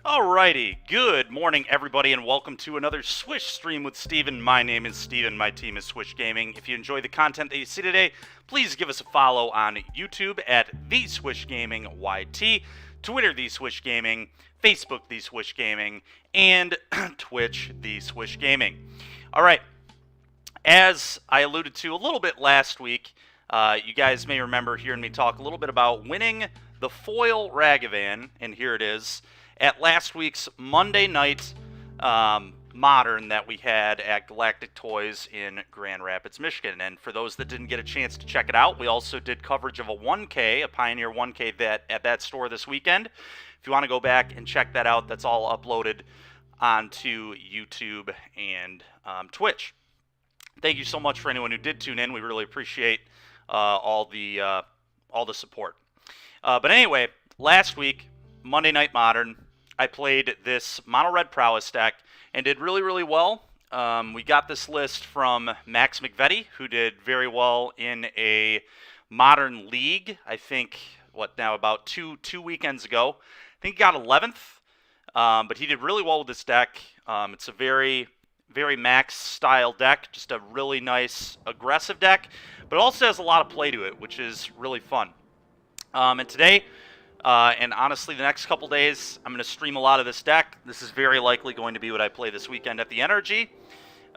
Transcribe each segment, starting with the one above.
Alrighty, good morning everybody and welcome to another Swish stream with Steven. My name is Steven, my team is Swish Gaming. If you enjoy the content that you see today, please give us a follow on YouTube at The Swish Gaming YT, Twitter The Swish Gaming, Facebook The Swish Gaming, and Twitch The Swish Gaming. Alright, as I alluded to a little bit last week, you guys may remember hearing me talk a little bit about winning the foil Ragavan, and here it is, at last week's Monday night Modern that we had at Galactic Toys in Grand Rapids, Michigan. And for those that didn't get a chance to check it out, we also did coverage of a 1K, a Pioneer 1K that at that store this weekend. If you want to go back and check that out, that's all uploaded onto YouTube and Twitch. Thank you so much for anyone who did tune in. We really appreciate all the support. But anyway, last week, Monday Night Modern, I played this Mono-Red Prowess deck and did really, really well. We got this list from Max McVetti, who did very well in a Modern League, I think, about two weekends ago. I think he got 11th, but he did really well with this deck. It's a very, very Max-style deck, just a really nice, aggressive deck, but it also has a lot of play to it, which is really fun. And today, and honestly, the next couple days, I'm going to stream a lot of this deck. This is very likely going to be what I play this weekend at the NRG.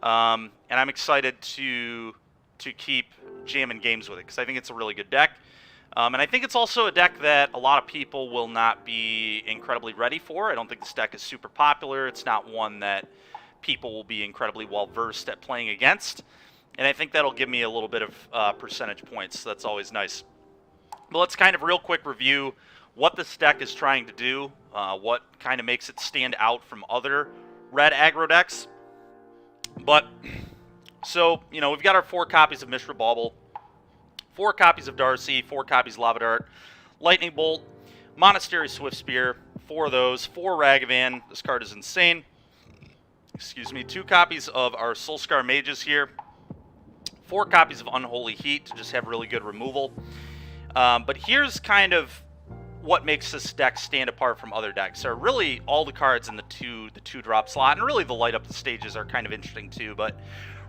And I'm excited to keep jamming games with it, because I think it's a really good deck. And I think it's also a deck that a lot of people will not be incredibly ready for. I don't think this deck is super popular. It's not one that people will be incredibly well-versed at playing against. And I think that'll give me a little bit of percentage points, so that's always nice. But let's kind of real quick review what this deck is trying to do, what kind of makes it stand out from other red aggro decks. But, so, you know, we've got our 4 copies of Mishra Bauble, 4 copies of Darcy, 4 copies of Lava Dart, Lightning Bolt, Monastery Swift Spear, 4 of those, 4 Ragavan, this card is insane, excuse me, 2 copies of our Soulscar Mages here, 4 copies of Unholy Heat to just have really good removal. But here's kind of what makes this deck stand apart from other decks. Are really all the cards in the two drop slot, and really the light up the stages are kind of interesting too. But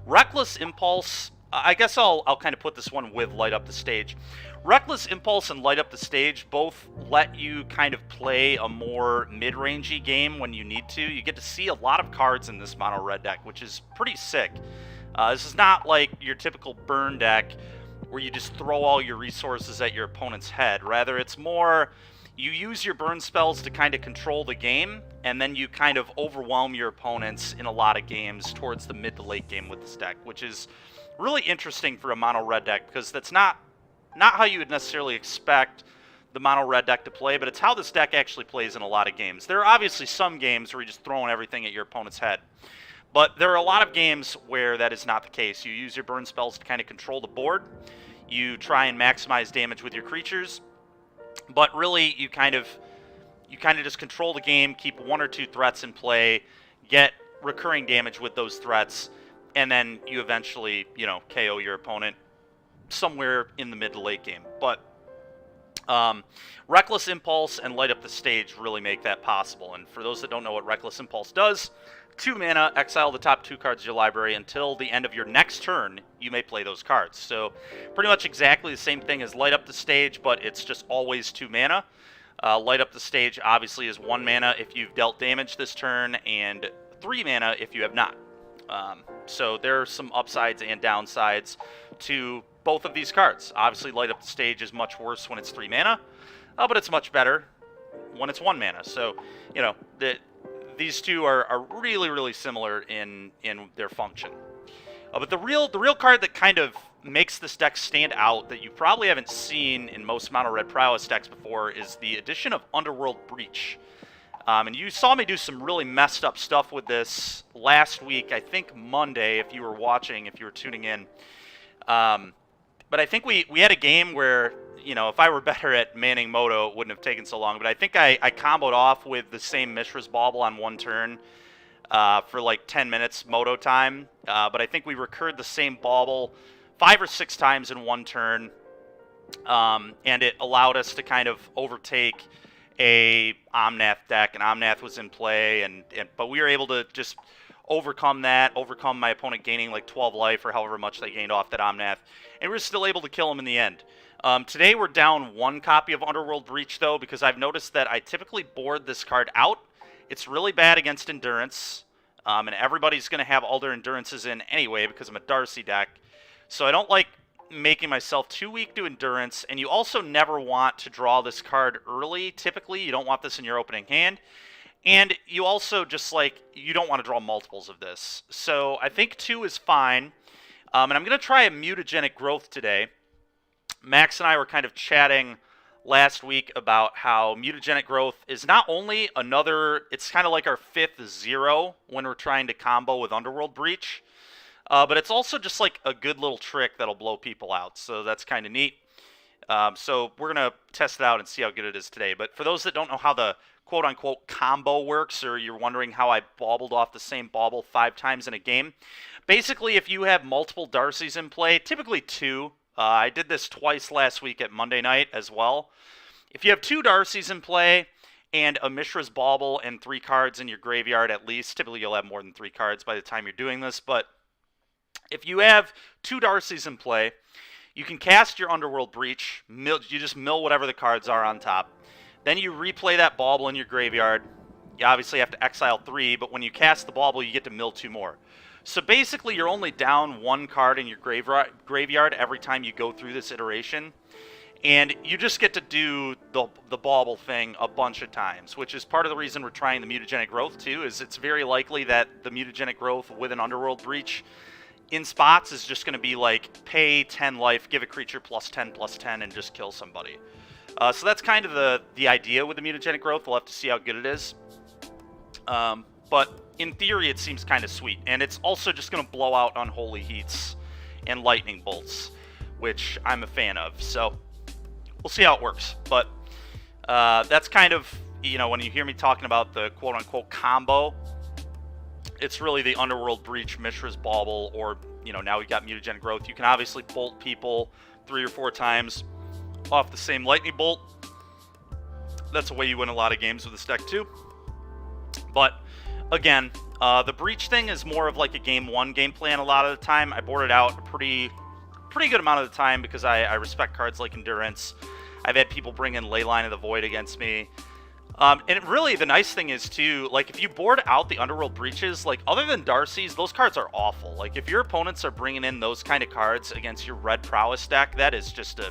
Reckless Impulse, I guess I'll kind of put this one with light up the stage. Reckless Impulse and light up the stage both let you kind of play a more mid-rangey game when you need to. You get to see a lot of cards in this mono red deck, which is pretty sick. This is not like your typical burn deck where you just throw all your resources at your opponent's head. Rather, it's more you use your burn spells to kind of control the game, and then you kind of overwhelm your opponents in a lot of games towards the mid to late game with this deck, which is really interesting for a mono red deck, because that's not how you would necessarily expect the mono red deck to play, but it's how this deck actually plays in a lot of games. There are obviously some games where you're just throwing everything at your opponent's head, but there are a lot of games where that is not the case. You use your burn spells to kind of control the board. You try and maximize damage with your creatures, but really you kind of just control the game, keep 1 or 2 threats in play, get recurring damage with those threats, and then you eventually, you know, KO your opponent somewhere in the mid to late game. But Reckless Impulse and Light Up the Stage really make that possible. And for those that don't know what Reckless Impulse does, 2 mana, exile the top 2 cards of your library until the end of your next turn. You may play those cards. So pretty much exactly the same thing as Light Up the Stage, but it's just always 2 mana. Light Up the Stage obviously is 1 mana if you've dealt damage this turn, and 3 mana if you have not. So there are some upsides and downsides to both of these cards. Obviously, Light Up the Stage is much worse when it's 3 mana, but it's much better when it's 1 mana. So, you know, these two are really, really similar in their function. But the real card that kind of makes this deck stand out that you probably haven't seen in most Mono-Red Prowess decks before is the addition of Underworld Breach. And you saw me do some really messed up stuff with this last week, I think Monday, if you were watching, if you were tuning in. But I think we had a game where, you know, if I were better at manning Moto, it wouldn't have taken so long. But I think I comboed off with the same Mishra's Bauble on 1 turn for like 10 minutes Moto time. But I think we recurred the same Bauble 5 or 6 times in 1 turn. And it allowed us to kind of overtake a Omnath deck, and Omnath was in play, but we were able to just overcome my opponent gaining like 12 life or however much they gained off that Omnath, and we were still able to kill him in the end. Today we're down 1 copy of Underworld Breach, though, because I've noticed that I typically board this card out. It's really bad against Endurance, and everybody's going to have all their Endurances in anyway because I'm a Darcy deck. So I don't like making myself too weak to Endurance, and you also never want to draw this card early. Typically, you don't want this in your opening hand. And you also just, like, you don't want to draw multiples of this. So I think 2 is fine. And I'm going to try a Mutagenic Growth today. Max and I were kind of chatting last week about how Mutagenic Growth is not only it's kind of like our 5th 0 when we're trying to combo with Underworld Breach, but it's also just like a good little trick that'll blow people out. So that's kind of neat. So we're going to test it out and see how good it is today. But for those that don't know how the quote-unquote combo works, or you're wondering how I baubled off the same bauble 5 times in a game, basically if you have multiple Darcys in play, typically 2, I did this twice last week at Monday night as well. If you have 2 Darcys in play and a Mishra's Bauble and 3 cards in your graveyard at least, typically you'll have more than 3 cards by the time you're doing this, but if you have 2 Darcys in play, you can cast your Underworld Breach, you just mill whatever the cards are on top. Then you replay that Bauble in your graveyard. You obviously have to exile 3, but when you cast the Bauble, you get to mill 2 more. So basically, you're only down 1 card in your graveyard every time you go through this iteration. And you just get to do the Bauble thing a bunch of times, which is part of the reason we're trying the Mutagenic Growth, too, is it's very likely that the Mutagenic Growth with an Underworld Breach in spots is just going to be like, pay 10 life, give a creature +10/+10, and just kill somebody. So that's kind of the idea with the Mutagenic Growth. We'll have to see how good it is. But in theory, it seems kind of sweet. And it's also just going to blow out Unholy Heats and Lightning Bolts, which I'm a fan of. So we'll see how it works. But that's kind of, when you hear me talking about the quote-unquote combo, it's really the Underworld Breach, Mishra's Bauble, or, now we've got Mutagenic Growth. You can obviously bolt people 3 or 4 times off the same Lightning Bolt. That's a way you win a lot of games with this deck too. But again, the Breach thing is more of like a game 1 game plan a lot of the time. I board it out a pretty good amount of the time because I respect cards like Endurance. I've had people bring in Leyline of the Void against me. And really, the nice thing is, too, like, if you board out the Underworld Breaches, like, other than Darcy's, those cards are awful. Like, if your opponents are bringing in those kind of cards against your Red Prowess deck, that is just a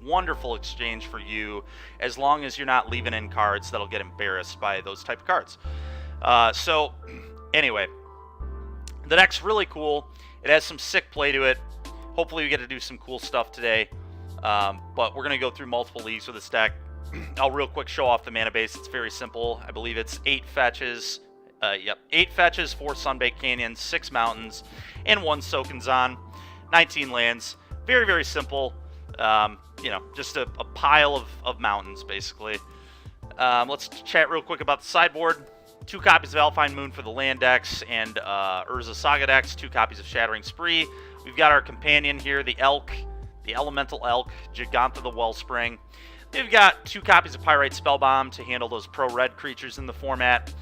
wonderful exchange for you, as long as you're not leaving in cards that'll get embarrassed by those type of cards. So, anyway, the deck's really cool. It has some sick play to it. Hopefully we get to do some cool stuff today. But we're going to go through multiple leagues with this deck. I'll real quick show off the mana base. It's very simple. I believe it's 8 fetches. 8 fetches, 4 Sunbaked Canyons, 6 mountains, and 1 Soken'Zan. 19 lands. Very, very simple. Just a pile of mountains, basically. Let's chat real quick about the sideboard. 2 copies of Alpine Moon for the land decks and Urza Saga decks. 2 copies of Shattering Spree. We've got our companion here, the Elk, the Elemental Elk, Giganta the Wellspring. We've got 2 copies of Pyrite Spellbomb to handle those pro-red creatures in the format.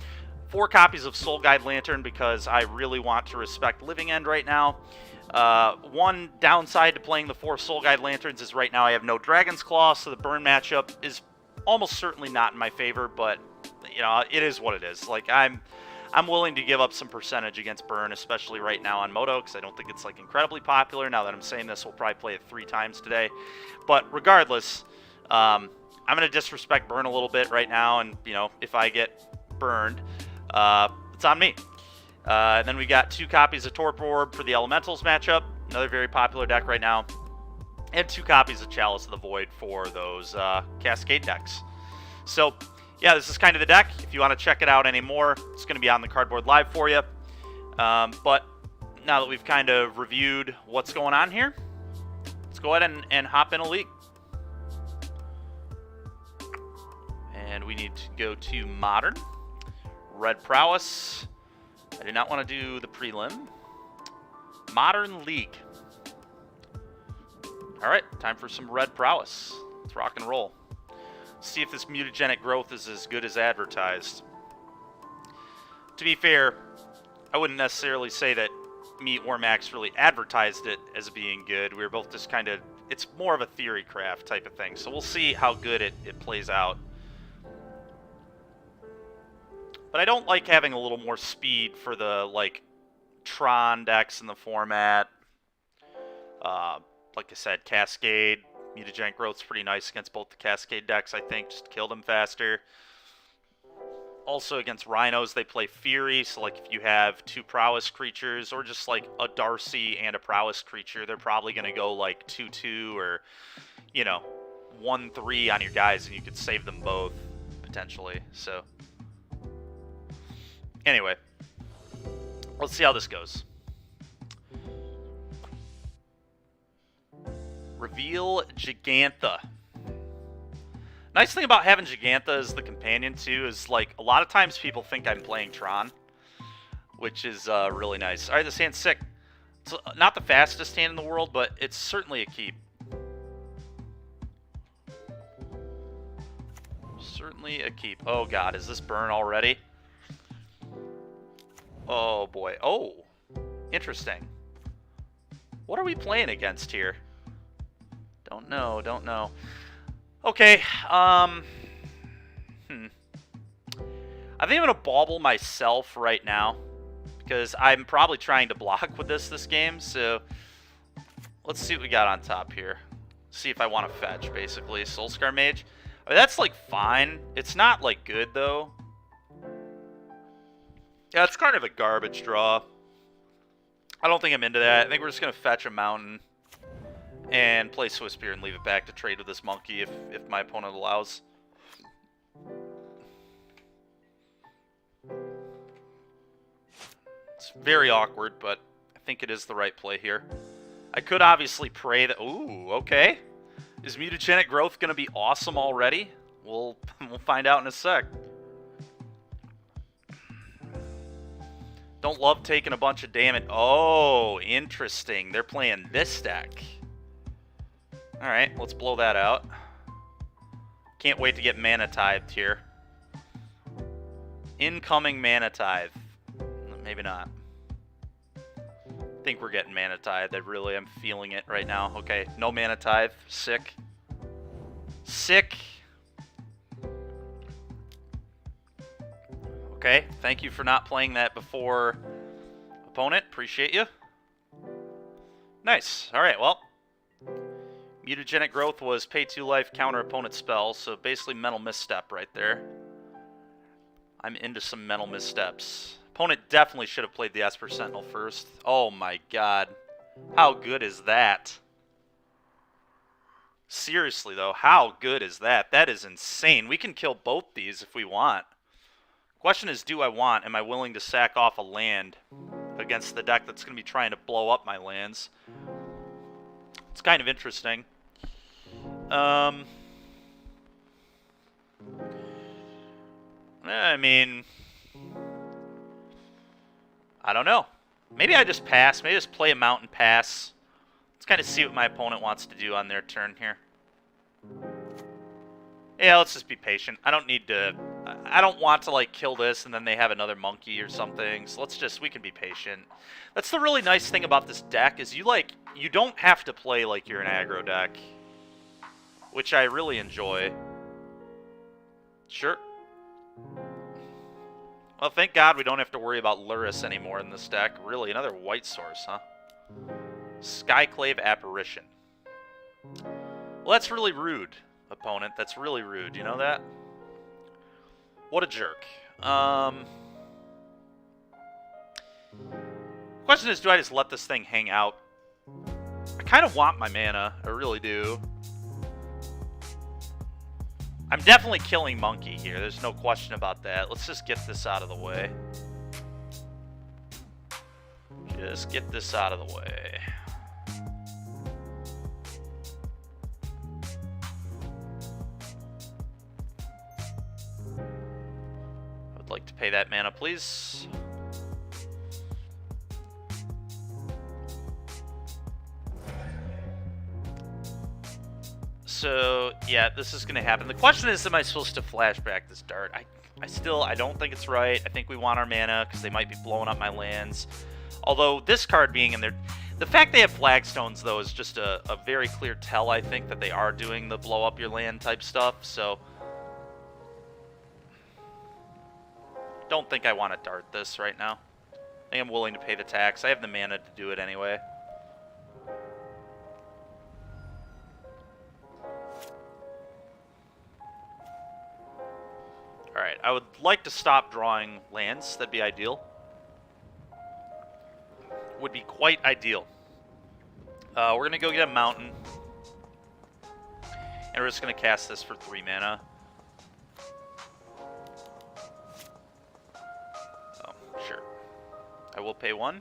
4 copies of Soul Guide Lantern because I really want to respect Living End right now. One downside to playing the 4 Soul Guide Lanterns is right now I have no Dragon's Claw, so the burn matchup is almost certainly not in my favor, but, it is what it is. Like, I'm willing to give up some percentage against burn, especially right now on Moto, because I don't think it's, like, incredibly popular. Now that I'm saying this, we'll probably play it 3 times today. But regardless, I'm going to disrespect burn a little bit right now, and, if I get burned, it's on me. And then we got 2 copies of Torpor Orb for the Elementals matchup, another very popular deck right now, and 2 copies of Chalice of the Void for those Cascade decks. So, yeah, this is kind of the deck. If you want to check it out anymore, it's going to be on the Cardboard Live for you. But now that we've kind of reviewed what's going on here, let's go ahead and hop in a league. And we need to go to Modern. Red Prowess. I do not want to do the prelim. Modern League. Alright, time for some Red Prowess. Let's rock and roll. See if this mutagenic growth is as good as advertised. To be fair, I wouldn't necessarily say that me or Max really advertised it as being good. We were both just kind of... It's more of a theory craft type of thing. So we'll see how good it plays out. But I don't like having a little more speed for the, like, Tron decks in the format. Like I said, Cascade, mutagenic growth's pretty nice against both the Cascade decks, I think. Just kill them faster. Also, against Rhinos, they play Fury, so, like, if you have 2 Prowess creatures, or just, like, a Darcy and a Prowess creature, they're probably going to go, like, 2-2, or, you know, 1-3 on your guys, and you could save them both, potentially, so... Anyway, let's see how this goes. Reveal Gigantha. Nice thing about having Gigantha as the companion, too, is, like, a lot of times people think I'm playing Tron, which is really nice. Alright, this hand's sick. It's not the fastest hand in the world, but it's certainly a keep. Certainly a keep. Oh, God, is this burn already? Oh, boy. Oh, interesting. What are we playing against here? Don't know, don't know. Okay, I think I'm going to bauble myself right now, because I'm probably trying to block with this game, so let's see what we got on top here. See if I want to fetch, basically. Soulscar Mage. I mean, that's, like, fine. It's not, like, good, though. Yeah, it's kind of a garbage draw. I don't think I'm into that. I think we're just going to fetch a mountain and play Swiftspear and leave it back to trade with this monkey if my opponent allows. It's very awkward, but I think it is the right play here. I could obviously pray that... Ooh, okay. Is mutagenic growth going to be awesome already? We'll find out in a sec. Don't love taking a bunch of damage. Oh, interesting. They're playing this deck. Alright, let's blow that out. Can't wait to get Mana Tithed here. Incoming Mana Tithe. Maybe not. I think we're getting Mana Tithe. I really am feeling it right now. Okay, no Mana Tithe. Sick. Sick. Okay, thank you for not playing that before, opponent. Appreciate you. Nice. Alright, well. Mutagenic growth was pay 2 life, counter opponent spell, so basically mental misstep right there. I'm into some mental missteps. Opponent definitely should have played the Esper Sentinel first. Oh my god. How good is that? Seriously though, how good is that? That is insane. We can kill both these if we want. Question is, do I want? Am I willing to sack off a land against the deck that's going to be trying to blow up my lands? It's kind of interesting. I mean, I don't know. Maybe I just pass. Maybe I just play a mountain pass. Let's kind of see what my opponent wants to do on their turn here. Yeah, let's just be patient. I don't need to... I don't want to, like, kill this and then they have another monkey or something. So let's just... We can be patient. That's the really nice thing about this deck is you, like... You don't have to play like you're an aggro deck. Which I really enjoy. Sure. Well, thank God we don't have to worry about Luris anymore in this deck. Really, another white source, huh? Skyclave Apparition. Well, that's really rude, opponent. That's really rude. You know that? What a jerk. Question is, do I just let this thing hang out? I kind of want my mana. I really do. I'm definitely killing Monkey here. There's no question about that. Let's just get this out of the way. Just get this out of the way. I would like to pay that mana, please. So, yeah, this is going to happen. The question is, am I supposed to flashback this dart? I don't think it's right. I think we want our mana because they might be blowing up my lands. Although, this card being in there... The fact they have flagstones, though, is just a very clear tell, I think, that they are doing the blow up your land type stuff, so... Don't think I want to dart this right now. I am willing to pay the tax. I have the mana to do it anyway. Alright, I would like to stop drawing lands. That'd be ideal. Would be quite ideal. We're going to go get a mountain. And we're just going to cast this for 3 mana. Oh, sure. I will pay 1.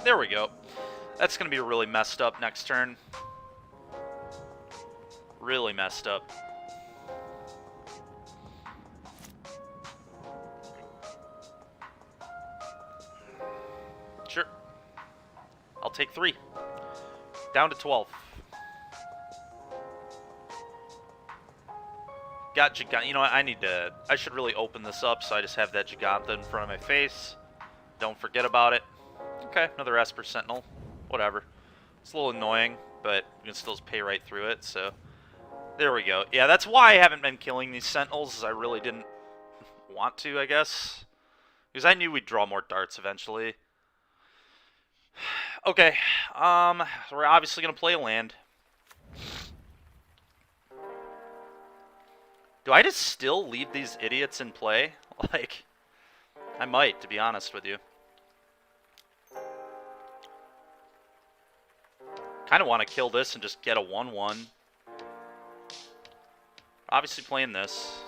There we go. That's going to be really messed up next turn. Really messed up. Sure. I'll take 3. Down to 12. Got Giganta. You know what? I should really open this up so I just have that Giganta in front of my face. Don't forget about it. Okay, another Esper Sentinel. Whatever. It's a little annoying, but you can still pay right through it, so... There we go. Yeah, that's why I haven't been killing these Sentinels, is I really didn't want to, I guess. Because I knew we'd draw more darts eventually. Okay, we're obviously going to play a land. Do I just still leave these idiots in play? Like, I might, to be honest with you. Kind of want to kill this and just get a 1-1. Obviously playing this.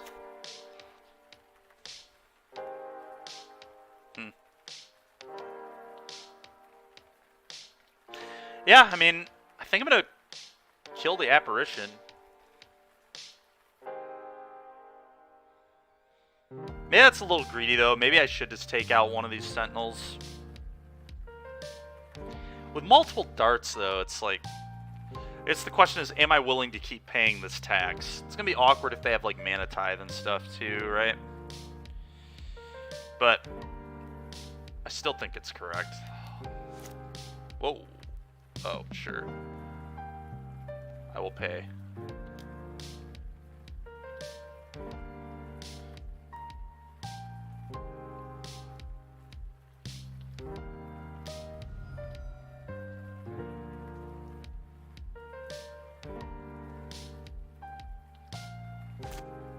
Yeah, I mean, I think I'm going to kill the Apparition. Maybe that's a little greedy, though. Maybe I should just take out one of these Sentinels. With multiple darts, though, it's like... the question is, am I willing to keep paying this tax? It's going to be awkward if they have, like, Mana Tithe and stuff, too, right? But I still think it's correct. Whoa. Oh, sure. I will pay.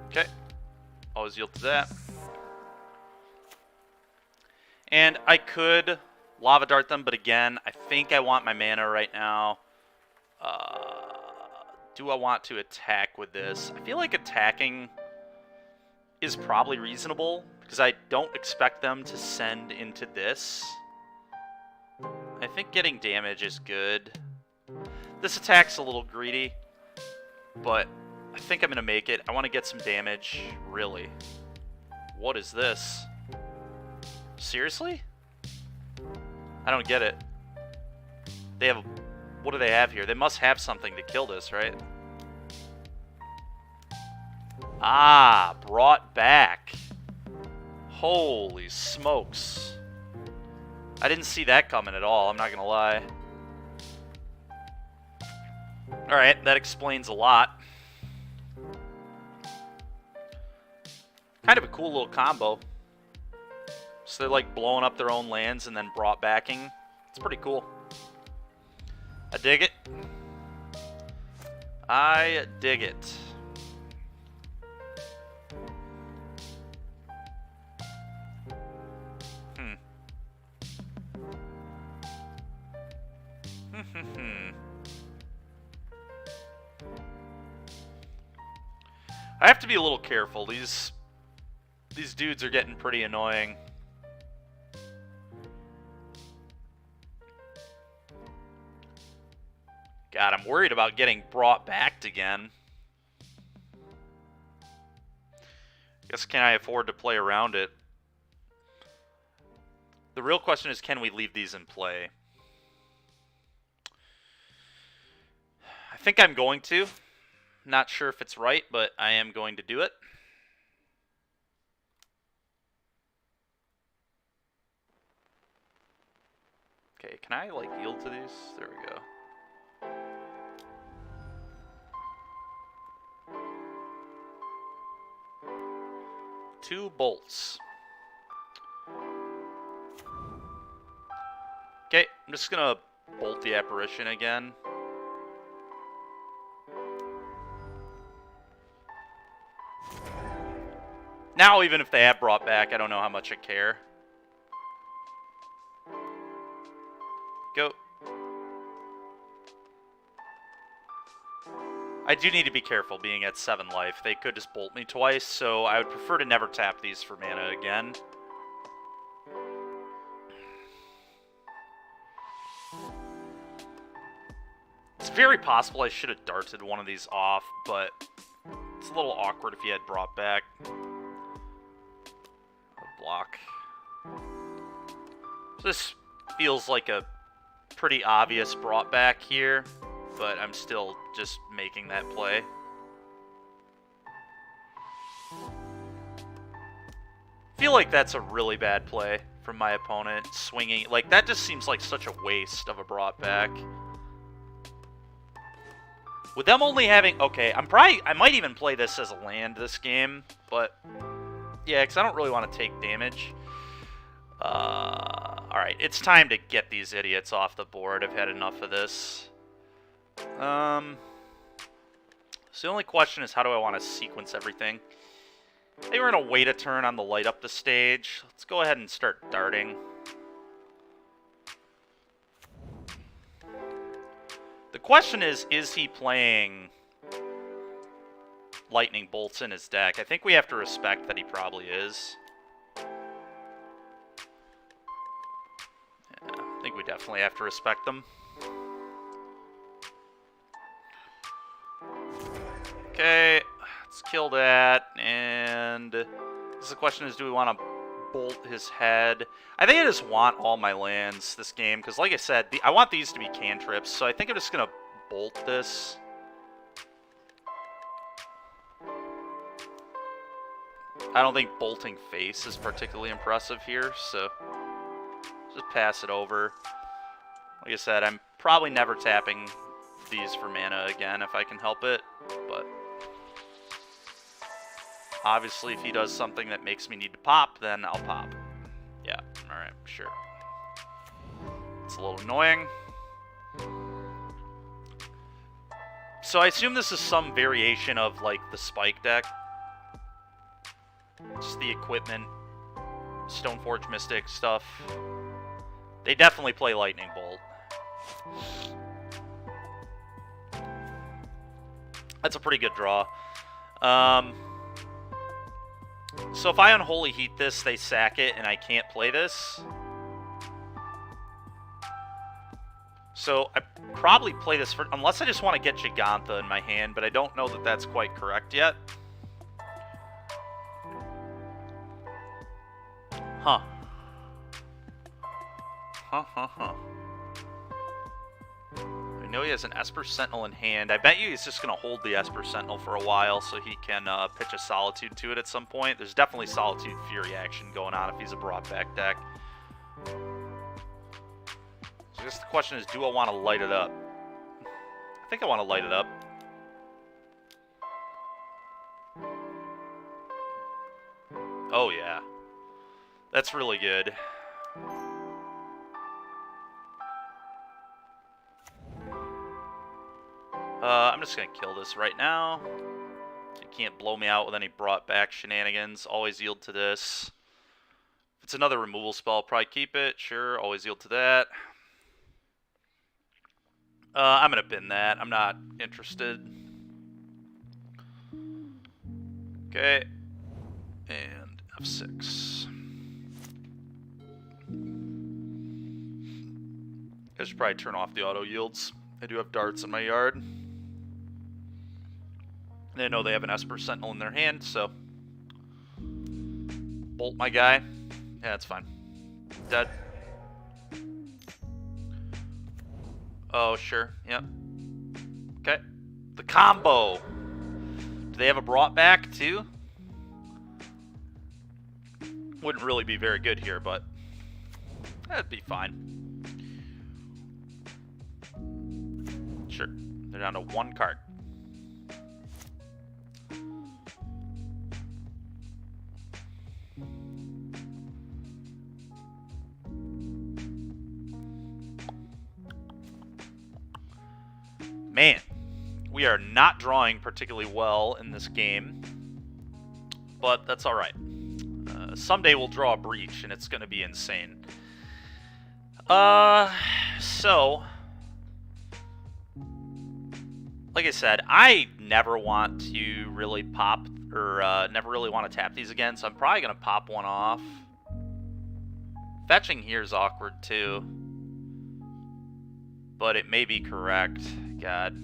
Okay. Always yield to that. And I could Lava Dart them, but again, I think I want my mana right now. Do I want to attack with this? I feel like attacking is probably reasonable, because I don't expect them to send into this. I think getting damage is good. This attack's a little greedy, but I think I'm going to make it. I want to get some damage, really. What is this? Seriously? I don't get it. They have... What do they have here? They must have something to kill this, right? Ah, brought back. Holy smokes. I didn't see that coming at all, I'm not going to lie. Alright, that explains a lot. Kind of a cool little combo. So they're like blowing up their own lands and then brought backing. It's pretty cool. I dig it. I dig it. I have to be a little careful. These dudes are getting pretty annoying. God, I'm worried about getting brought back again. Guess can I afford to play around it? The real question is, can we leave these in play? I think I'm going to. Not sure if it's right, but I am going to do it. Okay, can I, like, yield to these? There we go. Two bolts. Okay, I'm just gonna bolt the apparition again. Now, even if they have brought back, I don't know how much I care. Go. I do need to be careful being at 7 life. They could just bolt me twice, so I would prefer to never tap these for mana again. It's very possible I should have darted one of these off, but it's a little awkward if he had brought back a block. So this feels like a pretty obvious brought back here, but I'm still just making that play. I feel like that's a really bad play from my opponent, swinging. Like, that just seems like such a waste of a brought back. With them only having... Okay, I might even play this as a land this game, but... Yeah, because I don't really want to take damage. Alright, it's time to get these idiots off the board. I've had enough of this. So the only question is, how do I want to sequence everything? They were going to wait a turn on the light up the stage. Let's go ahead and start darting. The question is he playing lightning bolts in his deck? I think we have to respect that he probably is. Yeah, I think we definitely have to respect them. Okay, let's kill that, and the question is, do we want to bolt his head? I think I just want all my lands this game, because like I said, I want these to be cantrips, so I think I'm just going to bolt this. I don't think bolting face is particularly impressive here, so just pass it over. Like I said, I'm probably never tapping these for mana again if I can help it, but obviously if he does something that makes me need to pop, then I'll pop. Yeah, alright, sure. It's a little annoying. So I assume this is some variation of, like, the Spike deck. Just the equipment, Stoneforge Mystic stuff. They definitely play Lightning Bolt. That's a pretty good draw. So if I Unholy Heat this, they sack it, and I can't play this. So I probably play this for... Unless I just want to get Gigantha in my hand, but I don't know that that's quite correct yet. Huh. I know he has an Esper Sentinel in hand. I bet you he's just going to hold the Esper Sentinel for a while so he can pitch a Solitude to it at some point. There's definitely Solitude Fury action going on if he's a brought back deck. So I guess the question is, do I want to light it up? I think I want to light it up. Oh, yeah. That's really good. I'm just going to kill this right now. You can't blow me out with any brought back shenanigans. Always yield to this. If it's another removal spell, I'll probably keep it. Sure, always yield to that. I'm going to bin that. I'm not interested. Okay. And F6. I should probably turn off the auto yields. I do have darts in my yard. They know they have an Esper Sentinel in their hand, so... Bolt my guy. Yeah, that's fine. Dead. Oh, sure. Yep. Okay. The combo. Do they have a brought back, too? Wouldn't really be very good here, but that'd be fine. Sure. They're down to one card. Man, we are not drawing particularly well in this game, but that's all right. Someday we'll draw a breach, and it's going to be insane. So, like I said, I never want to really pop, or never really want to tap these again, so I'm probably going to pop one off. Fetching here is awkward, too. But it may be correct. God.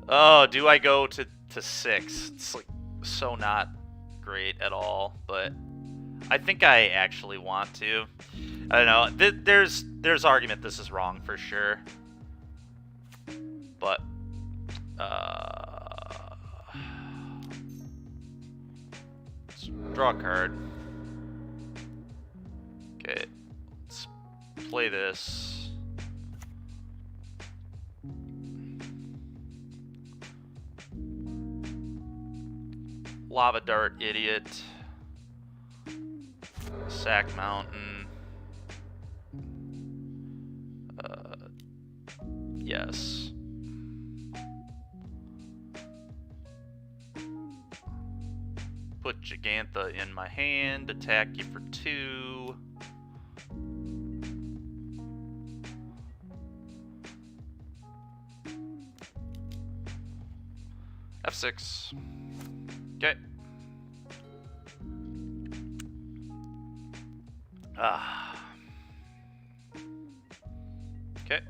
Oh, do I go to 6? It's like so not great at all, but I think I actually want to. I don't know. There's argument this is wrong for sure. But let's draw a card. Okay. Let's play this. Lava Dart, idiot. Sack Mountain. Yes. Put Gigantha in my hand. Attack you for 2. F6. Okay. Okay.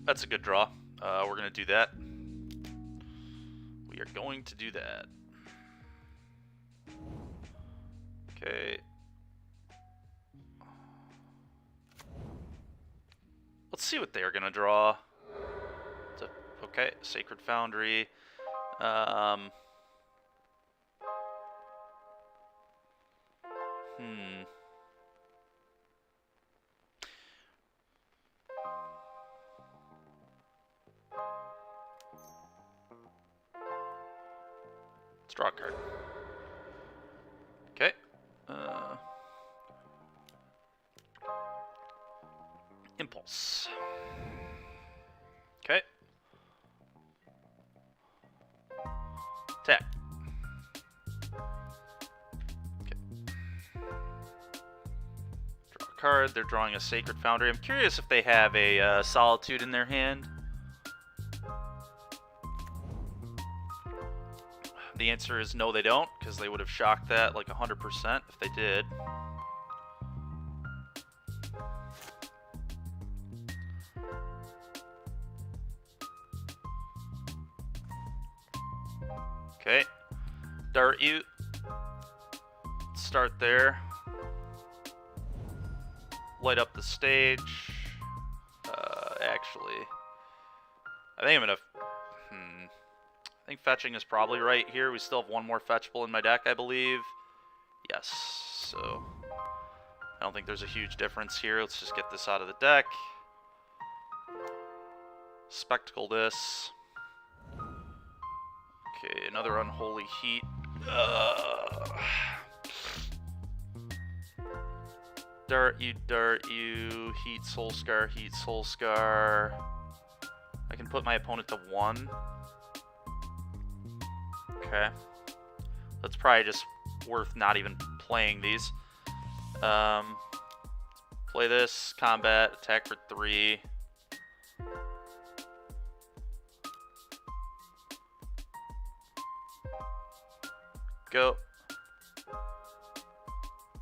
That's a good draw. We're going to do that. We are going to do that. Okay. Let's see what they're going to draw. Okay, Sacred Foundry. Let's draw a card. Okay. Impulse. Okay. Attack. Okay. Draw a card. They're drawing a Sacred Foundry. I'm curious if they have a Solitude in their hand. The answer is no, they don't, because they would have shocked that like 100% if they did. Okay, Dart you. Start there. Light up the stage. Actually, I think I'm gonna. I think fetching is probably right here. We still have one more fetchable in my deck, I believe. Yes, so I don't think there's a huge difference here. Let's just get this out of the deck. Spectacle this. Okay, another Unholy Heat. Dart you, Heat Soul Scar, Heat Soul Scar. I can put my opponent to 1. Okay. That's probably just worth not even playing these. Play this, combat, attack for 3. Go.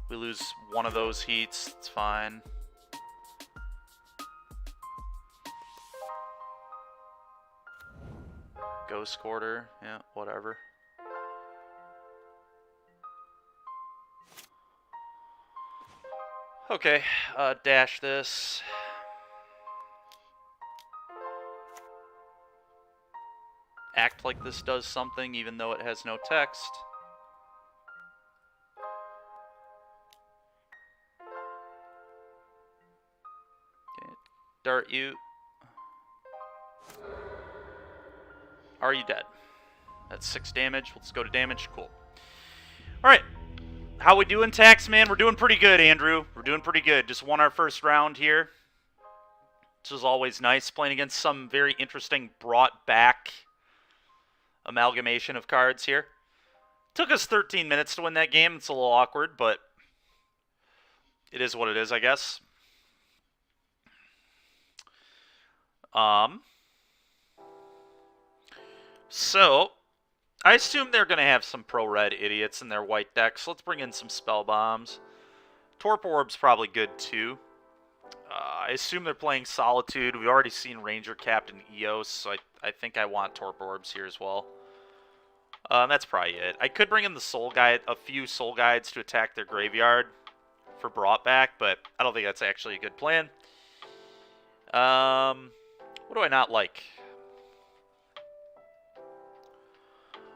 We lose one of those heats, it's fine. Ghost Quarter, yeah, whatever. Okay, dash this. Act like this does something even though it has no text. Okay, dart you. Are you dead? That's 6 damage. Let's go to damage. Cool. Alright. How we doing, Taxman? We're doing pretty good, Andrew. We're doing pretty good. Just won our first round here. This is always nice. Playing against some very interesting brought back amalgamation of cards here. Took us 13 minutes to win that game. It's a little awkward, but it is what it is, I guess. So, I assume they're going to have some pro-red idiots in their white deck, so let's bring in some spell bombs. Torp Orb's probably good, too. I assume they're playing Solitude. We've already seen Ranger Captain Eos, so I think I want Torp Orbs here as well. That's probably it. I could bring in the Soul Guide, a few Soul Guides to attack their graveyard for brought back, but I don't think that's actually a good plan. What do I not like?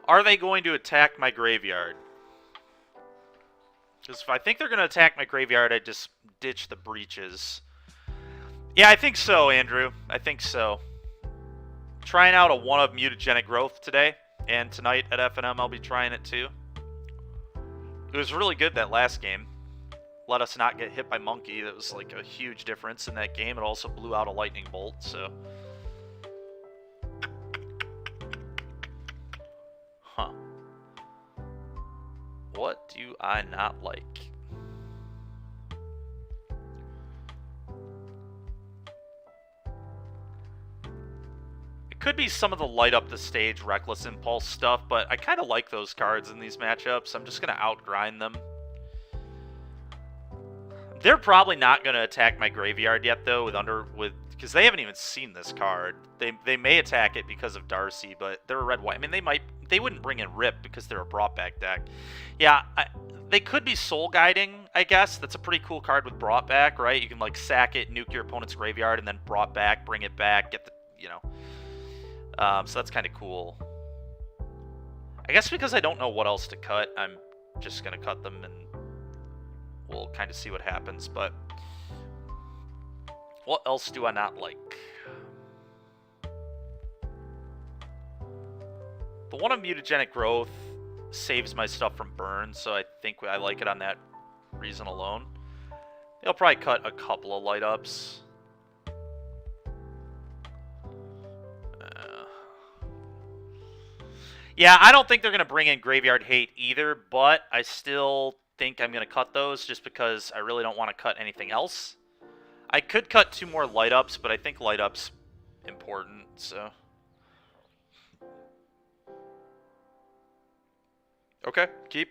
Are they going to attack my graveyard? Because if I think they're going to attack my graveyard, I just ditch the breaches. Yeah, I think so, Andrew. I think so. Trying out a 1-of Mutagenic Growth today, and tonight at FNM I'll be trying it too. It was really good that last game. Let us not get hit by Monkey. That was like a huge difference in that game. It also blew out a lightning bolt, so... Huh. What do I not like? It could be some of the light up the stage Reckless Impulse stuff, but I kind of like those cards in these matchups. I'm just going to outgrind them. They're probably not going to attack my graveyard yet, though, because they haven't even seen this card. They may attack it because of Darcy, but they're a red-white. I mean, they wouldn't bring in Rip because they're a brought back deck. Yeah, they could be Soul Guiding, I guess. That's a pretty cool card with brought back, right? You can like sack it, nuke your opponent's graveyard, and then brought back, bring it back, get the, you know. So that's kind of cool. I guess because I don't know what else to cut, I'm just gonna cut them and we'll kind of see what happens. But what else do I not like? The 1-of Mutagenic Growth saves my stuff from burn, so I think I like it on that reason alone. They'll probably cut a couple of light ups. Yeah, I don't think they're going to bring in Graveyard Hate either, but I still think I'm going to cut those just because I really don't want to cut anything else. I could cut 2 more light ups, but I think light ups important, so... Okay, keep.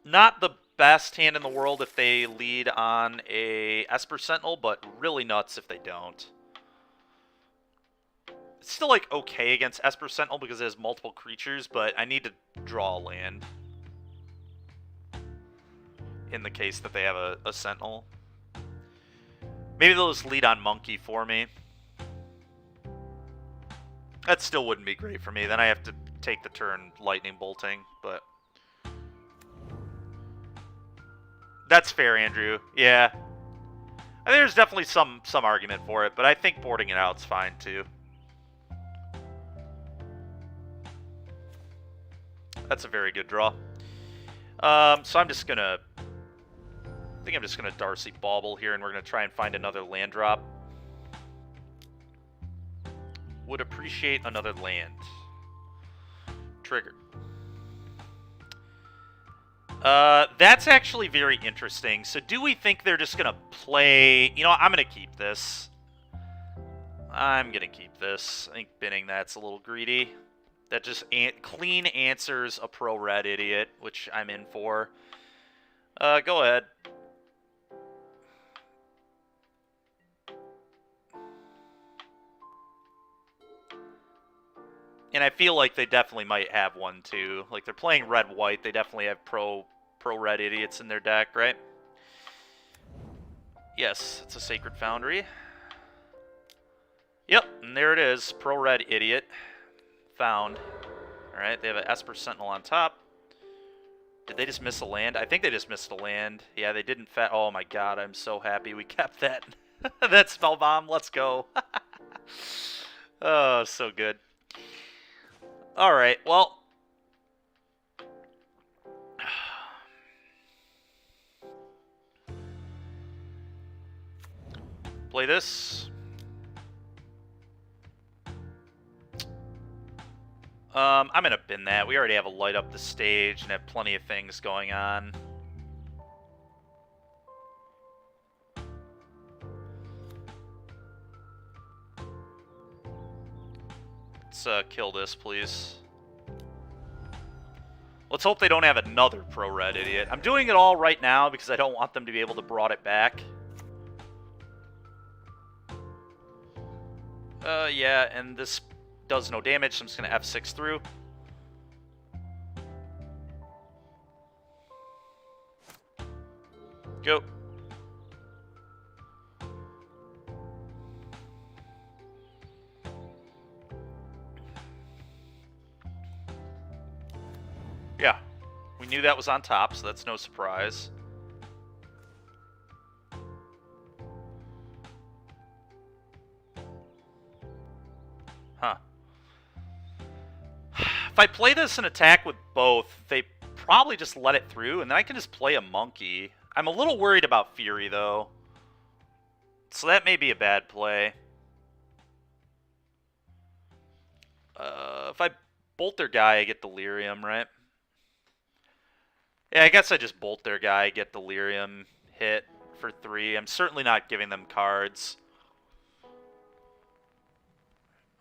Not the best hand in the world if they lead on a Esper Sentinel, but really nuts if they don't. It's still, like, okay against Esper Sentinel because it has multiple creatures, but I need to draw a land. In the case that they have a Sentinel. Maybe they'll just lead on Monkey for me. That still wouldn't be great for me. Then I have to take the turn lightning bolting, but... That's fair, Andrew. Yeah. I think there's definitely some argument for it, but I think boarding it out's fine, too. That's a very good draw. So I'm just gonna... I think I'm just gonna Darcy Bauble here, and we're gonna try and find another land drop. Would appreciate another land. Trigger. That's actually very interesting. So do we think they're just gonna play... You know what, I'm gonna keep this. I'm gonna keep this. I think binning that's a little greedy. That just clean answers a pro-red idiot, which I'm in for. Go ahead. And I feel like they definitely might have one, too. Like, they're playing red-white. They definitely have pro-red idiots in their deck, right? Yes, it's a Sacred Foundry. Yep, and there it is. Pro-Red Idiot. Found. Alright, they have an Esper Sentinel on top. Did they just miss a land? I think they just missed a land. Yeah, they didn't oh my god, I'm so happy we kept that. That spell bomb, let's go. Oh, so good. Alright, well. Play this. I'm going to bin that. We already have a light up the stage and have plenty of things going on. Let's kill this, please. Let's hope they don't have another Pro-Red Idiot. I'm doing it all right now because I don't want them to be able to brought it back. Yeah, and this does no damage, so I'm just going to F6 through. Go. Yeah, we knew that was on top, so that's no surprise. Huh. If I play this and attack with both, they probably just let it through, and then I can just play a monkey. I'm a little worried about Fury, though. So that may be a bad play. If I bolt their guy, I get Delirium, right? Yeah, I guess I just bolt their guy, get Delirium, hit for 3. I'm certainly not giving them cards.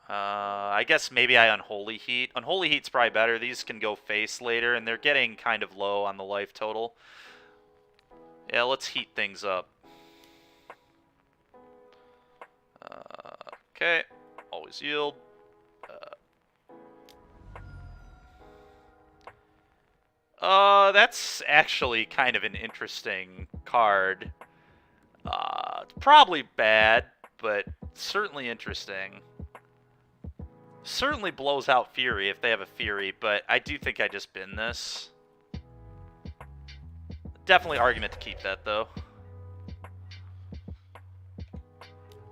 I guess maybe I Unholy Heat. Unholy Heat's probably better. These can go face later, and they're getting kind of low on the life total. Yeah, let's heat things up. Okay, always yield. That's actually kind of an interesting card. Probably bad, but certainly interesting. Certainly blows out Fury if they have a Fury, but I do think I just bin this. Definitely argument to keep that, though.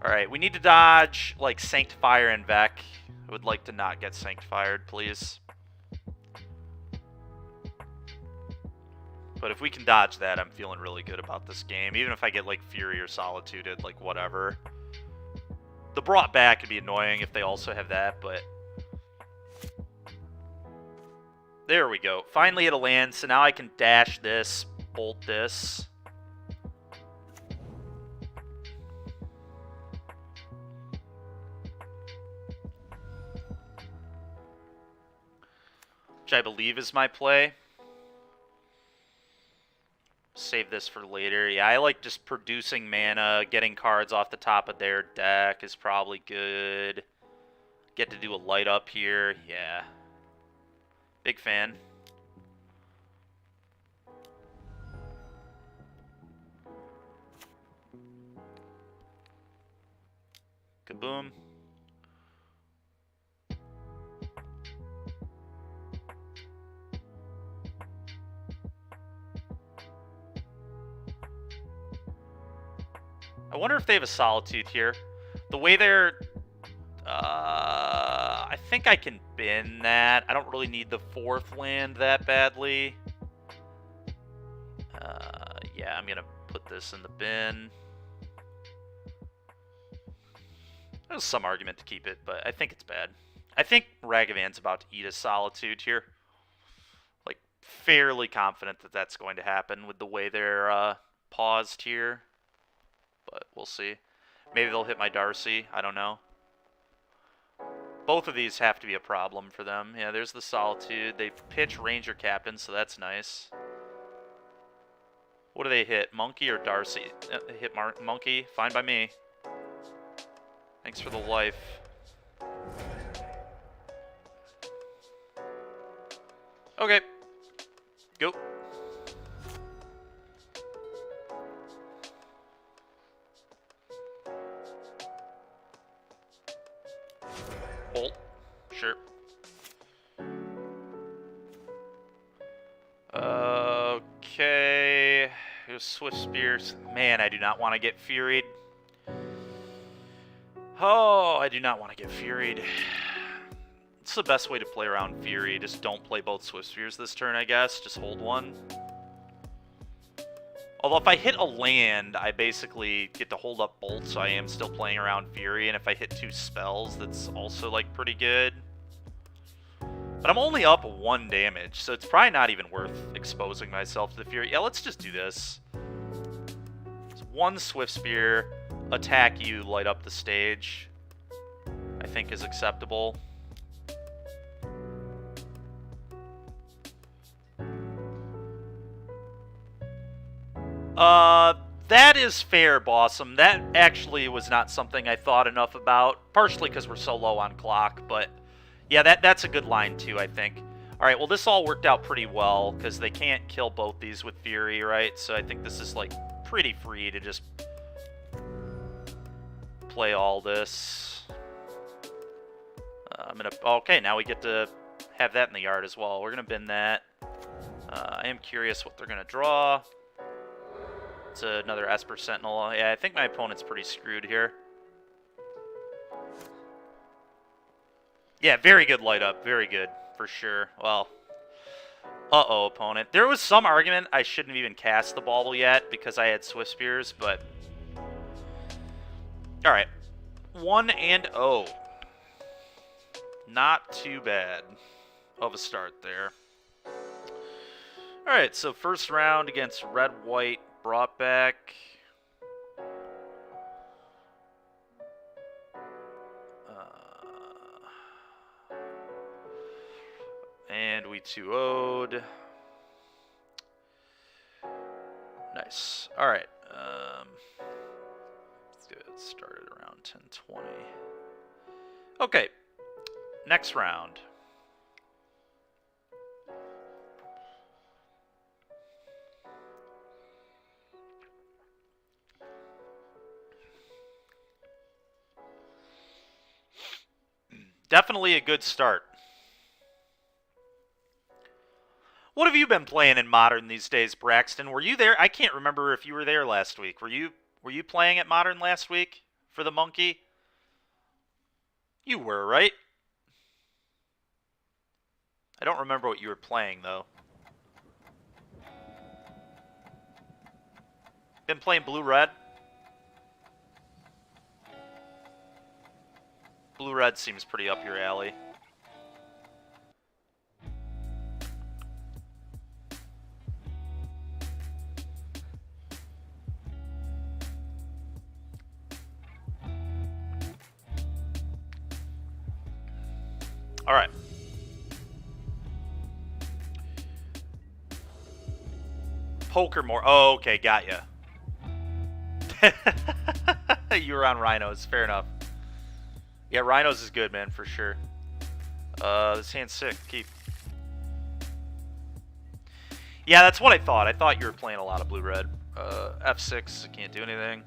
Alright, we need to dodge, like, Sanctifier and Vec. I would like to not get Sanctified, please. But if we can dodge that, I'm feeling really good about this game. Even if I get, like, Fury or Solituded, like, whatever. The brought back could be annoying if they also have that, but... There we go. Finally hit a land, so now I can dash this, bolt this. Which I believe is my play. Save this for later. Yeah, I like just producing mana. Getting cards off the top of their deck is probably good. Get to do a light up here. Yeah. Big fan. Kaboom. I wonder if they have a Solitude here. The way they're... I think I can bin that. I don't really need the 4th land that badly. Yeah, I'm going to put this in the bin. There's some argument to keep it, but I think it's bad. I think Ragavan's about to eat a Solitude here. Like, fairly confident that that's going to happen with the way they're paused here. But we'll see. Maybe they'll hit my Darcy. I don't know. Both of these have to be a problem for them. Yeah, there's the Solitude. They pitch Ranger Captain, so that's nice. What do they hit? Monkey or Darcy? They hit Monkey. Fine by me. Thanks for the life. Okay. Go. Bolt. Sure. Okay. Here's Swift Spears. Man, I do not want to get Furied. Oh, I do not want to get Furied. It's the best way to play around Fury. Just don't play both Swift Spears this turn, I guess. Just hold one. Although if I hit a land, I basically get to hold up Bolt, so I am still playing around Fury. And if I hit 2 spells, that's also, like, pretty good. But I'm only up 1 damage, so it's probably not even worth exposing myself to the Fury. Yeah, let's just do this. It's 1 Swift Spear, attack you, light up the stage. I think is acceptable. That is fair, Bossum. That actually was not something I thought enough about, partially because we're so low on clock, but yeah, that's a good line too, I think. Alright, well this all worked out pretty well, because they can't kill both these with Fury, right? So I think this is, like, pretty free to just play all this. Okay, now we get to have that in the yard as well. We're gonna bin that. I am curious what they're gonna draw. It's another Esper Sentinel. Yeah, I think my opponent's pretty screwed here. Yeah, very good light up. Very good, for sure. Well, uh-oh, opponent. There was some argument I shouldn't have even cast the bauble yet because I had Swift Spears, but... Alright. 1-0. Not too bad of a start there. Alright, so first round against Red-White. Brought back. And we 2-0'd. Nice. Alright. Let's get it started around 10:20. Okay. Next round. Definitely a good start. What have you been playing in Modern these days, Braxton? Were you there? I can't remember if you were there last week. Were you playing at Modern last week for the monkey? You were, right? I don't remember what you were playing, though. Been playing Blue-Red? Blue-Red seems pretty up your alley. Alright. Poker more. Oh, okay, got ya. You were on Rhinos, fair enough. Yeah, Rhinos is good, man, for sure. This hand's sick. Keep. Yeah, that's what I thought. I thought you were playing a lot of blue-red. F6, can't do anything.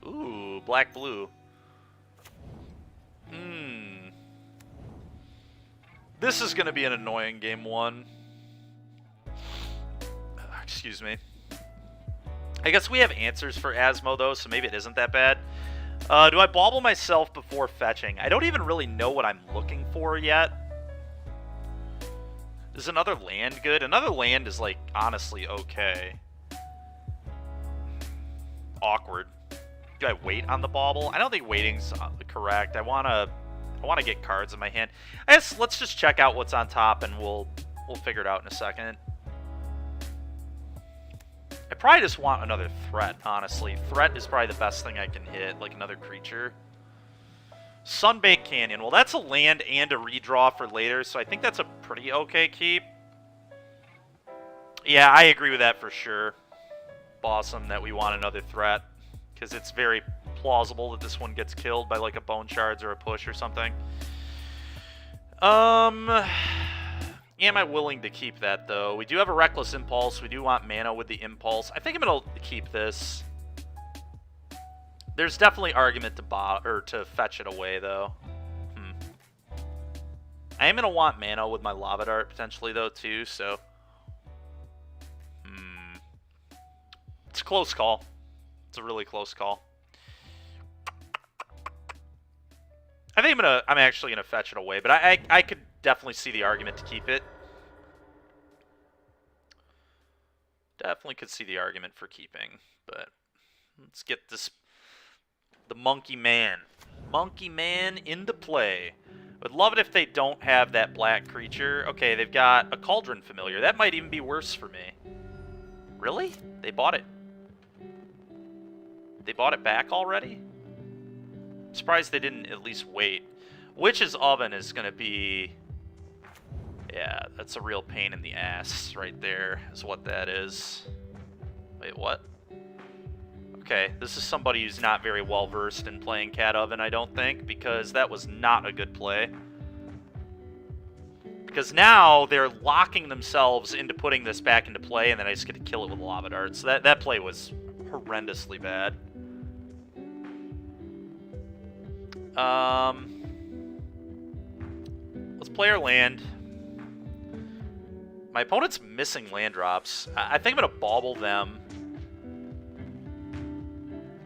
Ooh, black-blue. This is going to be an annoying game 1. Excuse me. I guess we have answers for Asmo, though, so maybe it isn't that bad. Do I bauble myself before fetching? I don't even really know what I'm looking for yet. Is another land good? Another land is, like, honestly okay. Awkward. Do I wait on the bauble? I don't think waiting's correct. I wanna get cards in my hand. I guess let's just check out what's on top and we'll figure it out in a second. I probably just want another threat, honestly. Threat is probably the best thing I can hit, like another creature. Sunbaked Canyon. Well, that's a land and a redraw for later, so I think that's a pretty okay keep. Yeah, I agree with that for sure. Awesome that we want another threat, because it's very plausible that this one gets killed by like a Bone Shards or a push or something. Am I willing to keep that, though? We do have a Reckless Impulse. We do want mana with the Impulse. I think I'm going to keep this. There's definitely argument to fetch it away, though. I am going to want mana with my Lava Dart, potentially, though, too, so... It's a close call. It's a really close call. I think I'm actually going to fetch it away, but I could definitely see the argument to keep it. Definitely could see the argument for keeping, but... Let's get this... The Monkey Man. Monkey Man into play. Would love it if they don't have that black creature. Okay, they've got a Cauldron Familiar. That might even be worse for me. Really? They bought it. They bought it back already? I'm surprised they didn't at least wait. Witch's Oven is going to be... Yeah, that's a real pain in the ass right there, is what that is. Wait, what? Okay, this is somebody who's not very well versed in playing Cat Oven, I don't think, because that was not a good play. Because now they're locking themselves into putting this back into play, and then I just get to kill it with Lava Dart. So that play was horrendously bad. Let's play our land. My opponent's missing land drops. I think I'm going to bauble them.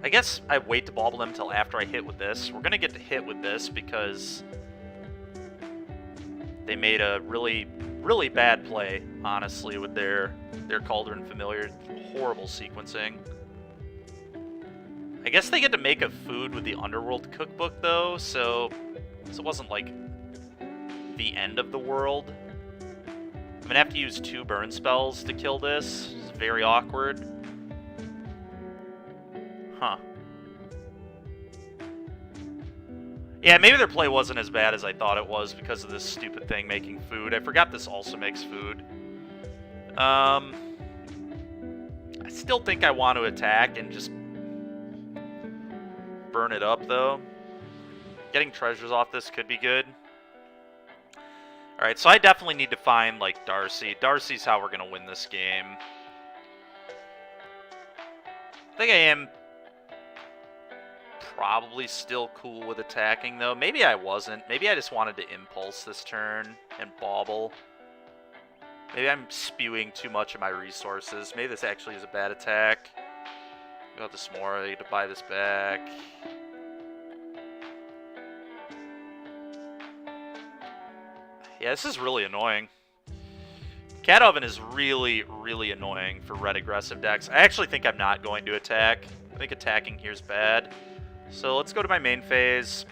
I guess I wait to bauble them until after I hit with this. We're going to get to hit with this because they made a really, really bad play, honestly, with their Cauldron Familiar. Horrible sequencing. I guess they get to make a food with the Underworld cookbook, though, so it wasn't, like, the end of the world. I'm going to have to use 2 burn spells to kill this. It's very awkward. Huh. Yeah, maybe their play wasn't as bad as I thought it was because of this stupid thing making food. I forgot this also makes food. I still think I want to attack and just burn it up, though. Getting treasures off this could be good. Alright, so I definitely need to find, like, Darcy. Darcy's how we're going to win this game. I think I am probably still cool with attacking, though. Maybe I wasn't. Maybe I just wanted to impulse this turn and bauble. Maybe I'm spewing too much of my resources. Maybe this actually is a bad attack. Got this more. I need to buy this back. Yeah, this is really annoying. Cat Oven is really, really annoying for red aggressive decks. I actually think I'm not going to attack. I think attacking here is bad. So let's go to my main phase.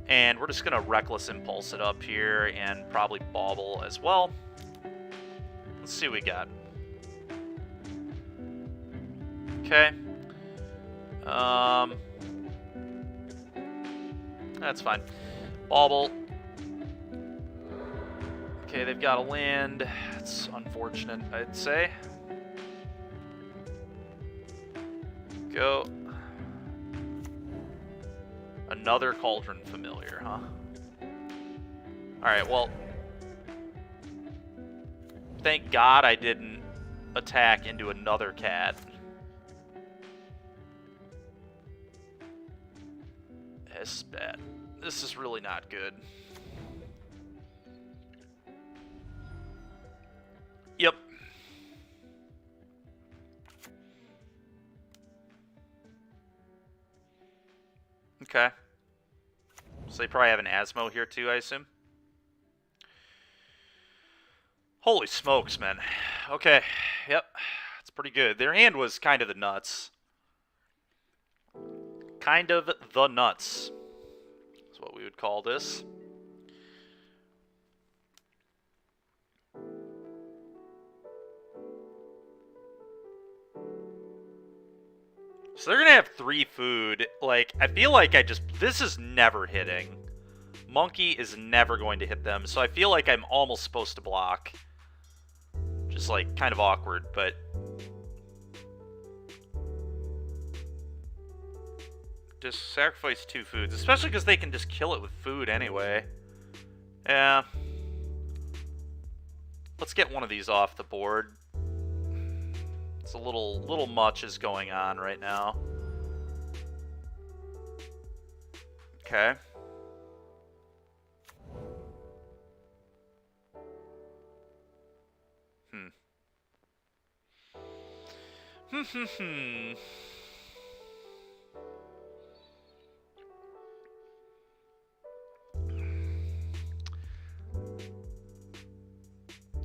And we're just going to Reckless Impulse it up here and probably bauble as well. Let's see what we got. Okay. That's fine. Bauble. Okay, they've got a land. It's unfortunate, I'd say. Go. Another Cauldron Familiar, huh? Alright, well... Thank God I didn't attack into another cat. This is bad. This is really not good. Yep. Okay. So they probably have an Asmo here too, I assume. Holy smokes, man. Okay. Yep. That's pretty good. Their hand was kind of the nuts. Kind of the nuts. That's what we would call this. So they're going to have 3 food. Like, I feel like this is never hitting. Monkey is never going to hit them. So I feel like I'm almost supposed to block. Just, like, kind of awkward, but... Just sacrifice 2 foods. Especially because they can just kill it with food anyway. Yeah. Let's get one of these off the board. It's a little much is going on right now. Okay.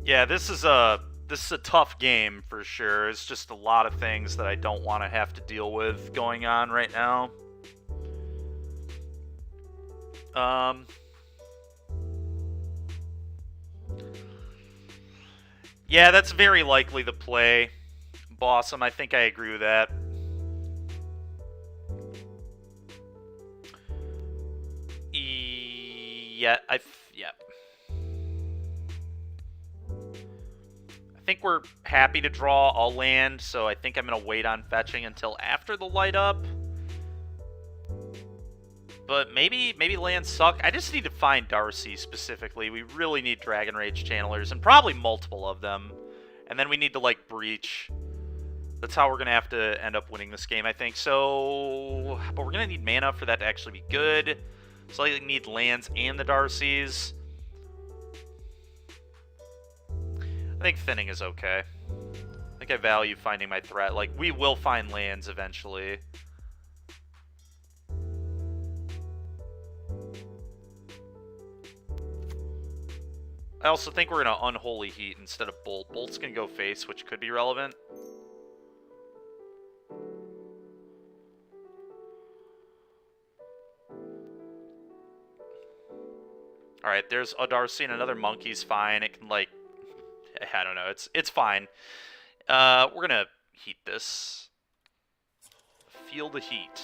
Yeah, this is a tough game for sure. It's just a lot of things that I don't want to have to deal with going on right now. Yeah, that's very likely the play. Bossum, I think I agree with that. Yeah, I think we're happy to draw a land, so I think I'm going to wait on fetching until after the light up. But maybe lands suck. I just need to find Darcy specifically. We really need Dragon Rage Channelers, and probably multiple of them. And then we need to, like, Breach. That's how we're going to have to end up winning this game, I think. So, but we're going to need mana for that to actually be good. So I need lands and the Darcys. I think thinning is okay. I think I value finding my threat. Like, we will find lands eventually. I also think we're going to Unholy Heat instead of Bolt. Bolt's going to go face, which could be relevant. Alright, there's a Darcy and another monkey's fine. It can, like... I don't know. It's fine. We're going to heat this. Feel the heat.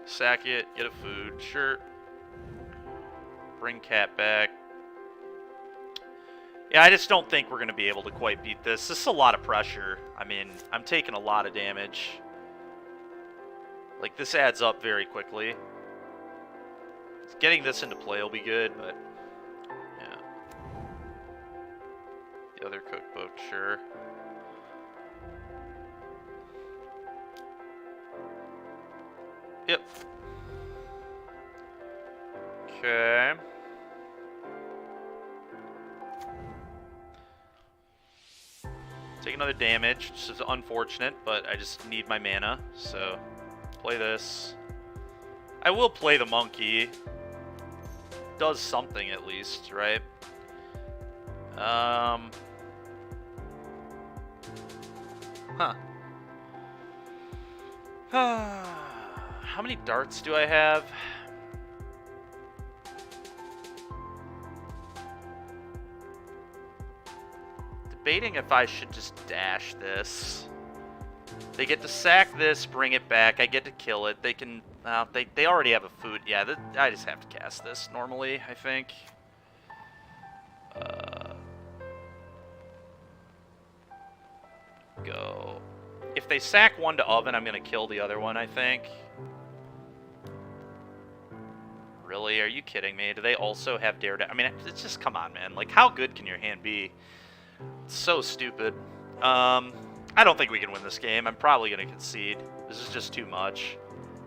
Sack it. Get a food. Sure. Bring cat back. Yeah, I just don't think we're going to be able to quite beat this. This is a lot of pressure. I mean, I'm taking a lot of damage. Like, this adds up very quickly. Getting this into play will be good, but... yeah. The other cookbook, sure. Yep. Okay. Take another damage, which is unfortunate, but I just need my mana, so... play this. I will play the monkey. Does something at least, right? Huh. How many darts do I have? Debating if I should just dash this. They get to sack this, bring it back. I get to kill it. They can... they already have a food. Yeah, I just have to cast this normally, I think. Go. If they sack one to oven, I'm going to kill the other one, I think. Really? Are you kidding me? Do they also have Daredevil? I mean, it's just... come on, man. Like, how good can your hand be? It's so stupid. I don't think we can win this game. I'm probably going to concede. This is just too much.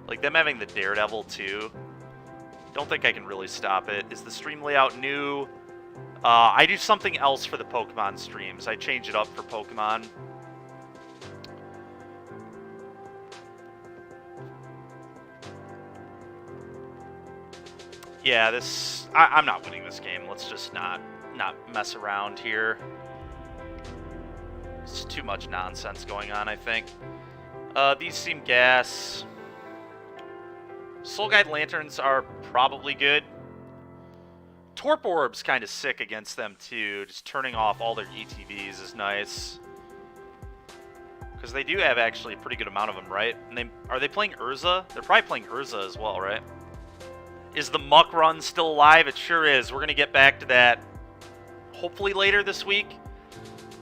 Like, them having the Daredevil, too. Don't think I can really stop it. Is the stream layout new? I do something else for the Pokemon streams. I change it up for Pokemon. Yeah, this... I'm not winning this game. Let's just not mess around here. It's too much nonsense going on, I think. These seem gas. Soul Guide Lanterns are probably good. Torp Orb's kind of sick against them, too. Just turning off all their ETBs is nice. Because they do have actually a pretty good amount of them, right? And are they playing Urza? They're probably playing Urza as well, right? Is the Muck Run still alive? It sure is. We're going to get back to that hopefully later this week.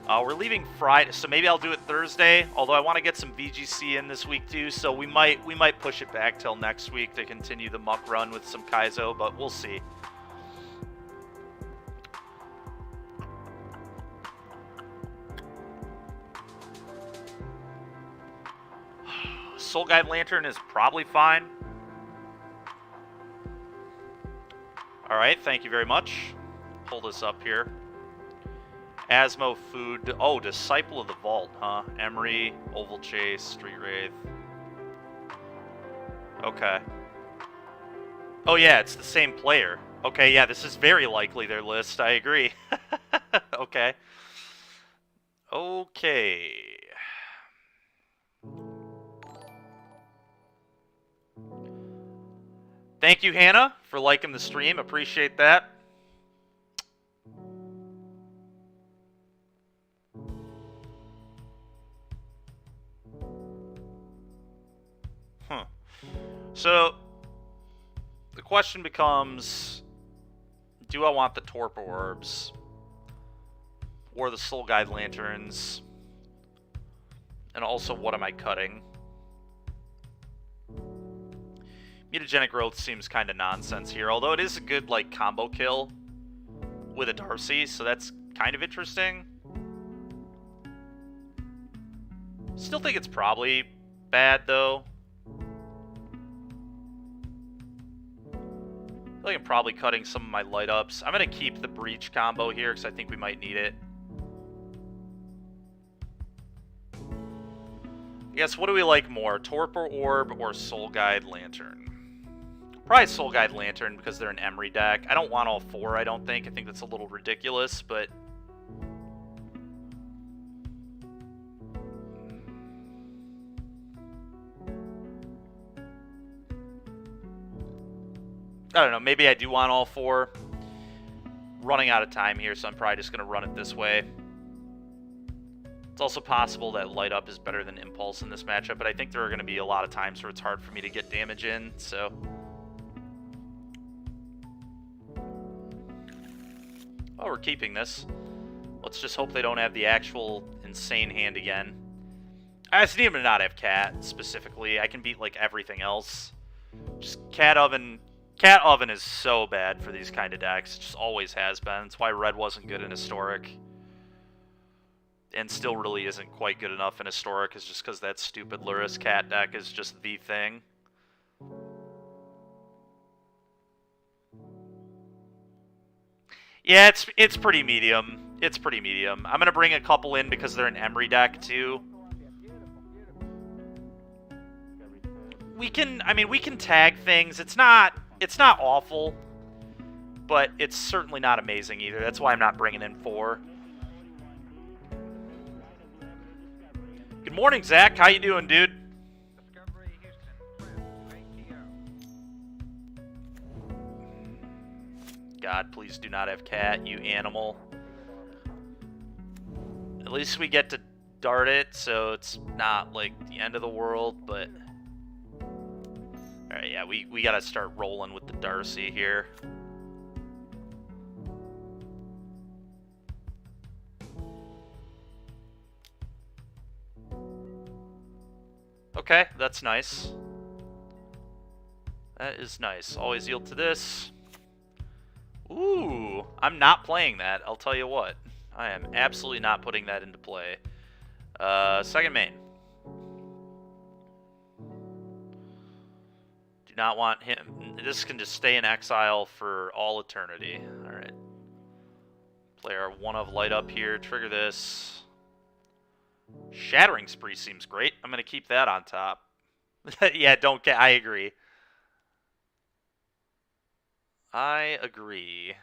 We're leaving Friday, so maybe I'll do it Thursday. Although I want to get some VGC in this week too, so we might push it back till next week to continue the Muck Run with some Kaizo, but we'll see. Soul Guide Lantern is probably fine. Alright, thank you very much. Pull this up here. Asmo Food. Oh, Disciple of the Vault, huh? Emery, Oval Chase, Street Wraith. Okay. Oh yeah, it's the same player. Okay, yeah, this is very likely their list. I agree. Okay. Okay. Thank you, Hannah, for liking the stream. Appreciate that. So, the question becomes, do I want the Torpor Orbs or the Soul Guide Lanterns? And also, what am I cutting? Mutagenic Growth seems kind of nonsense here, although it is a good, like, combo kill with a Darcy, so that's kind of interesting. Still think it's probably bad, though. I feel like I'm probably cutting some of my light ups. I'm going to keep the Breach combo here because I think we might need it. I guess, what do we like more? Torpor Orb or Soul Guide Lantern? Probably Soul Guide Lantern because they're an Emery deck. I don't want all four, I don't think. I think that's a little ridiculous, but... I don't know, maybe I do want all four. Running out of time here, so I'm probably just going to run it this way. It's also possible that Light Up is better than Impulse in this matchup, but I think there are going to be a lot of times where it's hard for me to get damage in, so... Oh, we're keeping this. Let's just hope they don't have the actual insane hand again. I just need them to not have Cat, specifically. I can beat, like, everything else. Just Cat Oven... Cat Oven is so bad for these kind of decks. It just always has been. That's why Red wasn't good in Historic. And still really isn't quite good enough in Historic, is just because that stupid Luris Cat deck is just the thing. Yeah, it's pretty medium. It's pretty medium. I'm going to bring a couple in because they're an Emery deck, too. We can tag things. It's not awful, but it's certainly not amazing either. That's why I'm not bringing in 4. Good morning, Zach. How you doing, dude? God, please do not have Cat, you animal. At least we get to dart it, so it's not, like, the end of the world, but... Alright, yeah, we gotta start rolling with the Darcy here. Okay, that's nice. That is nice. Always yield to this. Ooh, I'm not playing that, I'll tell you what. I am absolutely not putting that into play. Second main. Do not want him. This can just stay in exile for all eternity. Alright. Play our 1 of Light Up here. Trigger this. Shattering Spree seems great. I'm going to keep that on top. Yeah, don't get... I agree. I agree.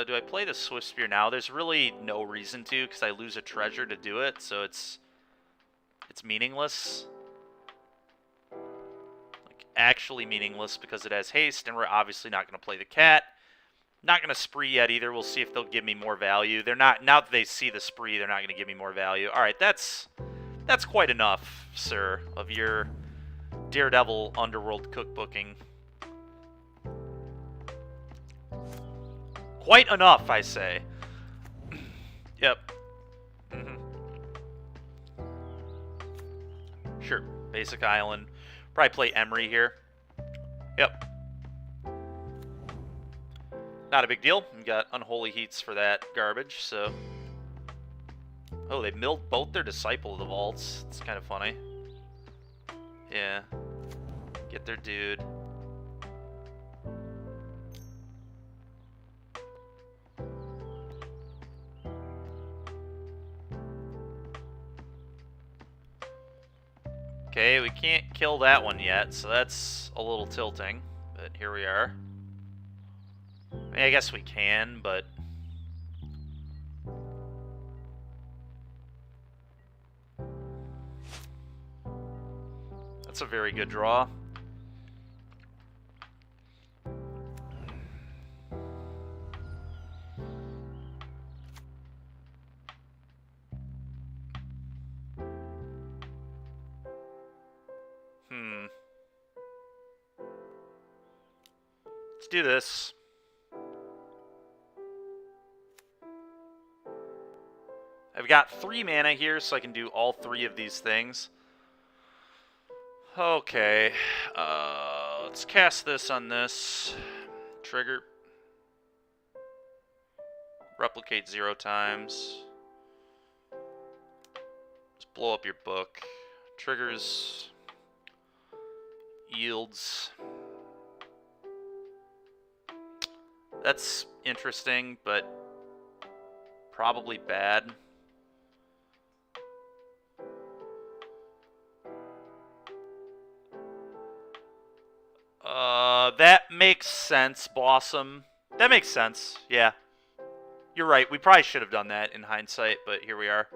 Do I play the Swift Spear now? There's really no reason to, because I lose a treasure to do it, so it's meaningless. Like, actually meaningless, because it has haste, and we're obviously not going to play the cat. Not going to spree yet either. We'll see if they'll give me more value. They're not, now that they see the spree, they're not going to give me more value. Alright, that's quite enough, sir, of your Daredevil Underworld cookbooking. Quite enough, I say. Yep. Sure. Basic Island. Probably play Emery here. Yep. Not not a big deal. We got Unholy Heats for that garbage, so... Oh, they milled both their Disciple of the Vaults. It's kind of funny. Yeah. Get their dude. Okay, we can't kill that one yet, so that's a little tilting. But here we are. I mean, I guess we can, but... That's a very good draw. Let's do this. I've got 3 mana here, so I can do all 3 of these things. Okay, let's cast this on this. Trigger. Replicate 0 times. Just blow up your book. Triggers. Yields. That's interesting, but probably bad. That makes sense, Blossom. That makes sense, yeah. You're right, we probably should have done that in hindsight, but here we are.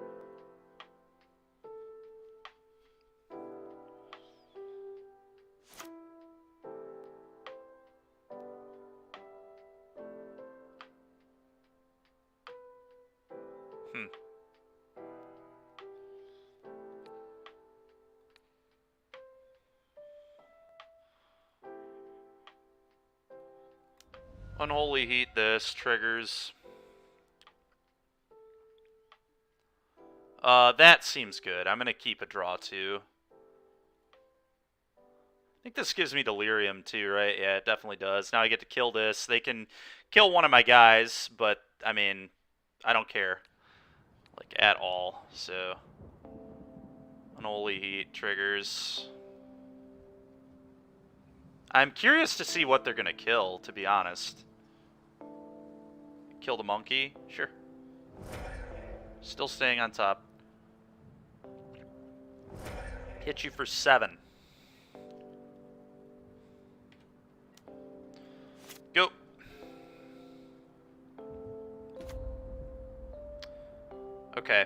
Unholy Heat this, triggers. That seems good. I'm going to keep a draw too. I think this gives me Delirium too, right? Yeah, it definitely does. Now I get to kill this. They can kill one of my guys, but, I mean, I don't care. Like, at all. So, Unholy Heat, triggers. I'm curious to see what they're going to kill, to be honest. Kill the monkey? Sure. Still staying on top. Hit you for 7. Go. Okay.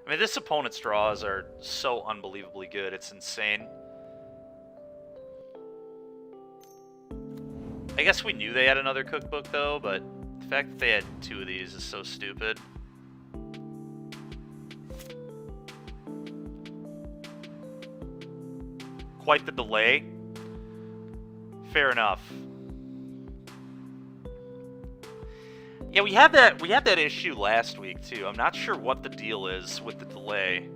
I mean, this opponent's draws are so unbelievably good. It's insane. I guess we knew they had another cookbook, though, but the fact that they had 2 of these is so stupid. Quite the delay. Fair enough. Yeah, we had that issue last week too. I'm not sure what the deal is with the delay.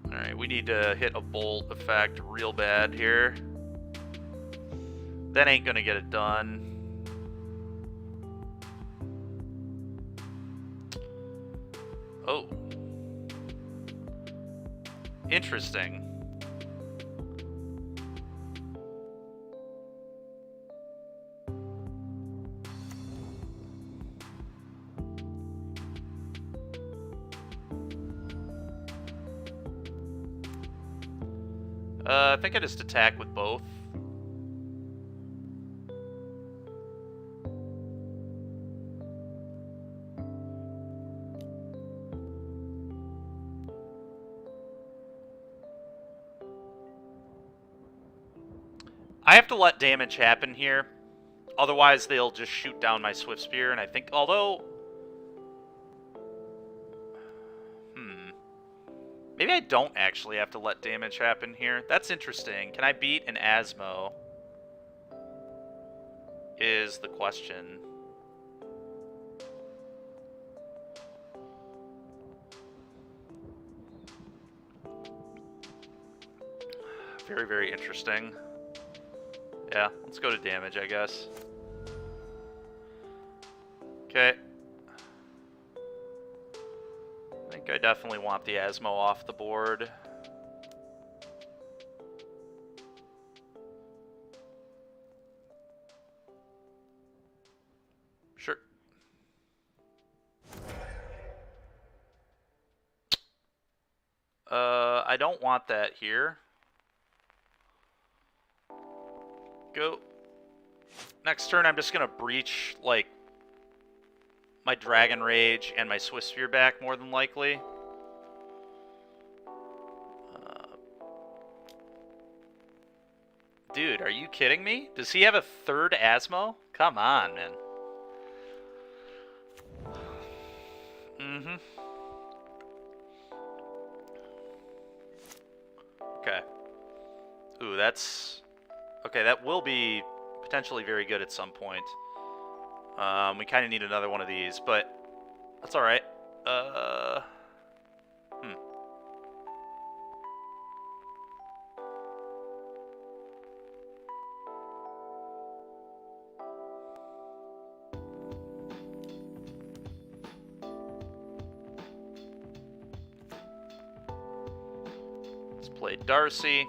Alright, we need to hit a bolt effect real bad here. That ain't gonna get it done. Oh. Interesting. I think I just attack with both. I have to let damage happen here. Otherwise, they'll just shoot down my Swift Spear, and I think, although... Maybe maybe I don't actually have to let damage happen here. That's interesting. Can I beat an Asmo? Is the question. Very, very interesting. Yeah, let's go to damage, I guess. Okay. I think I definitely want the Asmo off the board. Sure. I don't want that here. Go. Next turn, I'm just gonna breach, like, my Dragon Rage and my Swift Spear back, more than likely. Dude, are you kidding me? Does he have a third Asmo? Come on, man. Okay. Ooh, that's... Okay, that will be potentially very good at some point. We kind of need another one of these, but that's alright. Let's play Darcy.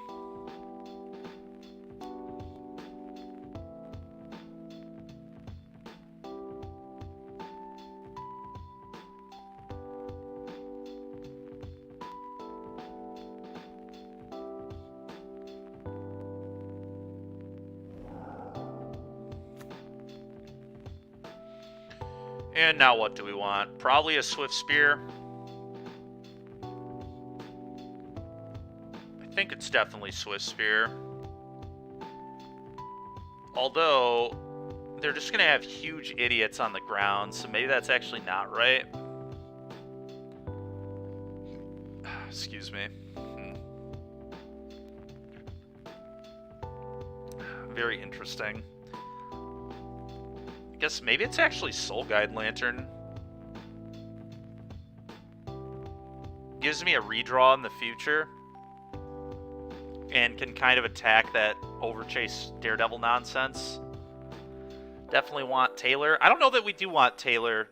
And now what do we want? Probably a Swift Spear. I think it's definitely Swift Spear. Although, they're just going to have huge idiots on the ground, so maybe that's actually not right. Excuse me. Very interesting. I guess maybe it's actually Soul Guide Lantern. Gives me a redraw in the future. And can kind of attack that Overchase Daredevil nonsense. Definitely want Taylor. I don't know that we do want Taylor.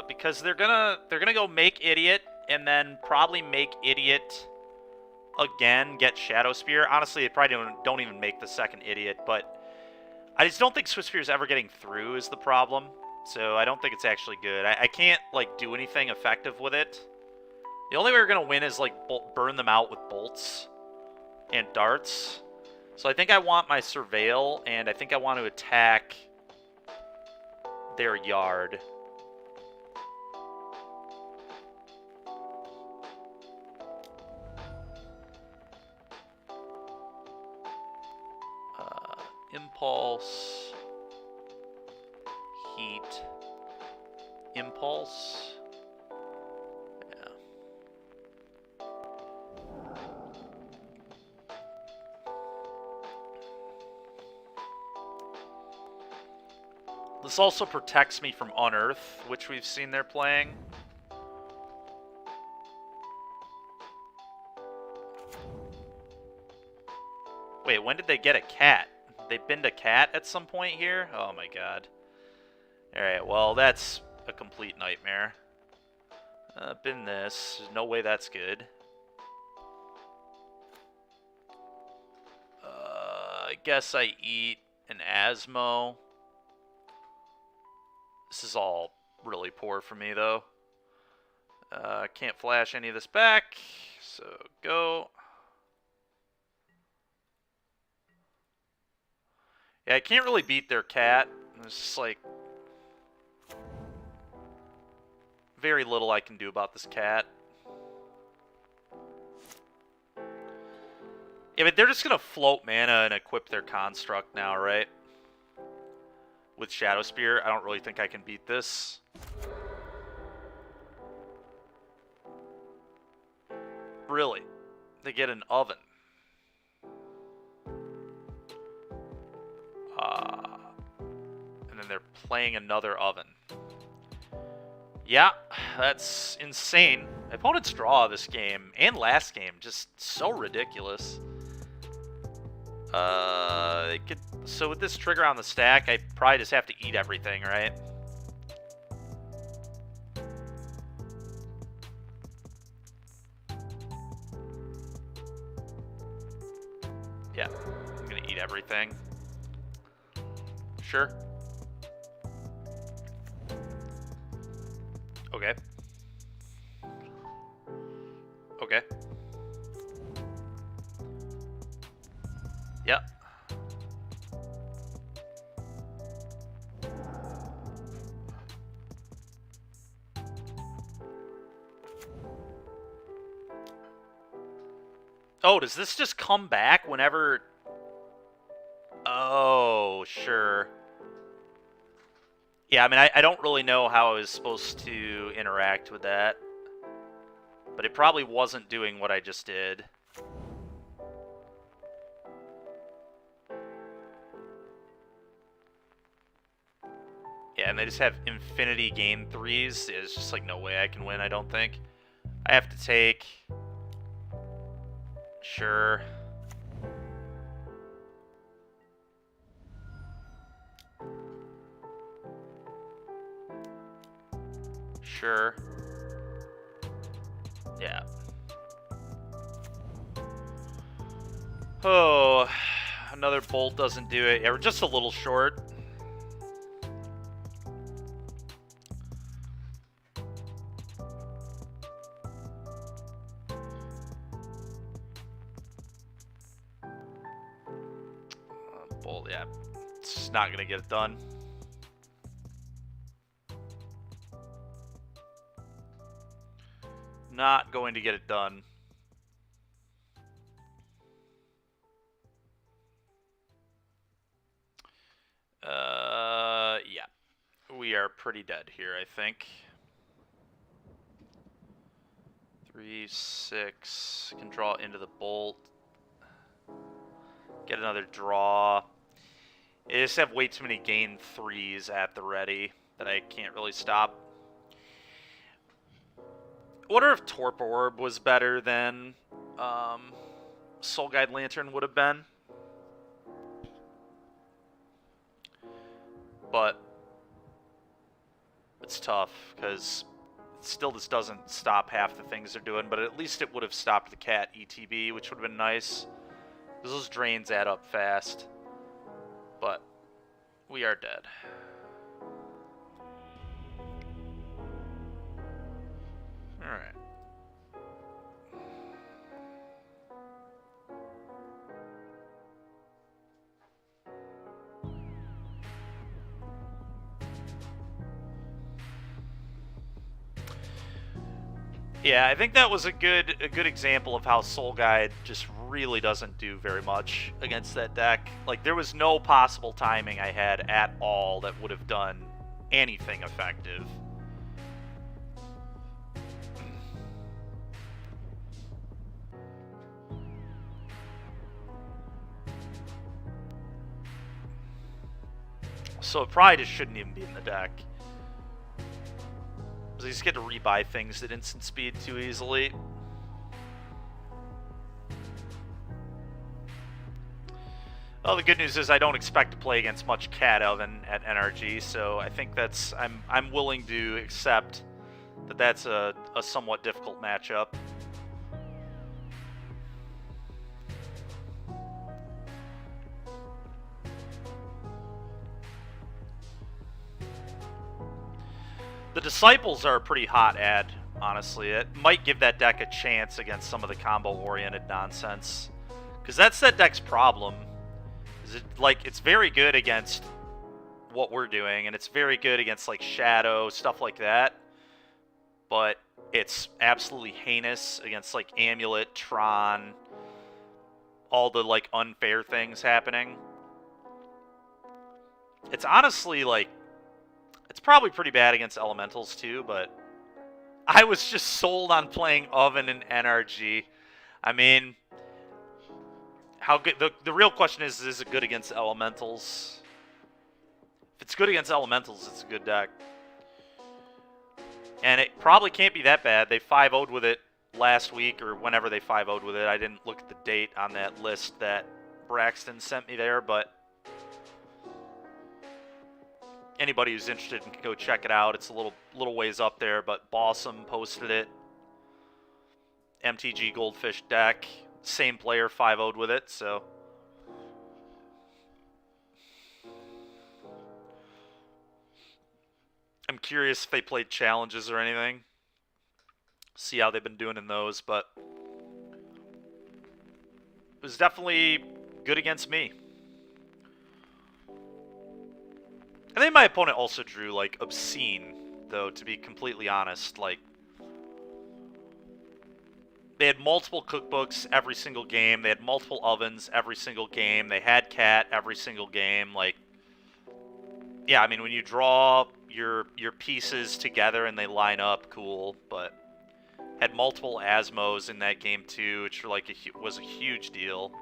Because they're gonna go make Idiot. And then probably make Idiot again. Get Shadow Spear. Honestly, they probably don't even make the second Idiot. But I just don't think Swift Spear is ever getting through is the problem. So I don't think it's actually good. I can't, like, do anything effective with it. The only way we're going to win is, like, burn them out with bolts and darts. So I think I want my Surveil, and I think I want to attack their yard. Impulse, Heat, Impulse, yeah. This also protects me from Unearth, which we've seen they're playing. Wait, when did they get a cat? They binned a cat at some point here? Oh my god. Alright, well, that's a complete nightmare. Bin this. There's no way that's good. I guess I eat an Asmo. This is all really poor for me, though. Can't flash any of this back, so go. Yeah, I can't really beat their cat. There's just, like, very little I can do about this cat. Yeah, but they're just going to float mana and equip their construct now, right? With Shadow Spear, I don't really think I can beat this. Really? to get an oven. And then they're playing another oven. Yeah, that's insane. Opponent's draw this game and last game just so ridiculous. So with this trigger on the stack, I probably just have to eat everything, right? Yeah, I'm gonna eat everything. Sure. Okay. Okay. Yep. Oh, does this just come back whenever... Oh, sure. Yeah, I mean, I don't really know how I was supposed to interact with that. But it probably wasn't doing what I just did. Yeah, and they just have infinity gain 3s. It's just like no way I can win, I don't think. I have to take... Sure. Sure. Yeah. Oh, another bolt doesn't do it. Yeah, we're just a little short. Bolt, yeah. It's just not going to get it done. Not going to get it done. Yeah. We are pretty dead here, I think. 3, 6. Can draw into the bolt. Get another draw. They just have way too many gain 3s at the ready that I can't really stop. I wonder if Torpor Orb was better than Soul Guide Lantern would have been. But it's tough, because still this doesn't stop half the things they're doing, but at least it would have stopped the cat ETB, which would have been nice. Because those drains add up fast. But we are dead. Alright. Yeah, I think that was a good example of how Soul Guide just really doesn't do very much against that deck. Like, there was no possible timing I had at all that would have done anything effective. So it probably just shouldn't even be in the deck. Because you just get to rebuy things at instant speed too easily. Well, the good news is I don't expect to play against much Cat Oven at NRG, so I think that's... I'm willing to accept that that's a somewhat difficult matchup. The Disciples are a pretty hot ad, honestly. It might give that deck a chance against some of the combo-oriented nonsense. Because that's that deck's problem. Is it, like, it's very good against what we're doing, and it's very good against, like, Shadow, stuff like that. But it's absolutely heinous against, like, Amulet, Tron, all the, like, unfair things happening. It's honestly, like, it's probably pretty bad against Elementals, too, but I was just sold on playing Oven and NRG. I mean, how good? The real question is it good against elementals? If it's good against elementals, it's a good deck. And it probably can't be that bad. They 5-0'd with it last week, or whenever they 5-0'd with it. I didn't look at the date on that list that Braxton sent me there, but anybody who's interested can go check it out. It's a little ways up there, but Bossum posted it. MTG Goldfish deck. Same player 5-0'd with it, so... I'm curious if they played challenges or anything. See how they've been doing in those, but... It was definitely good against me. I think my opponent also drew, like, obscene, though, to be completely honest. Like, they had multiple cookbooks every single game. They had multiple ovens every single game. They had cat every single game. Like, yeah, I mean, when you draw your pieces together and they line up, cool. But had multiple Asmos in that game, too, which like was a huge deal.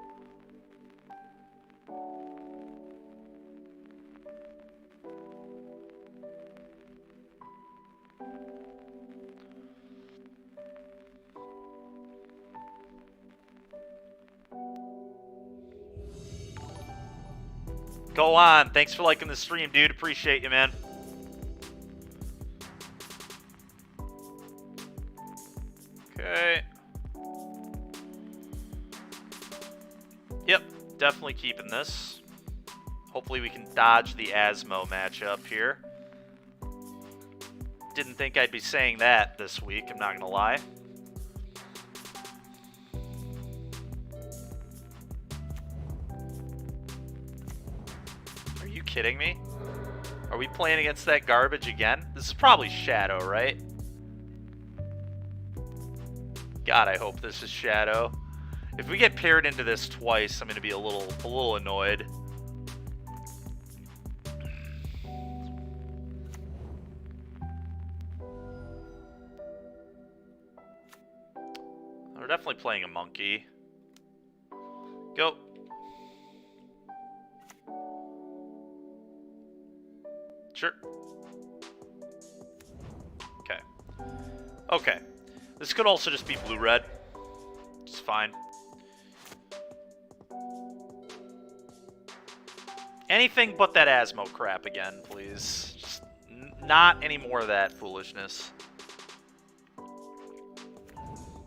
Go on. Thanks for liking the stream, dude. Appreciate you, man. Okay. Yep, definitely keeping this. Hopefully we can dodge the Asmo matchup here. Didn't think I'd be saying that this week, I'm not gonna lie. Are you kidding me? Are we playing against that garbage again? This is probably Shadow, right? God, I hope this is Shadow. If we get paired into this twice, I'm gonna be a little annoyed. We're definitely playing a monkey. Go. Sure. Okay. Okay. This could also just be blue-red. It's fine. Anything but that Asmo crap again, please. Just not any more of that foolishness.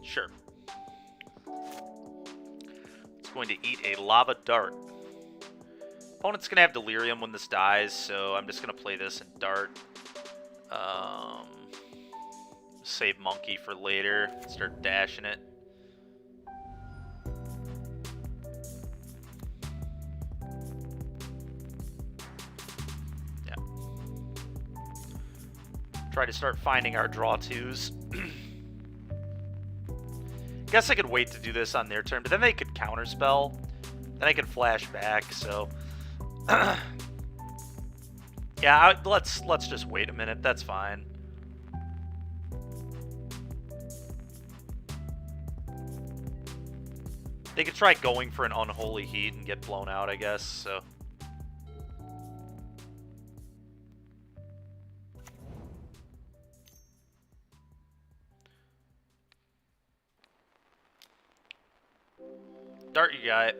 Sure. It's going to eat a lava dart. Opponent's going to have Delirium when this dies, so I'm just going to play this and dart. Save monkey for later. Start dashing it. Yeah. Try to start finding our draw twos. Guess I could wait to do this on their turn, but then they could counterspell. Then I could flash back, so... yeah, let's just wait a minute. That's fine. They could try going for an Unholy Heat and get blown out, I guess, so... Dart, you got it.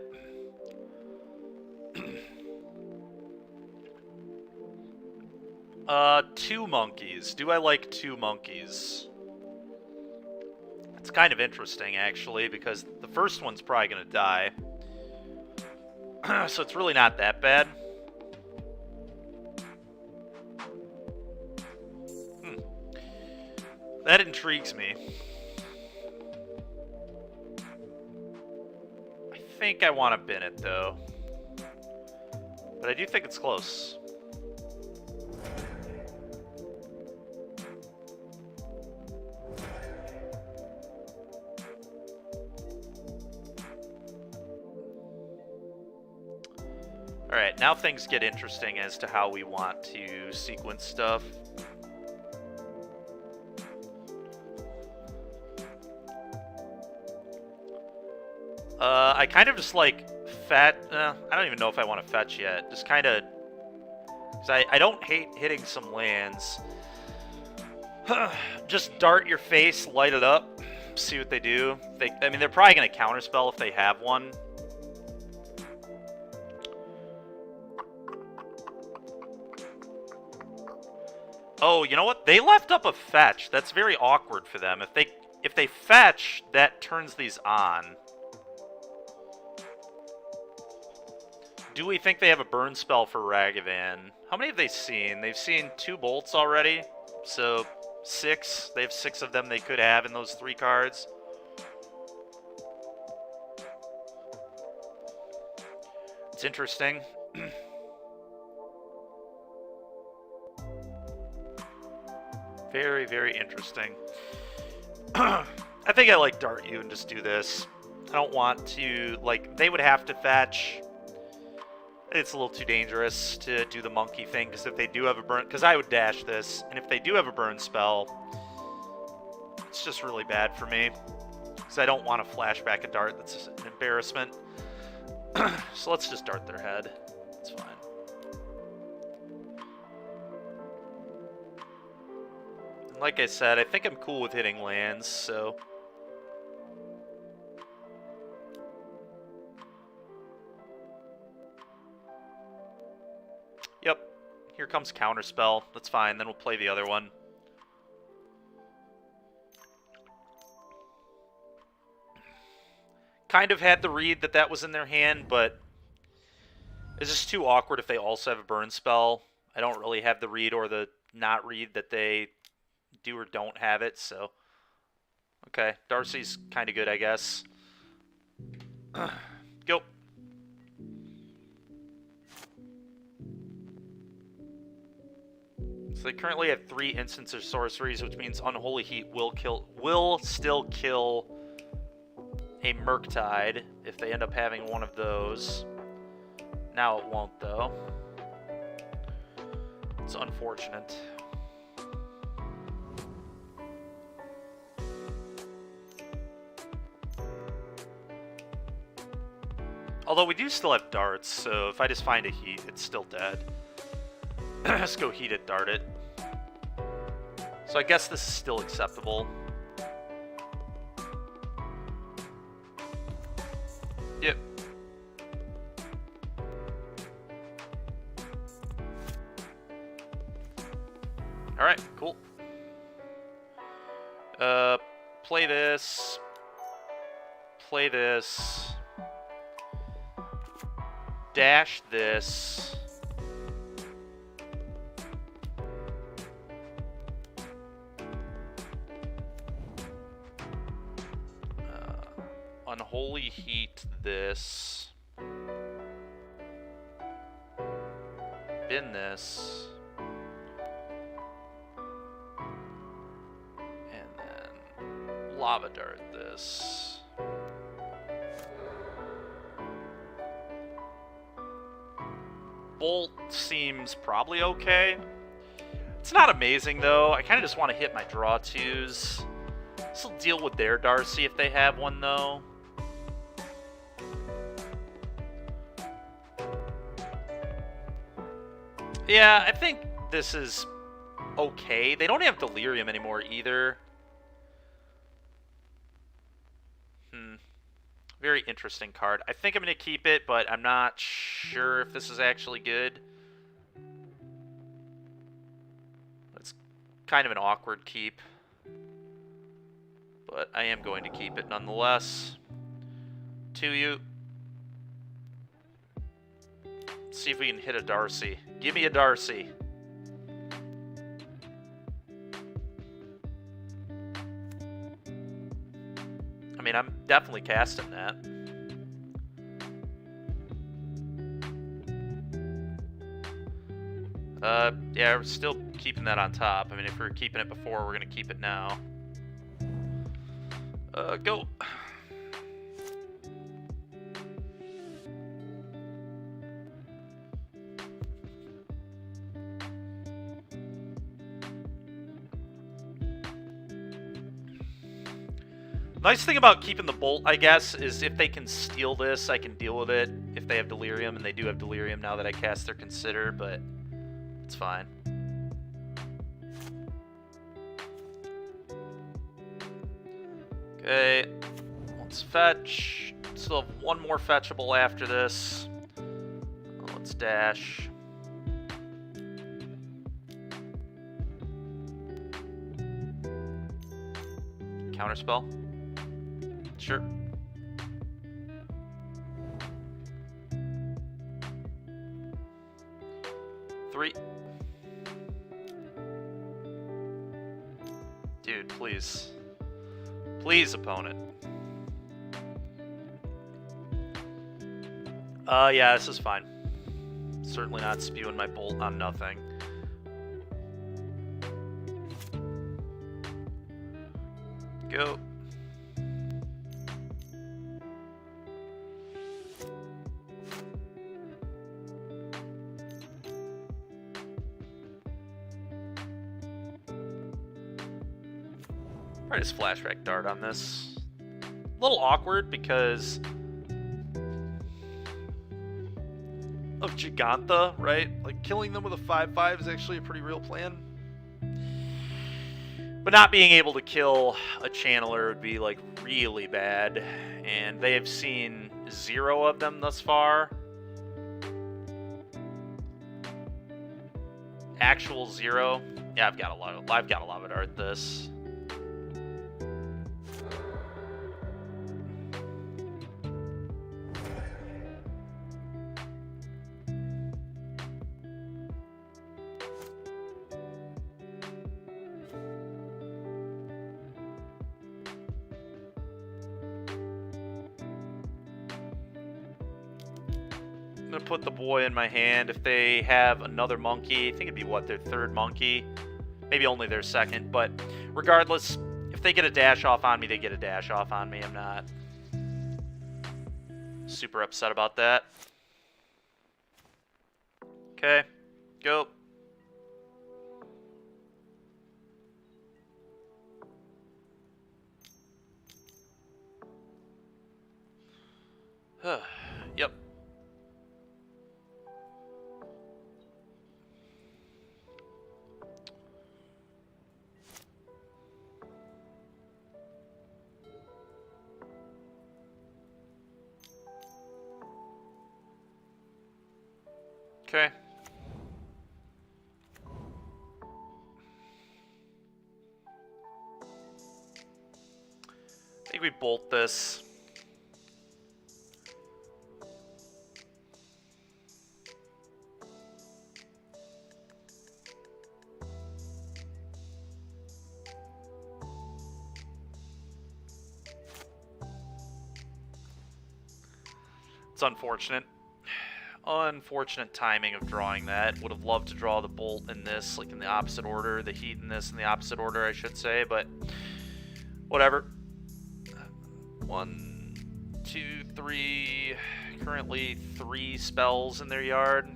Two monkeys. Do I like two monkeys? It's kind of interesting, actually, because the first one's probably going to die. So it's really not that bad. That intrigues me. I think I want to bin it, though. But I do think it's close. Alright, now things get interesting as to how we want to sequence stuff. I kind of just like I don't even know if I want to fetch yet. Just kind of, because I don't hate hitting some lands. Just dart your face, light it up, see what they do. I mean, they're probably going to counterspell if they have one. Oh, you know what? They left up a fetch. That's very awkward for them. If they fetch, that turns these on. Do we think they have a burn spell for Ragavan? How many have they seen? They've seen 2 bolts already, so 6. They have 6 of them they could have in those 3 cards. It's interesting. Very, very interesting. I think I like dart you and just do this. I don't want to, like, they would have to fetch. It's a little too dangerous to do the monkey thing, because if they do have a burn, because I would dash this, and if they do have a burn spell, it's just really bad for me, because I don't want to flashback a dart. That's an embarrassment. So let's just dart their head. It's fine. And like I said, I think I'm cool with hitting lands, so... Yep. Here comes Counterspell. That's fine. Then we'll play the other one. Kind of had the read that was in their hand, but it's just too awkward if they also have a burn spell. I don't really have the read or the not read that they do or don't have it, so... Okay, Darcy's kind of good, I guess. Go. So they currently have 3 instants of sorceries, which means Unholy Heat will still kill a Murktide if they end up having one of those. Now it won't, though. It's unfortunate. Although we do still have darts, so if I just find a heat, it's still dead. Let's go heat it, dart it. So I guess this is still acceptable. Yep. Alright, cool. Play this. Play this. Dash this. Unholy Heat this. Bin this. And then Lava Dart this. Bolt seems probably okay. It's not amazing though. I kind of just want to hit my draw 2s. This will deal with their Darcy if they have one though. Yeah, I think this is okay. They don't have Delirium anymore either. Very interesting card. I think I'm going to keep it, but I'm not sure if this is actually good. It's kind of an awkward keep. But I am going to keep it nonetheless. To you. Let's see if we can hit a Darcy. Give me a Darcy. I mean, I'm definitely casting that. Yeah, we're still keeping that on top. I mean, if we were keeping it before, we're going to keep it now. Go. Nice thing about keeping the bolt, I guess, is if they can steal this, I can deal with it. If they have delirium, and they do have delirium now that I cast their consider, but it's fine. Okay, let's fetch. Still have one more fetchable after this. Let's dash. Counterspell. Sure. Three. Dude, please. Please, opponent. Yeah, this is fine. Certainly not spewing my bolt on nothing. Go. Probably just flashback dart on this. A little awkward because of Giganta, right? Like, killing them with a 5/5 is actually a pretty real plan. But not being able to kill a channeler would be, like, really bad. And they have seen 0 of them thus far. Actual 0. Yeah, I've got a lot of art this. I'm gonna put the boy in my hand. If they have another monkey, I think it'd be what, their third monkey? Maybe only their second, but regardless, if they get a dash off on me, they get a dash off on me. I'm not super upset about that. Okay, go. Yep. Okay. I think we bolt this. It's unfortunate. Unfortunate timing of drawing that. Would have loved to draw the bolt in this, like in the opposite order, the heat in this in the opposite order, I should say, but whatever. 1, 2, 3. Currently 3 spells in their yard.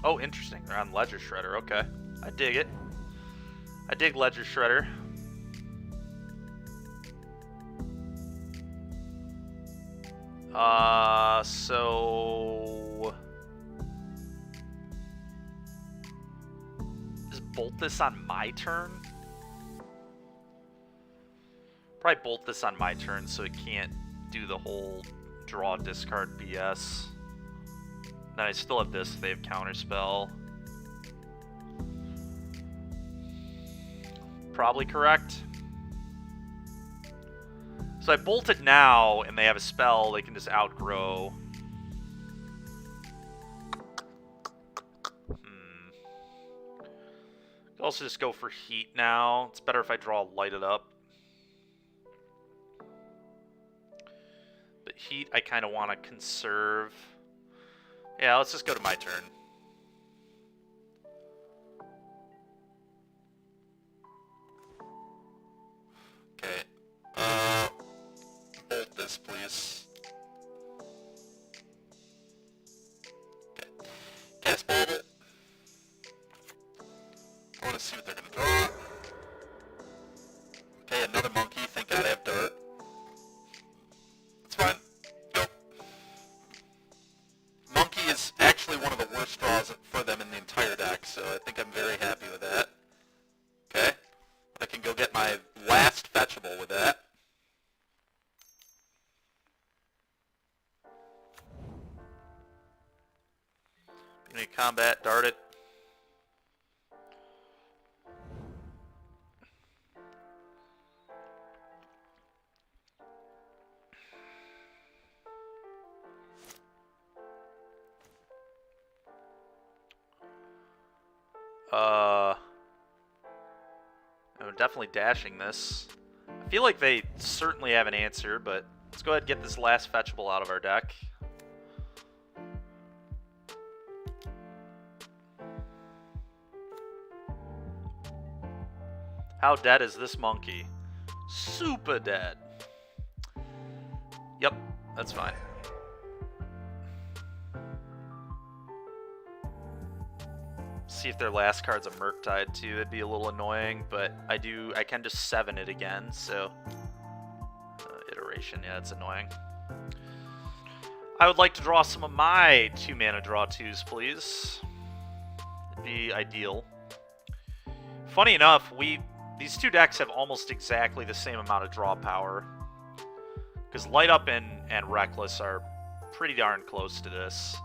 Oh, interesting. They're on Ledger Shredder. Okay. I dig it. I dig Ledger Shredder. So... Just bolt this on my turn? Probably bolt this on my turn so it can't do the whole draw discard BS. Then I still have this if they have Counterspell. Probably correct. So I bolt it now, and they have a spell they can just outgrow. Could also just go for heat now. It's better if I draw Light It Up. But heat I kind of want to conserve. Yeah, let's just go to my turn. Okay. Bolt this, please. Gas bottle. I want to see what they're going to draw. Okay, another monkey. Thank God I have dirt. It's fine. Go. Monkey is actually one of the worst draws for them in the entire deck, so I think I'm very happy with that. Okay. I can go get my last fetchable with that. Beginning combat, dart it. I'm definitely dashing this. I feel like they certainly have an answer, but let's go ahead and get this last fetchable out of our deck. How dead is this monkey? Super dead. Yep, that's fine. See if their last card's a Murktide too. That'd be a little annoying, but I can just 7 it again, so iteration, yeah, it's annoying. I would like to draw some of my 2-mana draw 2s, please. It'd be ideal. Funny enough, these two decks have almost exactly the same amount of draw power, because Light Up and Reckless are pretty darn close to this.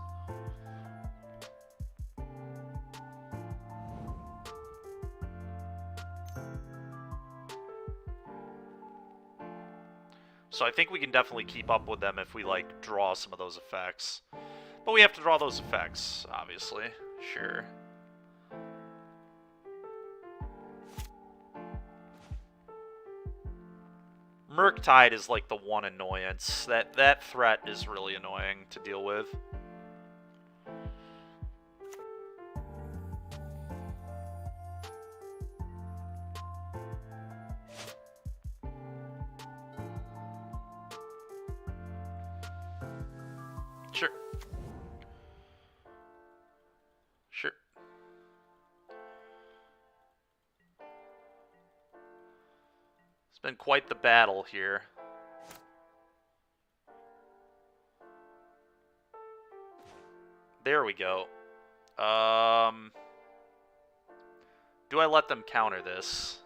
So I think we can definitely keep up with them if we, like, draw some of those effects. But we have to draw those effects, obviously. Sure. Murktide is, like, the one annoyance. That threat is really annoying to deal with. Sure. Sure. It's been quite the battle here. There we go. Do I let them counter this?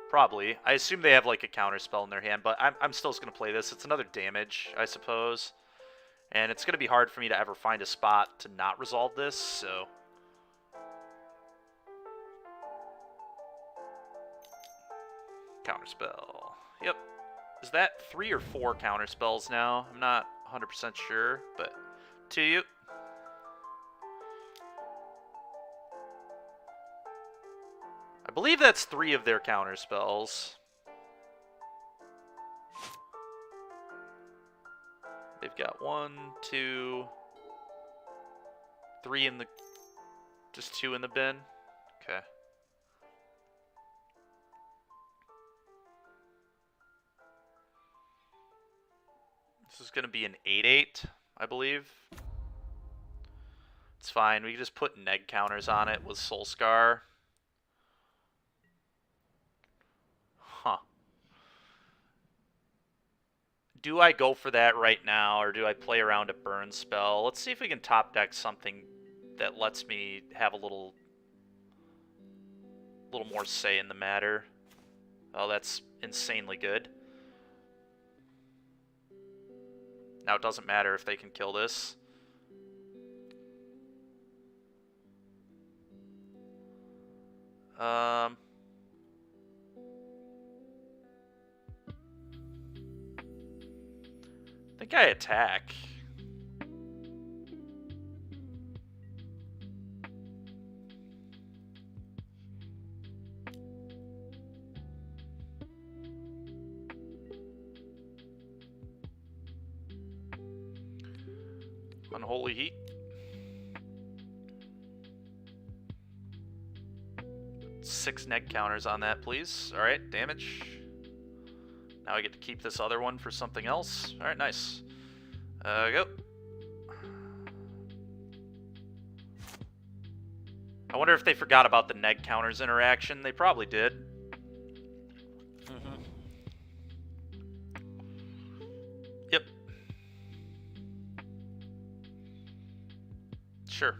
Probably. I assume they have, like, a counter spell in their hand, but I'm still just going to play this. It's another damage, I suppose. And it's going to be hard for me to ever find a spot to not resolve this, so... Counterspell. Yep. Is that 3 or 4 counterspells now? I'm not 100% sure, but to you. I believe that's 3 of their counterspells. They've got 1, 2, 3 in the... just 2 in the bin? Okay. This is going to be an 8/8, I believe. It's fine. We can just put neg counters on it with Soul Scar. Huh. Do I go for that right now, or do I play around a burn spell? Let's see if we can top deck something that lets me have a little more say in the matter. Oh, that's insanely good. Now it doesn't matter if they can kill this. I think I attack. Unholy Heat. Six neg counters on that, please. Alright, damage. Now I get to keep this other one for something else. Alright, nice. Go. I wonder if they forgot about the neg counters interaction. They probably did. Yep. Sure.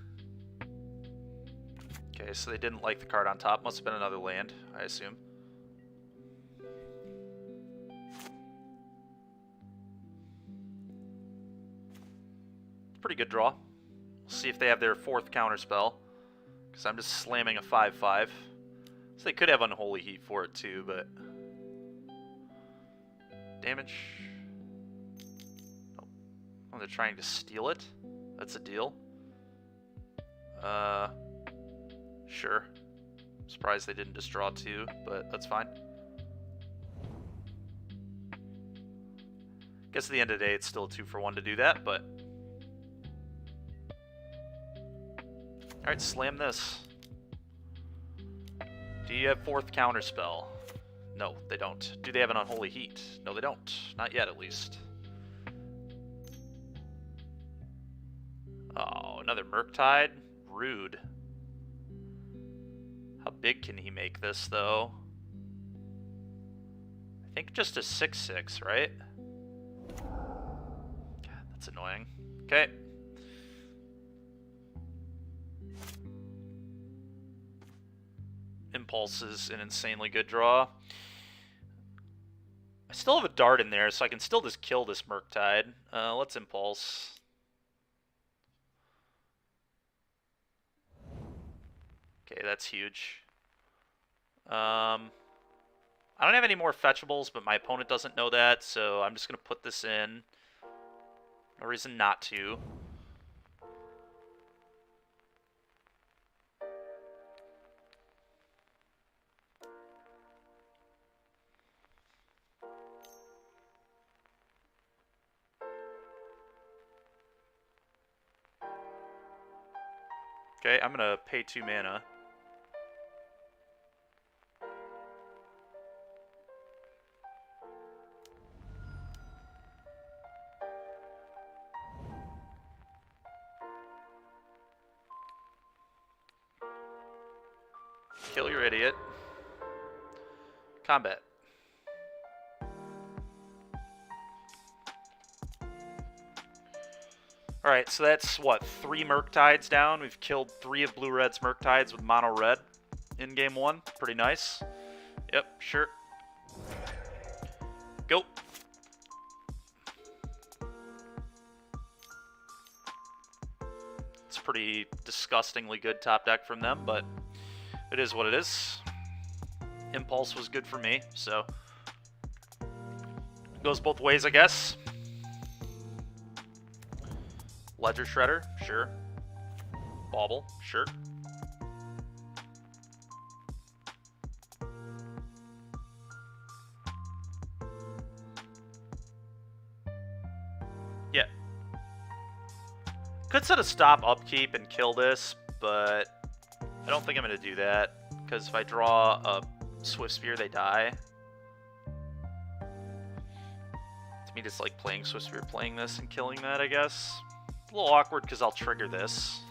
Okay, so they didn't like the card on top. Must have been another land, I assume. Pretty good draw. We'll see if they have their 4th counter spell. Because I'm just slamming a 5/5. So they could have Unholy Heat for it too, but... Damage. Oh, they're trying to steal it? That's a deal. Sure. I'm surprised they didn't just draw 2, but that's fine. Guess at the end of the day, it's still a 2-for-1 to do that, but... Alright, slam this. Do you have 4th counterspell? No, they don't. Do they have an Unholy Heat? No, they don't. Not yet, at least. Oh, another Murktide? Rude. How big can he make this, though? I think just a 6/6, right? God, that's annoying. Okay. Impulse is an insanely good draw. I still have a dart in there, so I can still just kill this Murktide. Let's Impulse. Okay, that's huge. I don't have any more fetchables, but my opponent doesn't know that, so I'm just going to put this in. No reason not to. Okay, I'm going to pay 2 mana. Kill your idiot. Combat. Alright, so that's, what, 3 Murktides down? We've killed 3 of Blue-Red's Murktides with Mono-Red in Game 1. Pretty nice. Yep, sure. Go. It's pretty disgustingly good top deck from them, but it is what it is. Impulse was good for me, so it goes both ways, I guess. Ledger Shredder, sure. Bauble, sure. Yeah. Could set a stop upkeep and kill this, but I don't think I'm going to do that, because if I draw a Swift Spear, they die. To me, just like playing Swift Spear, playing this, and killing that, I guess. A little awkward because I'll trigger this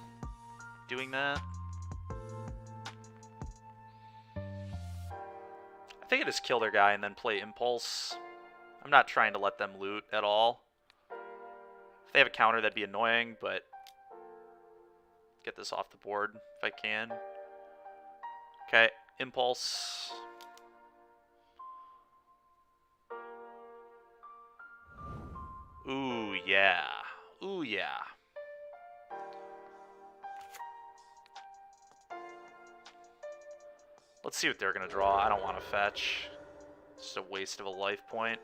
doing that. I think I just kill their guy and then play Impulse. I'm not trying to let them loot at all. If they have a counter, that'd be annoying, but get this off the board if I can. Okay, Impulse. Ooh, yeah. Ooh, yeah. Let's see what they're going to draw. I don't want to fetch. It's just a waste of a life point.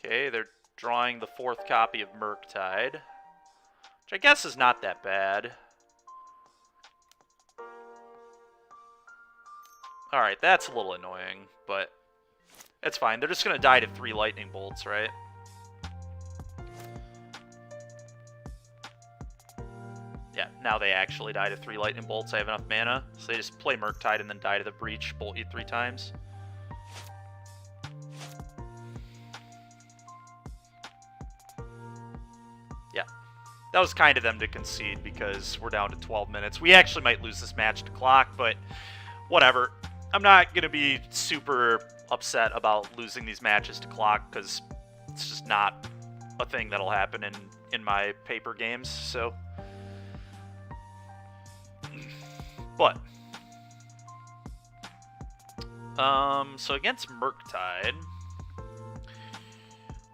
Okay, they're drawing the 4th copy of Murktide, which I guess is not that bad. Alright, that's a little annoying, but it's fine. They're just going to die to 3 lightning bolts, right? Yeah, now they actually die to 3 lightning bolts. I have enough mana, so they just play Murktide and then die to the breach, bolt you 3 times. That was kind of them to concede because we're down to 12 minutes. We actually might lose this match to clock, but whatever. I'm not going to be super upset about losing these matches to clock because it's just not a thing that'll happen in my paper games, so. But. So against Murktide,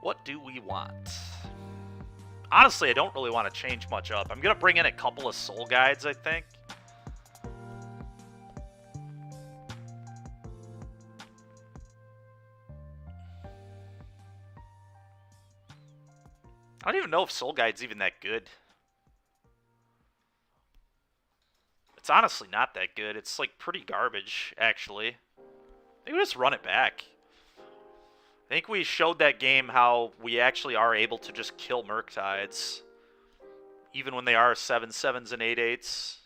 what do we want? Honestly, I don't really want to change much up. I'm going to bring in a couple of Soul Guides, I think. I don't even know if Soul Guide's even that good. It's honestly not that good. It's like pretty garbage, actually. I think we just run it back. I think we showed that game how we actually are able to just kill Murktides. Even when they are 7/7s and 8/8s.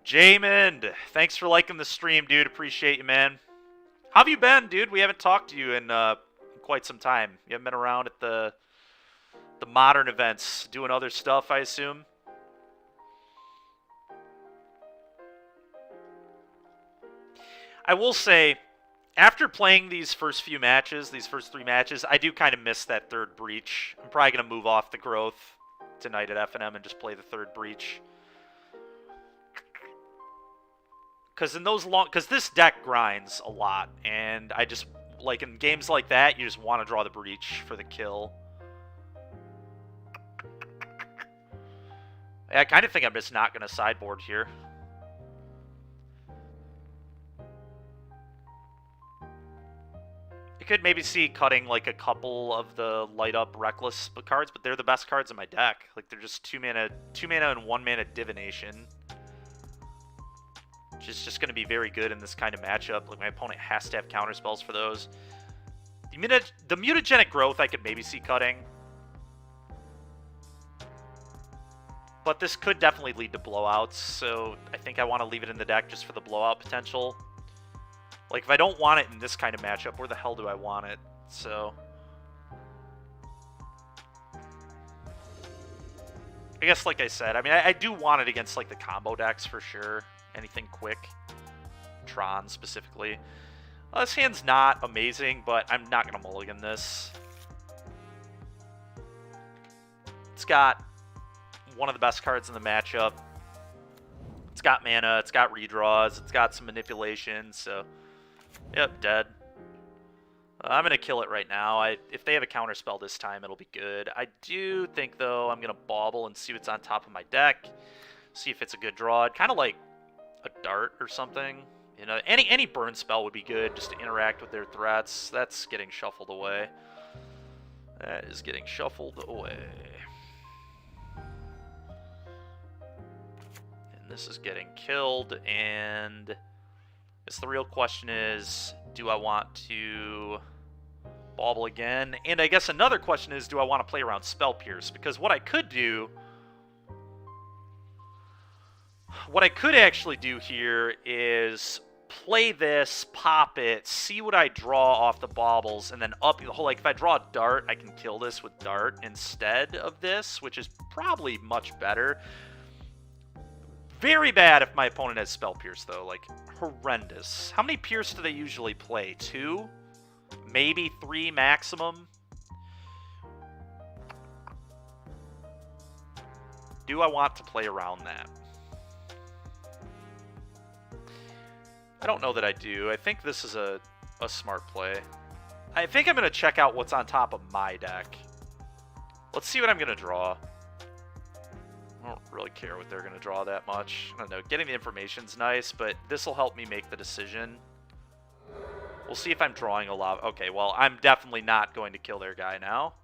Jamin, thanks for liking the stream, dude. Appreciate you, man. How have you been, dude? We haven't talked to you in quite some time. You haven't been around at the modern events, doing other stuff, I assume. I will say, after playing these first few matches, these first 3 matches, I do kind of miss that third breach. I'm probably going to move off the growth tonight at F&M and just play the third breach. Because this deck grinds a lot, and I just, like in games like that, you just want to draw the breach for the kill. I kind of think I'm just not going to sideboard here. You could maybe see cutting like a couple of the light up Reckless cards, but they're the best cards in my deck. Like they're just 2 mana and 1 mana Divination. Which is just going to be very good in this kind of matchup. Like my opponent has to have counter spells for those. The mutagenic growth I could maybe see cutting. But this could definitely lead to blowouts, so I think I want to leave it in the deck just for the blowout potential. Like, if I don't want it in this kind of matchup, where the hell do I want it? So I guess, like I said, I mean, I do want it against, like, the combo decks for sure. Anything quick. Tron, specifically. This hand's not amazing, but I'm not going to mulligan this. It's got one of the best cards in the matchup. It's got mana, it's got redraws, it's got some manipulation, so... Yep, dead. I'm going to kill it right now. If they have a counterspell this time, it'll be good. I do think, though, I'm going to bauble and see what's on top of my deck. See if it's a good draw. Kind of like a dart or something. You know, any burn spell would be good just to interact with their threats. That's getting shuffled away. That is getting shuffled away. And this is getting killed, and... the real question is, do I want to bauble again? And I guess another question is, do I want to play around Spell Pierce? Because what I could do... what I could actually do here is play this, pop it, see what I draw off the baubles, and then up... like, if I draw a dart, I can kill this with dart instead of this, which is probably much better. Very bad if my opponent has Spell Pierce, though. Like, horrendous. How many Pierce do they usually play? 2? Maybe 3 maximum? Do I want to play around that? I don't know that I do. I think this is a smart play. I think I'm going to check out what's on top of my deck. Let's see what I'm going to draw. I don't really care what they're going to draw that much. I don't know. Getting the information's nice, but this will help me make the decision. We'll see if I'm drawing a lot. Okay, well, I'm definitely not going to kill their guy now.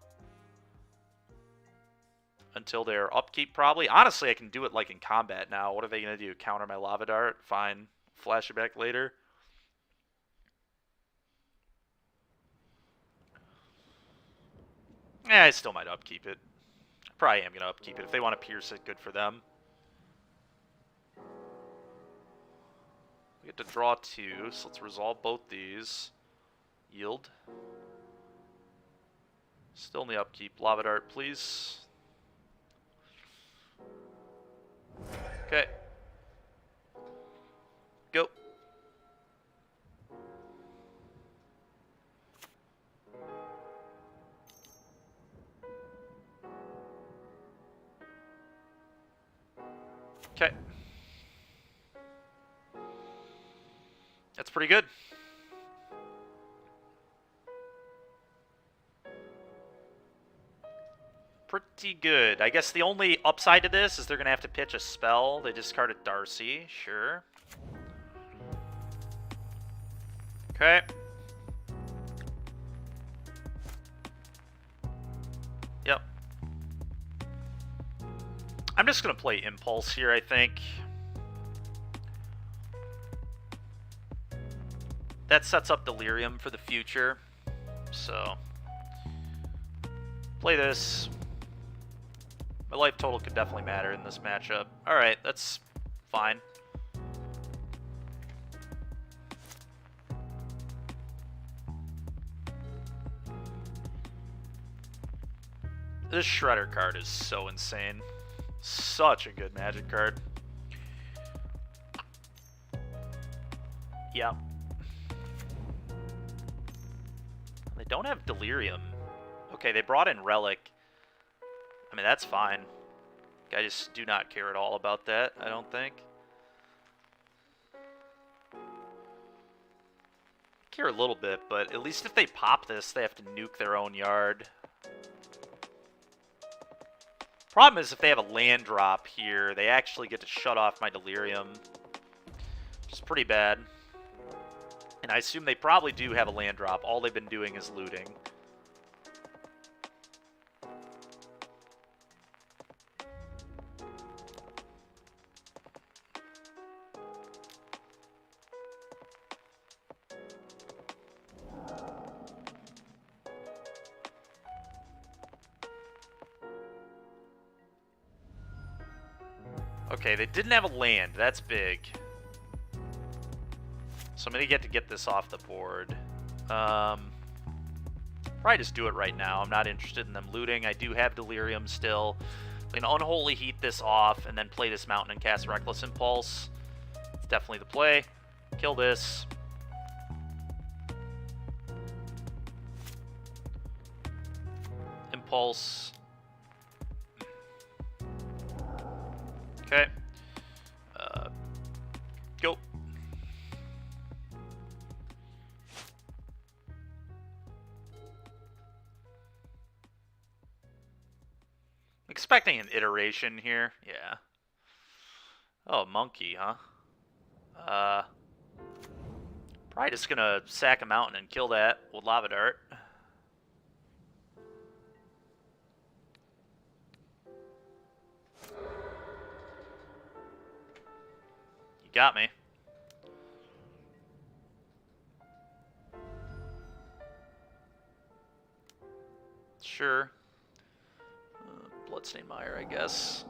Until their upkeep, probably. Honestly, I can do it like in combat now. What are they going to do? Counter my Lava Dart? Fine. Flash it back later. I still might upkeep it. Probably am going to upkeep it. If they want to pierce it, good for them. We get to draw 2, so let's resolve both these. Yield. Still in the upkeep. Lava Dart, please. Okay. Go. Okay. That's pretty good. Pretty good. I guess the only upside to this is they're going to have to pitch a spell. They discarded Darcy. Sure. Okay. Yep. I'm just going to play Impulse here, I think. That sets up Delirium for the future. So, play this. My life total could definitely matter in this matchup. Alright, that's fine. This Shredder card is so insane. Such a good Magic card. Yeah. They don't have Delirium. Okay, they brought in Relic. I mean, that's fine. I just do not care at all about that, I don't think. Care a little bit, but at least if they pop this, they have to nuke their own yard. Problem is, if they have a land drop here, they actually get to shut off my Delirium, which is pretty bad. And I assume they probably do have a land drop. All they've been doing is looting. Okay, they didn't have a land. That's big. So I'm going to get this off the board. Probably just do it right now. I'm not interested in them looting. I do have Delirium still. I'm going to Unholy Heat this off and then play this Mountain and cast Reckless Impulse. It's definitely the play. Kill this. Impulse. Okay. Go. Expecting an iteration here. Yeah. Oh, monkey, huh? Probably just gonna sack a mountain and kill that with Lava Dart. You got me. Sure. Bloodstained Mire, I guess.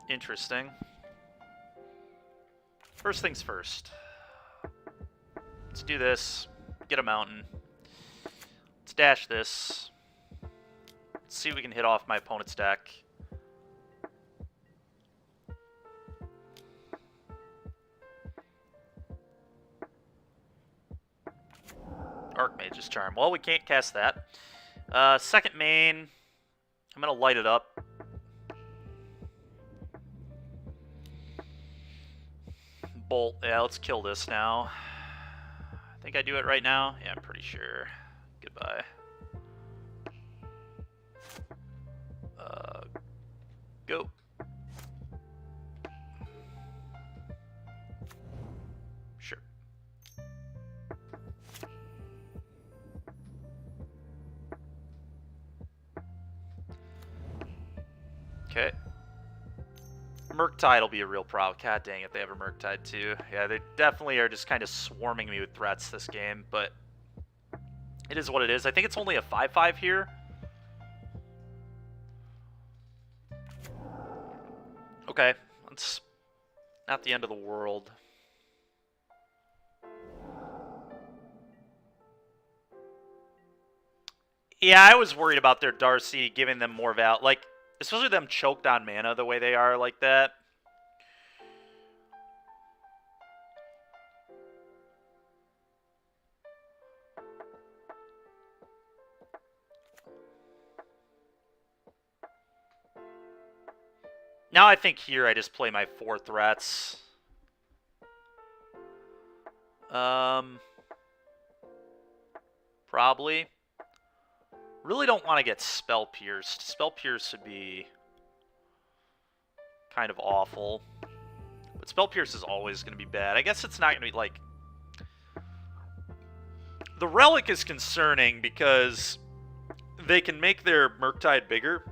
Interesting. First things first. Let's do this. Get a mountain. Let's dash this. Let's see if we can hit off my opponent's deck. Archmage's Charm. Well, we can't cast that. Second main. I'm going to light it up. Bolt. Yeah, let's kill this now. I think I do it right now. Yeah, I'm pretty sure. Goodbye. Go. Sure. Okay. Murktide will be a real problem. God dang it, they have a Murktide too. Yeah, they definitely are just kind of swarming me with threats this game, but it is what it is. I think it's only a 5/5 here. Okay, that's not the end of the world. Yeah, I was worried about their Darcy giving them more value. Like, especially them choked on mana the way they are like that. Now I think here I just play my 4 threats. Probably. Really don't want to get Spell Pierced. Spell Pierce would be kind of awful. But Spell Pierce is always going to be bad. I guess it's not going to be like... The Relic is concerning because they can make their Murktide bigger.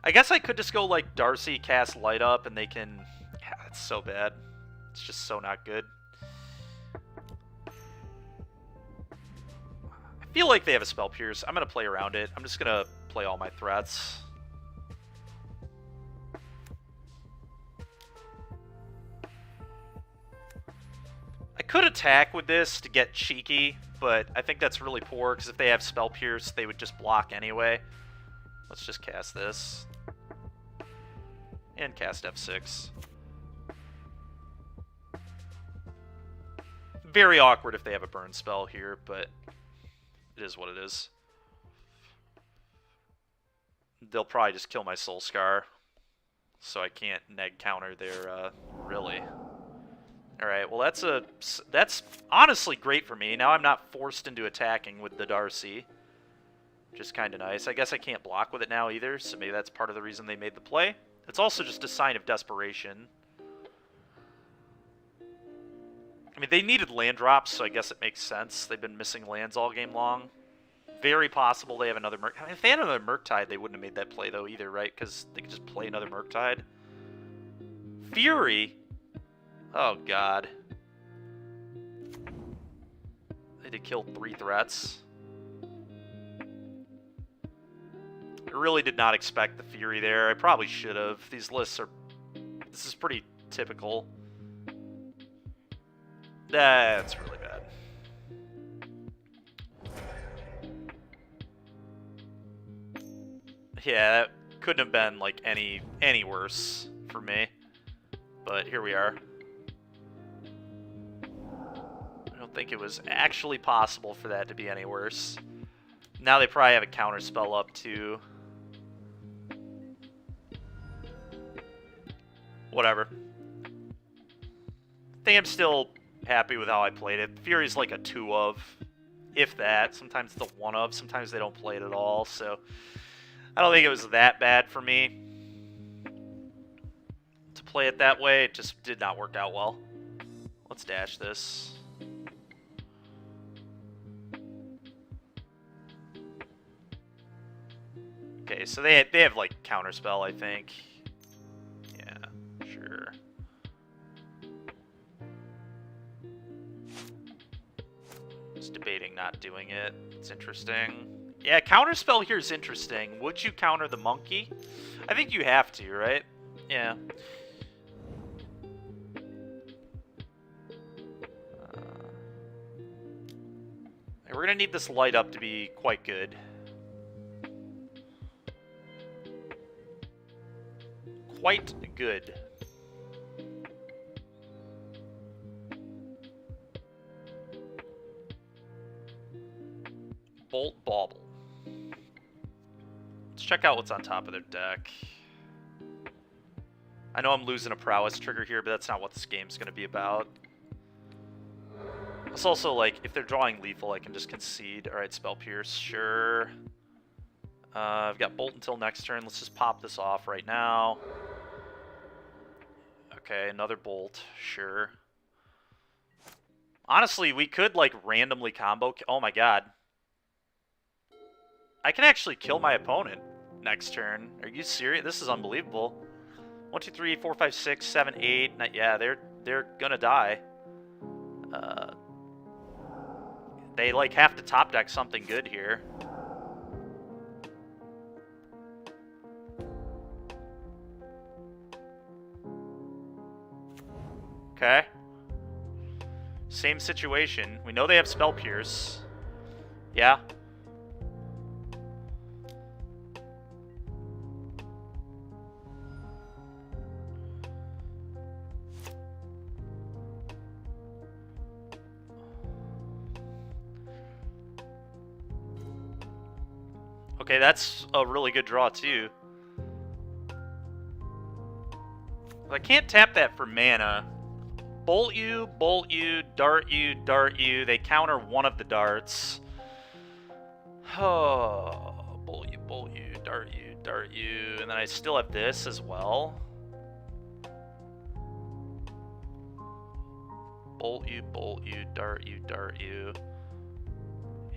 I guess I could just go like Darcy, cast Light Up, and they can... Yeah, that's so bad. It's just so not good. I feel like they have a Spell Pierce. I'm going to play around it. I'm just going to play all my threats. I could attack with this to get cheeky, but I think that's really poor, because if they have Spell Pierce, they would just block anyway. Let's just cast this. And cast F6. Very awkward if they have a burn spell here, but it is what it is. They'll probably just kill my Soul Scar, so I can't neg counter their, really. Alright, well that's honestly great for me. Now I'm not forced into attacking with the Darcy, which is kind of nice. I guess I can't block with it now either, so maybe that's part of the reason they made the play. It's also just a sign of desperation. I mean, they needed land drops, so I guess it makes sense. They've been missing lands all game long. Very possible they have another Murktide. I mean, if they had another Murktide, they wouldn't have made that play, though, either, right? Because they could just play another Murktide. Fury? Oh, God. They did kill 3 threats. I really did not expect the Fury there. I probably should have. These lists are... This is pretty typical. That's really bad. Yeah, that couldn't have been, like, any worse for me. But here we are. I don't think it was actually possible for that to be any worse. Now they probably have a counter spell up, too. Whatever. I think I'm still happy with how I played it. Fury's like a 2 of, if that. Sometimes it's a 1 of. Sometimes they don't play it at all, so I don't think it was that bad for me to play it that way. It just did not work out well. Let's dash this. Okay, so they have like counterspell, I think. Yeah, sure. Just debating not doing it. It's interesting. Yeah, counterspell here is interesting. Would you counter the monkey? I think you have to, right? Yeah. We're gonna need this light up to be quite good. Quite good. Bolt Bauble. Let's check out what's on top of their deck. I know I'm losing a prowess trigger here, but that's not what this game's going to be about. It's also like, if they're drawing lethal, I can just concede. Alright, Spell Pierce, sure. I've got Bolt until next turn. Let's just pop this off right now. Okay, another Bolt, sure. Honestly, we could, like, randomly combo... Oh my god. I can actually kill my opponent next turn. Are you serious? This is unbelievable. 1, 2, 3, 4, 5, 6, 7, 8. Yeah, they're gonna die. They, like, have to top deck something good here. same situation. We know they have Spell Pierce. Yeah. Okay, that's a really good draw, too. I can't tap that for mana. Bolt you, dart you, dart you. They counter one of the darts. Oh, bolt you, dart you, dart you. And then I still have this as well. Bolt you, dart you, dart you.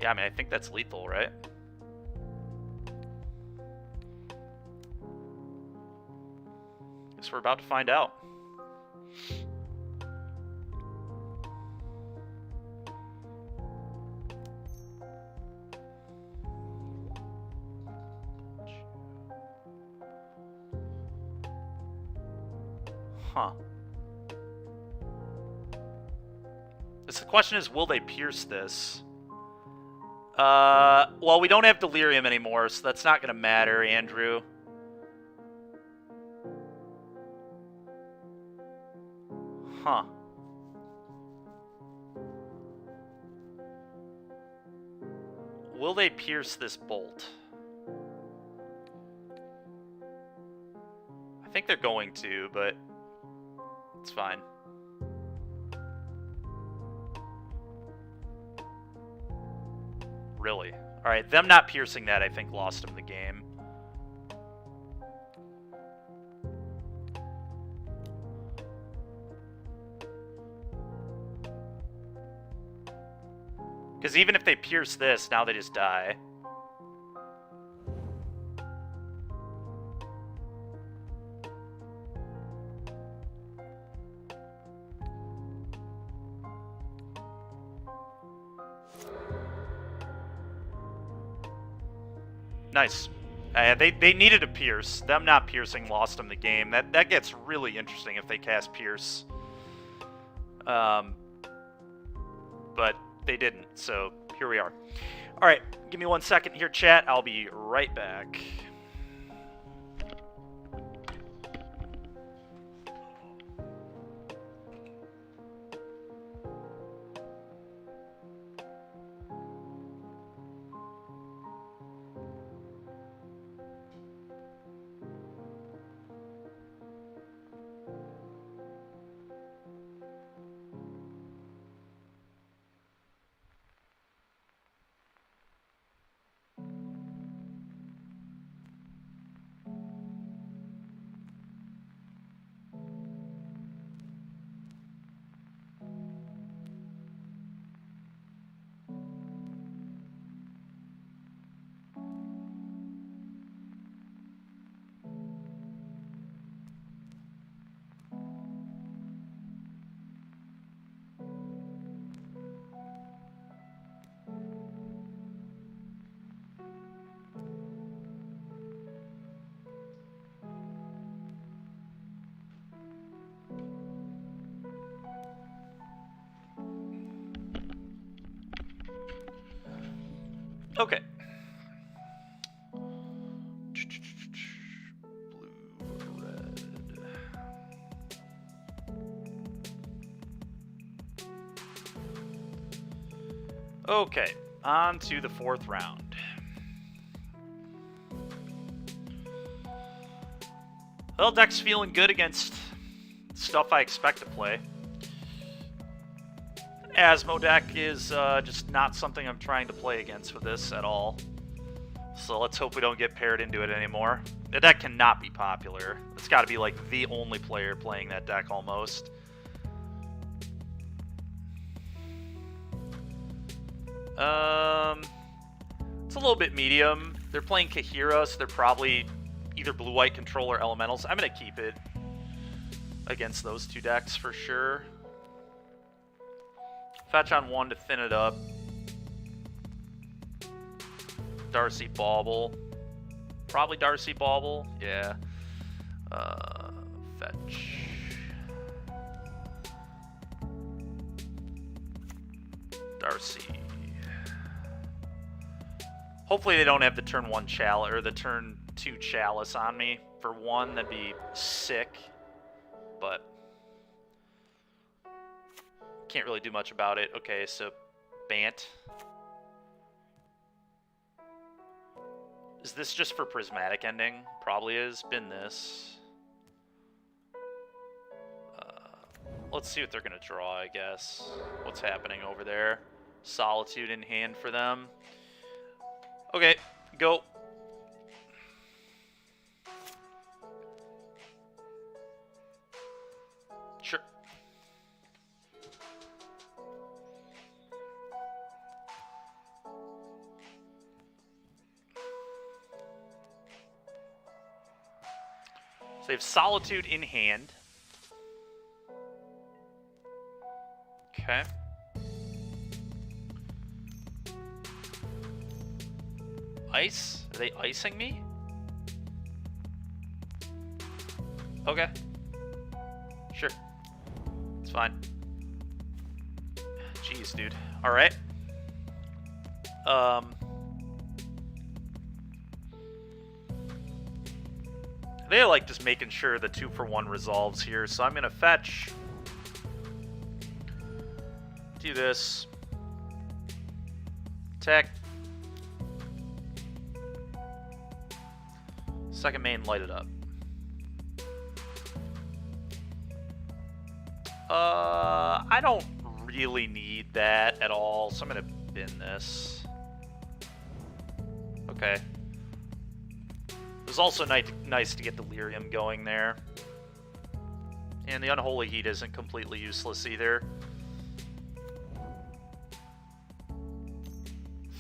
Yeah, I mean, I think that's lethal, right? Guess we're about to find out. Huh. The question is, will they pierce this? Well, we don't have Delirium anymore, so that's not going to matter, Andrew. Huh. Will they pierce this bolt? I think they're going to, but it's fine. Really? Alright, them not piercing that, I think, lost them the game. Because even if they pierce this, now they just die. Nice. They needed a pierce. Them not piercing lost them the game. That gets really interesting if they cast pierce. But they didn't, so here we are. Alright, give me 1 second here, chat. I'll be right back. Okay. Blue, red. Okay, on to the 4th round. Well, deck's feeling good against stuff I expect to play. Asmo deck is just not something I'm trying to play against with this at all. So let's hope we don't get paired into it anymore. The deck cannot be popular. It's got to be like the only player playing that deck almost. It's a little bit medium. They're playing Kahira, so they're probably either blue-white control or elementals. I'm going to keep it against those two decks for sure. Fetch on 1 to thin it up. Darcy Bauble. Probably Darcy Bauble. Yeah. Fetch. Darcy. Hopefully they don't have the turn 1 chalice or the turn 2 chalice on me. For 1, that'd be sick, but can't really do much about it. Okay, so Bant. Is this just for prismatic ending? Probably is. Bin this. Let's see what they're going to draw, I guess. What's happening over there? Solitude in hand for them. Okay, go. Sure. So they have Solitude in hand. Okay. Ice? Are they icing me? Okay. Sure. It's fine. Jeez, dude. Alright. They like just making sure the 2-for-1 resolves here, so I'm gonna fetch. Do this. Attack. Second main, light it up. I don't really need that at all, so I'm gonna bin this. Okay. It was also nice to get delirium going there. And the Unholy Heat isn't completely useless either.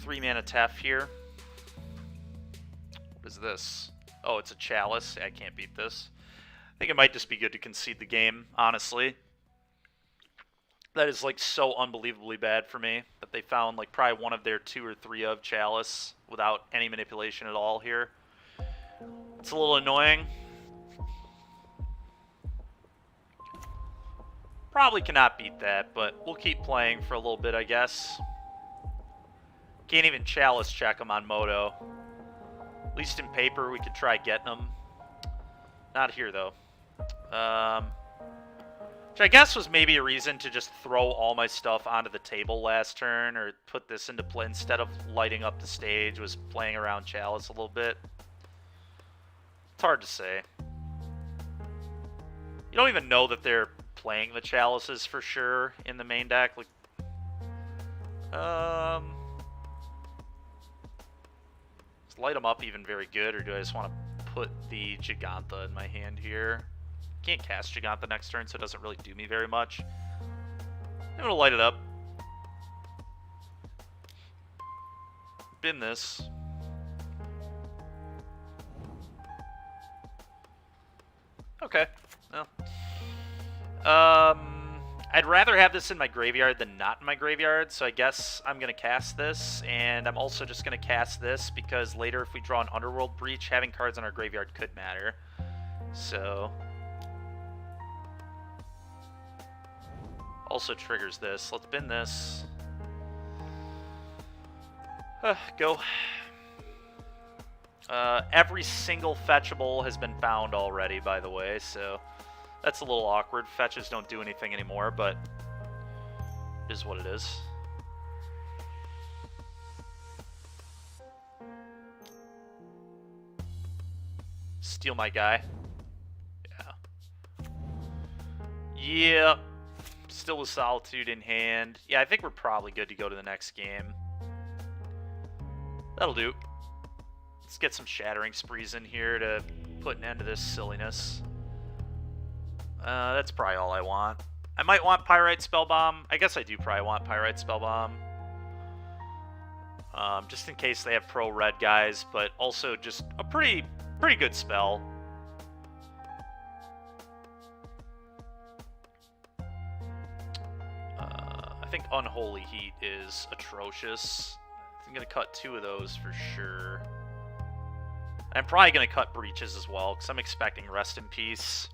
3-mana Tef here. What is this? Oh, it's a Chalice. I can't beat this. I think it might just be good to concede the game, honestly. That is, like, so unbelievably bad for me that they found, like, probably one of their 2 or 3 of Chalice without any manipulation at all here. It's a little annoying. Probably cannot beat that, but we'll keep playing for a little bit, I guess. Can't even Chalice check them on Moto. At least in paper, we could try getting them. Not here, though. Which I guess was maybe a reason to just throw all my stuff onto the table last turn, or put this into play instead of lighting up the stage, was playing around Chalice a little bit. It's hard to say. You don't even know that they're playing the Chalices for sure in the main deck. Like, is light them up even very good, or do I just want to put the Giganta in my hand here? Can't cast Giganta next turn, so it doesn't really do me very much. I'm gonna light it up. Bin this. Okay. Well. I'd rather have this in my graveyard than not in my graveyard, so I guess I'm going to cast this, and I'm also just going to cast this because later if we draw an Underworld Breach, having cards in our graveyard could matter. So... also triggers this. Let's bin this. Go. Every single fetchable has been found already, by the way, so that's a little awkward. Fetches don't do anything anymore, but it is what it is. Steal my guy. Yeah. Yep. Still with Solitude in hand. Yeah, I think we're probably good to go to the next game. That'll do. Let's get some Shattering Sprees in here to put an end to this silliness. That's probably all I want. I might want Pyrite Spellbomb. I guess I do probably want Pyrite Spellbomb. Just in case they have pro-red guys, but also just a pretty good spell. I think Unholy Heat is atrocious. I'm going to cut 2 of those for sure. I'm probably going to cut Breaches as well, because I'm expecting Rest in Peace.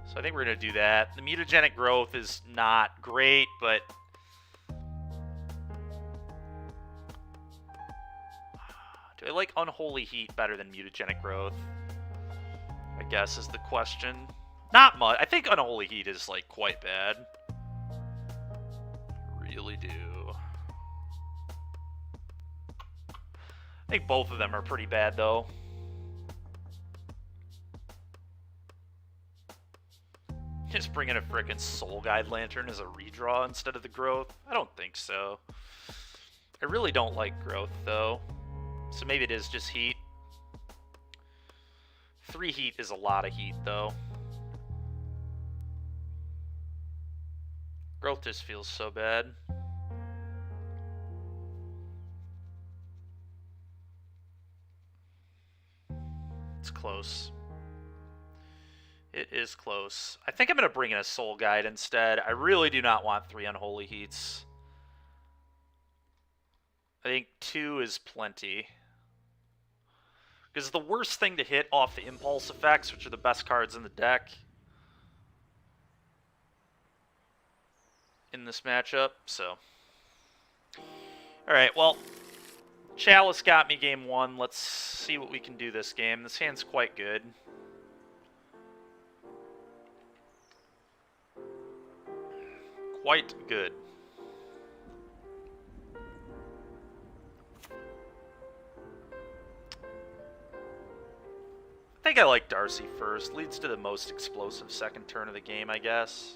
So I think we're going to do that. The Mutagenic Growth is not great, but Do I like Unholy Heat better than Mutagenic Growth? I guess is the question. Not much. I think Unholy Heat is, like, quite bad. Really do. I think both of them are pretty bad, though. Just bring in a frickin' Soul Guide Lantern as a redraw instead of the Growth? I don't think so. I really don't like Growth, though. So maybe it is just Heat. 3 Heat is a lot of Heat, though. Growth just feels so bad. It's close. It is close. I think I'm going to bring in a Soul Guide instead. I really do not want 3 Unholy Heats. I think 2 is plenty. Because the worst thing to hit off the Impulse effects, which are the best cards in the deck in this matchup, so. Alright, well, Chalice got me game 1. Let's see what we can do this game. This hand's quite good. Quite good. I think I like Darcy first. Leads to the most explosive second turn of the game, I guess.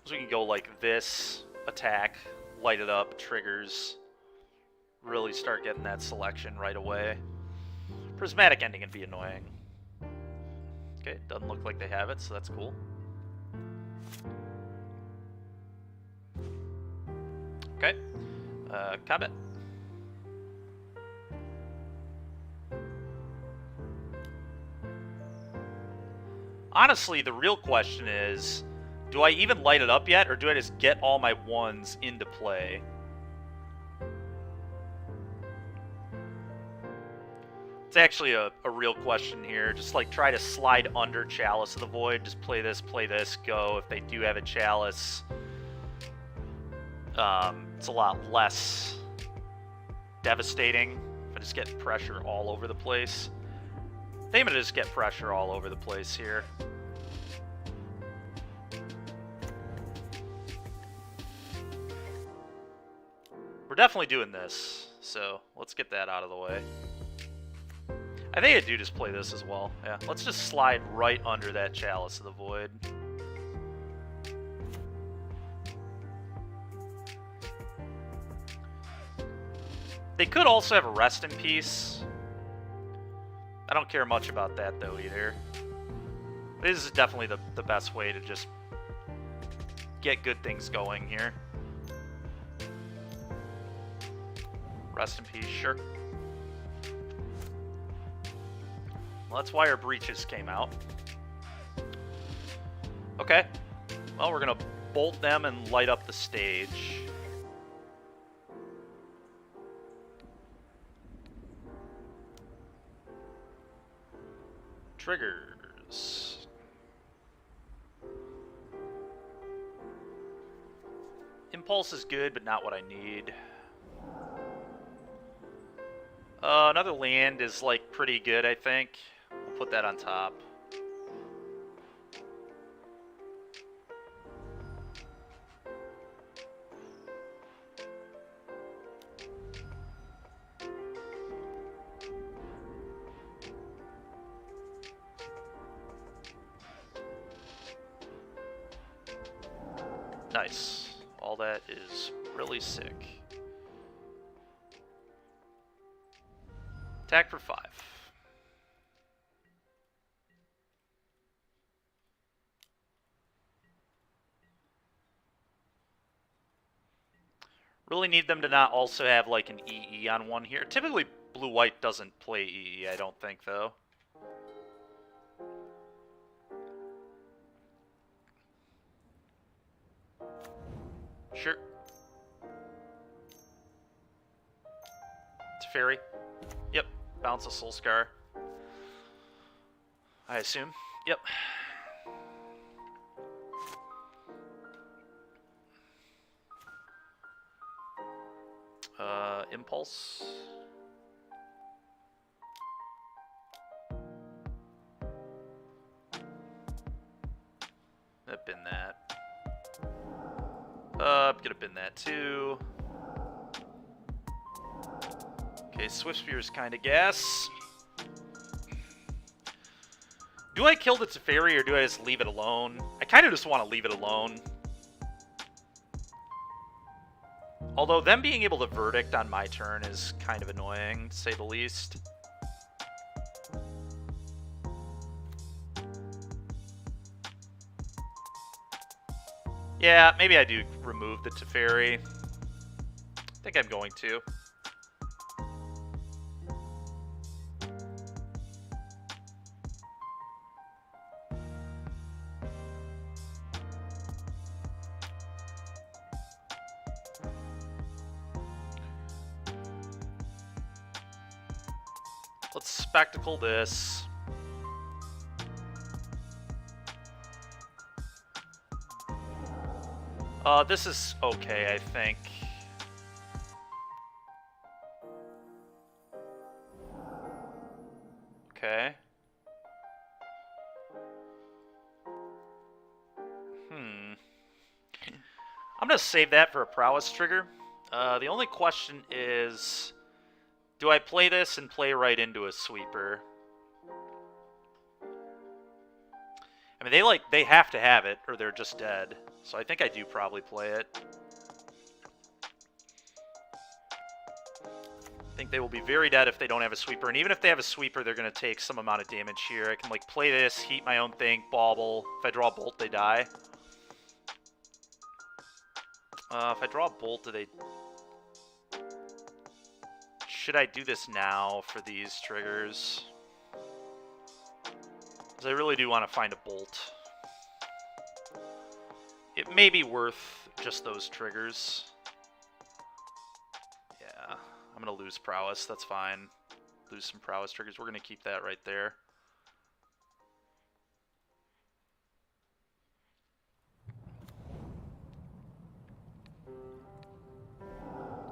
So we can go like this, attack, light it up, triggers. Really start getting that selection right away. Prismatic Ending can be annoying. Okay, doesn't look like they have it, so that's cool. Okay, combat. Honestly, the real question is, do I even light it up yet, or do I just get all my 1s into play? It's actually a real question here. Just like try to slide under Chalice of the Void. Just play this, go. If they do have a Chalice, it's a lot less devastating if I just get pressure all over the place. I think I'm going to just get pressure all over the place here. We're definitely doing this, so let's get that out of the way. I think I do just play this as well. Yeah, let's just slide right under that Chalice of the Void. They could also have a Rest in Peace. I don't care much about that, though, either. This is definitely the best way to just get good things going here. Rest in Peace, sure. Well, that's why our breaches came out. Okay. Well, we're going to bolt them and light up the stage. Triggers. Impulse is good, but not what I need. Another land is, like, pretty good, I think. We'll put that on top. Nice. All that is really sick. Attack for 5. Really need them to not also have like an EE on one here. Typically blue-white doesn't play EE, I don't think, though. Sure. It's fairy. Yep. Bounce a Soul Scar. I assume. Yep. Impulse. I've been that. I'm gonna bin that too. Okay, Swift Spear's kind of gas. Do I kill the Teferi or do I just leave it alone? I kind of just want to leave it alone. Although them being able to Verdict on my turn is kind of annoying, to say the least. Yeah, maybe I do remove the Teferi. I think I'm going to. Let's spectacle this. This is okay, I think. Okay. I'm gonna save that for a prowess trigger. The only question is, do I play this and play right into a sweeper? I mean, they have to have it, or they're just dead. So I think I do probably play it. I think they will be very dead if they don't have a sweeper, and even if they have a sweeper, they're going to take some amount of damage here. I can, like, play this, heat my own thing, bauble. If I draw a bolt, they die. If I draw a bolt, do they... Should I do this now for these triggers? Because I really do want to find a bolt. It may be worth just those triggers. Yeah, I'm going to lose prowess. That's fine. Lose some prowess triggers. We're going to keep that right there.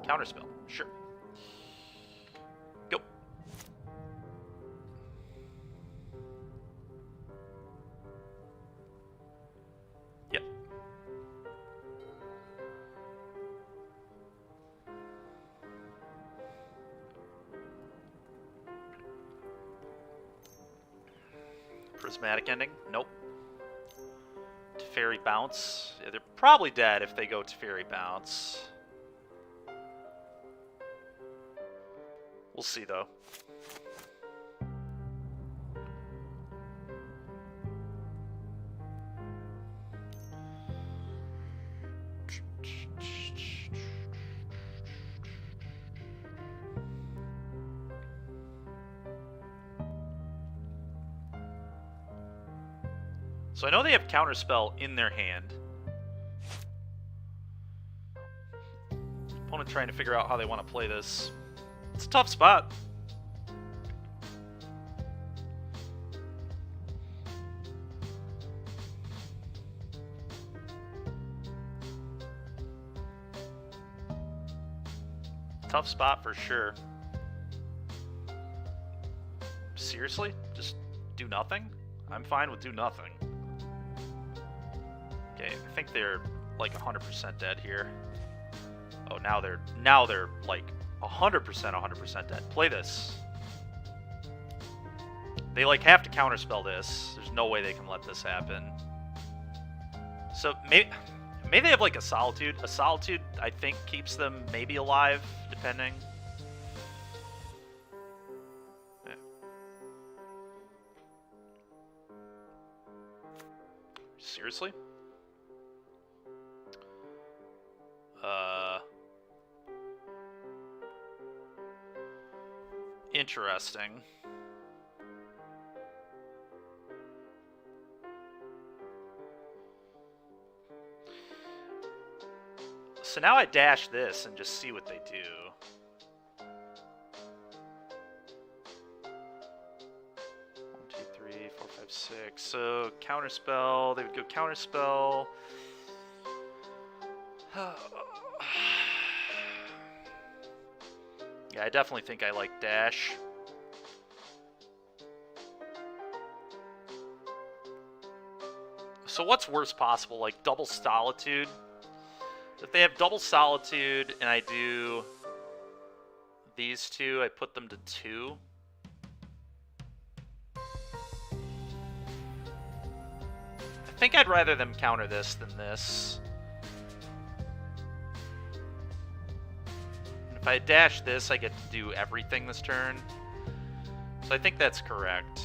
Counterspell. Sure. Go. Yep. Prismatic ending? Nope. Teferi bounce? Yeah, they're probably dead if they go Teferi bounce. We'll see, though. So I know they have Counterspell in their hand. Opponent trying to figure out how they want to play this. It's a tough spot. Tough spot for sure. Seriously? Just do nothing? I'm fine with do nothing. Okay, I think they're like 100% dead here. Oh, now they're like 100% dead. Play this. They like have to counterspell this. There's no way they can let this happen. So maybe they have like a Solitude. A Solitude, I think, keeps them maybe alive, depending. Yeah. Seriously? Interesting. So now I dash this and just see what they do. 1, 2, 3, 4, 5, 6. So counterspell. They would go counterspell. Yeah, I definitely think I like dash. So what's worst possible? Like double solitude? If they have double solitude and I do these two, I put them to 2. I think I'd rather them counter this than this. If I dash this, I get to do everything this turn. So I think that's correct.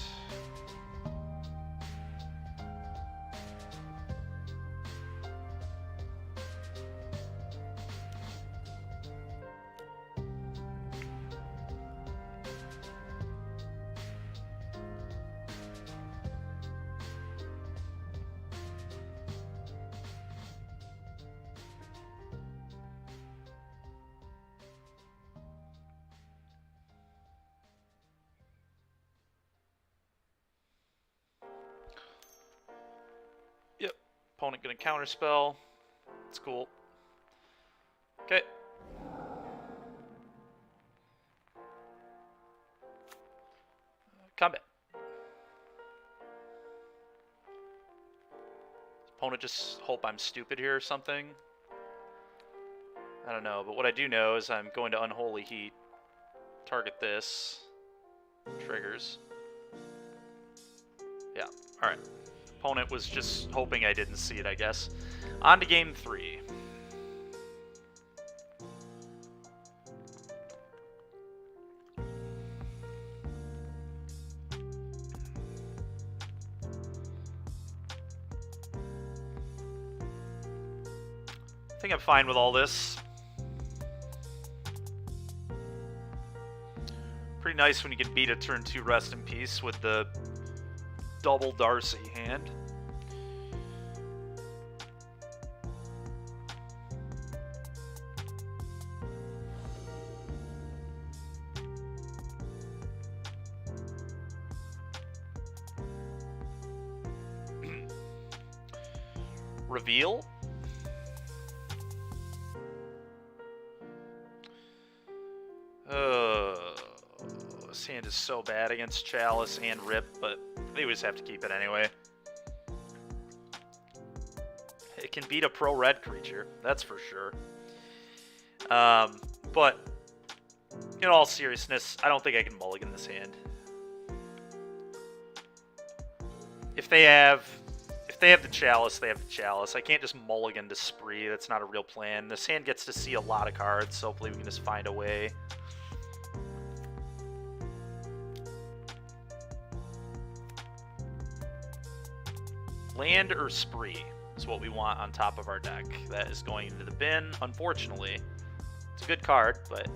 Yep. Opponent gonna counterspell. It's cool. Okay. Combat. Opponent just hope I'm stupid here or something. I don't know, but what I do know is I'm going to Unholy Heat. Target this. Triggers. Yeah, alright. Opponent was just hoping I didn't see it, I guess. On to game 3. I think I'm fine with all this. Pretty nice when you can beat a turn 2 Rest in Peace with the double Darcy hand. Reveal. This hand is so bad against Chalice and Rip, but they always have to keep it anyway. It can beat a pro-red creature, that's for sure. But in all seriousness, I don't think I can mulligan this hand. If they have the Chalice, they have the Chalice. I can't just mulligan to Spree. That's not a real plan. This hand gets to see a lot of cards, so hopefully we can just find a way. Land or Spree is what we want on top of our deck. That is going into the bin, unfortunately. It's a good card, but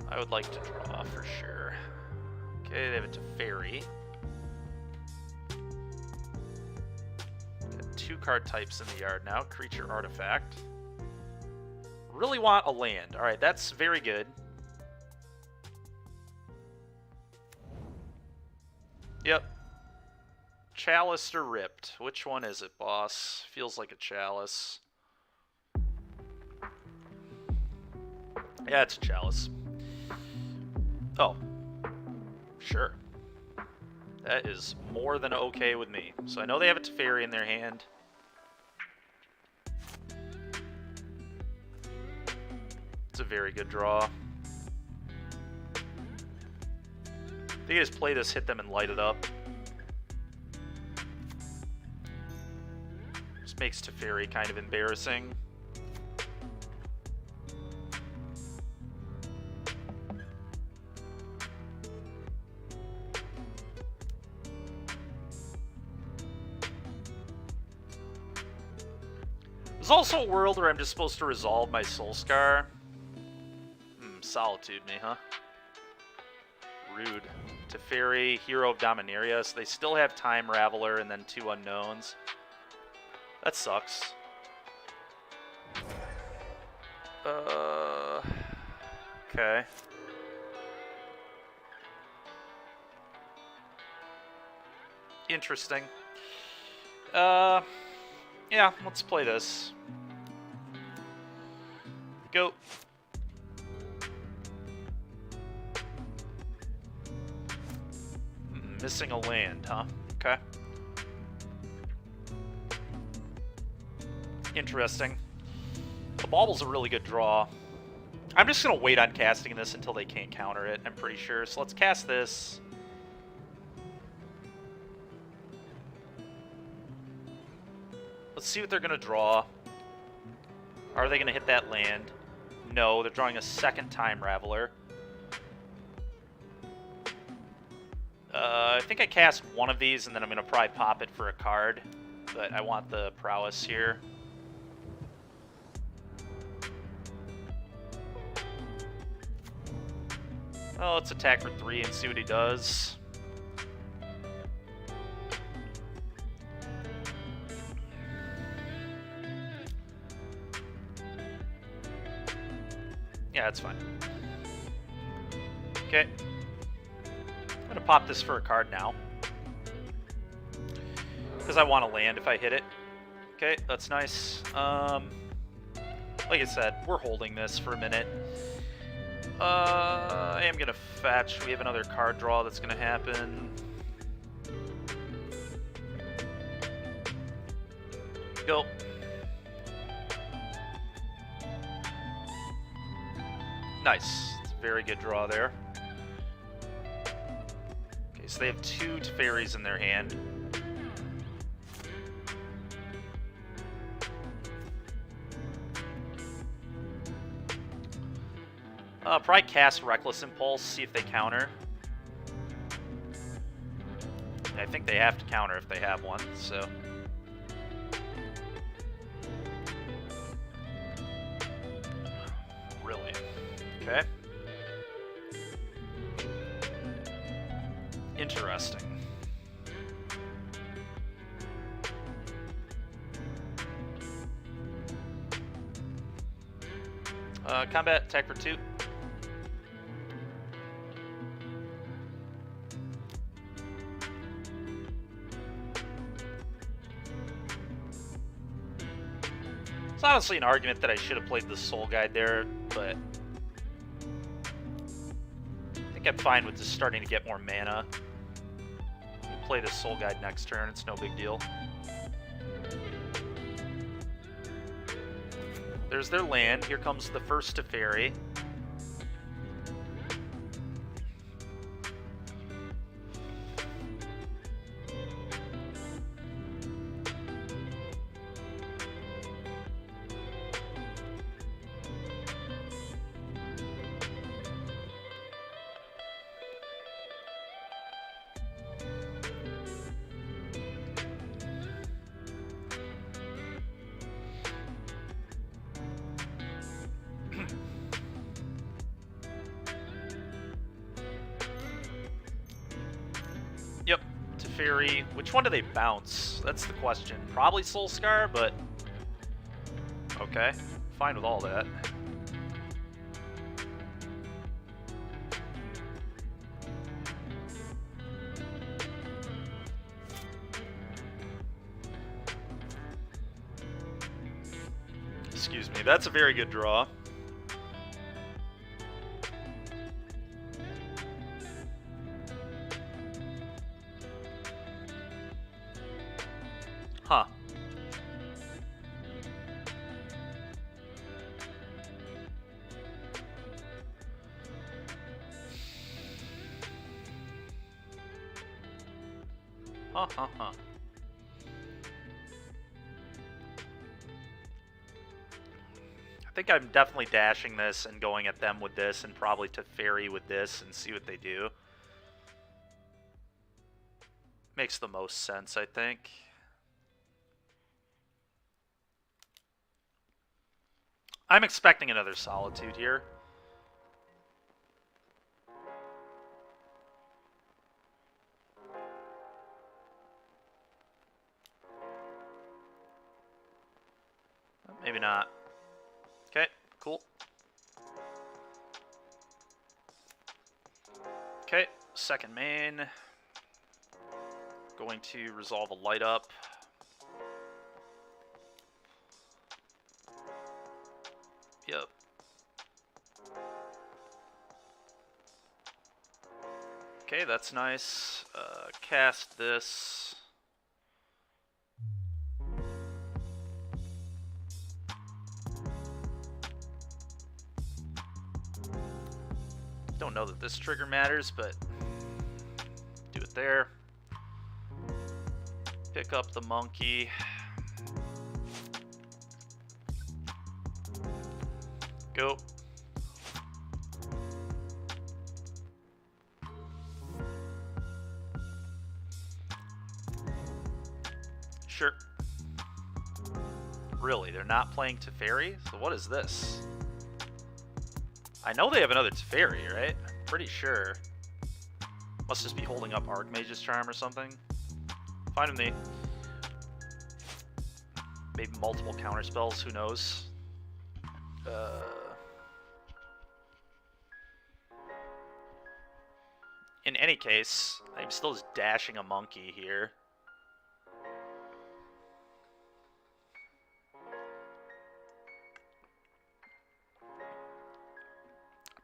I would like to draw for sure. Okay, they have it to Fairy. Got 2 card types in the yard now. Creature, Artifact. Really want a land. Alright, that's very good. Yep. Chalice or Ripped? Which one is it, boss? Feels like a Chalice. Yeah, it's a Chalice. Oh. Sure. That is more than okay with me. So I know they have a Teferi in their hand. It's a very good draw. They just play this, hit them, and light it up. This makes Teferi kind of embarrassing. There's also a world where I'm just supposed to resolve my Soul Scar. Solitude me, huh? Rude. Teferi, Hero of Dominaria, so they still have Time Raveler and then 2 unknowns. That sucks. Okay. Interesting. Yeah, let's play this. Go. Missing a land, huh? Okay. Interesting. The bauble's a really good draw. I'm just going to wait on casting this until they can't counter it, I'm pretty sure. So let's cast this. Let's see what they're going to draw. Are they going to hit that land? No, they're drawing a second Time Raveler. I think I cast one of these, and then I'm going to probably pop it for a card. But I want the Prowess here. Well, let's attack for 3 and see what he does. Yeah, that's fine. Okay. I'm going to pop this for a card now. Because I want to land if I hit it. Okay, that's nice. Like I said, we're holding this for a minute. I am going to fetch. We have another card draw that's going to happen. Go. Nice. It's a very good draw there. Okay, so they have 2 fairies in their hand. Probably cast Reckless Impulse, see if they counter. I think they have to counter if they have one, so... Really? Okay. Interesting. Combat, attack for 2. It's honestly an argument that I should have played the Soul Guide there, but I think I'm fine with just starting to get more mana. We'll play the Soul Guide next turn, it's no big deal. There's their land. Here comes the first Teferi. Yep, Teferi. Which one do they bounce? That's the question. Probably Soul Scar, but... Okay, fine with all that. Excuse me, that's a very good draw. Huh. Huh. I think I'm definitely dashing this and going at them with this and probably Teferi with this and see what they do. Makes the most sense, I think. I'm expecting another Solitude here. Maybe not. Okay, cool. Okay, second main. Going to resolve a light up. Yep. Okay, that's nice. Cast this. Don't know that this trigger matters, but do it there. Pick up the monkey. Go. Sure. Really, they're not playing Teferi? So what is this? I know they have another Teferi, right? I'm pretty sure. Must just be holding up Archmage's Charm or something. Fine with me. Maybe multiple counterspells, who knows? In any case, I'm still just dashing a monkey here.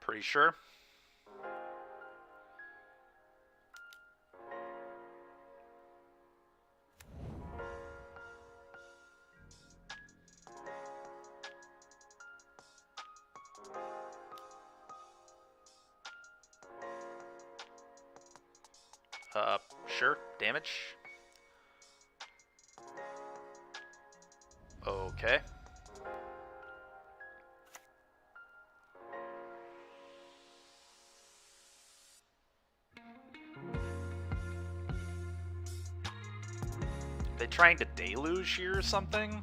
Pretty sure. Sure. Damage. Okay. They trying to deluge here or something?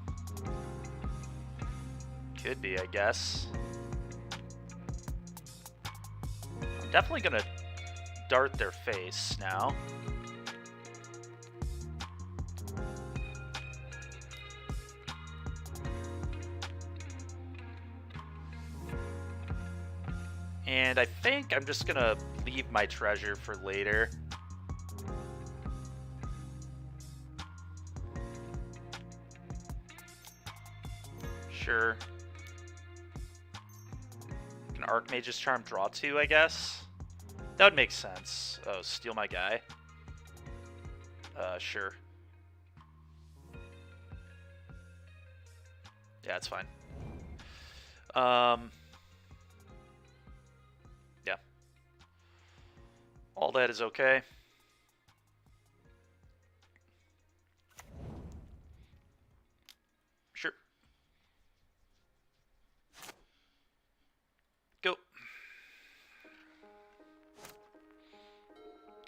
Could be, I guess. I'm definitely gonna dart their face now. And I think I'm just gonna leave my treasure for later. Sure. Can Archmage's Charm draw 2, I guess? That would make sense. Oh, steal my guy. Sure. Yeah, it's fine. Yeah. All that is okay. Sure. Go.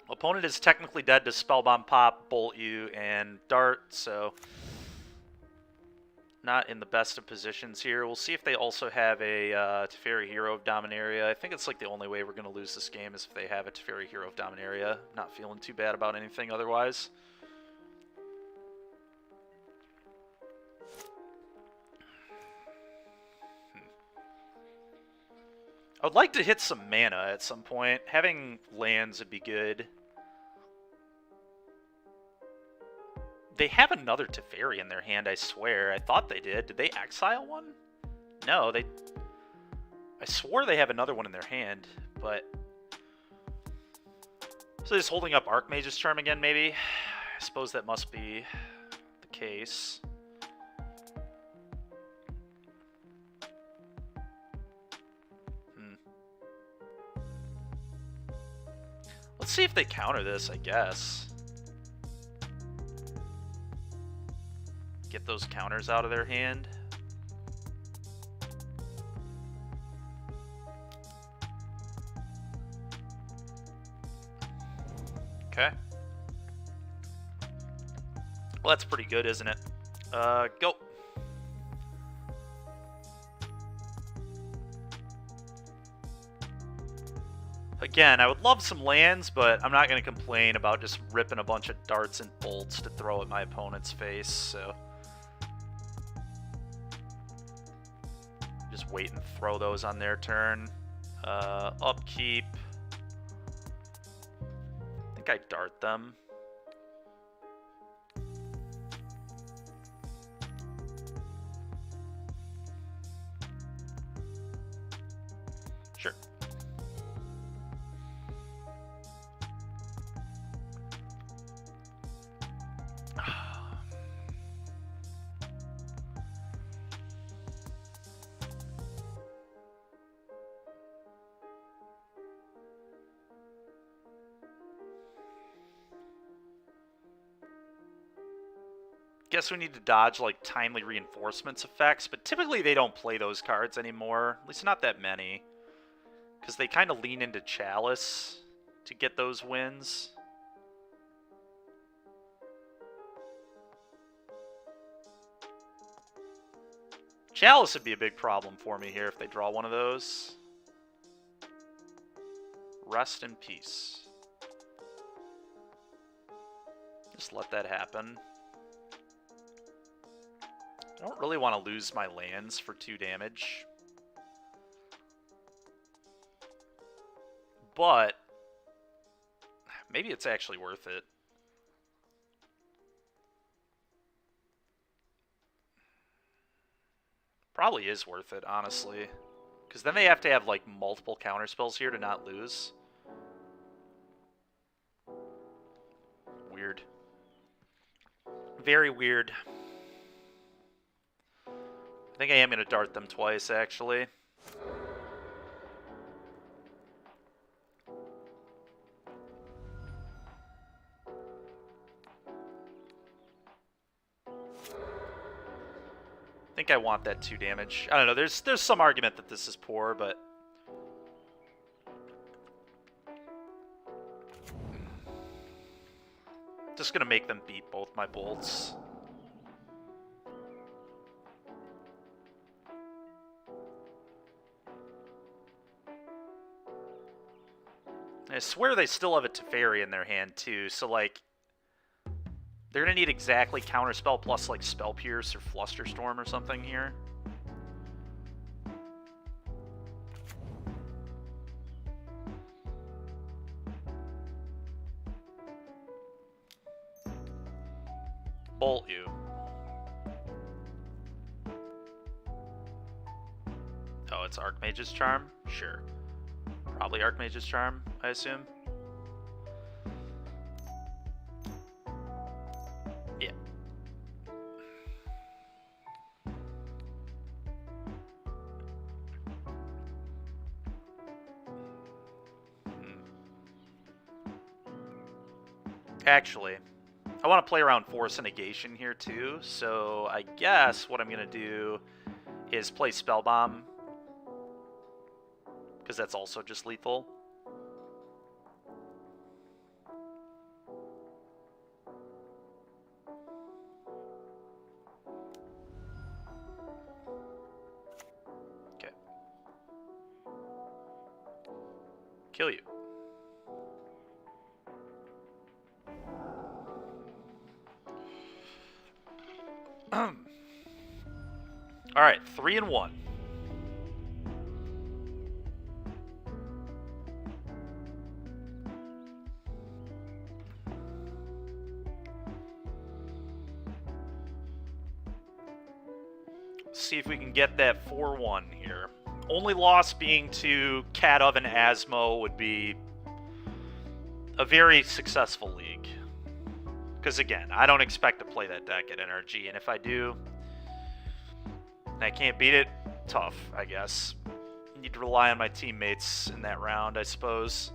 Opponent is technically dead to Spellbomb, Pop, Bolt you, and Dart, so not in the best of positions here. We'll see if they also have a Teferi Hero of Dominaria. I think it's like the only way we're going to lose this game is if they have a Teferi Hero of Dominaria. Not feeling too bad about anything otherwise. I would like to hit some mana at some point. Having lands would be good. They have another Teferi in their hand, I swear. I thought they did. Did they exile one? No, they... I swore they have another one in their hand, but... So just holding up Archmage's Charm again, maybe? I suppose that must be the case. Let's see if they counter this, I guess. Get those counters out of their hand. Okay. Well, that's pretty good, isn't it? Go. Again, I would love some lands, but I'm not going to complain about just ripping a bunch of darts and bolts to throw at my opponent's face, so... Just wait and throw those on their turn. Upkeep. I think I dart them. Sure. guess we need to dodge, like, timely reinforcements effects, but typically they don't play those cards anymore. At least not that many. Because they kind of lean into Chalice to get those wins. Chalice would be a big problem for me here if they draw one of those. Rest in peace. Just let that happen. I don't really want to lose my lands for 2 damage. But maybe it's actually worth it. Probably is worth it, honestly. Because then they have to have, like, multiple counterspells here to not lose. Weird. Very weird. I think I am going to dart them twice, actually. I think I want that 2 damage. I don't know, there's some argument that this is poor, but... Just gonna make them beat both my bolts. I swear they still have a Teferi in their hand, too, so, like... They're going to need exactly Counterspell plus, like, Spell Pierce or Flusterstorm or something here. Bolt you. Oh, it's Archmage's Charm? Sure. Probably Archmage's Charm, I assume. Yeah. Actually, I want to play around Force and Negation here too, so I guess what I'm going to do is play Spellbomb, because that's also just lethal. Okay. Kill you. Alright, 3-1. See if we can get that 4-1 here. Only loss being to Cat Oven Asmo would be a very successful league. Because again, I don't expect to play that deck at NRG, and if I do, and I can't beat it, tough, I guess. Need to rely on my teammates in that round, I suppose.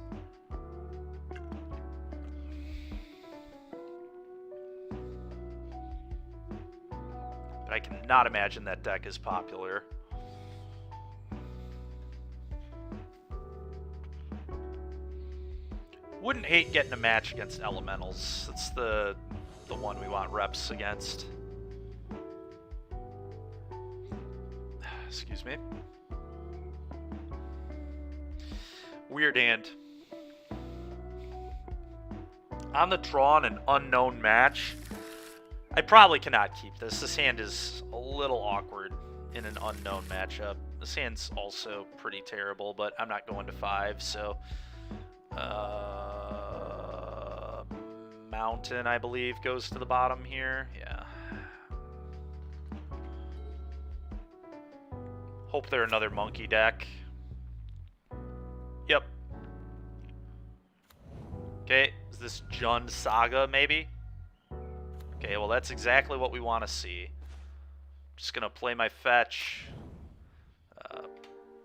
But I cannot imagine that deck is popular. Wouldn't hate getting a match against Elementals. That's the one we want reps against. Excuse me. Weird hand. On the draw in an unknown match, I probably cannot keep this. This hand is a little awkward in an unknown matchup. This hand's also pretty terrible, but I'm not going to 5, so... Mountain, I believe, goes to the bottom here. Yeah. Hope they're another monkey deck. Yep. Okay, is this Jund Saga, maybe? Okay, well, that's exactly what we want to see. Just gonna play my fetch.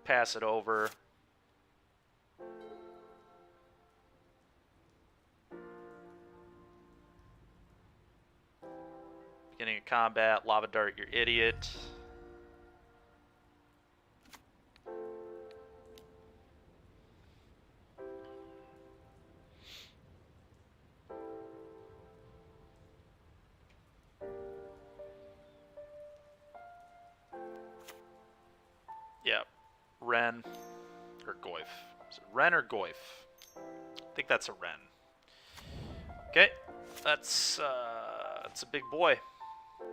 Pass it over. Beginning of combat, lava dart, you're idiot. Yeah, Ren or Goyf. Is it Ren or Goyf? I think that's a Ren. Okay, that's a big boy.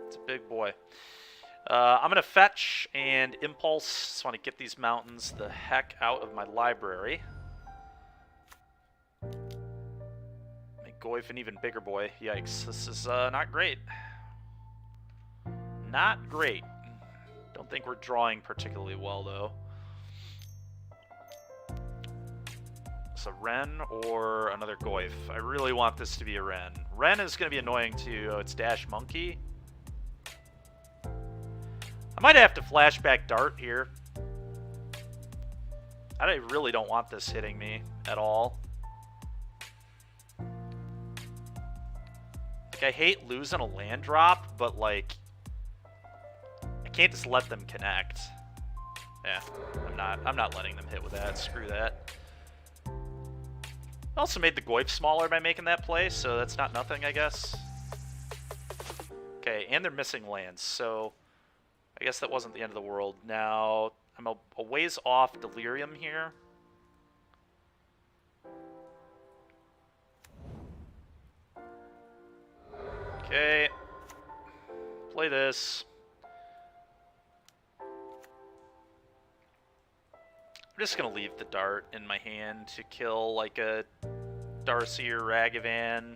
It's a big boy. I'm gonna fetch and impulse. Just want to get these mountains the heck out of my library. Make Goyf an even bigger boy. Yikes! This is not great. Not great. Don't think we're drawing particularly well though. It's a Ren or another Goyf. I really want this to be a Ren. Ren is going to be annoying too. Oh, it's Dash Monkey. I might have to flashback Dart here. I really don't want this hitting me at all. Like, I hate losing a land drop, but like, I can't just let them connect. Yeah, I'm not letting them hit with that. Screw that. I also made the Goyf smaller by making that play, so that's not nothing, I guess. Okay, and they're missing lands, so I guess that wasn't the end of the world. Now, I'm a ways off Delirium here. Okay. Play this. I'm just going to leave the Dart in my hand to kill like a Darcy or Ragavan.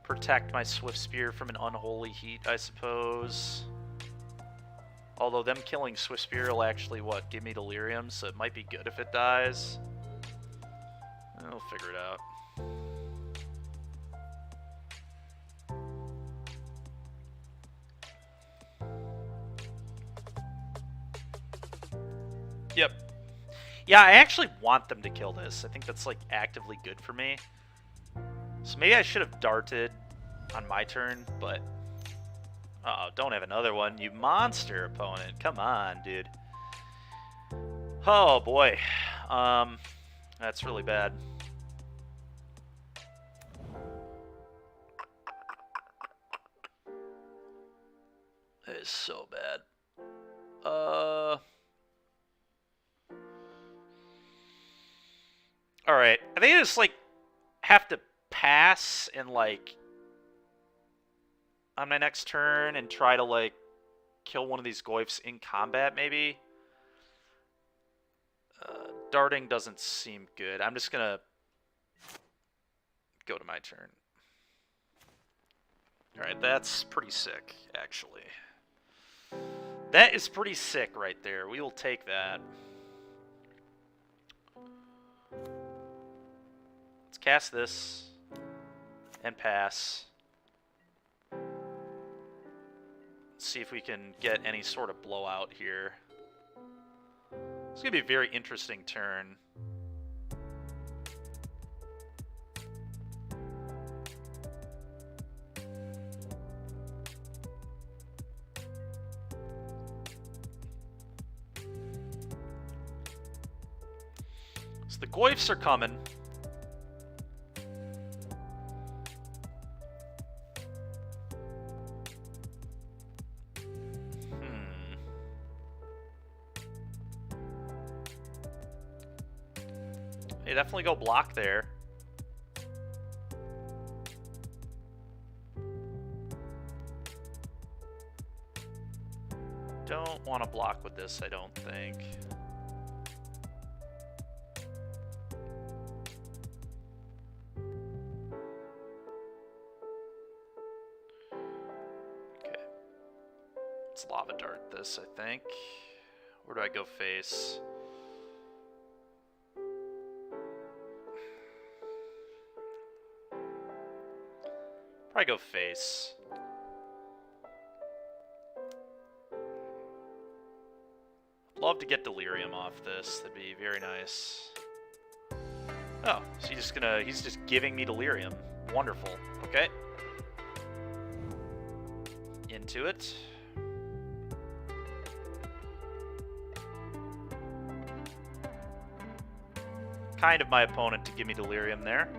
Protect my Swift Spear from an unholy heat, I suppose. Although them killing Swift Spear will actually, what, give me Delirium, so it might be good if it dies. We'll figure it out. Yep. Yeah, I actually want them to kill this. I think that's, like, actively good for me. So maybe I should have darted on my turn, but... Uh-oh, don't have another one, you monster opponent. Come on, dude. Oh, boy. That's really bad. That is so bad. Alright, I think I just, like, have to pass and, like, on my next turn and try to, like, kill one of these Goyfs in combat, maybe. Darting doesn't seem good. I'm just gonna go to my turn. Alright, that's pretty sick, actually. That is pretty sick right there. We will take that. Let's cast this and pass. See if we can get any sort of blowout here. It's going to be a very interesting turn. So the Goyfs are coming. They definitely go block there. Don't want to block with this, I don't think. Okay. Let's lava dart this, I think. Where do I go face? Probably go face. Love to get Delirium off this. That'd be very nice. Oh, so he's just giving me Delirium. Wonderful. Okay. into it. Kind of my opponent to give me Delirium there.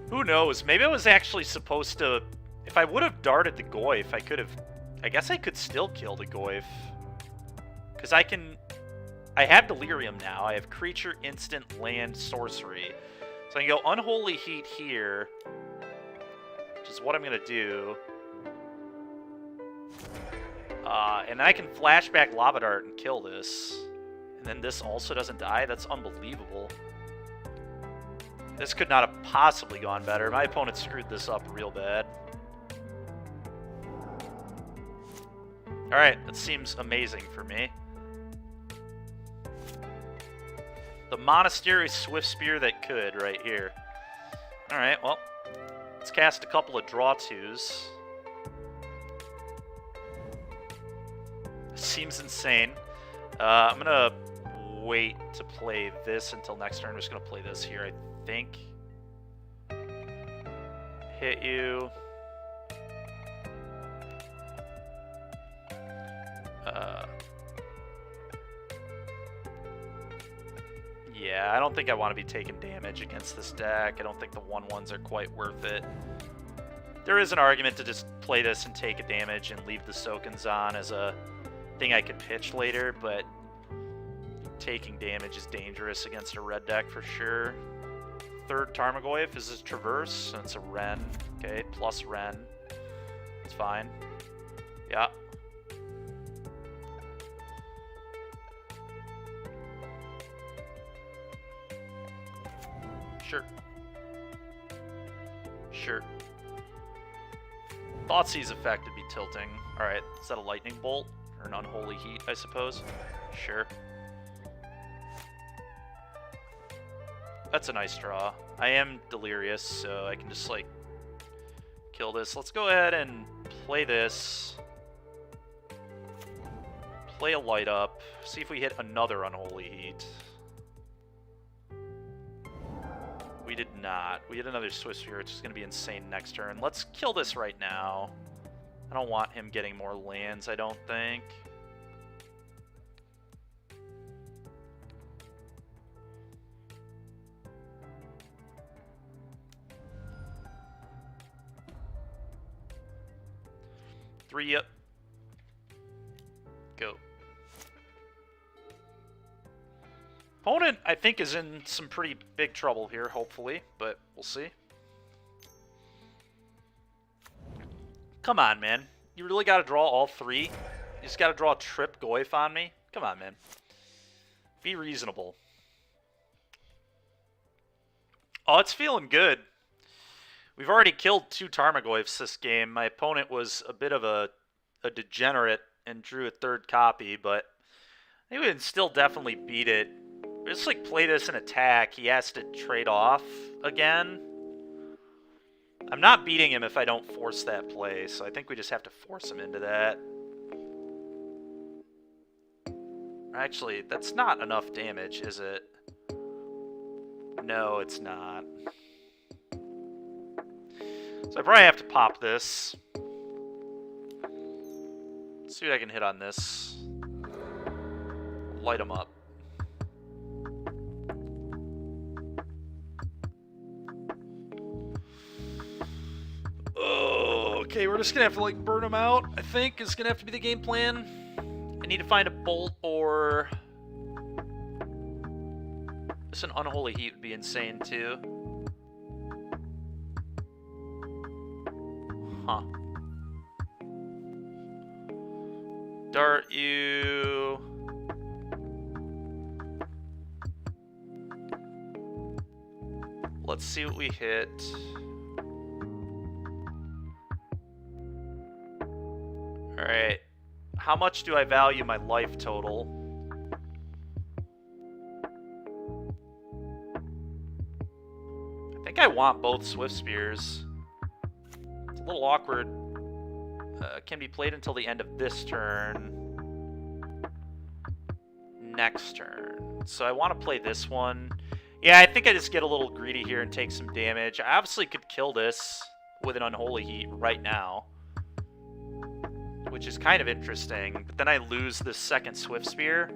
Who knows? Maybe I was actually supposed to... If I would have darted the Goyf, I could have... I guess I could still kill the Goyf. Because I can... I have Delirium now. I have Creature, Instant, Land, Sorcery. So I can go Unholy Heat here. Which is what I'm going to do. And then I can Flashback Lava Dart and kill this. And then this also doesn't die? That's unbelievable. This could not have possibly gone better. My opponent screwed this up real bad. Alright, that seems amazing for me. The Monastery Swift Spear that could, right here. Alright, well, let's cast a couple of draw twos. Seems insane. I'm going to wait to play this until next turn. I'm just going to play this here, I think. Hit you. Yeah, I don't think I want to be taking damage against this deck. I don't think the 1/1s are quite worth it. There is an argument to just play this and take a damage and leave the Sokens on as a thing I could pitch later, but taking damage is dangerous against a red deck for sure. Third Tarmogoyf is this Traverse, and it's a Ren. Okay, plus Ren. It's fine. Yeah. Sure. Sure. Thoughtseize effect would be tilting. Alright, is that a Lightning Bolt? Or an Unholy Heat, I suppose? Sure. That's a nice draw. I am Delirious, so I can just, like, kill this. Let's go ahead and play this. Play a Light Up. See if we hit another Unholy Heat. We did not. We hit another Swift Spear, which is going to be insane next turn. Let's kill this right now. I don't want him getting more lands, I don't think. Three up. Go. Opponent, I think, is in some pretty big trouble here, hopefully, but we'll see. Come on, man. You really got to draw all three? You just got to draw a Trip Goyf on me? Come on, man. Be reasonable. Oh, it's feeling good. We've already killed 2 Tarmogoyfs this game. My opponent was a bit of a degenerate and drew a 3rd copy, but I think we can still definitely beat it. Just like play this in attack. He has to trade off again. I'm not beating him if I don't force that play, so I think we just have to force him into that. Actually, that's not enough damage, is it? No, it's not. So I probably have to pop this. Let's see what I can hit on this. Light him up. Oh, okay, we're just gonna have to like burn him out, I think is gonna have to be the game plan. I need to find a bolt or... Just an Unholy Heat would be insane too. Huh. Dart you. Let's see what we hit. Alright. How much do I value my life total? I think I want both Swift Spears. It's a little awkward can be played until the end of this turn. Next turn. So I want to play this one. Yeah, I think I just get a little greedy here and take some damage. I obviously could kill this with an Unholy Heat right now, which is kind of interesting. But then I lose this second Swift Spear.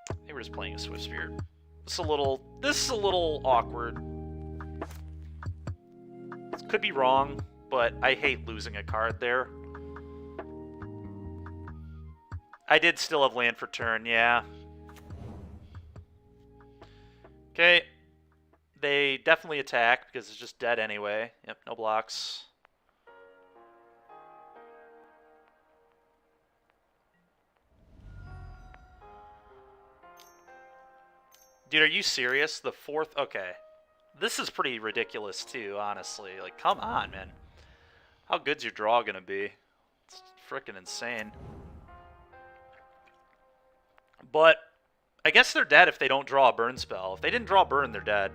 I think we're just playing a Swift Spear. This is a little awkward. This could be wrong, but I hate losing a card there. I did still have land for turn, yeah. Okay. They definitely attack because it's just dead anyway. Yep, no blocks. Dude, are you serious? The fourth? Okay. This is pretty ridiculous too, honestly. Like, come on, man. How good's your draw gonna be? It's freaking insane. But I guess they're dead if they don't draw a burn spell. If they didn't draw a burn, they're dead.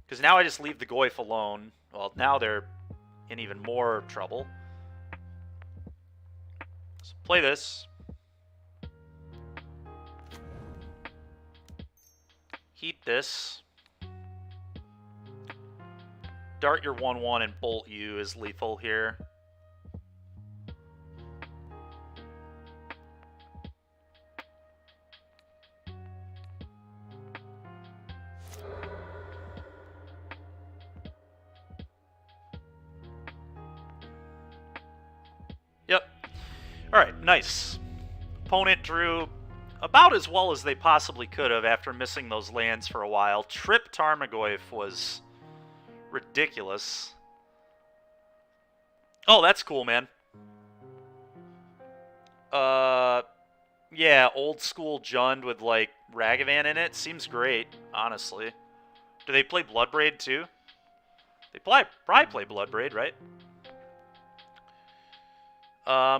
Because now I just leave the Goyf alone. Well, now they're in even more trouble. So play this. Heat this. Dart your 1/1 and bolt you is lethal here. Yep. Alright, nice. Opponent drew about as well as they possibly could have after missing those lands for a while. Trip Tarmogoyf was ridiculous. Oh, that's cool, man. Yeah, old school Jund with, like, Ragavan in it. Seems great, honestly. Do they play Bloodbraid, too? They probably play Bloodbraid, right?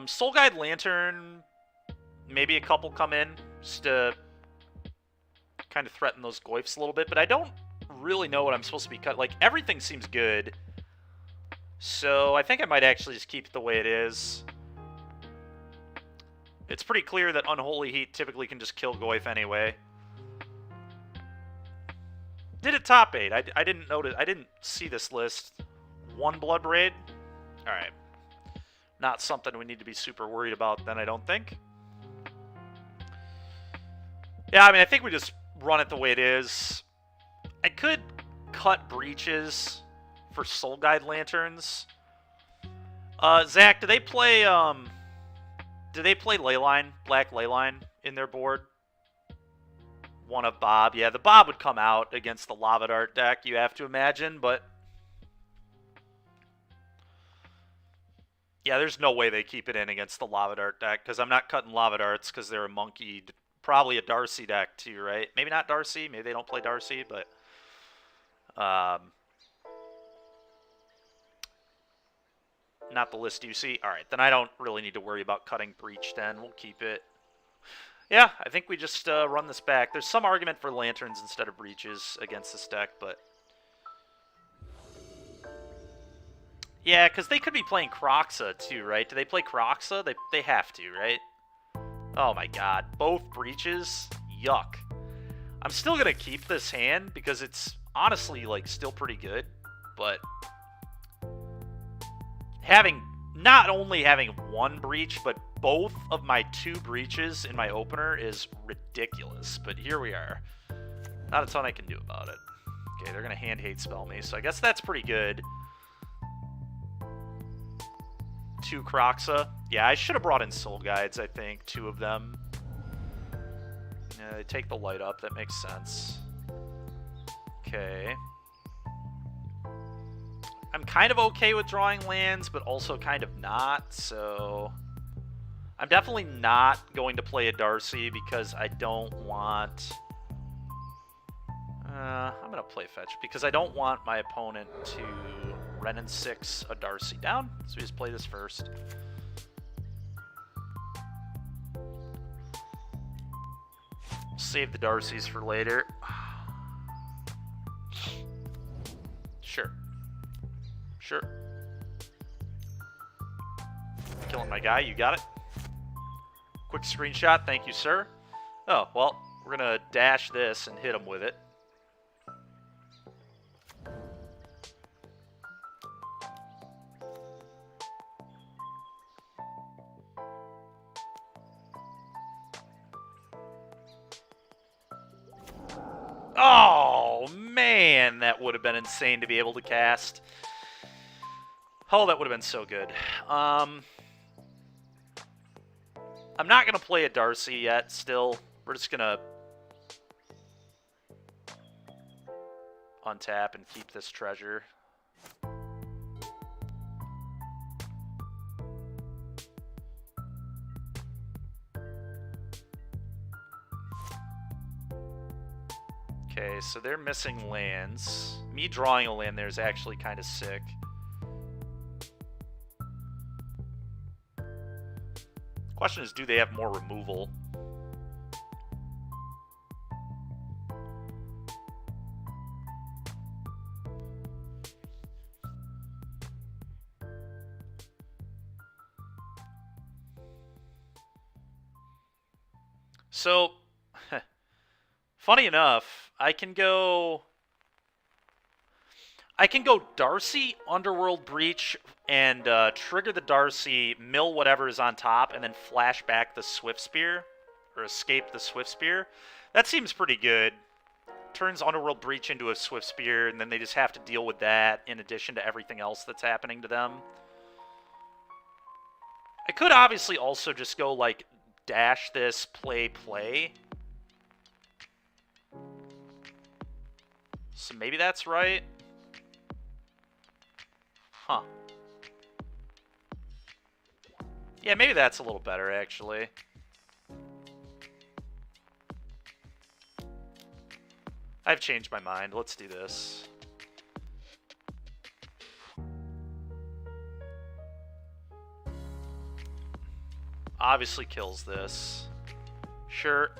Soul Guide Lantern, maybe a couple come in just to kind of threaten those Goyfs a little bit, but I don't really know what I'm supposed to be cut. Like, everything seems good, so I think I might actually just keep it the way it is. It's pretty clear that Unholy Heat typically can just kill Goyf anyway. Did it top 8? I didn't notice. I didn't see this list. 1 Bloodbraid? Alright. Not something we need to be super worried about then, I don't think. Yeah, I mean, I think we just run it the way it is. I could cut breaches for Soul Guide Lanterns. Zach, do they play Leyline, Black Leyline in their board? One of Bob. Yeah, the Bob would come out against the Lava Dart deck, you have to imagine, but yeah, there's no way they keep it in against the Lava Dart deck, because I'm not cutting Lava Darts because they're a monkey. Probably a Darcy deck too, right? Maybe not Darcy. Maybe they don't play Darcy, but not the list you see. All right, then I don't really need to worry about cutting Breach then. We'll keep it. Yeah, I think we just run this back. There's some argument for Lanterns instead of Breaches against this deck, but yeah, because they could be playing Kroxa too, right? Do they play Kroxa? They have to, right? Oh my god, both Breaches? Yuck. I'm still going to keep this hand because it's honestly, like, still pretty good, but not only having 1 Breach, but both of my 2 Breaches in my opener is ridiculous, but here we are. Not a ton I can do about it. Okay, they're going to hand hate spell me, so I guess that's pretty good. 2 Kroxa. Yeah, I should have brought in Soul Guides, I think. 2 of them. Yeah, they take the light up. That makes sense. Okay. I'm kind of okay with drawing lands, but also kind of not, so I'm definitely not going to play a Darcy because I don't want... I'm going to play Fetch because I don't want my opponent to Ren and 6 a Darcy down. So we just play this first. Save the Darcys for later. Sure. Killing my guy, you got it. Quick screenshot, thank you, sir. Oh, well, we're gonna dash this and hit him with it. Oh, man, that would have been insane to be able to cast. Oh, that would have been so good. I'm not going to play a Darcy yet, still. We're just going to untap and keep this treasure. Okay, so they're missing lands. Me drawing a land there is actually kind of sick. Question is, do they have more removal? So, funny enough, I can go Darcy, Underworld Breach, and trigger the Darcy, mill whatever is on top, and then flash back the Swift Spear, or escape the Swift Spear. That seems pretty good. Turns Underworld Breach into a Swift Spear, and then they just have to deal with that in addition to everything else that's happening to them. I could obviously also just go, like, dash this, play. So maybe that's right. Huh. Yeah, maybe that's a little better, actually. I've changed my mind. Let's do this. Obviously kills this. Sure.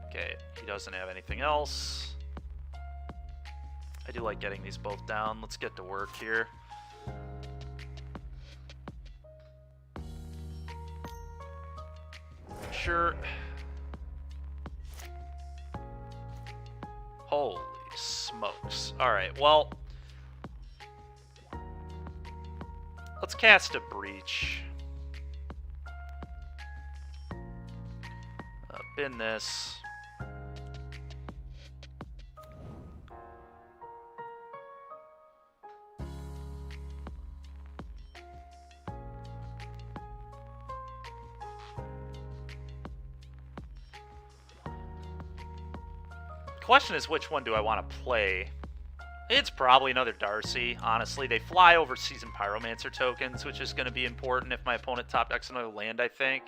Okay, he doesn't have anything else. I do like getting these both down. Let's get to work here. Sure. Holy smokes. Alright, well, let's cast a Breach. Bin this. Question is, which one do I want to play? It's probably another Darcy, honestly. They fly over Seasoned Pyromancer tokens, which is going to be important if my opponent top decks another land, I think.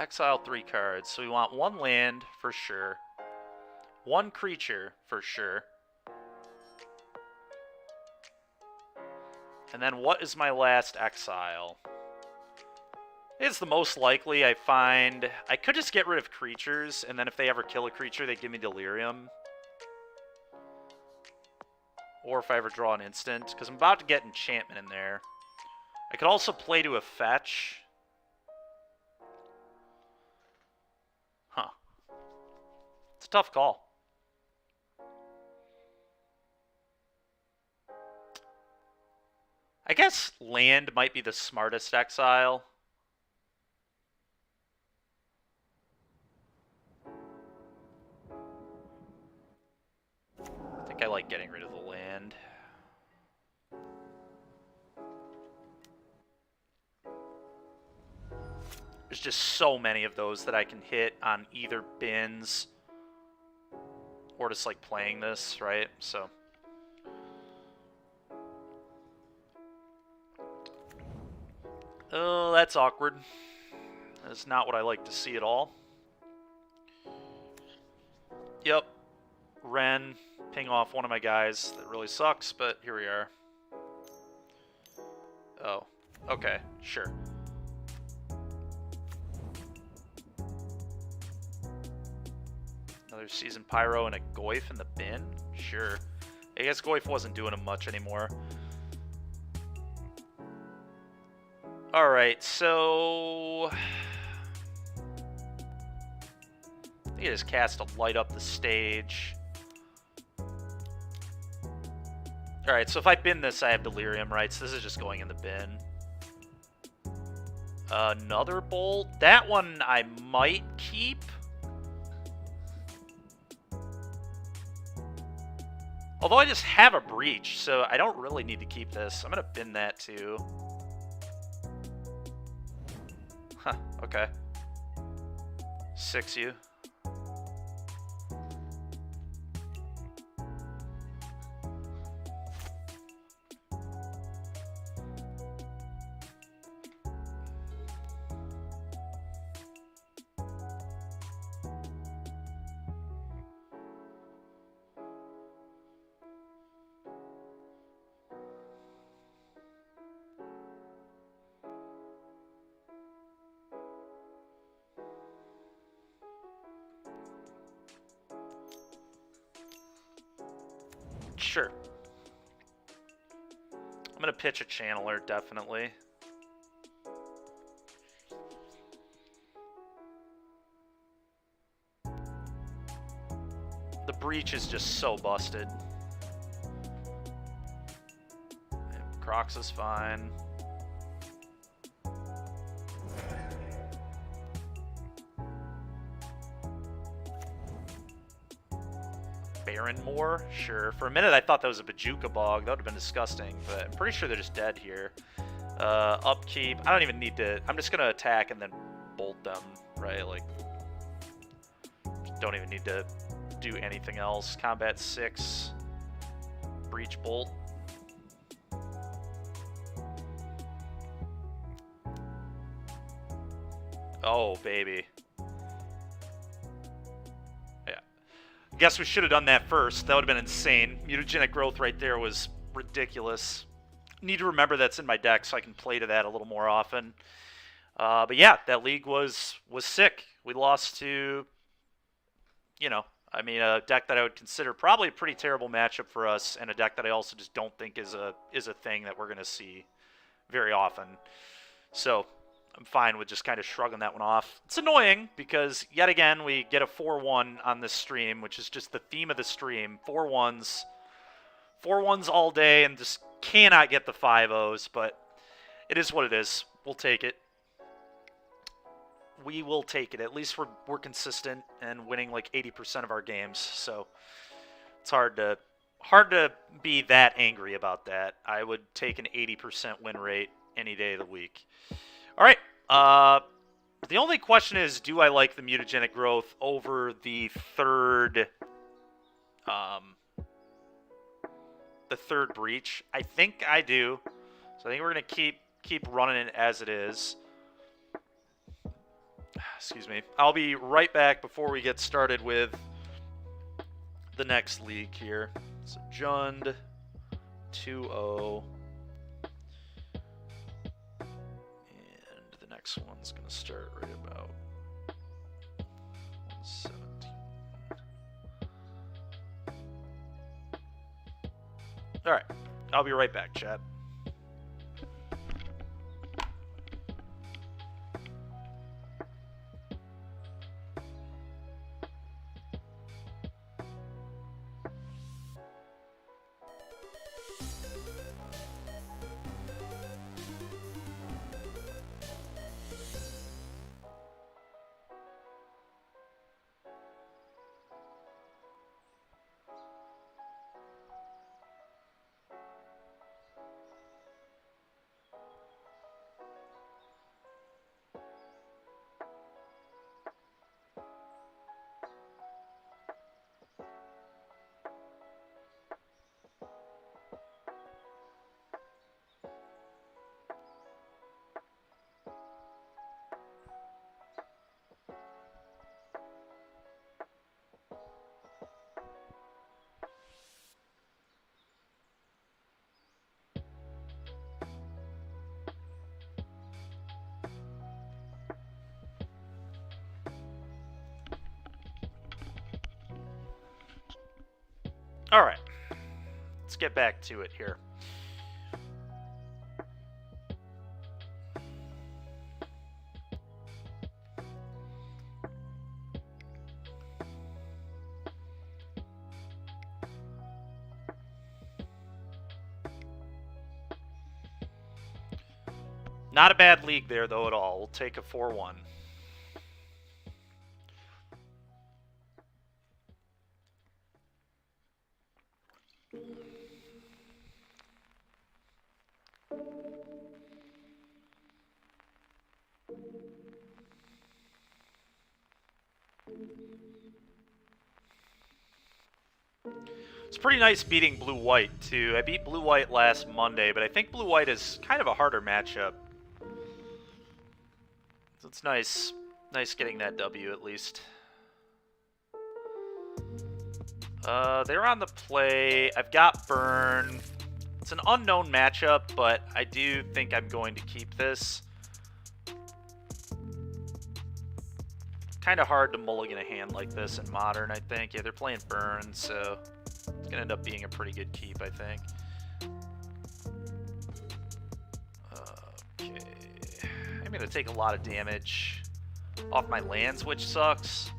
Exile 3 cards, so we want one land for sure. One creature, for sure. And then what is my last exile? It's the most likely I find... I could just get rid of creatures, and then if they ever kill a creature, they give me Delirium. Or if I ever draw an instant, because I'm about to get enchantment in there. I could also play to a fetch. Huh. It's a tough call. I guess land might be the smartest exile. I think I like getting rid of the land. There's just so many of those that I can hit on either bins or just like playing this, right? So... oh, that's awkward. That's not what I like to see at all. Yep. Ren, ping off one of my guys. That really sucks, but here we are. Oh, okay, sure. Another Season Pyro and a Goyf in the bin? Sure. I guess Goyf wasn't doing him much anymore. Alright, so... I think I just cast a Light Up the Stage. Alright, so if I bin this, I have Delirium, right? So this is just going in the bin. Another Bolt. That one I might keep. Although I just have a Breach, so I don't really need to keep this. I'm going to bin that too. Huh, okay. 6 you. Sure. I'm going to pitch a Channeler, definitely. The Breach is just so busted. Crocs is fine. Barrenmore? Sure. For a minute I thought that was a Bajuka Bog. That would have been disgusting, but I'm pretty sure they're just dead here. Upkeep. I don't even need to... I'm just going to attack and then bolt them, right? Like, don't even need to do anything else. Combat 6. Breach Bolt. Oh, baby. Guess we should have done that first. That would have been insane. Mutagenic Growth right there was ridiculous. Need to remember that's in my deck so I can play to that a little more often. But yeah, that league was sick. We lost to, you know, I mean, a deck that I would consider probably a pretty terrible matchup for us, and a deck that I also just don't think is a thing that we're going to see very often. So I'm fine with just kind of shrugging that one off. It's annoying because, yet again, we get a 4-1 on this stream, which is just the theme of the stream. 4-1s. 4-1s all day and just cannot get the 5-0s, but it is what it is. We'll take it. We will take it. At least we're consistent and winning like 80% of our games, so it's hard to be that angry about that. I would take an 80% win rate any day of the week. All right, the only question is, do I like the Mutagenic Growth over the third Breach? I think I do. So I think we're going to keep running it as it is. Excuse me. I'll be right back before we get started with the next league here. So Jund, 2-0. Next one's going to start right about 117. All right, I'll be right back, chat. Alright. Let's get back to it here. Not a bad league there, though, at all. We'll take a 4-1. It's pretty nice beating Blue-White, too. I beat Blue-White last Monday, but I think Blue-White is kind of a harder matchup. So it's nice. Nice getting that W, at least. They're on the play. I've got Burn. It's an unknown matchup, but I do think I'm going to keep this. Kind of hard to mulligan a hand like this in Modern, I think. Yeah, they're playing Burn, so it's going to end up being a pretty good keep, I think. Okay. I'm going to take a lot of damage off my lands, which sucks.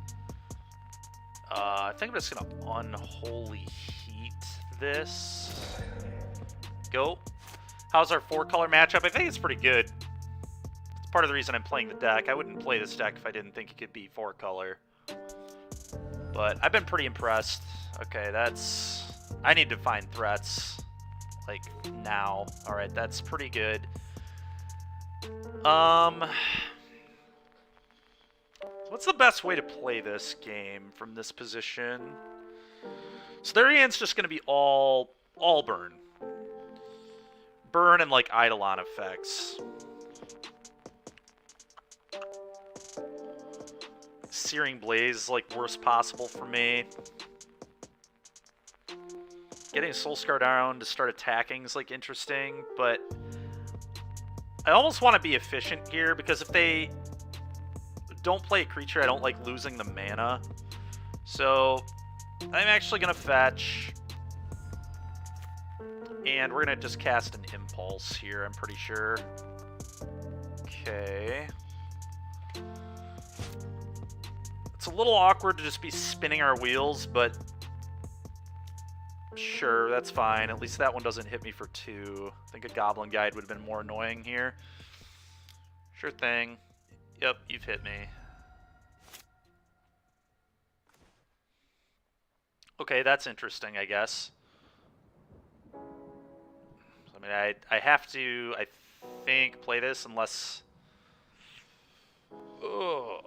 I think I'm just going to Unholy Heat this. Go. How's our 4-color matchup? I think it's pretty good. It's part of the reason I'm playing the deck. I wouldn't play this deck if I didn't think it could be 4-color. But I've been pretty impressed. Okay, that's... I need to find threats, like, now. Alright, that's pretty good. What's the best way to play this game from this position? So their hand's just going to be all burn. Burn and, like, Eidolon effects. Searing Blaze is, like, worst possible for me. Getting Soulscar down to start attacking is, like, interesting, but I almost want to be efficient here, because if they don't play a creature, I don't like losing the mana. So I'm actually going to fetch, and we're going to just cast an Impulse here, I'm pretty sure. Okay. It's a little awkward to just be spinning our wheels, but sure, that's fine. At least that one doesn't hit me for 2. I think a Goblin Guide would have been more annoying here. Sure thing. Yep, you've hit me. Okay, that's interesting, I guess. I mean, I have to, I think, play this unless... Oh.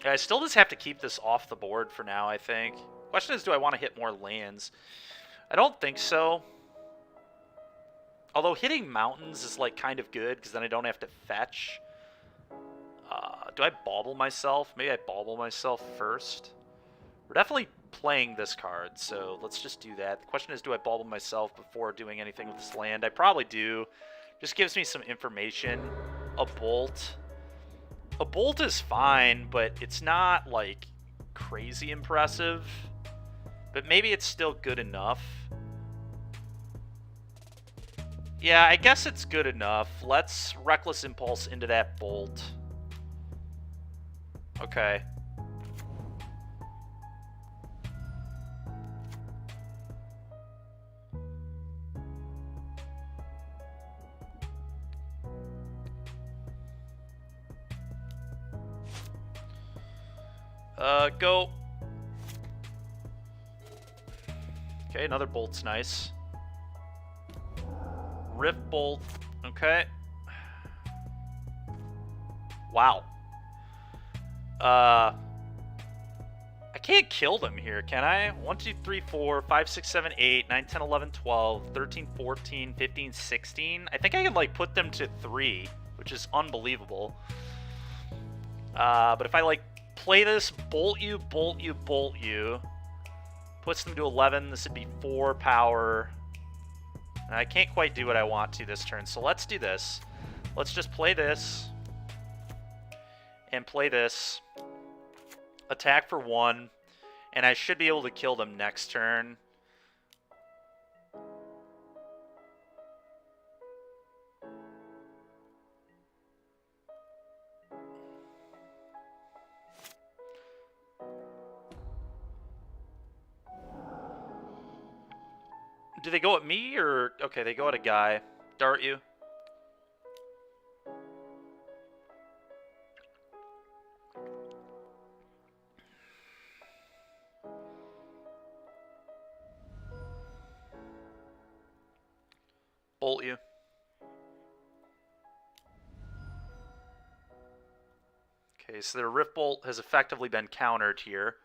Yeah, I still just have to keep this off the board for now, I think. Question is, do I want to hit more lands? I don't think so. Although hitting mountains is, like, kind of good, because then I don't have to fetch. Do I bauble myself? Maybe I bauble myself first. We're definitely playing this card, so let's just do that. The question is, do I bauble myself before doing anything with this land? I probably do. Just gives me some information. A bolt. A bolt is fine, but it's not, like, crazy impressive. But maybe it's still good enough. Yeah, I guess it's good enough. Let's Reckless Impulse into that bolt. Okay. Go. Okay, another bolt's nice. Rift Bolt. Okay. Wow. I can't kill them here, can I? 1, 2, 3, 4, 5, 6, 7, 8, 9, 10, 11, 12, 13, 14, 15, 16. I think I can, like, put them to 3, which is unbelievable. But if I, like, play this, bolt you, bolt you, bolt you, puts them to 11, this would be 4 power. And I can't quite do what I want to this turn, so let's do this. Let's just play this. and play this. Attack for 1, and I should be able to kill them next turn. Do they go at me, or... Okay, they go at a guy. Dart you. Bolt you. Okay, so their Rift Bolt has effectively been countered here.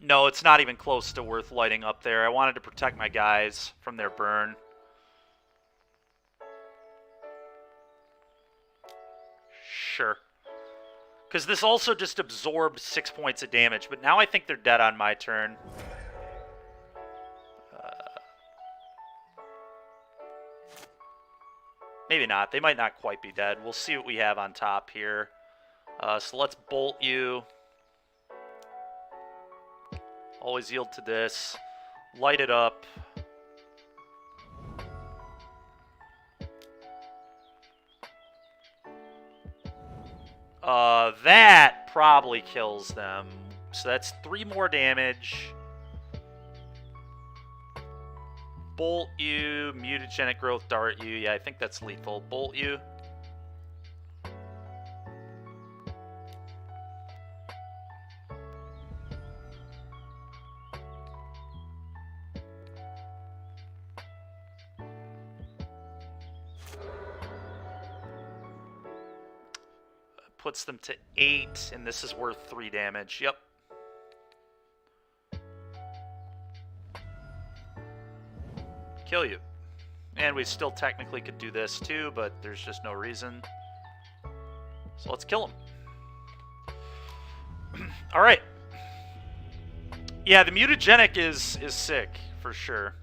No, it's not even close to worth lighting up there. I wanted to protect my guys from their burn. Sure. Because this also just absorbed 6 points of damage, but now I think they're dead on my turn. Maybe not. They might not quite be dead. We'll see what we have on top here. So let's bolt you. Always yield to this. Light it up. That probably kills them. So that's 3 more damage. Bolt you, mutagenic growth, dart you. Yeah, I think that's lethal. Bolt you. Puts them to 8, and this is worth 3 damage. Yep. Kill you. And we still technically could do this too, but there's just no reason. So let's kill him. Alright. Yeah, the mutagenic is sick, for sure.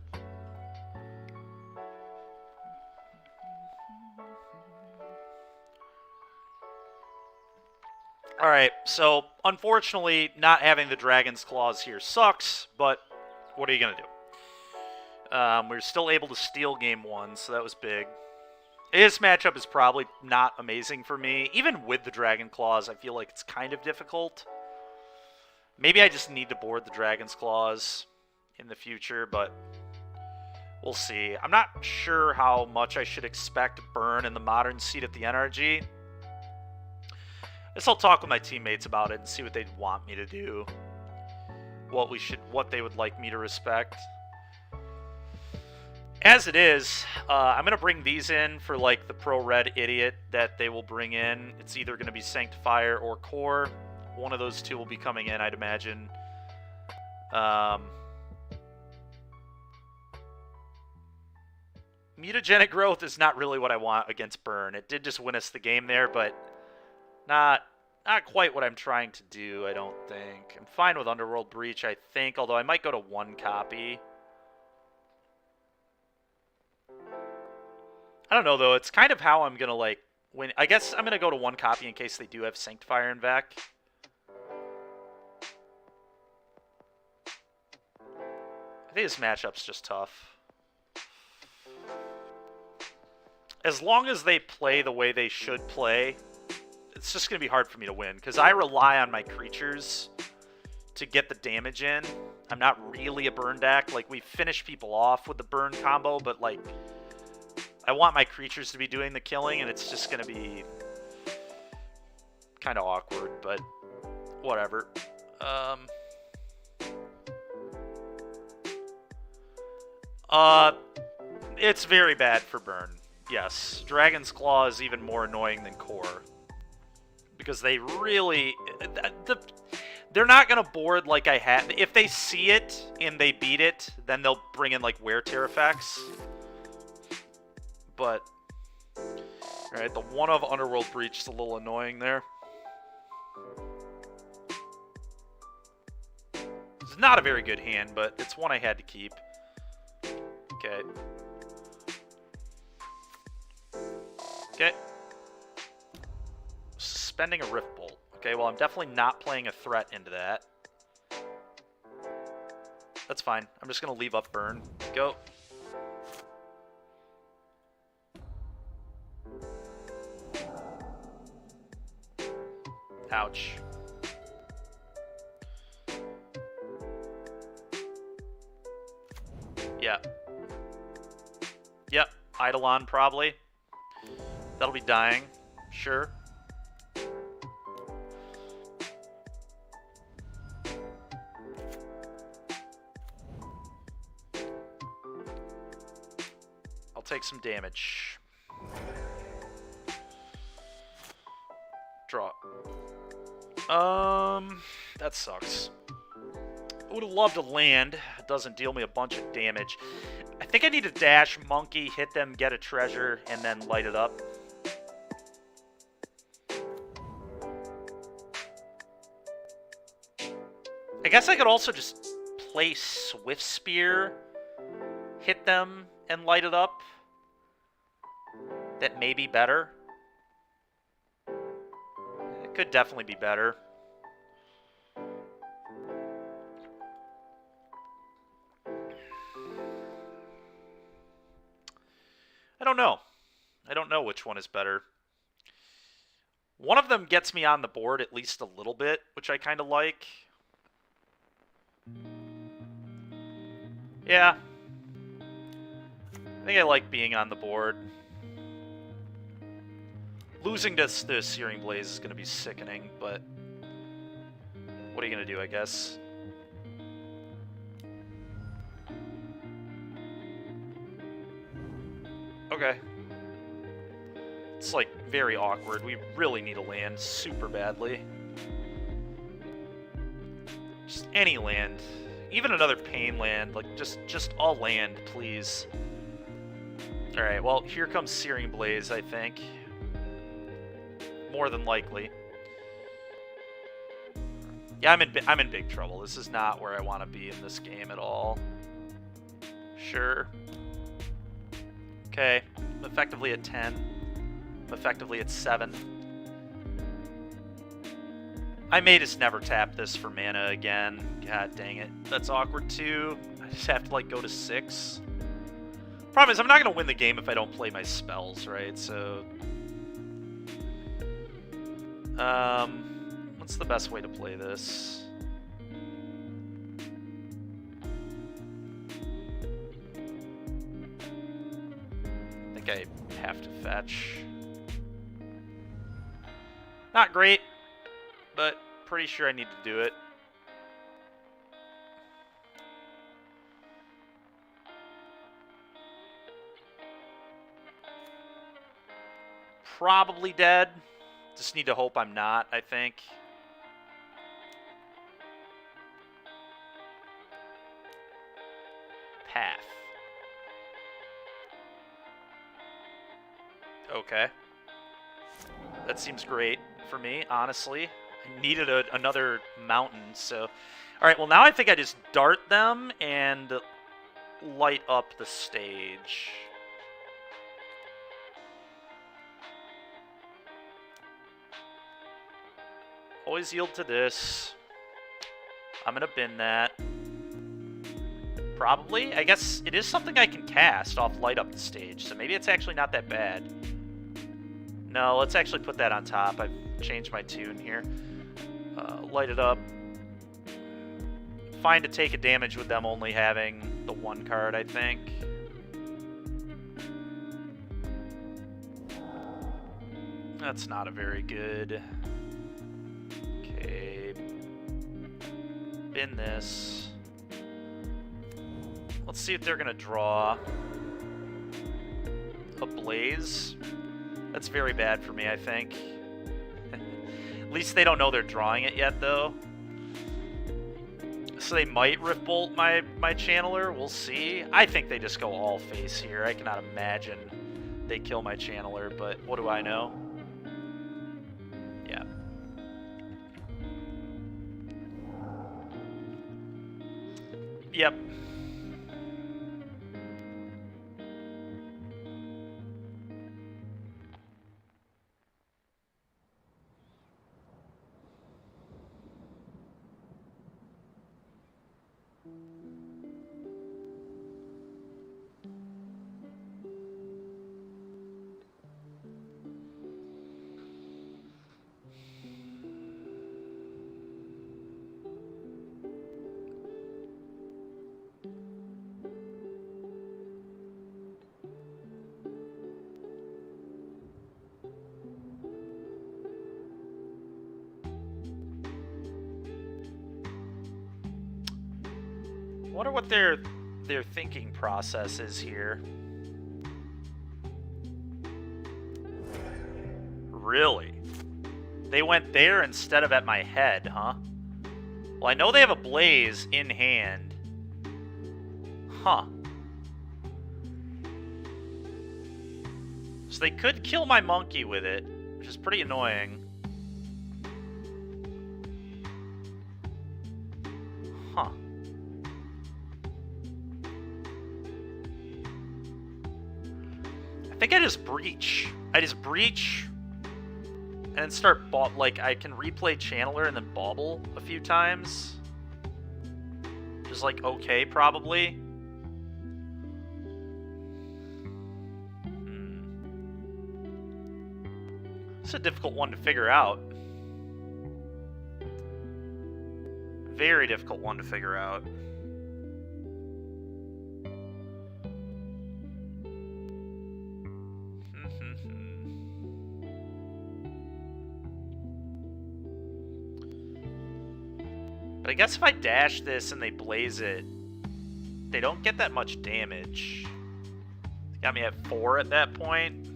Alright, so unfortunately, not having the Dragon's Claws here sucks, but what are you going to do? We were still able to steal game 1, so that was big. This matchup is probably not amazing for me. Even with the Dragon Claws, I feel like it's kind of difficult. Maybe I just need to board the Dragon's Claws in the future, but we'll see. I'm not sure how much I should expect burn in the modern seat at the NRG. I guess I'll talk with my teammates about it and see what they'd want me to do. What they would like me to respect. As it is, I'm going to bring these in for, like, the pro-red idiot that they will bring in. It's either going to be Sanctifier or Core. One of those two will be coming in, I'd imagine. Mutagenic growth is not really what I want against burn. It did just win us the game there, but not quite what I'm trying to do, I don't think. I'm fine with Underworld Breach, I think, although I might go to 1 copy. I don't know, though. It's kind of how I'm going to, like, win. I guess I'm going to go to 1 copy in case they do have Sanctifier in back. I think this matchup's just tough. As long as they play the way they should play, it's just going to be hard for me to win, because I rely on my creatures to get the damage in. I'm not really a burn deck. Like, we finish people off with the burn combo, but, like, I want my creatures to be doing the killing, and it's just going to be kind of awkward, but whatever. It's very bad for burn. Yes, Dragon's Claw is even more annoying than Core. Because they really... They're not going to board like I had. If they see it and they beat it, then they'll bring in, like, Wear Tear effects. But... Alright, the 1 of Underworld Breach is a little annoying there. It's not a very good hand, but it's one I had to keep. Okay. Okay. spending a Rift Bolt. Okay, well, I'm definitely not playing a threat into that. That's fine. I'm just going to leave up burn. Go. Ouch. Yeah. Yep. Eidolon, probably. That'll be dying. Sure. I'll take some damage. Draw. That sucks. I would have loved to land. It doesn't deal me a bunch of damage. I think I need to dash, monkey, hit them, get a treasure, and then light it up. I guess I could also just play Swift Spear, hit them, and light it up. That may be better. It could definitely be better. I don't know. I don't know which one is better. One of them gets me on the board at least a little bit, which I kind of like. Yeah. I think I like being on the board. Losing to the Searing Blaze is going to be sickening, but what are you going to do, I guess? Okay. It's, like, very awkward. We really need a land super badly. Just any land. Even another pain land. Like, just all land, please. Alright, well, here comes Searing Blaze, I think. More than likely. Yeah, I'm in big trouble. This is not where I want to be in this game at all. Sure. Okay, I'm effectively at 10. I'm effectively at 7. I may just never tap this for mana again. God dang it. That's awkward too. I just have to like go to 6. Problem is, I'm not going to win the game if I don't play my spells, right? So... what's the best way to play this? I think I have to fetch. Not great, but pretty sure I need to do it. Probably dead. Just need to hope I'm not, I think. Path. Okay. That seems great for me, honestly. I needed another mountain, so... Alright, well now I think I just dart them and light up the stage. Always yield to this. I'm gonna bin that. Probably. I guess it is something I can cast off light up the stage, so maybe it's actually not that bad. No, let's actually put that on top. I've changed my tune here. Light it up. Fine to take a damage with them only having the 1 card, I think. That's not a very good... Okay. Bin this. Let's see if they're going to draw a Blaze. That's very bad for me, I think. At least they don't know they're drawing it yet, though. So they might Rift Bolt my Channeler. We'll see. I think they just go all face here. I cannot imagine they kill my Channeler, but what do I know? Yeah. Yep. Wonder what their thinking process is here. Really? They went there instead of at my head, huh? Well, I know they have a blaze in hand. Huh. So they could kill my monkey with it, which is pretty annoying. Huh. I think I just breach. I just breach and then start like I can replay Channeler and then bobble a few times. Just like okay, probably. It's a difficult one to figure out. Very difficult one to figure out. But I guess if I dash this and they blaze it, they don't get that much damage. They got me at 4 at that point.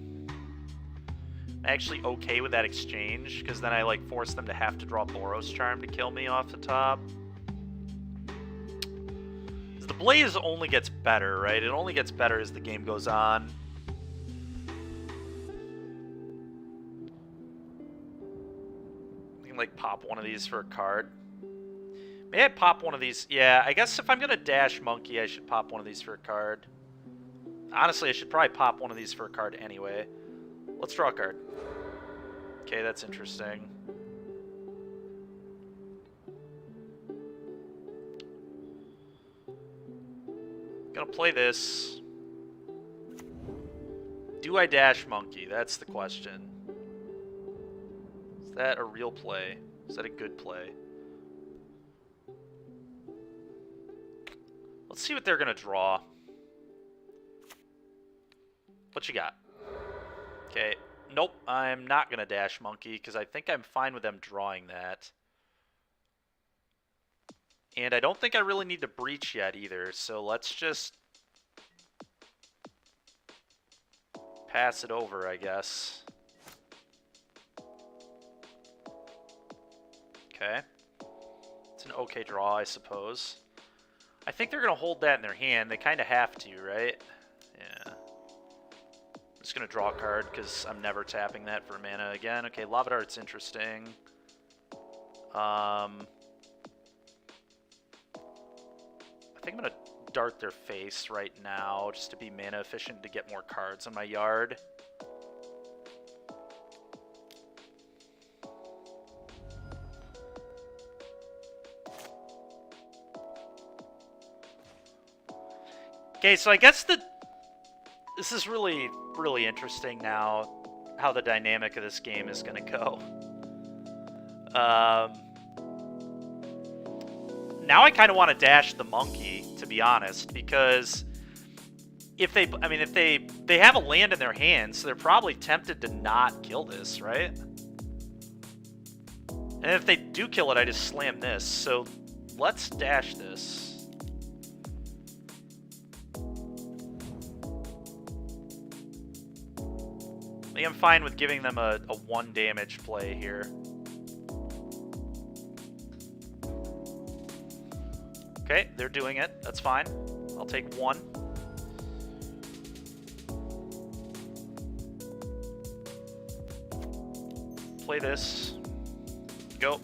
I'm actually okay with that exchange, because then I like force them to have to draw Boros Charm to kill me off the top. The blaze only gets better, right? It only gets better as the game goes on. I can like pop one of these for a card. May I pop one of these? Yeah, I guess if I'm gonna dash monkey, I should pop one of these for a card. Honestly, I should probably pop one of these for a card anyway. Let's draw a card. Okay, that's interesting. Gonna play this. Do I dash monkey? That's the question. Is that a real play? Is that a good play? Let's see what they're gonna draw. What you got? Okay. Nope, I'm not gonna dash monkey because I think I'm fine with them drawing that. And I don't think I really need to breach yet either, so let's just pass it over, I guess. Okay. It's an okay draw, I suppose. I think they're going to hold that in their hand. They kind of have to, right? Yeah. I'm just going to draw a card because I'm never tapping that for mana again. Okay, Lava Dart's interesting. I think I'm going to dart their face right now just to be mana efficient to get more cards on my yard. Okay, so I guess this is really, really interesting now, how the dynamic of this game is going to go. Now I kind of want to dash the monkey, to be honest, because if they have a land in their hands, so they're probably tempted to not kill this, right? And if they do kill it, I just slam this. So let's dash this. I think I'm fine with giving them a 1 damage play here. Okay, they're doing it. That's fine. I'll take 1. Play this. Go.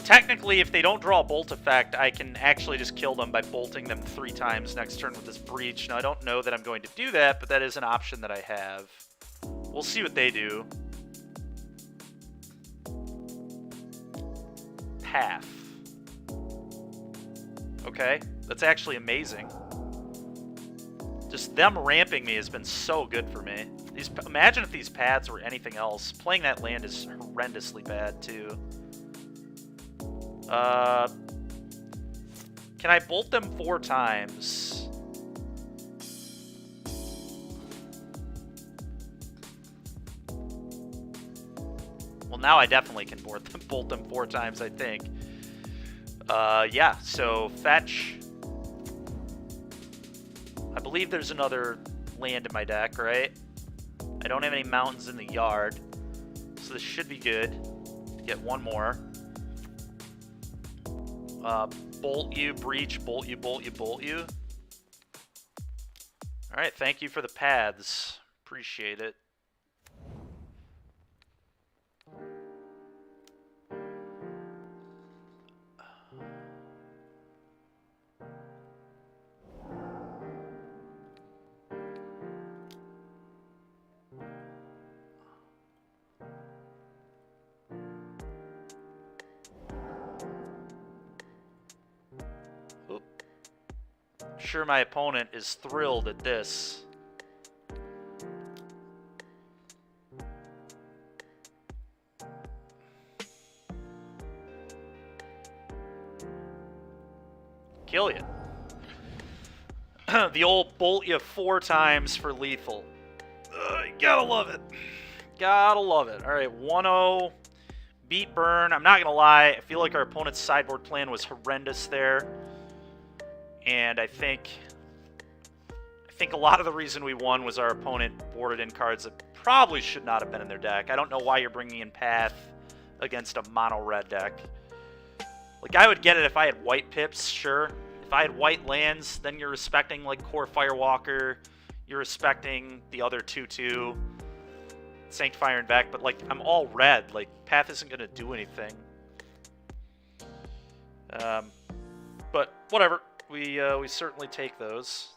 Technically, if they don't draw a bolt effect, I can actually just kill them by bolting them 3 times next turn with this breach. Now, I don't know that I'm going to do that, but that is an option that I have. We'll see what they do. Path. Okay, that's actually amazing. Just them ramping me has been so good for me. Imagine if these paths were anything else. Playing that land is horrendously bad, too. Can I bolt them 4 times? Well, now I definitely can bolt them 4 times, I think. Yeah, so fetch. I believe there's another land in my deck, right? I don't have any mountains in the yard, so this should be good. Get one more. Bolt you, breach, bolt you, bolt you, bolt you. Alright, thank you for the paths. Appreciate it. Sure, my opponent is thrilled at this. Kill you. The old bolt you 4 times for lethal. You gotta love it. Gotta love it. Alright, 1-0. Beat burn. I'm not gonna lie, I feel like our opponent's sideboard plan was horrendous there. And I think a lot of the reason we won was our opponent boarded in cards that probably should not have been in their deck. I don't know why you're bringing in Path against a mono-red deck. Like, I would get it if I had white pips, sure. If I had white lands, then you're respecting, like, Core Firewalker. You're respecting the other 2/2. Sanctifier and back, but, like, I'm all red. Like, Path isn't going to do anything. But, whatever. We certainly take those.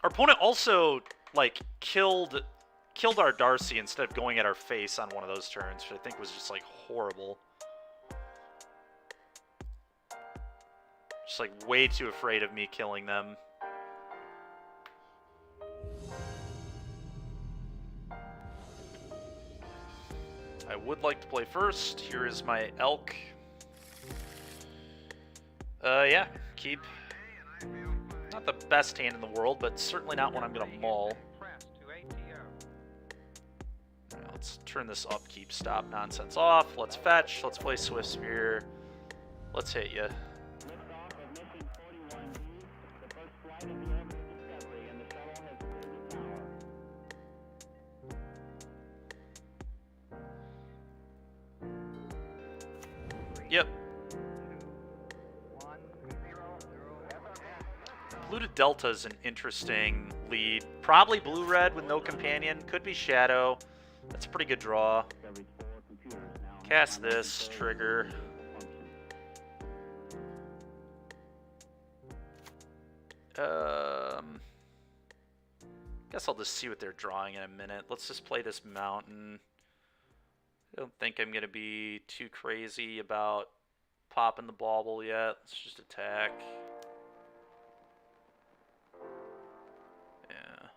Our opponent also, like, killed our Darcy instead of going at our face on one of those turns, which I think was just, like, horrible. Just, like, way too afraid of me killing them. I would like to play first. Here is my elk. Yeah, keep. Not the best hand in the world, but certainly not one I'm going to maul. Right, let's turn this upkeep stop nonsense off. Let's fetch. Let's play Swift Spear. Let's hit you. Yep. Blue to Delta is an interesting lead. Probably blue-red with no companion. Could be Shadow. That's a pretty good draw. Cast this. Trigger. Guess I'll just see what they're drawing in a minute. Let's just play this mountain. I don't think I'm going to be too crazy about popping the bauble yet. Let's just attack. Yeah.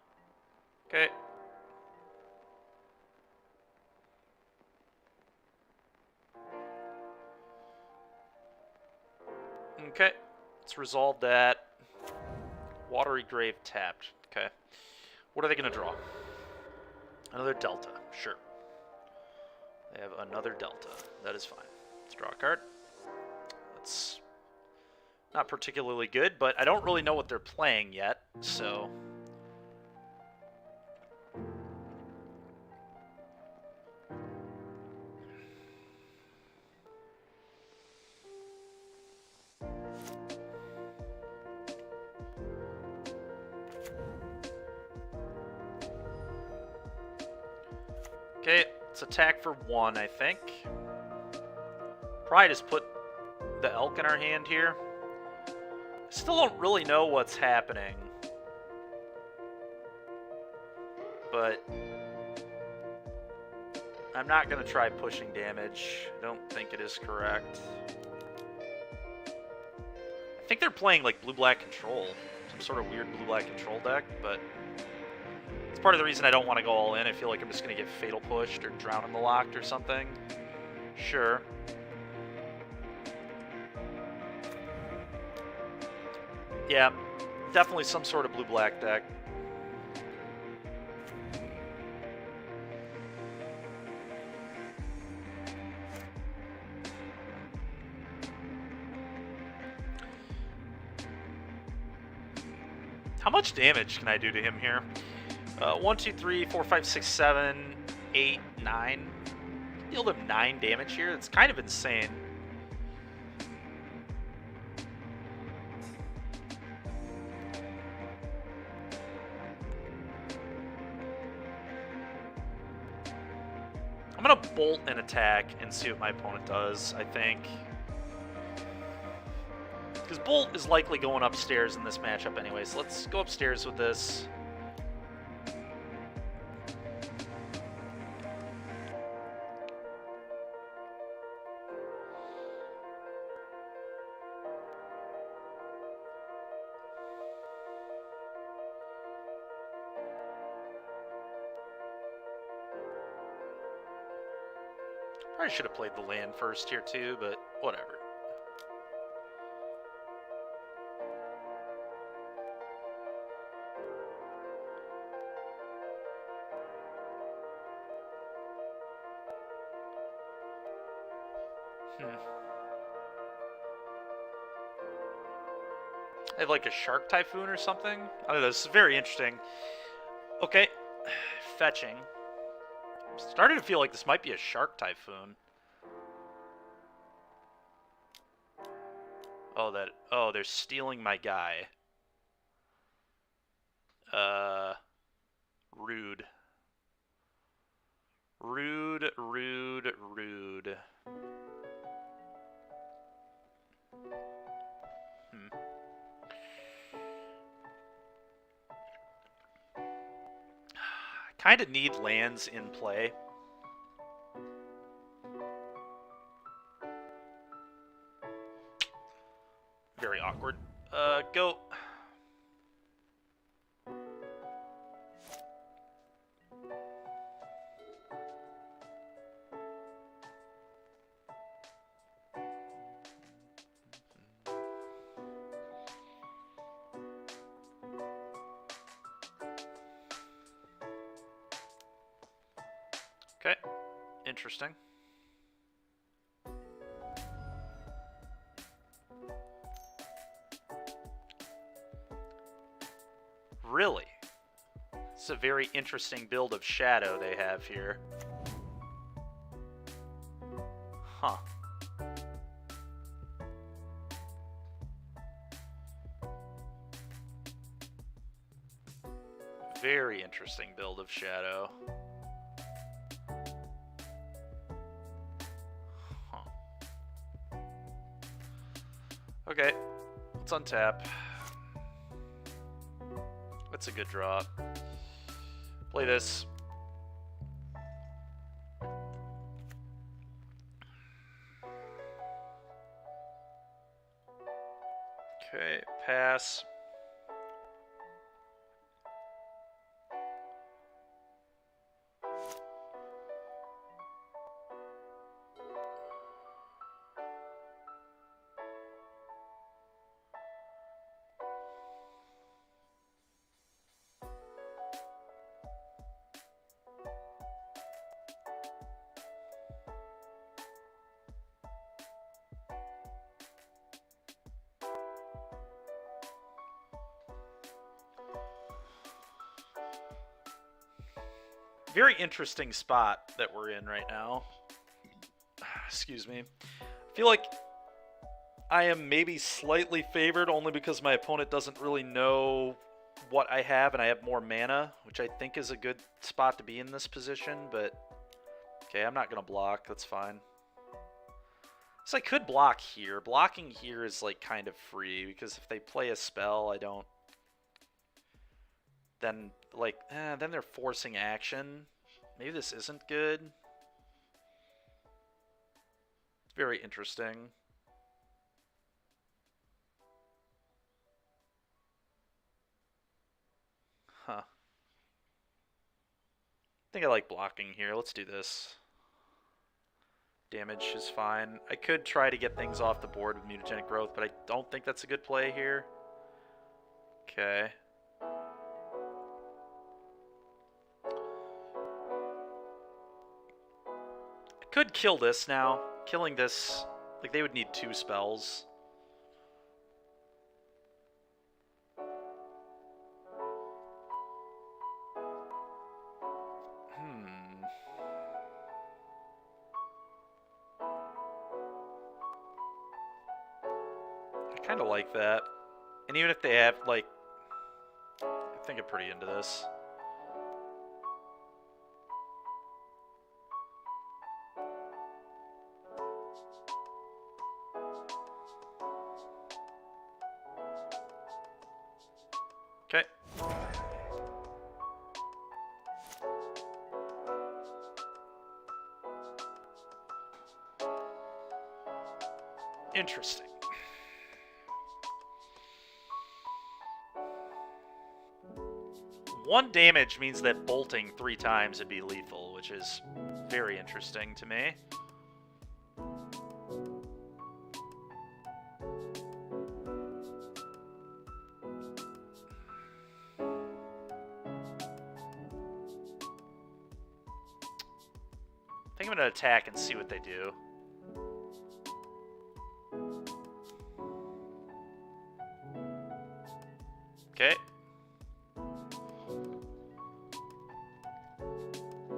Okay. Okay. Let's resolve that. Watery Grave tapped. Okay. What are they going to draw? Another Delta. Sure. They have another Delta. That is fine. Let's draw a card. That's not particularly good, but I don't really know what they're playing yet, so... Okay, let's attack for 1, I think. Probably just put the elk in our hand here. Still don't really know what's happening. But I'm not going to try pushing damage. I don't think it is correct. I think they're playing like blue-black control. Some sort of weird blue-black control deck, but... it's part of the reason I don't want to go all in. I feel like I'm just going to get fatal pushed or drown in the locked or something. Sure. Yeah. definitely some sort of blue-black deck. How much damage can I do to him here? 1, 2, 3, 4, 5, 6, 7, 8, 9. Deal him 9 damage here. It's kind of insane. I'm gonna bolt and attack and see what my opponent does, I think. Because Bolt is likely going upstairs in this matchup anyway, so let's go upstairs with this. Probably should have played the land first here too, but whatever. I have like a Shark Typhoon or something? I don't know, this is very interesting. Okay, fetching. I'm starting to feel like this might be a Shark Typhoon. Oh, they're stealing my guy. Rude. Rude, rude, rude. Kind of need lands in play. Very awkward. Go. Okay, interesting. Really? It's a very interesting build of Shadow they have here. Huh. Very interesting build of Shadow. Okay, let's untap. That's a good draw. Play this. Okay, pass. Very interesting spot that we're in right now. Excuse me. I feel like I am maybe slightly favored only because my opponent doesn't really know what I have and I have more mana, which I think is a good spot to be in this position, but okay, I'm not going to block. That's fine. So I could block here. Blocking here is like kind of free because if they play a spell, I don't... Then like, then they're forcing action. Maybe this isn't good. Very interesting. Huh. I think I like blocking here. Let's do this. Damage is fine. I could try to get things off the board with mutagenic growth, but I don't think that's a good play here. Okay. I could kill this now. Killing this, like, they would need 2 spells. I kind of like that. And even if they have, like, I think I'm pretty into this. Okay. Interesting. One damage means that bolting 3 times would be lethal, which is very interesting to me. I think I'm going to attack and see what they do. Okay.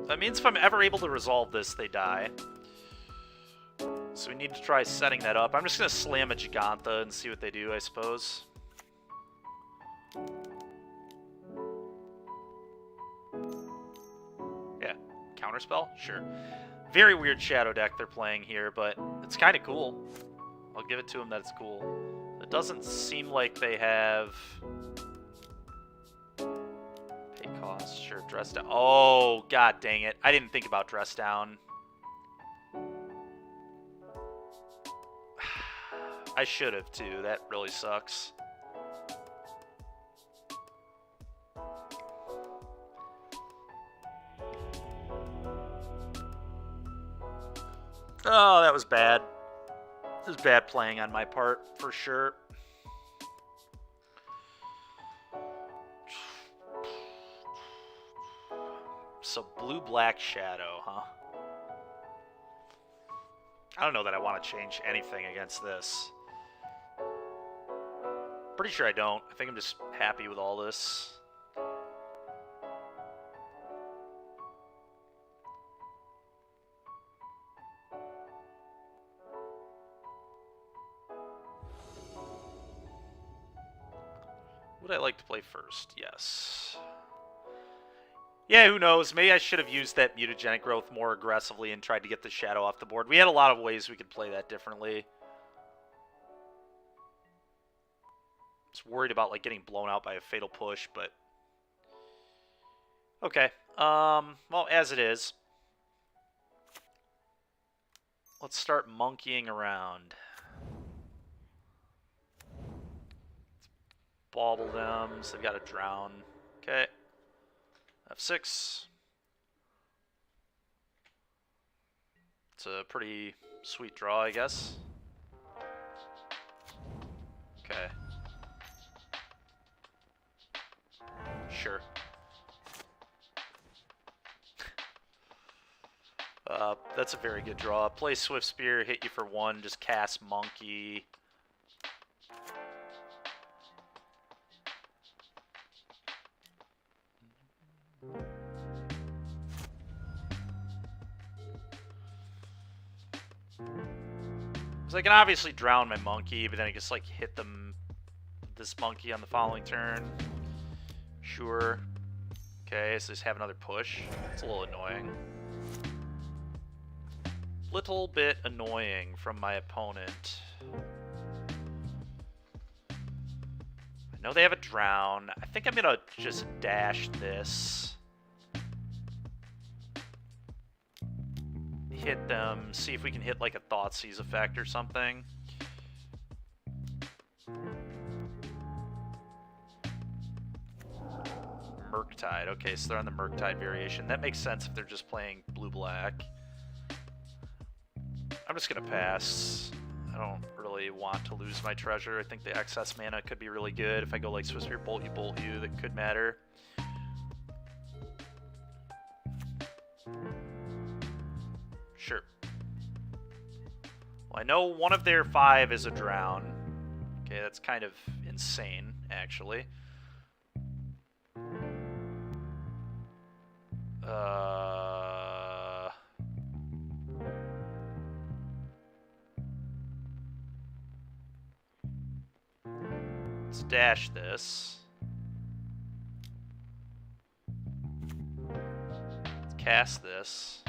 That means if I'm ever able to resolve this, they die. So we need to try setting that up. I'm just going to slam a Gigantha and see what they do, I suppose. Yeah. Counterspell? Sure. Very weird shadow deck they're playing here, but it's kind of cool. I'll give it to them that it's cool. It doesn't seem like they have... Pay cost, sure, dress down. Oh, god dang it. I didn't think about dress down. I should have too. That really sucks. Oh, that was bad. This is bad playing on my part, for sure. So blue-black shadow, huh? I don't know that I want to change anything against this. Pretty sure I don't. I think I'm just happy with all this. Would I like to play first? Yes. Yeah, who knows? Maybe I should have used that mutagenic growth more aggressively and tried to get the shadow off the board. We had a lot of ways we could play that differently. Just worried about like getting blown out by a fatal push, but okay. Well, as it is, let's start monkeying around. Bauble them, so they've got to drown. Okay. F6. It's a pretty sweet draw, I guess. Okay. Sure. That's a very good draw. Play Swift Spear, hit you for 1, just cast Monkey. So I can obviously drown my monkey, but then I just like hit them this monkey on the following turn. Sure. Okay, so just have another push. It's a little annoying. Little bit annoying from my opponent. I know they have a drown. I think I'm gonna just dash this. Hit them, see if we can hit like a Thoughtseize effect or something. Murktide. Okay, so they're on the Murktide variation. That makes sense if they're just playing blue-black. I'm just gonna pass. I don't really want to lose my treasure. I think the excess mana could be really good. If I go like Swiss Spear, Bolt You, that could matter. Sure. Well, I know one of their 5 is a drown. Okay, that's kind of insane, actually. Let's dash this. Let's cast this.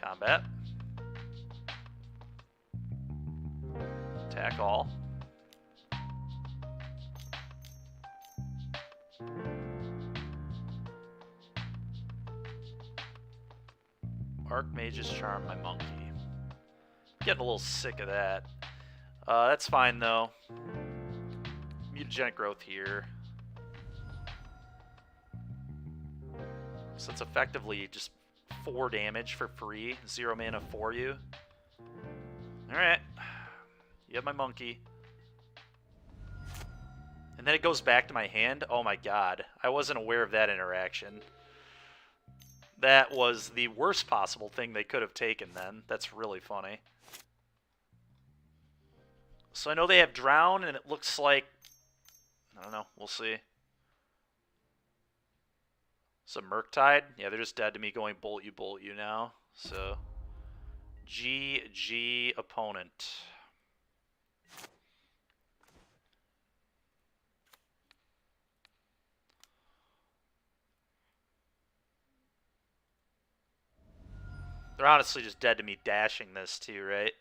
Combat. Attack all. Archmage's Charm my monkey. Getting a little sick of that. That's fine though. Mutagenic Growth here. So it's effectively just 4 damage for free. 0 mana for you. Alright. You have my monkey. And then it goes back to my hand. Oh my god. I wasn't aware of that interaction. That was the worst possible thing they could have taken then. That's really funny. So I know they have Drown, and it looks like... I don't know. We'll see. So Murktide. Yeah, they're just dead to me going Bolt You now. So GG opponent. They're honestly just dead to me dashing this too, right?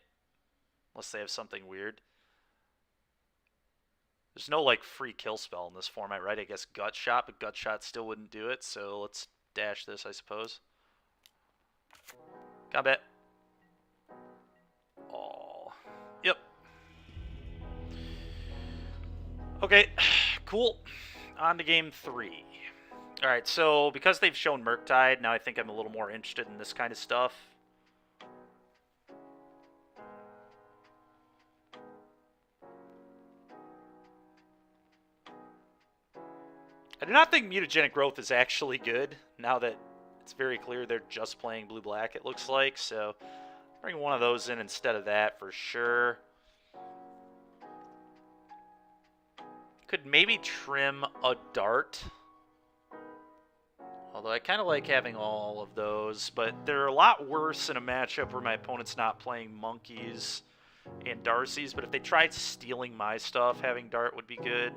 Unless they have something weird. There's no, like, free kill spell in this format, right? I guess Gut Shot, but Gut Shot still wouldn't do it, so let's dash this, I suppose. Combat. Oh. Yep. Okay, cool. On to game 3. Alright, so because they've shown Murktide, now I think I'm a little more interested in this kind of stuff. I do not think Mutagenic Growth is actually good, now that it's very clear they're just playing blue-black, it looks like, so bring one of those in instead of that for sure. Could maybe trim a Dart, although I kind of like having all of those, but they're a lot worse in a matchup where my opponent's not playing Monkeys and Darcy's, but if they tried stealing my stuff, having Dart would be good.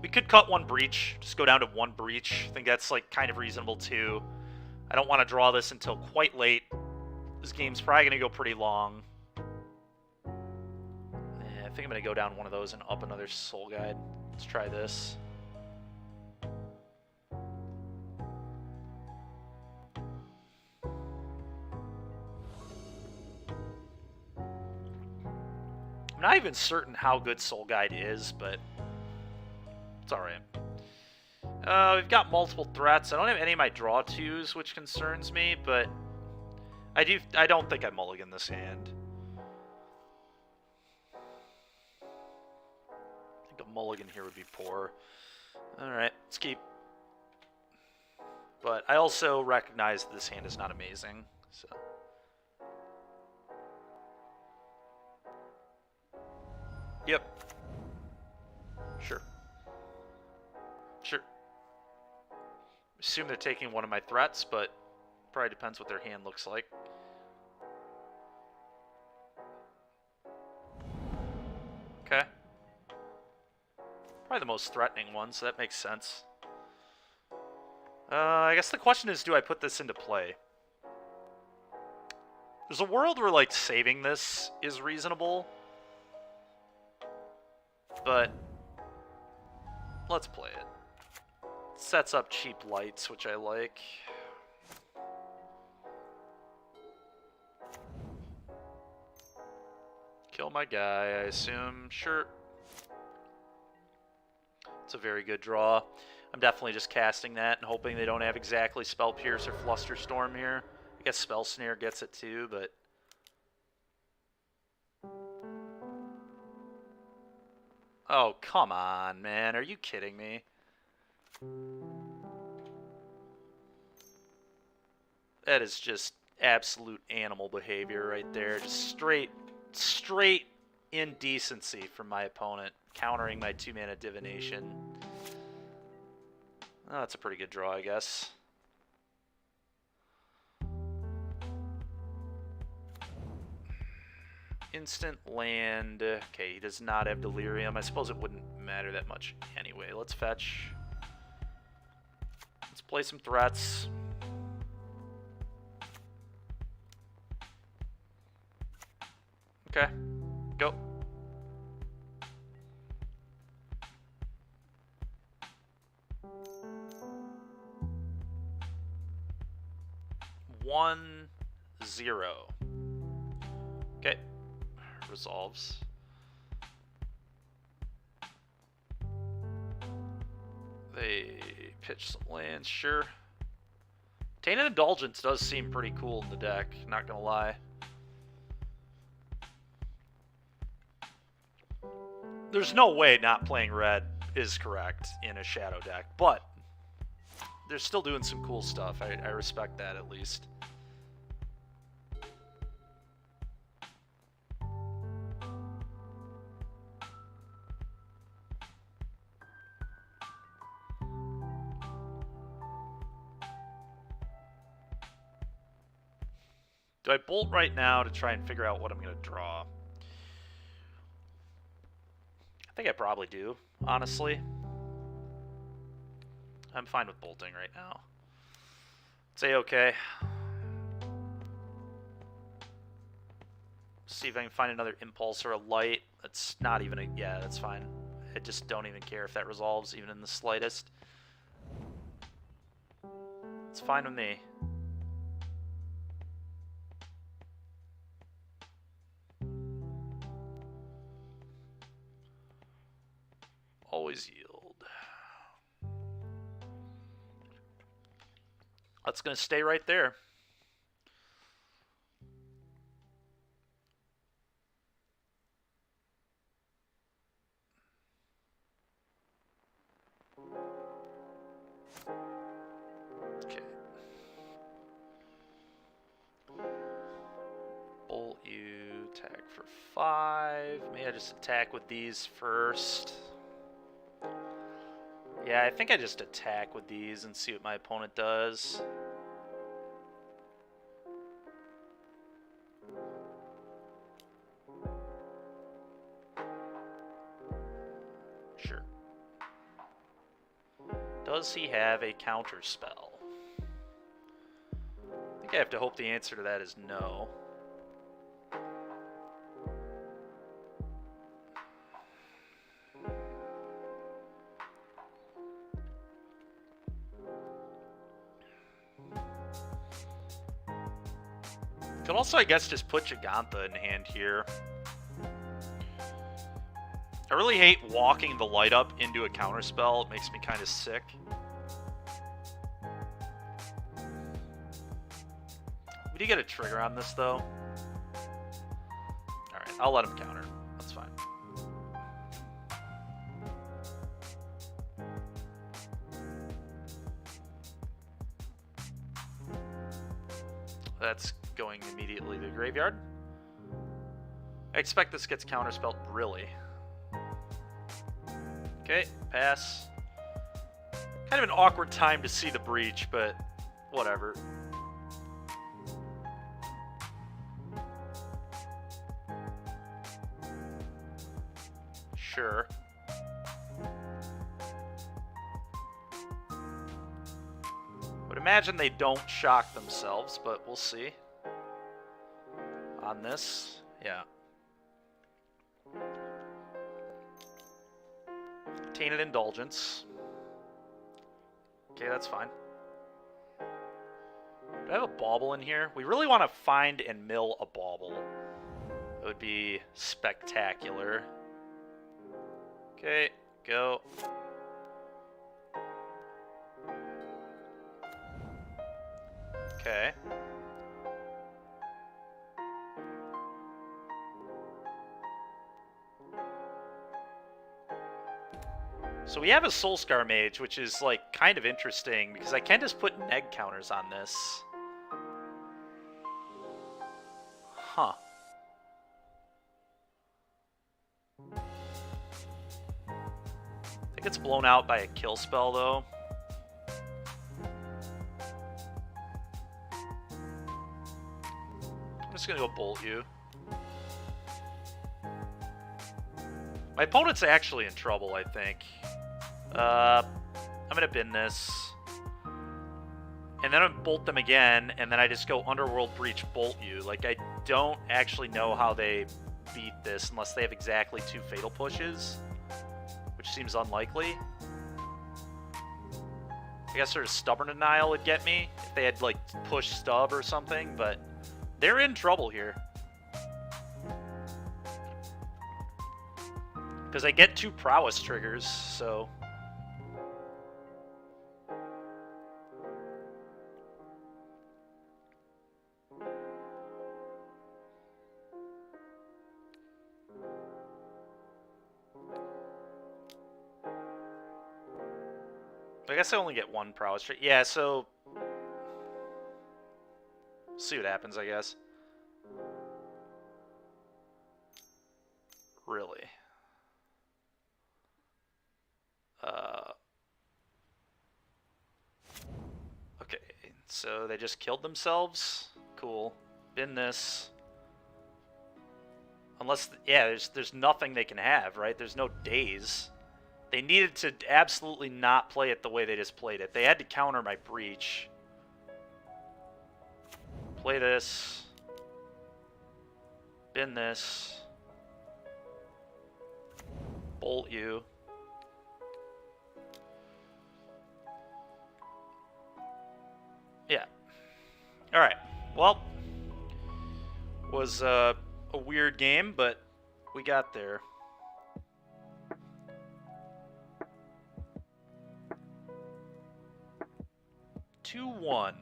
We could cut 1 Breach, just go down to 1 Breach. I think that's like kind of reasonable too. I don't want to draw this until quite late. This game's probably going to go pretty long. I think I'm going to go down one of those and up another Soul Guide. Let's try this. I'm not even certain how good Soul Guide is, but it's alright. We've got multiple threats. I don't have any of my draw 2s, which concerns me, but I don't think I mulligan this hand. I think a mulligan here would be poor. Alright, let's keep. But I also recognize that this hand is not amazing, so. Yep. Sure. Sure. Assume they're taking one of my threats, but probably depends what their hand looks like. Okay. Probably the most threatening one, so that makes sense. I guess the question is, do I put this into play? There's a world where, like, saving this is reasonable. But let's play it. Sets up cheap lights, which I like. Kill my guy, I assume. Sure. It's a very good draw. I'm definitely just casting that and hoping they don't have exactly Spell Pierce or Flusterstorm here. I guess Spell Snare gets it too, but... Oh, come on, man. Are you kidding me? That is just absolute animal behavior right there. Just straight indecency from my opponent, countering my 2-mana Divination. Oh, that's a pretty good draw, I guess. Instant land. Okay, he does not have Delirium. I suppose it wouldn't matter that much anyway. Let's fetch. Let's play some threats. Okay, go. One, 0. Okay, resolves. They pitch some lands, sure. Tainted Indulgence does seem pretty cool in the deck, not gonna lie. There's no way not playing red is correct in a Shadow deck, but they're still doing some cool stuff. I respect that at least. Do I bolt right now to try and figure out what I'm going to draw? I think I probably do, honestly. I'm fine with bolting right now. Say okay. See if I can find another Impulse or a Light. That's not even a... Yeah, that's fine. I just don't even care if that resolves, even in the slightest. It's fine with me. Always yield. That's going to stay right there. Okay. Bolt you, attack for 5. May I just attack with these first? Yeah, I think I just attack with these and see what my opponent does. Sure. Does he have a counter spell? I think I have to hope the answer to that is no. Could also, I guess, just put Giganta in hand here. I really hate walking the light up into a counterspell. It makes me kind of sick. We do get a trigger on this, though. Alright, I'll let him counter. That's fine. That's going immediately to the graveyard. I expect this gets counterspelled, really. Okay, pass. Kind of an awkward time to see the breach, but whatever. Sure. Would imagine they don't shock themselves, but we'll see. On this, yeah. Tainted Indulgence. Okay, that's fine. Do I have a bauble in here? We really want to find and mill a bauble. It would be spectacular. Okay, go. Okay. So we have a Soulscar Mage, which is, like, kind of interesting, because I can just put neg counters on this. Huh. I think it's blown out by a kill spell, though. I'm just gonna go Bolt you. My opponent's actually in trouble, I think. I'm gonna bin this. And then I bolt them again, and then I just go Underworld Breach, bolt you. Like, I don't actually know how they beat this unless they have exactly 2 Fatal Pushes, which seems unlikely. I guess sort of Stubborn Denial would get me if they had, like, push Stub or something, but they're in trouble here. Because I get 2 Prowess triggers, so... I guess I only get 1 Prowess trigger. Yeah, so... see what happens, I guess. Really? Okay, so they just killed themselves. Cool. Bin this. Unless, yeah, there's nothing they can have, right? There's no days. They needed to absolutely not play it the way they just played it. They had to counter my breach. Play this. Bin this. Bolt you. Yeah. Alright. Well, was a weird game, but we got there. Two 1.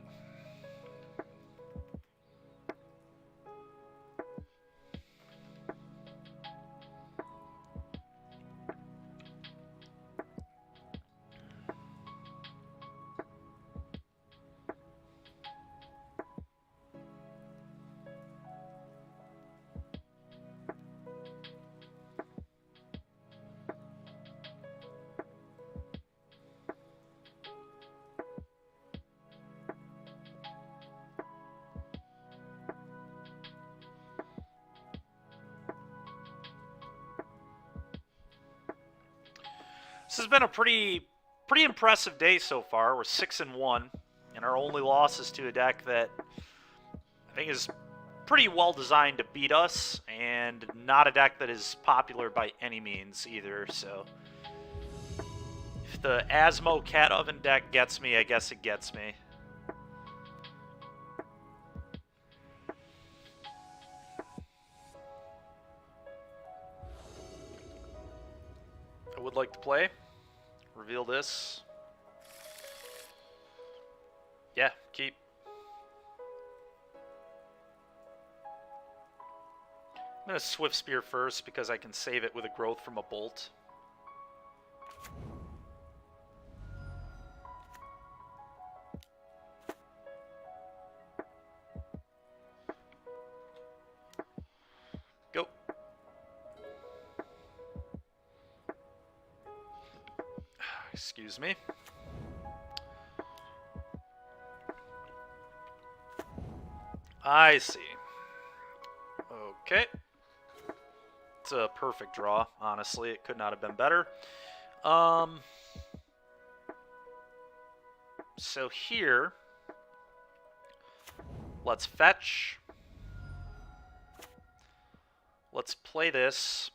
This has been a pretty impressive day so far. We're 6-1, and our only loss is to a deck that I think is pretty well designed to beat us, and not a deck that is popular by any means either. So if the Asmo Cat Oven deck gets me, I guess it gets me. I would like to play. Reveal this. Yeah, keep. I'm going to Swift Spear first because I can save it with a growth from a bolt. Go. Excuse me. I see. Okay. It's a perfect draw, honestly. It could not have been better. So here, let's fetch. Let's play this.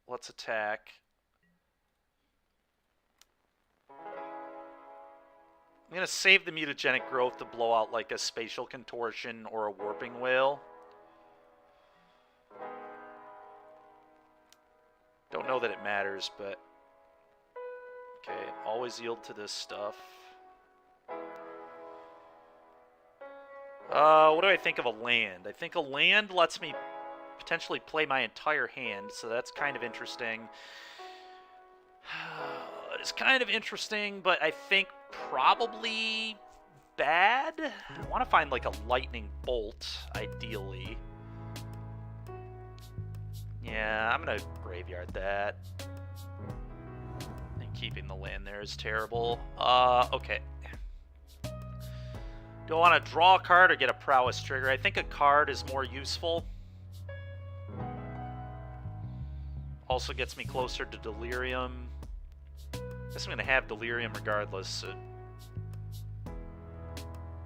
Let's attack. I'm going to save the mutagenic growth to blow out like a spatial contortion or a warping whale. Don't know that it matters, but Okay, always yield to this stuff. What do I think of a land? I think a land lets me potentially play my entire hand, so that's kind of interesting. It's kind of interesting, but I think probably bad. I want to find like a lightning bolt, ideally. Yeah, I'm gonna graveyard that. And keeping the land there is terrible. Okay. Do I want to draw a card or get a prowess trigger? I think a card is more useful. Also gets me closer to delirium. I guess I'm going to have delirium regardless. So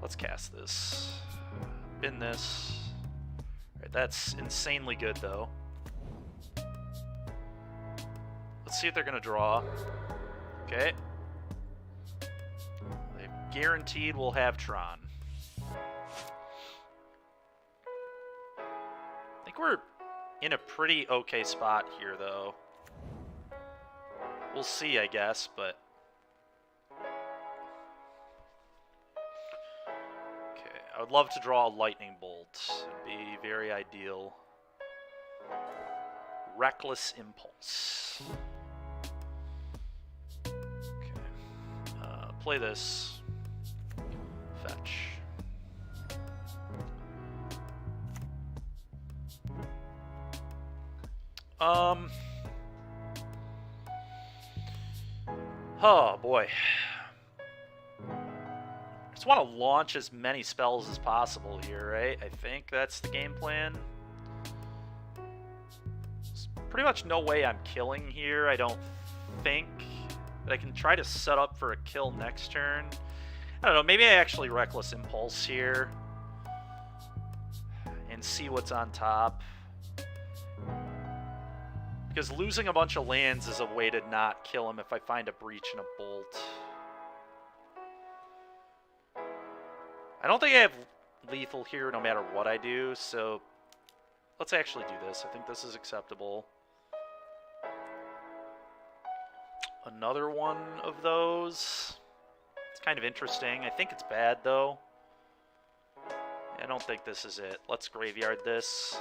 let's cast this. Bin this. Alright, that's insanely good though. Let's see if they're going to draw. Okay. They guaranteed we'll have Tron. I think we're in a pretty okay spot here, though. We'll see, I guess, but... Okay, I would love to draw a lightning bolt. It'd be very ideal. Reckless Impulse. Okay. Play this. Fetch. Oh boy. Just want to launch as many spells as possible here, right? I think that's the game plan. There's pretty much no way I'm killing here, I don't think. But I can try to set up for a kill next turn. I don't know, maybe I actually Reckless Impulse here. And see what's on top. Because losing a bunch of lands is a way to not kill him if I find a breach and a bolt. I don't think I have lethal here no matter what I do, so let's actually do this. I think this is acceptable. Another one of those. It's kind of interesting. I think it's bad, though. I don't think this is it. Let's graveyard this.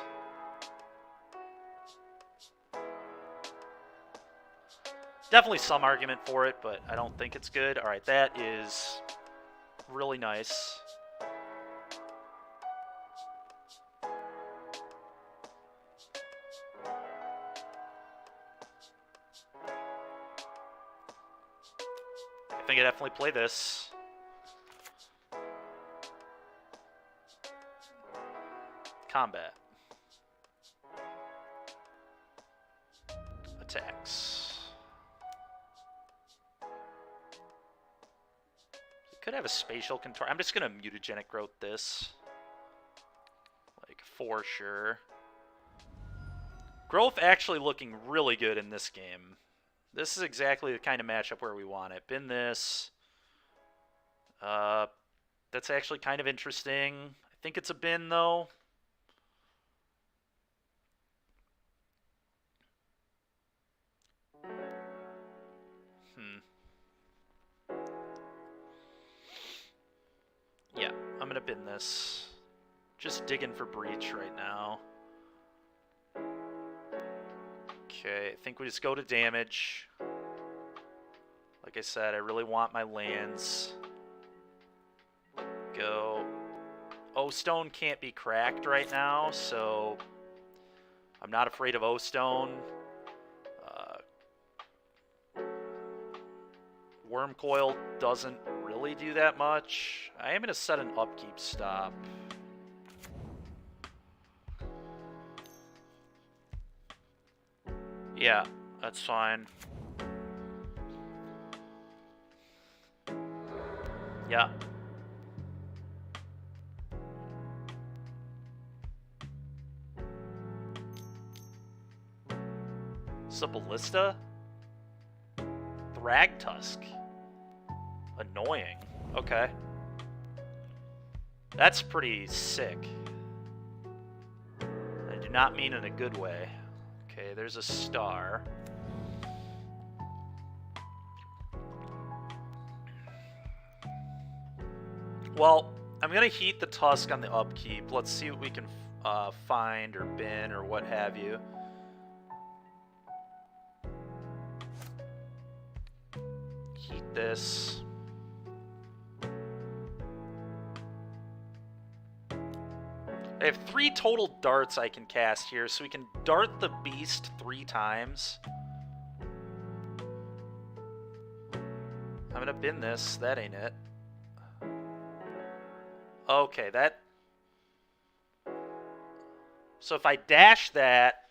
Definitely some argument for it, but I don't think it's good. Alright, that is really nice. I think I definitely play this. Combat. Attacks. Could have a spatial contour. I'm just gonna mutagenic growth this. Like, for sure. Growth actually looking really good in this game. This is exactly the kind of matchup where we want it. Bin this. That's actually kind of interesting. I think it's a bin, though. Yeah, I'm gonna bin this. Just digging for breach right now. Okay, I think we just go to damage. Like I said, I really want my lands. Go. O-Stone can't be cracked right now, so I'm not afraid of O-Stone. Worm Coil doesn't really do that much. I am going to set an upkeep stop. Yeah, that's fine. Yeah. Is a Ballista? Thragtusk. Annoying. Okay. That's pretty sick. I do not mean in a good way. Okay, there's a star. Well, I'm going to heat the tusk on the upkeep. Let's see what we can find or bin or what have you. Heat this. I have 3 total darts I can cast here, so we can dart the beast 3 times. I'm gonna bin this. That ain't it. Okay, that... So if I dash that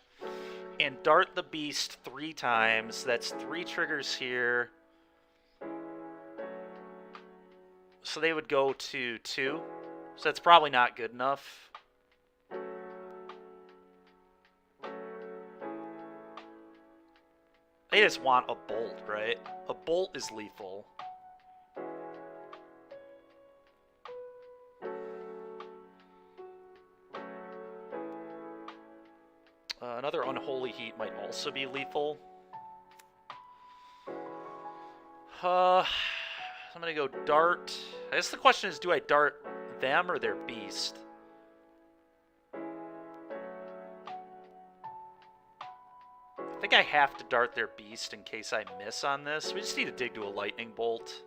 and dart the beast 3 times, that's 3 triggers here. So they would go to 2. So that's probably not good enough. They just want a bolt, right? A bolt is lethal. Another Unholy Heat might also be lethal. I'm gonna go dart. I guess the question is, do I dart them or their beast? I think I have to dart their beast in case I miss on this. We just need to dig to a lightning bolt.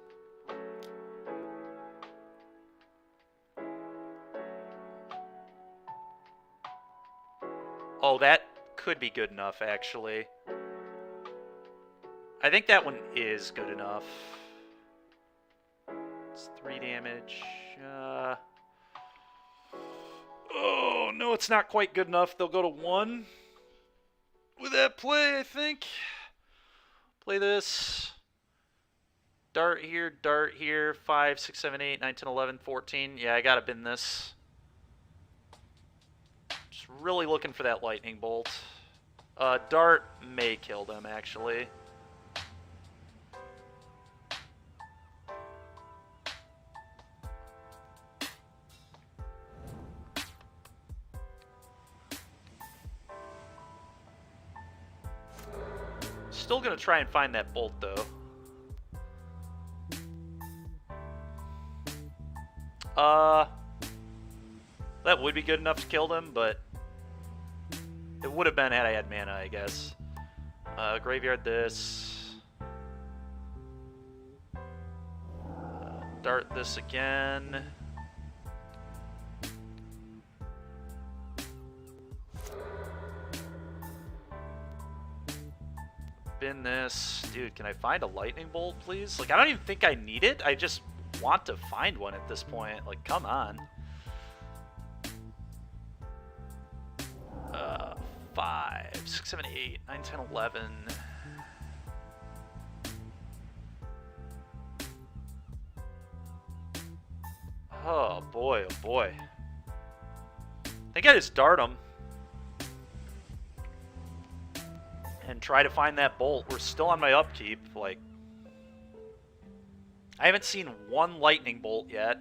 Oh, that could be good enough, actually. I think that one is good enough. It's 3 damage. Oh, no, it's not quite good enough. They'll go to 1. With that play, I think. Play this. Dart here, 5, 6, 7, 8, 9, 10, 11, 14. Yeah, I gotta bin this. Just really looking for that lightning bolt. Dart may kill them, actually. Still gonna try and find that bolt, though. That would be good enough to kill them, but it would have been had I had mana, I guess. Graveyard this. Dart this again. Bin this. Dude, can I find a lightning bolt, please? Like, I don't even think I need it. I just want to find one at this point. Like, come on. 5, 6, 7, 8, 9, 10, 11. Oh boy, oh boy. I think I just dart them. And try to find that bolt. We're still on my upkeep. Like, I haven't seen one lightning bolt yet.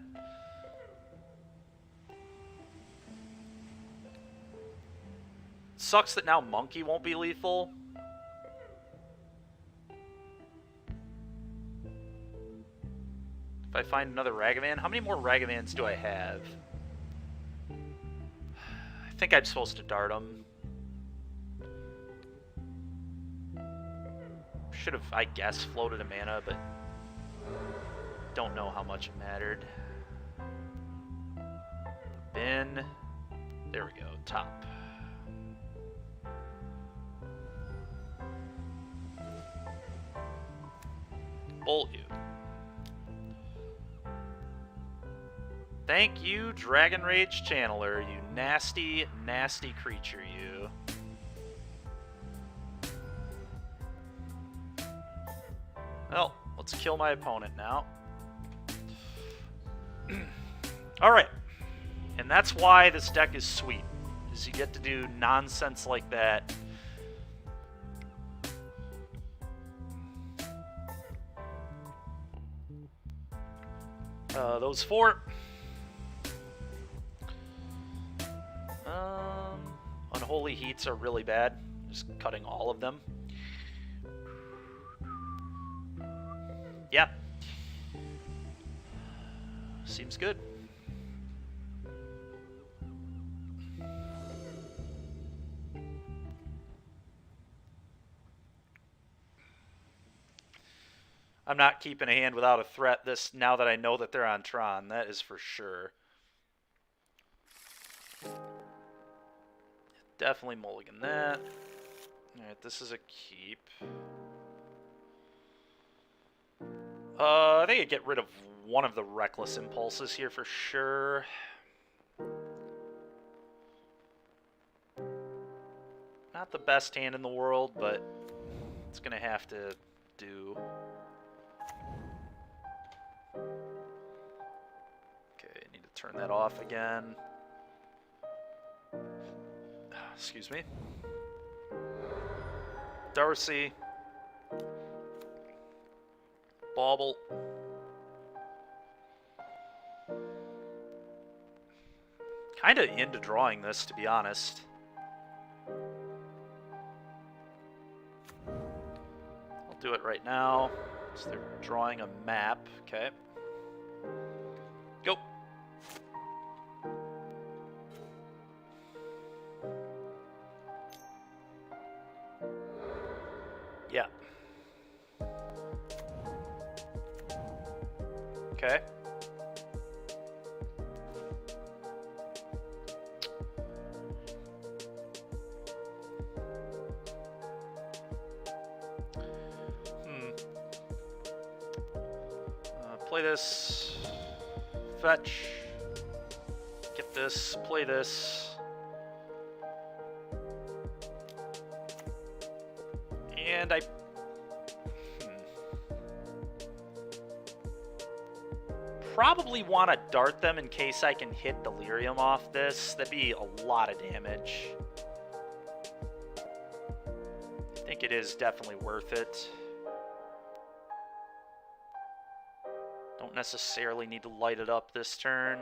Sucks that now Monkey won't be lethal. If I find another Ragavan, how many more Ragavans do I have? I think I'm supposed to dart them. Should have, I guess, floated a mana, but don't know how much it mattered. Bin. There we go, top. Bolt you. Thank you, Dragon Rage Channeler, you nasty, nasty creature, you. Well, let's kill my opponent now. Alright. And that's why this deck is sweet, is you get to do nonsense like that. Those 4. Unholy Heats are really bad. Just cutting all of them. Yep. Seems good. I'm not keeping a hand without a threat this now that I know that they're on Tron. That is for sure. Definitely mulligan that. Alright, this is a keep. I think I'd get rid of one of the reckless impulses here for sure. Not the best hand in the world, but it's gonna have to do. Okay, I need to turn that off again. Excuse me. Darcy. Bauble. Kinda into drawing this, to be honest. I'll do it right now. So they're drawing a map. Okay. Go. Yeah. Okay. Play this. Fetch. Get this. Play this. And I... probably want to dart them in case I can hit Delirium off this. That'd be a lot of damage. I think it is definitely worth it. Don't necessarily need to light it up this turn.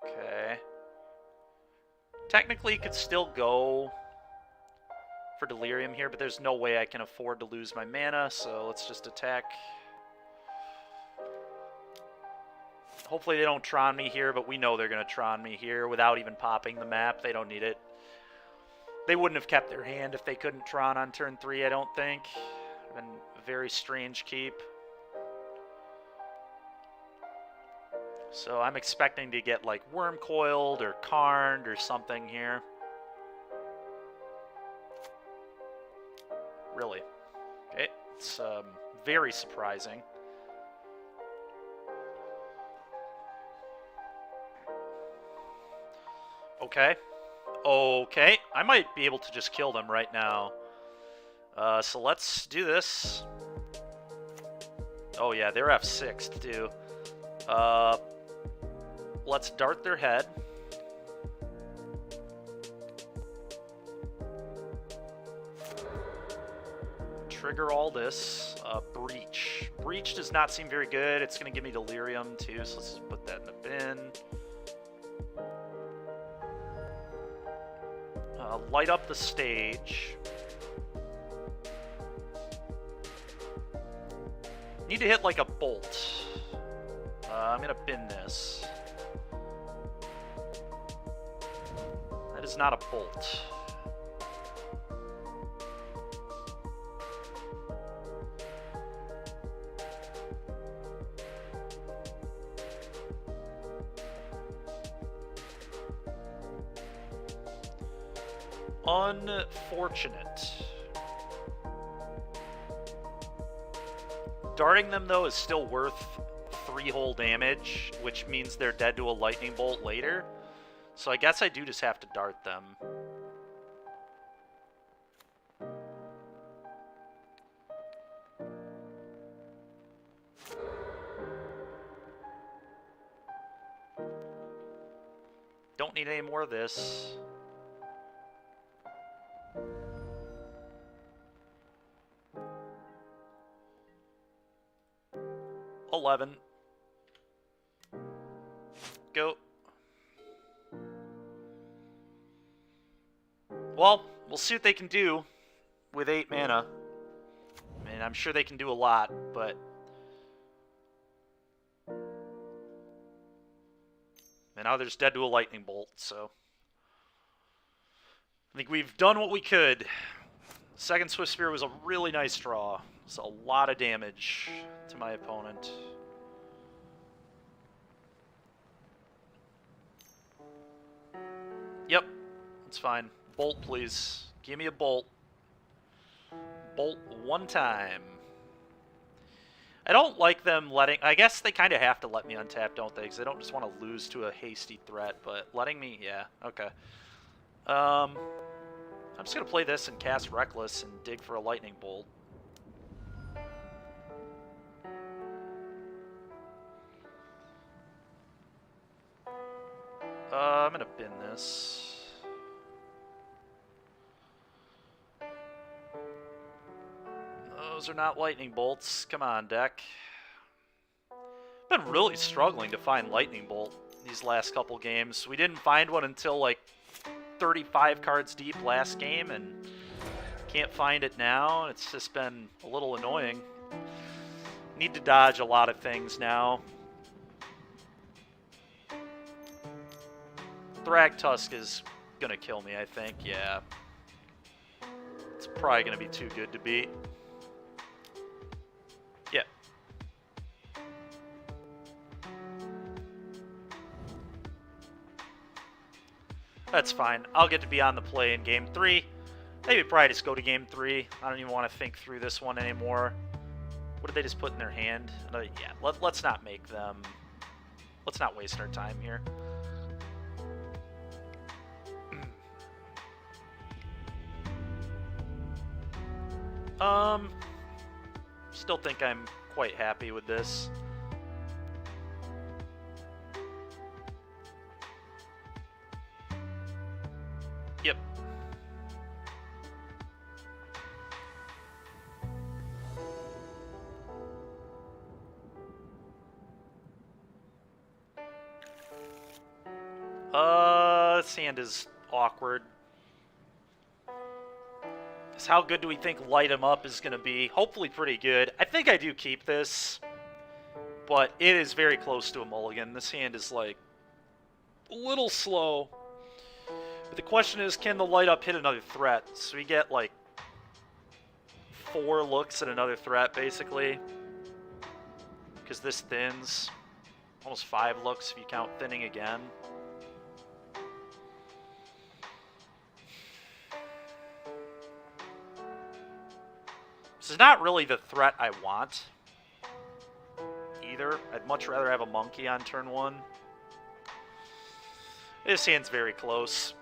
Okay. Technically, could still go for Delirium here, but there's no way I can afford to lose my mana, so let's just attack. Hopefully they don't Tron me here, but we know they're going to Tron me here without even popping the map. They don't need it. They wouldn't have kept their hand if they couldn't Tron on turn 3, I don't think. Been a very strange keep. So I'm expecting to get like Worm Coiled or Karned or something here. Really. Okay, it's very surprising. Okay. Okay, I might be able to just kill them right now. So let's do this. Oh yeah, they're F6'd too. Let's dart their head. Trigger all this. Breach. Breach does not seem very good. It's going to give me Delirium too, so let's put that in the bin. Light up the stage. Need to hit like a bolt. I'm gonna bin this. That is not a bolt. Unfortunate. Darting them, though, is still worth 3 whole damage, which means they're dead to a lightning bolt later. So I guess I do just have to dart them. Don't need any more of this. Go. Well, we'll see what they can do. with 8 mana. I mean, I'm sure they can do a lot, but... And now there's dead to a lightning bolt, so... I think we've done what we could. Second Swift Spear was a really nice draw. It's a lot of damage to my opponent. Yep, it's fine. Bolt, please. Give me a bolt. Bolt one time. I don't like them letting... I guess they kind of have to let me untap, don't they? Because they don't just want to lose to a hasty threat, but letting me... Yeah, okay. I'm just going to play this and cast Reckless and dig for a lightning bolt. I'm going to bin this. Those are not lightning bolts. Come on, deck. Been really struggling to find lightning bolt these last couple games. We didn't find one until like 35 cards deep last game, and can't find it now. It's just been a little annoying. Need to dodge a lot of things now. Thragtusk is gonna kill me, I think. Yeah. It's probably gonna be too good to beat. Yeah. That's fine. I'll get to be on the play in Game 3. Maybe probably just go to Game 3. I don't even want to think through this one anymore. What did they just put in their hand? Yeah, let's not make them... Let's not waste our time here. Still think I'm quite happy with this. Yep. This hand is awkward. How good do we think Light 'em Up is going to be? Hopefully pretty good. I think I do keep this, but it is very close to a mulligan. This hand is like a little slow. But the question is, can the Light Up hit another threat? So we get like 4 looks at another threat, basically. Because this thins. Almost 5 looks if you count thinning again. This is not really the threat I want, either. I'd much rather have a monkey on turn 1. This hand's very close.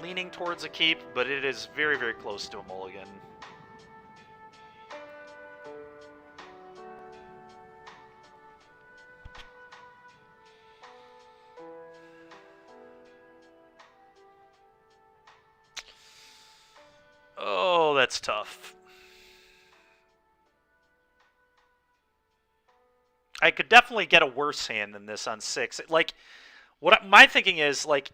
Leaning towards a keep, but it is very, very close to a mulligan. Oh, that's tough. I could definitely get a worse hand than this on 6. Like, my thinking is, like,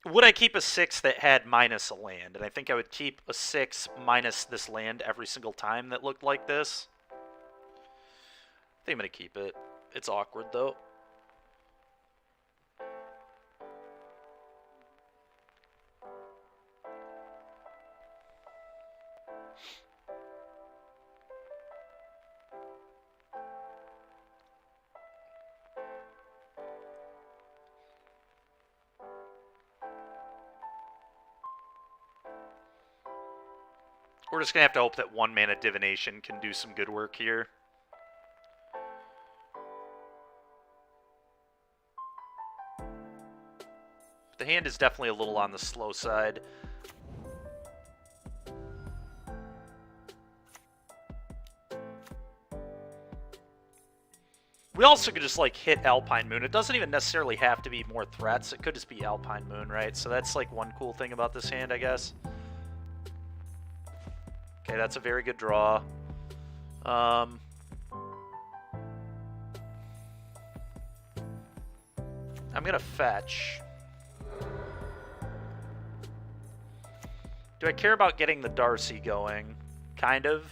would I keep a 6 that had minus a land? And I think I would keep a 6 minus this land every single time that looked like this. I think I'm going to keep it. It's awkward, though. We're just going to have to hope that 1-mana Divination can do some good work here. The hand is definitely a little on the slow side. We also could just, like, hit Alpine Moon. It doesn't even necessarily have to be more threats. It could just be Alpine Moon, right? So that's, like, one cool thing about this hand, I guess. Okay, that's a very good draw. I'm going to fetch. Do I care about getting the Darcy going? Kind of.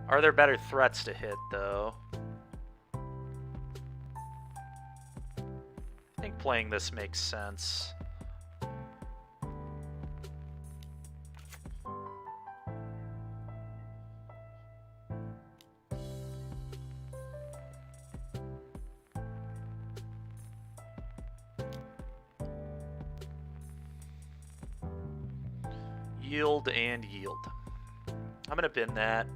Are there better threats to hit, though? I think playing this makes sense. Yield and yield. I'm going to bin that.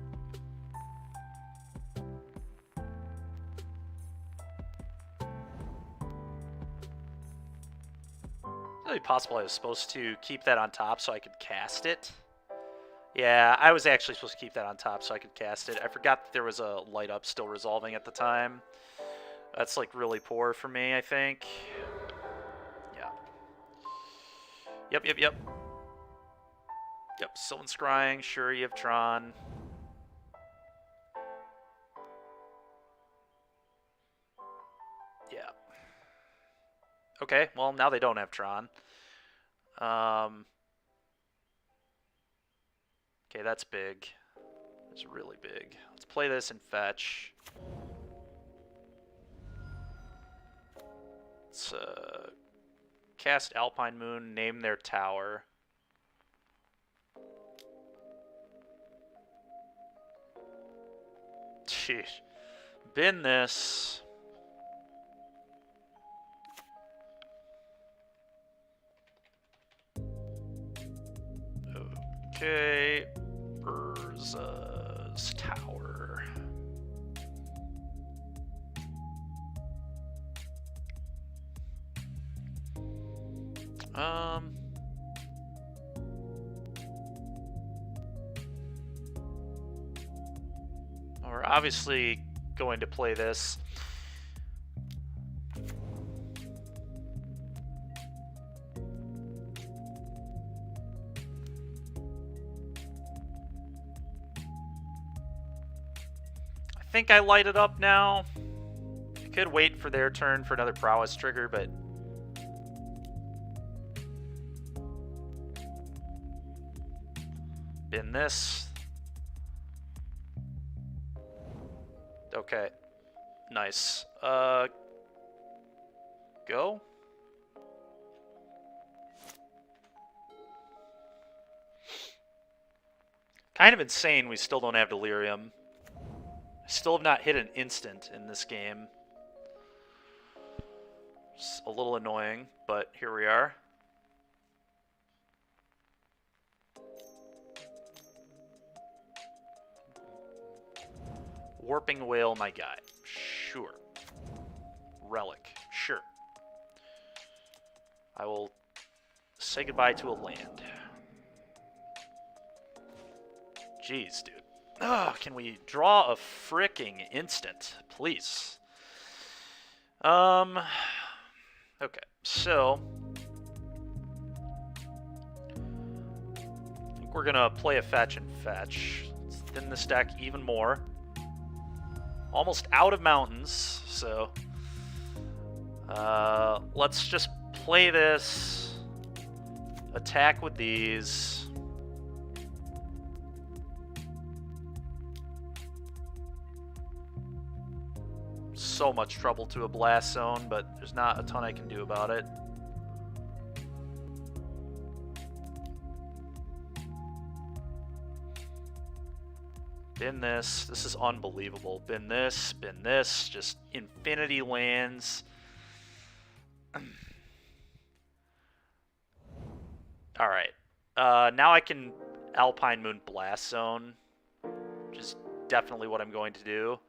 Is it possible I was supposed to keep that on top so I could cast it? Yeah, I was actually supposed to keep that on top so I could cast it. I forgot that there was a light up still resolving at the time. That's like really poor for me, I think. Yeah. Yep. Yep, someone's scrying. Sure, you have Tron. Yeah. Okay, well, now they don't have Tron. Okay, that's big. That's really big. Let's play this and fetch. Let's cast Alpine Moon, name their tower. Sheesh. Bin this. Okay. Urza's tower. We're obviously going to play this. I think I light it up now. I could wait for their turn for another prowess trigger, but bin this. Okay. Nice. Go. Kind of insane we still don't have Delirium. I still have not hit an instant in this game. It's a little annoying, but here we are. Warping Whale, my guy. Sure. Relic. Sure. I will say goodbye to a land. Jeez, dude. Ugh, can we draw a fricking instant, please? Okay, so I think we're gonna play a fetch and fetch. Let's thin this deck even more. Almost out of mountains, so let's just play this, attack with these. So much trouble to a blast zone, but there's not a ton I can do about it. Bin this. This is unbelievable. Bin this. Bin this. Just infinity lands. Alright. Now I can Alpine Moon Blast Zone, which is definitely what I'm going to do.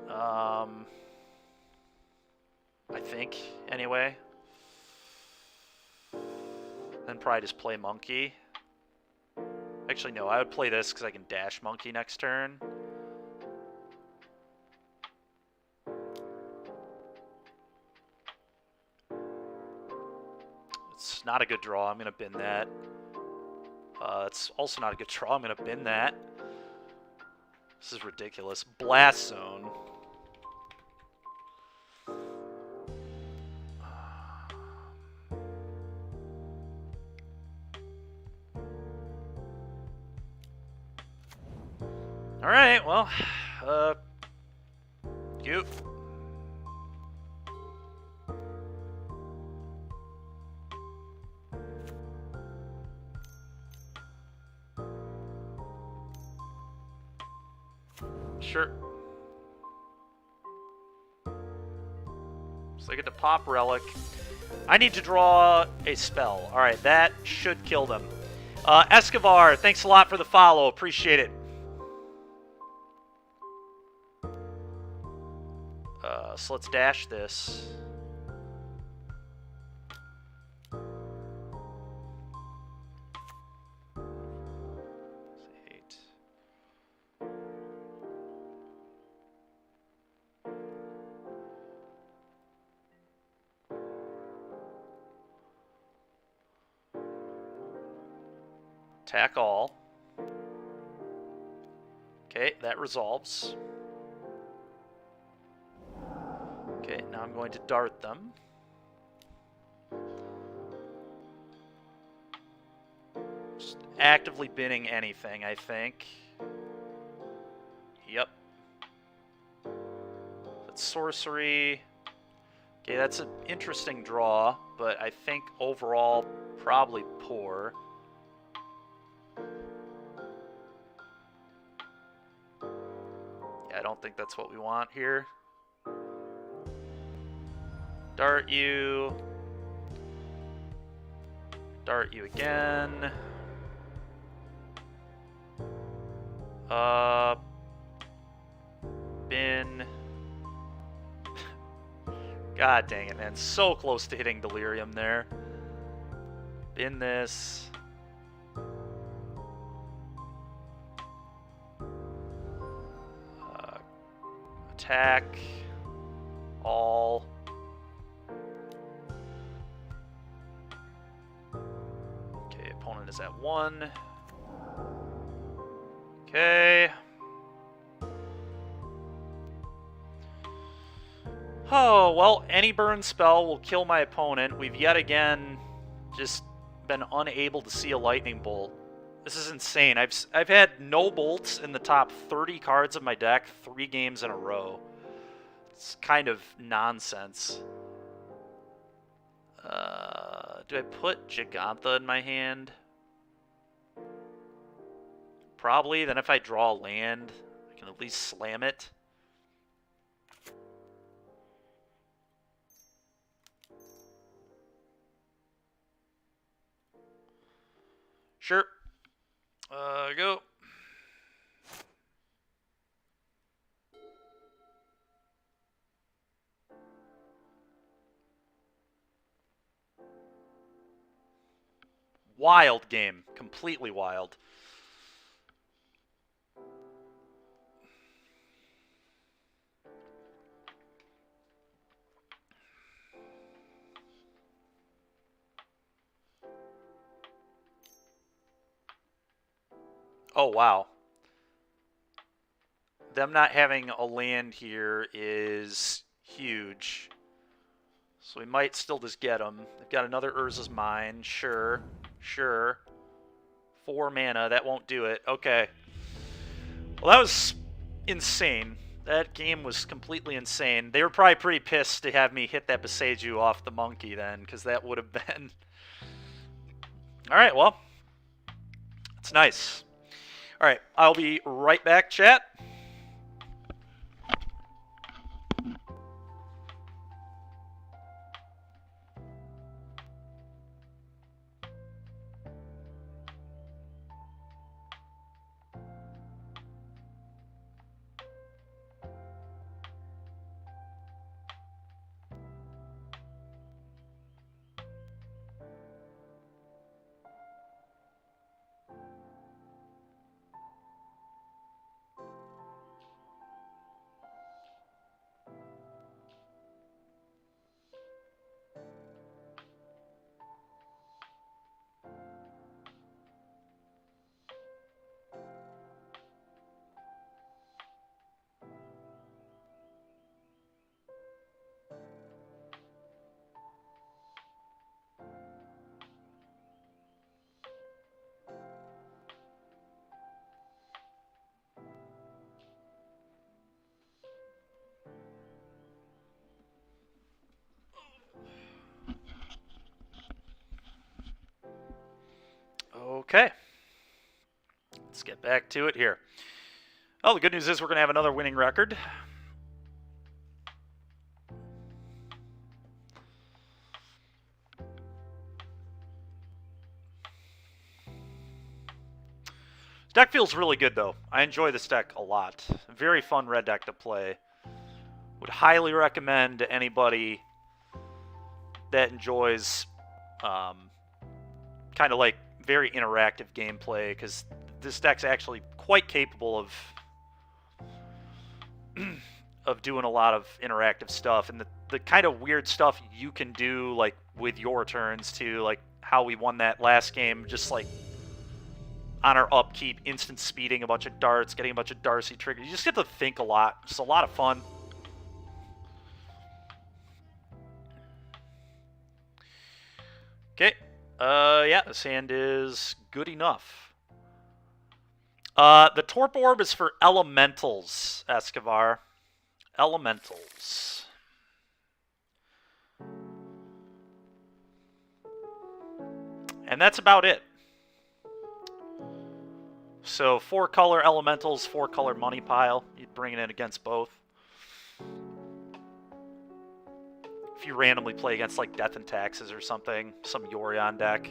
I think, anyway. Then probably just play Monkey. Actually, no, I would play this because I can dash Monkey next turn. It's not a good draw. I'm going to bin that. It's also not a good draw. I'm going to bin that. This is ridiculous. Blast Zone. Well, you. Sure. So I get to pop Relic. I need to draw a spell. Alright, that should kill them. Escobar, thanks a lot for the follow. Appreciate it. So let's dash this. Attack all. Okay, that resolves. Okay, now I'm going to dart them. Just actively binning anything, I think. Yep. That's sorcery. Okay, that's an interesting draw, but I think overall probably poor. Yeah, I don't think that's what we want here. Dart you. Dart you again. Bin. God dang it, man. So close to hitting Delirium there. Bin this. Attack. All. Okay, opponent is at 1. Okay. Oh, well, any burn spell will kill my opponent. We've yet again just been unable to see a lightning bolt. This is insane. I've had no bolts in the top 30 cards of my deck 3 games in a row. It's kind of nonsense. Do I put Gigantha in my hand? Probably. Then if I draw land, I can at least slam it. Sure. Go. Wild game. Completely wild. Oh, wow. Them not having a land here is huge. So we might still just get them. They've got another Urza's Mine. Sure. Sure. 4 mana. That won't do it. Okay. Well, that was insane. That game was completely insane. They were probably pretty pissed to have me hit that Boseiju off the monkey then, because that would have been... Alright, well. It's nice. Alright, I'll be right back, chat. Okay. Let's get back to it here. Oh, the good news is we're going to have another winning record. This deck feels really good, though. I enjoy this deck a lot. Very fun red deck to play. Would highly recommend to anybody that enjoys kind of like very interactive gameplay, because this deck's actually quite capable of doing a lot of interactive stuff, and the kind of weird stuff you can do like with your turns too, like how we won that last game, just like on our upkeep, instant speeding a bunch of darts, getting a bunch of Darcy triggers. You just get to think a lot. Just a lot of fun. Okay. Yeah, this hand is good enough. The Torp Orb is for Elementals, Escobar. Elementals. And that's about it. So 4-color Elementals, 4-color Money Pile. You'd bring it in against both. If you randomly play against like Death and Taxes or something, some Yorion deck.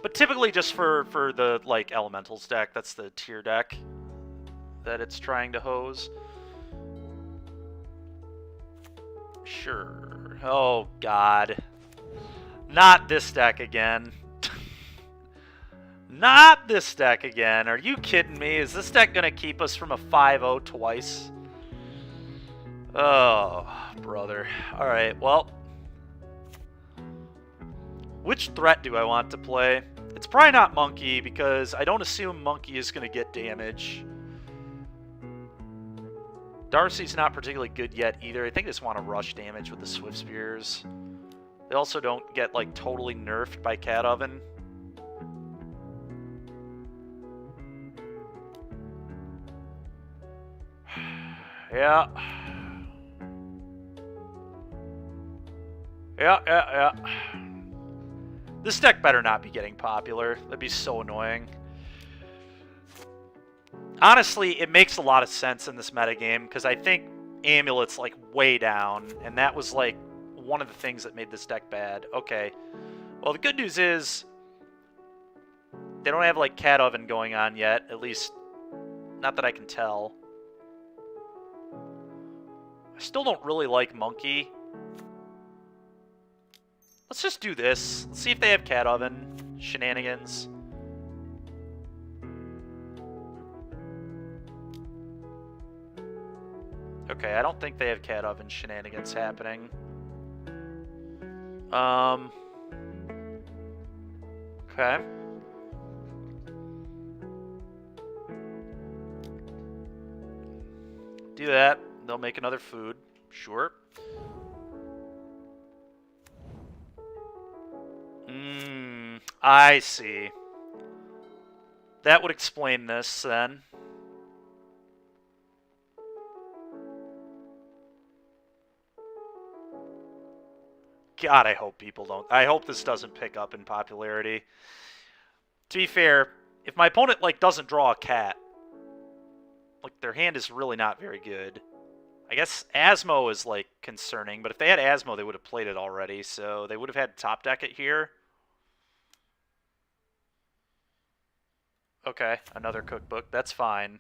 But typically just for the like Elementals deck, that's the tier deck that it's trying to hose. Sure. Oh god. Not this deck again. Not this deck again. Are you kidding me? Is this deck going to keep us from a 5-0 twice? Oh, brother. Alright, well. Which threat do I want to play? It's probably not Monkey, because I don't assume Monkey is going to get damage. Darcy's not particularly good yet either. I think I just want to rush damage with the Swift Spears. They also don't get, like, totally nerfed by Cat Oven. Yeah. Yeah. This deck better not be getting popular. That'd be so annoying. Honestly, it makes a lot of sense in this metagame, because I think Amulet's, like, way down, and that was, like, one of the things that made this deck bad. Okay. Well, the good news is they don't have, like, Cat Oven going on yet, at least not that I can tell. I still don't really like Monkey. Let's just do this. Let's see if they have Cat Oven shenanigans. Okay, I don't think they have Cat Oven shenanigans happening. Okay. Do that. They'll make another food. Sure. I see. That would explain this, then. God, I hope people don't. I hope this doesn't pick up in popularity. To be fair, if my opponent, like, doesn't draw a cat, like, their hand is really not very good. I guess Asmo is, like, concerning, but if they had Asmo, they would have played it already, so they would have had to top deck it here. Okay, another cookbook. That's fine.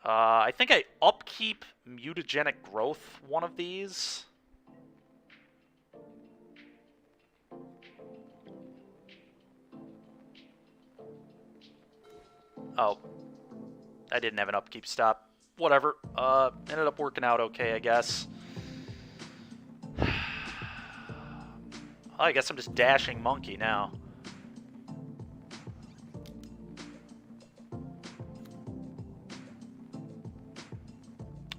I think I upkeep Mutagenic Growth one of these. Oh. I didn't have an upkeep stop. Whatever. Ended up working out okay, I guess. I guess I'm just dashing Monkey now.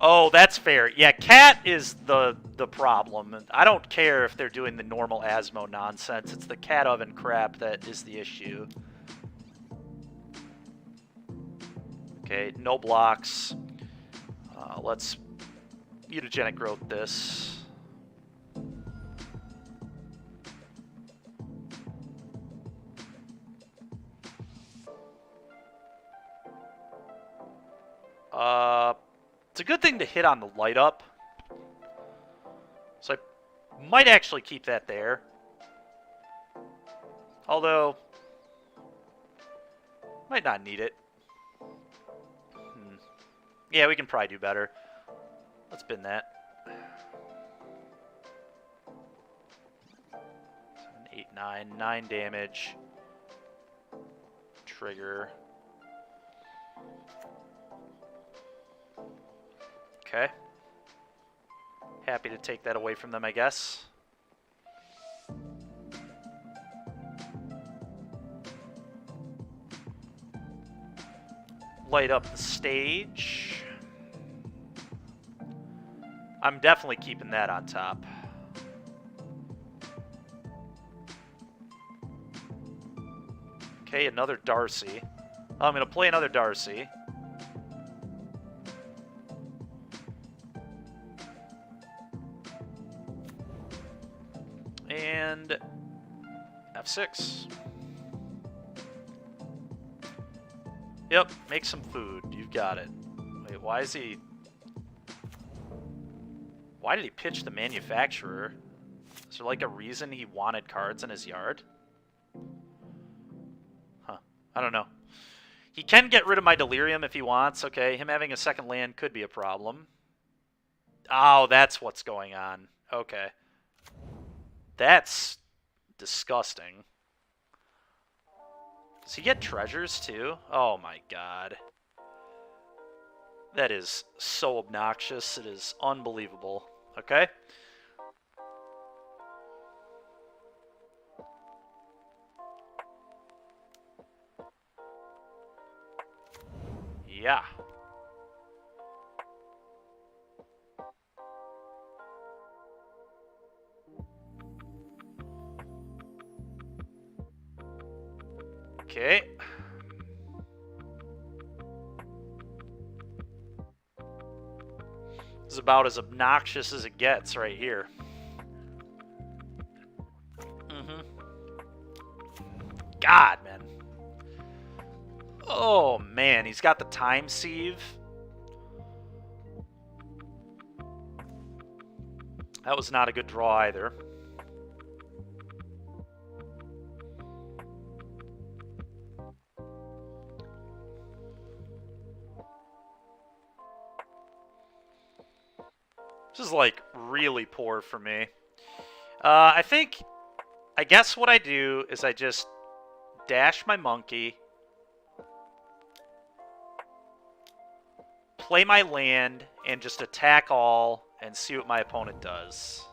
Oh, that's fair. Yeah, Cat is the problem. I don't care if they're doing the normal Asmo nonsense. It's the Cat Oven crap that is the issue. Okay, no blocks. Let's Mutagenic Growth this. It's a good thing to hit on the light up. So I might actually keep that there. Although, might not need it. Yeah, we can probably do better. Let's bin that. 7, 8, 9. 9 damage. Trigger. Okay. Happy to take that away from them, I guess. Light up the stage. I'm definitely keeping that on top. Okay, another Darcy. Oh, I'm going to play another Darcy. And F6. Yep, make some food. You've got it. Wait, why is he... Why did he pitch the manufacturer? Is there like a reason he wanted cards in his yard? Huh. I don't know. He can get rid of my Delirium if he wants. Okay, him having a second land could be a problem. Oh, that's what's going on. Okay. That's disgusting. Does he get treasures too? Oh my god. That is so obnoxious. It is unbelievable. Okay. Yeah. Okay. This is about as obnoxious as it gets right here. God, man. Oh, man. He's got the time sieve. That was not a good draw either. This is, like, really poor for me. I guess what I do is I just dash my monkey, play my land, and just attack all and see what my opponent does.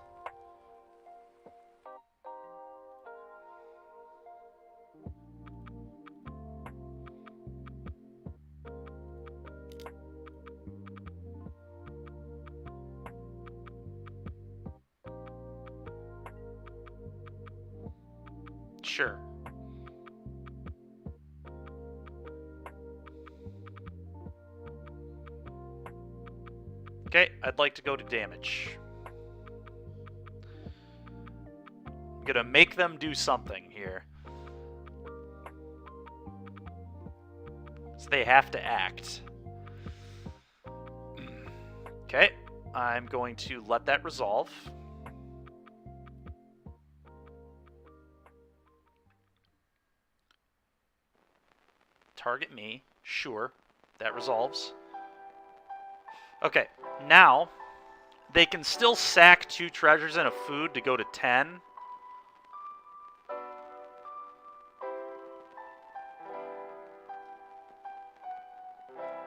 Sure. Okay, I'd like to go to damage. I'm gonna make them do something here. So they have to act. Okay, I'm going to let that resolve. Target me. Sure. That resolves. Okay. Now, they can still sack 2 treasures and a food to go to 10.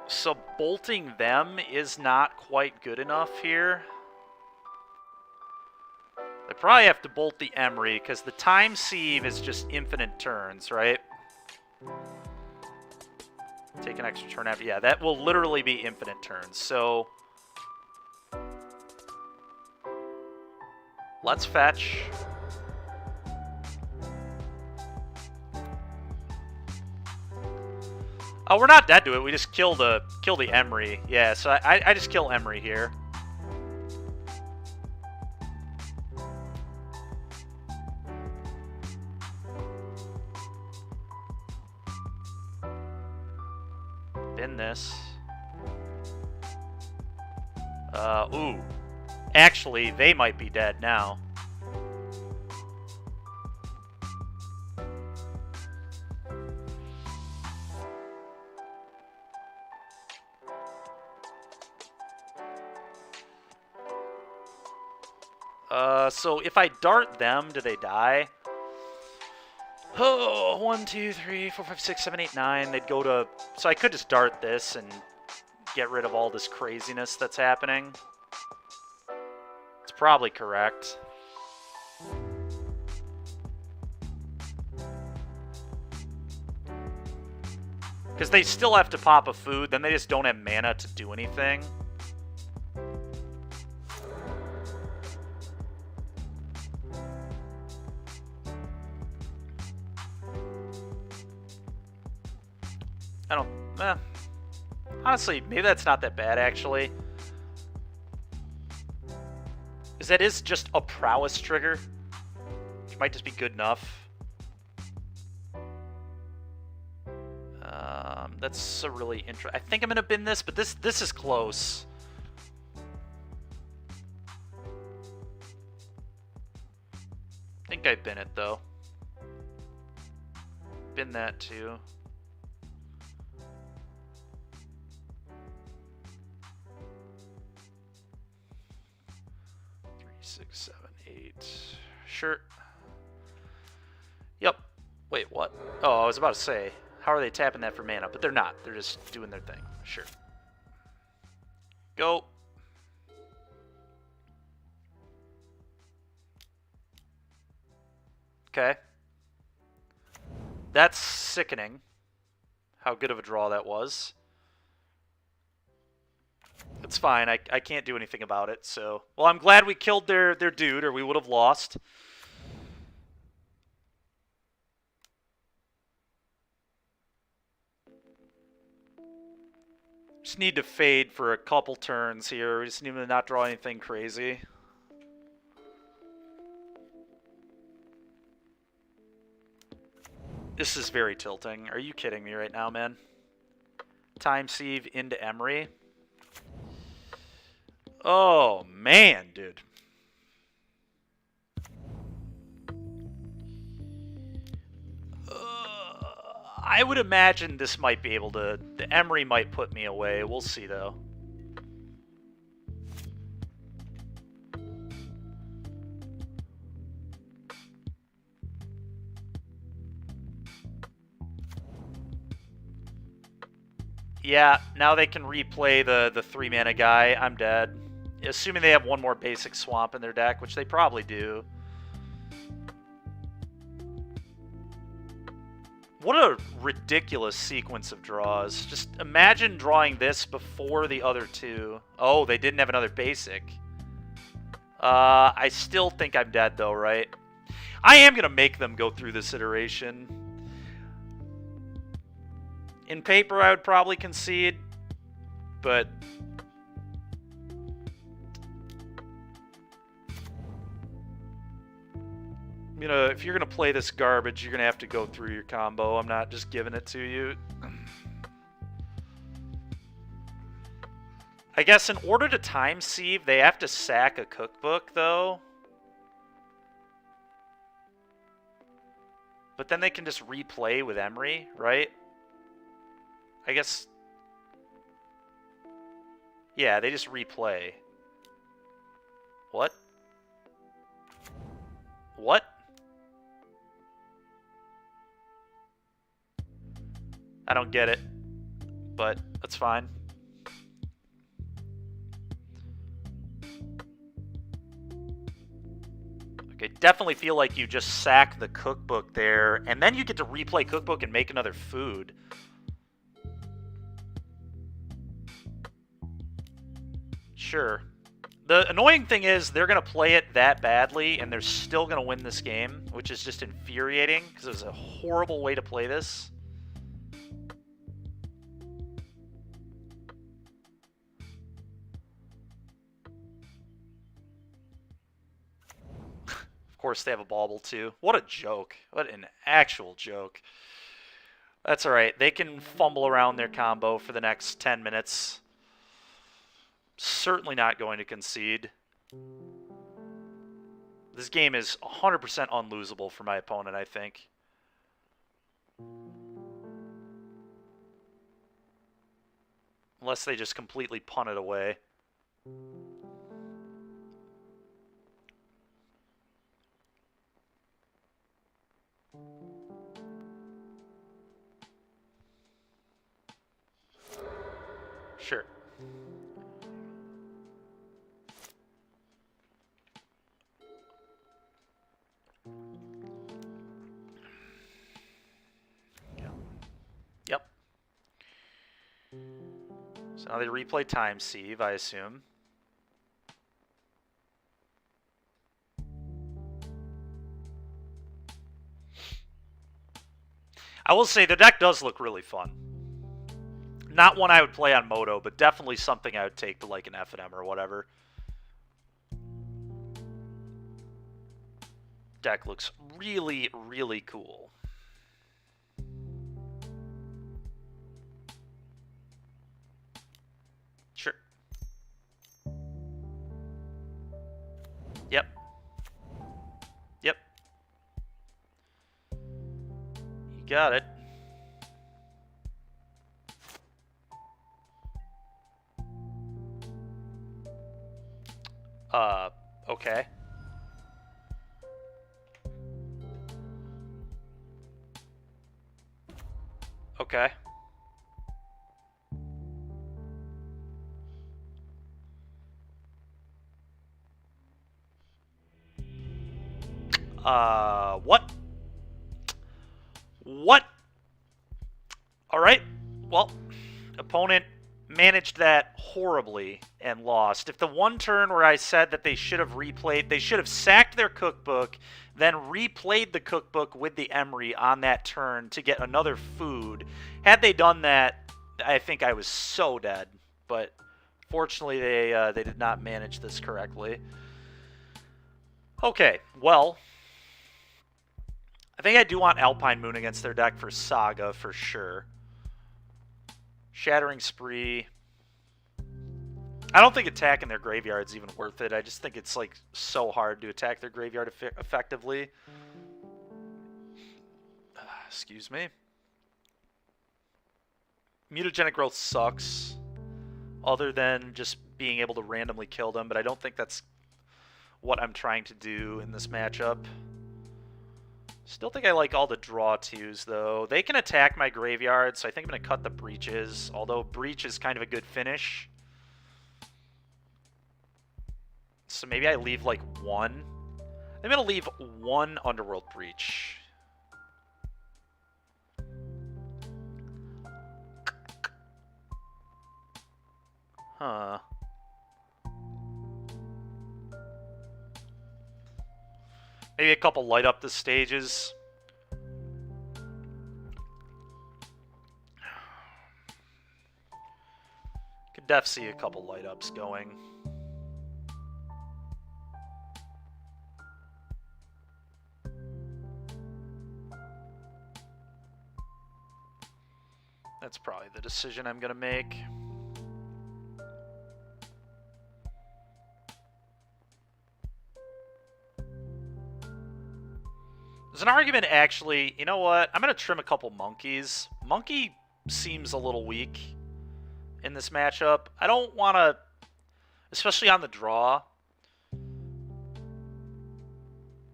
So bolting them is not quite good enough here. They probably have to bolt the Emery, because the time sieve is just infinite turns, right? Take an extra turn after. Yeah, that will literally be infinite turns. So let's fetch. Oh, we're not dead to it. We just kill the Emery. Yeah, so I just kill Emery here. Bin this. Ooh. Actually, they might be dead now. So if I dart them, do they die? Oh, 1, 2, 3, 4, 5, 6, 7, 8, 9. They'd go to... So I could just dart this and get rid of all this craziness that's happening. It's probably correct. Because they still have to pop a food, then they just don't have mana to do anything. I don't... honestly, maybe that's not that bad, actually. Because that is just a prowess trigger. Which might just be good enough. That's a really interesting... I think I'm going to bin this, but this is close. I think I bin it, though. Bin that, too. 3, 6, 7, 8. Sure. Yep. Wait, what? Oh, I was about to say... How are they tapping that for mana? But they're not. They're just doing their thing. Sure. Go. Okay. That's sickening. How good of a draw that was. It's fine. I can't do anything about it, so... Well, I'm glad we killed their dude, or we would have lost. Just need to fade for a couple turns here. We just need to not draw anything crazy. This is very tilting. Are you kidding me right now, man? Time sieve into Emery. Oh, man, dude. I would imagine this might be able to... The Emery might put me away. We'll see, though. Yeah, now they can replay the 3-mana guy. I'm dead. Assuming they have one more basic swamp in their deck, which they probably do. What a ridiculous sequence of draws. Just imagine drawing this before the other two. Oh, they didn't have another basic. I still think I'm dead, though, right? I am going to make them go through this iteration. In paper, I would probably concede, but... You know, if you're going to play this garbage, you're going to have to go through your combo. I'm not just giving it to you. I guess in order to time sieve, they have to sack a cookbook, though. But then they can just replay with Emery, right? I guess... Yeah, they just replay. What? What? I don't get it, but that's fine. Okay, definitely feel like you just sack the cookbook there, and then you get to replay cookbook and make another food. Sure. The annoying thing is they're going to play it that badly, and they're still going to win this game, which is just infuriating, because it was a horrible way to play this. Of course, they have a bauble, too. What a joke. What an actual joke. That's alright. They can fumble around their combo for the next 10 minutes. Certainly not going to concede. This game is 100% unlosable for my opponent, I think. Unless they just completely punt it away. Sure. Yep. So now they replay time sieve, I assume. I will say the deck does look really fun. Not one I would play on Moto, but definitely something I would take to like an F&M or whatever. Deck looks really, really cool. Sure. Yep. Yep. You got it. Okay. Okay. What? What? Alright. Well, opponent managed that horribly and lost. If the one turn where I said that they should have replayed, they should have sacked their cookbook, then replayed the cookbook with the Emery on that turn to get another food. Had they done that, I think I was so dead. But fortunately, they did not manage this correctly. Okay, well, I think I do want Alpine Moon against their deck for Saga for sure. Shattering Spree. I don't think attacking their graveyard's even worth it. I just think it's like so hard to attack their graveyard effectively. Excuse me. Mutagenic Growth sucks, other than just being able to randomly kill them, but I don't think that's what I'm trying to do in this matchup. Still think I like all the draw twos, though. They can attack my graveyard, so I think I'm going to cut the Breaches, although Breach is kind of a good finish. So maybe I leave, like, one. I'm going to leave one Underworld Breach. Huh. Maybe a couple light up the stages. Could def see a couple light ups going. That's probably the decision I'm gonna make. There's an argument, actually. You know what? I'm going to trim a couple monkeys. Monkey seems a little weak in this matchup. I don't want to, especially on the draw.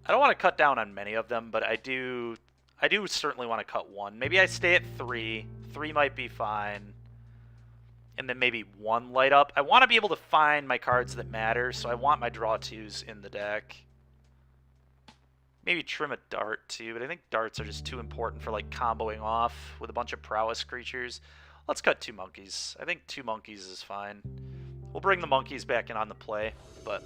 I don't want to cut down on many of them, but I do certainly want to cut one. Maybe I stay at 3. 3 might be fine. And then maybe 1 light up. I want to be able to find my cards that matter, so I want my draw 2s in the deck. Maybe trim a dart too, but I think darts are just too important for like comboing off with a bunch of prowess creatures. Let's cut 2 monkeys. I think 2 monkeys is fine. We'll bring the monkeys back in on the play, but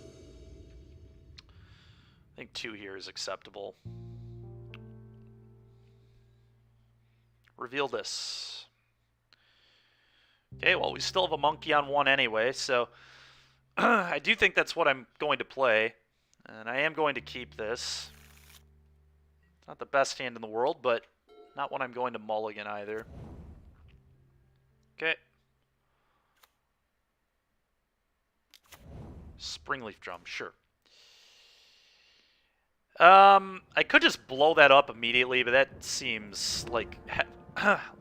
I think 2 here is acceptable. Reveal this. Okay, well, we still have a monkey on 1 anyway, so I do think that's what I'm going to play, and I am going to keep this. Not the best hand in the world, but not one I'm going to mulligan either. Okay. Springleaf Drum, sure. I could just blow that up immediately, but that seems like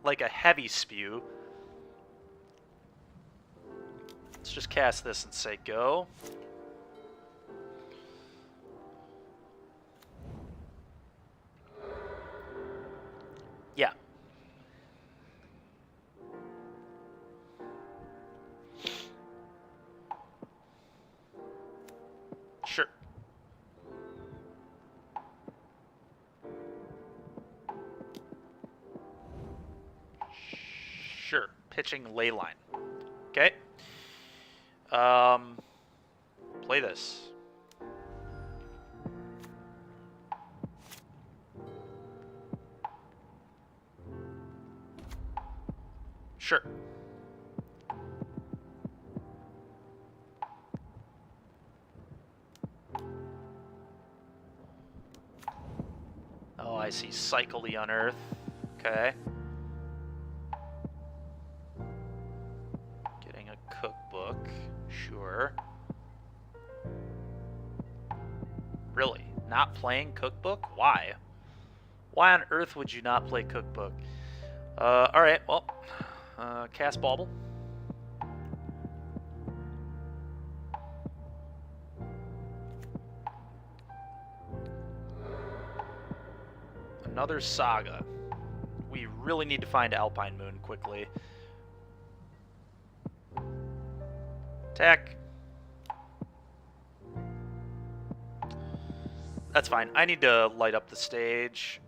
like a heavy spew. Let's just cast this and say go. Yeah. Sure. Sure. Pitching ley line. Okay. Play this. Sure. Oh, I see. Cycle the Unearth. Okay. Getting a cookbook. Sure. Really? Not playing cookbook? Why? Why on earth would you not play cookbook? Alright, well. Cast Bauble. Another Saga. We really need to find Alpine Moon quickly. Attack. That's fine. I need to light up the stage.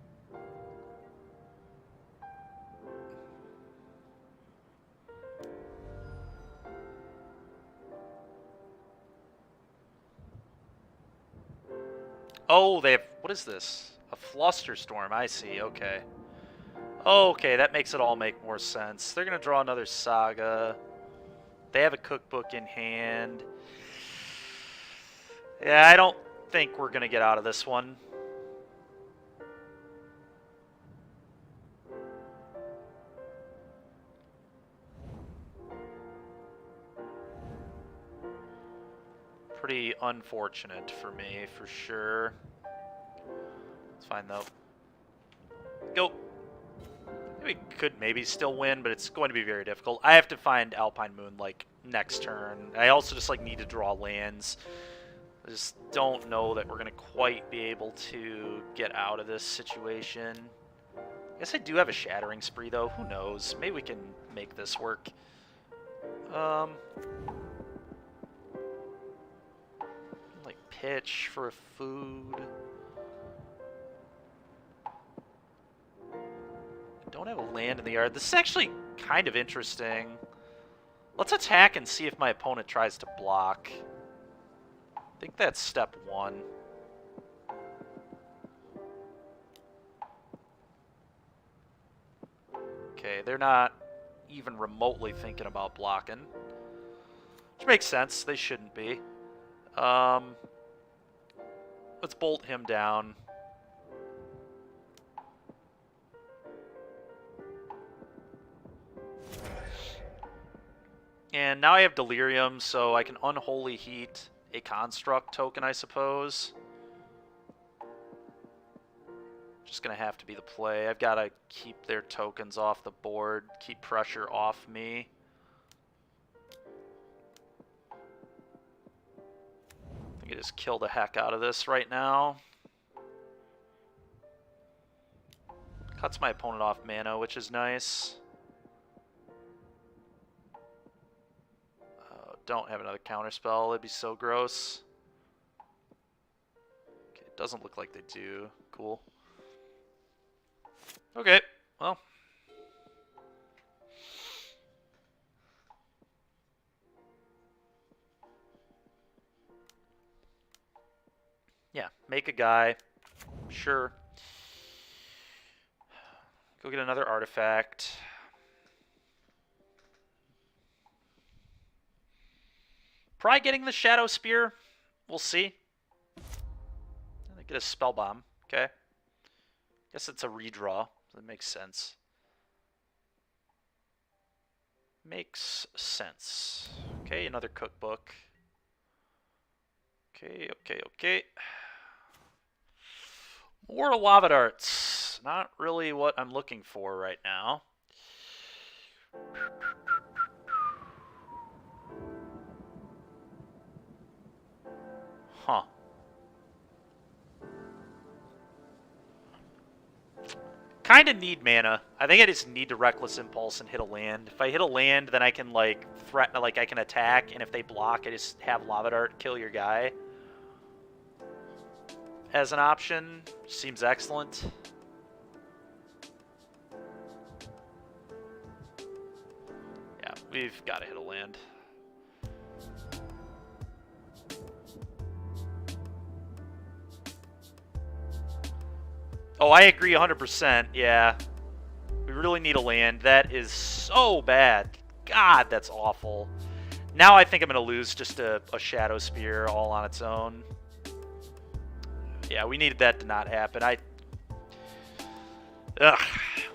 Oh, they have... What is this? A Flusterstorm. I see. Okay. Okay, that makes it all make more sense. They're going to draw another Saga. They have a cookbook in hand. Yeah, I don't think we're going to get out of this one. Pretty unfortunate for me, for sure. It's fine, though. Go. We could maybe still win, but it's going to be very difficult. I have to find Alpine Moon, like, next turn. I also just, like, need to draw lands. I just don't know that we're going to quite be able to get out of this situation. I guess I do have a Shattering Spree, though. Who knows? Maybe we can make this work. Like, pitch for a food. Don't have a land in the yard. This is actually kind of interesting. Let's attack and see if my opponent tries to block. I think that's step one. Okay, they're not even remotely thinking about blocking. Which makes sense. They shouldn't be. Let's bolt him down. And now I have Delirium, so I can Unholy Heat a Construct token, I suppose. Just going to have to be the play. I've got to keep their tokens off the board, keep pressure off me. I think I just kill the heck out of this right now. Cuts my opponent off mana, which is nice. Don't have another counterspell. That'd be so gross. Okay, it doesn't look like they do. Cool. Okay, well. Yeah, make a guy. Sure. Go get another artifact. Probably getting the Shadow Spear. We'll see. Get a Spell Bomb. Okay. Guess it's a redraw. That makes sense. Makes sense. Okay, another cookbook. Okay, okay, okay. More lava darts. Not really what I'm looking for right now. Huh. Kind of need mana. I think I just need to Reckless Impulse and hit a land. If I hit a land, then I can, like, threaten, like, I can attack, and if they block, I just have Lava Dart kill your guy. As an option. Seems excellent. Yeah, we've got to hit a land. Oh, I agree 100%. Yeah. We really need a land. That is so bad. God, that's awful. Now I think I'm going to lose just a Shadow Spear all on its own. Yeah, we needed that to not happen. I've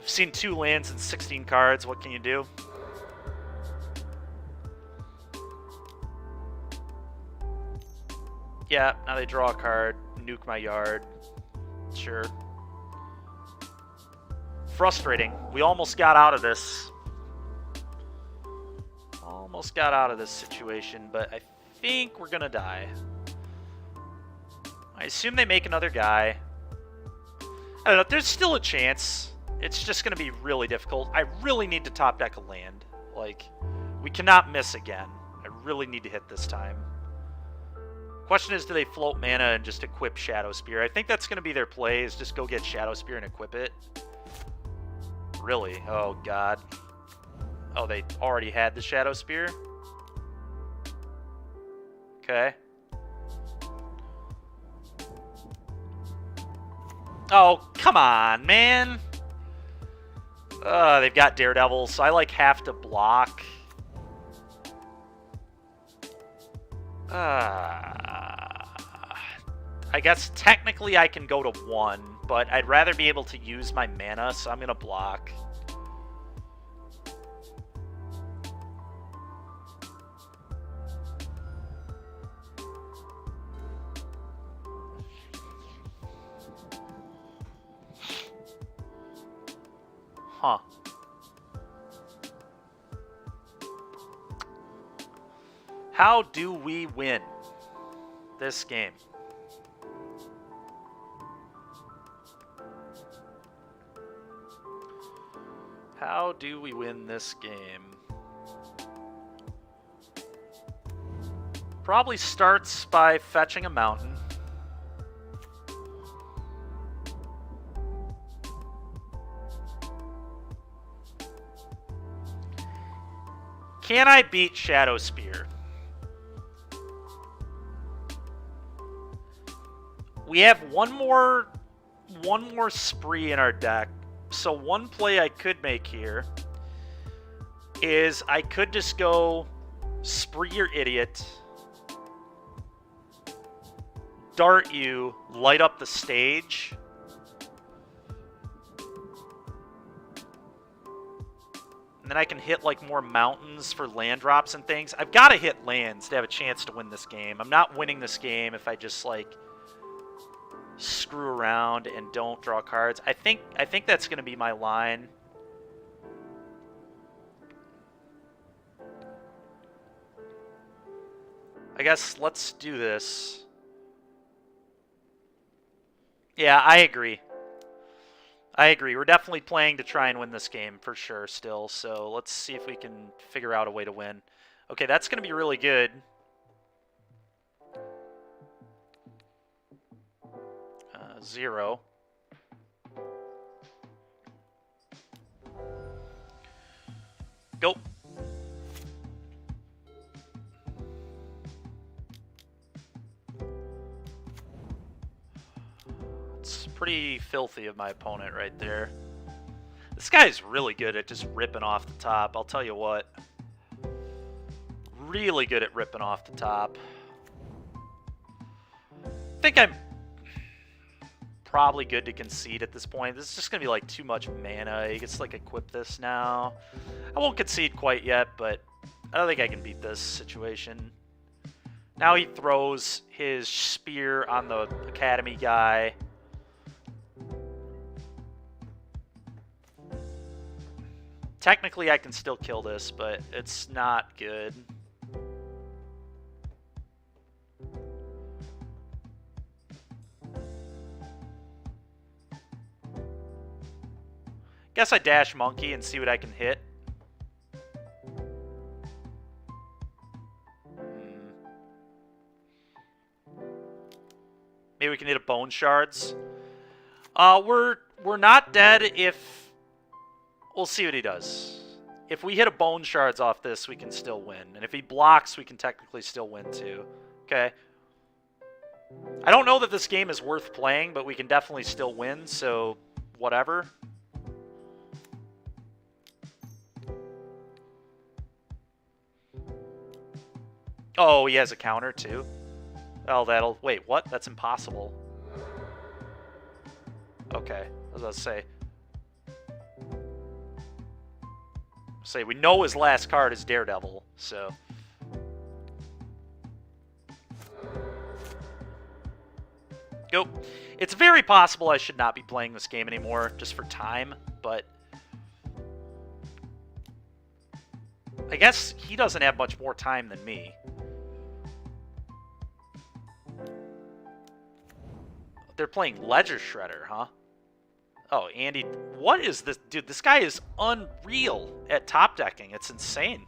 seen 2 lands and 16 cards. What can you do? Yeah, now they draw a card. Nuke my yard. Sure. Frustrating. We almost got out of this. Almost got out of this situation, but I think we're going to die. I assume they make another guy. I don't know. There's still a chance. It's just going to be really difficult. I really need to top deck a land. Like, we cannot miss again. I really need to hit this time. Question is, do they float mana and just equip Shadow Spear? I think that's going to be their play, is just go get Shadow Spear and equip it. Really? Oh, God. Oh, they already had the Shadow Spear? Okay. Oh, come on, man. They've got Daredevil, so I, like, have to block. I guess technically I can go to 1, but I'd rather be able to use my mana, so I'm going to block. Huh. How do we win this game? How do we win this game? Probably starts by fetching a mountain. Can I beat Shadow Spear? We have one more spree in our deck. So one play I could make here is I could just go spree your idiot, dart you, light up the stage. And then I can hit like more mountains for land drops and things. I've got to hit lands to have a chance to win this game. I'm not winning this game if I just like screw around and don't draw cards. I think that's going to be my line. I guess let's do this. Yeah, I agree. I agree. We're definitely playing to try and win this game for sure still. So let's see if we can figure out a way to win. Okay, that's going to be really good. Zero. Go. It's pretty filthy of my opponent right there. This guy's really good at just ripping off the top, I'll tell you what. Really good at ripping off the top. I think I'm probably good to concede at this point. This is just going to be like too much mana. He gets to like equip this now. I won't concede quite yet, but I don't think I can beat this situation. Now he throws his spear on the academy guy. Technically, I can still kill this, but it's not good. Guess I dash monkey and see what I can hit. Maybe we can hit a bone shards. We're not dead if... We'll see what he does. If we hit a bone shards off this, we can still win. And if he blocks, we can technically still win too. Okay. I don't know that this game is worth playing, but we can definitely still win, so whatever. Oh, he has a counter too. Oh, that'll... Wait, what? That's impossible. Okay, I was about to say. We know his last card is Daredevil, so... Go. It's very possible I should not be playing this game anymore, just for time, but... I guess he doesn't have much more time than me. They're playing Ledger Shredder, huh? Oh, Andy, what is this? Dude, this guy is unreal at top decking. It's insane.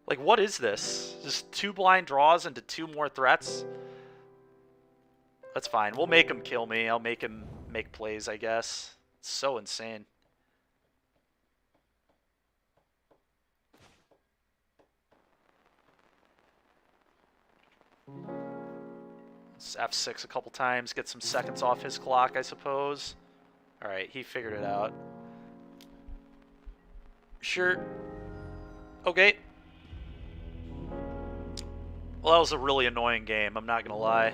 Like, what is this? Just 2 blind draws into 2 more threats? That's fine. We'll make him kill me. I'll make him make plays, I guess. It's so insane. Let's F6 a couple times, get some seconds off his clock, I suppose. Alright, he figured it out. Sure. Okay. Well, that was a really annoying game, I'm not gonna lie.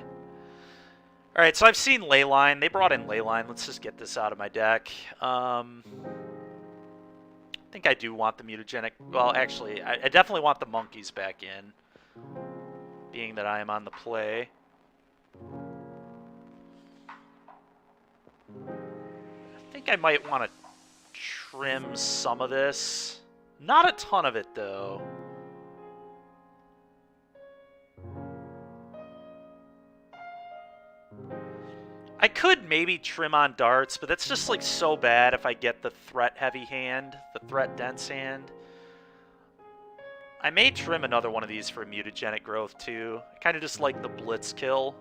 Alright, so I've seen Leyline. They brought in Leyline. Let's just get this out of my deck. I think I do want the mutagenic... Well, actually, I definitely want the monkeys back in. Being that I am on the play. I think I might want to trim some of this. Not a ton of it, though. I could maybe trim on darts, but that's just like so bad if I get the threat-heavy hand, the threat-dense hand. I may trim another one of these for mutagenic growth, too. I kind of just like the blitz kill.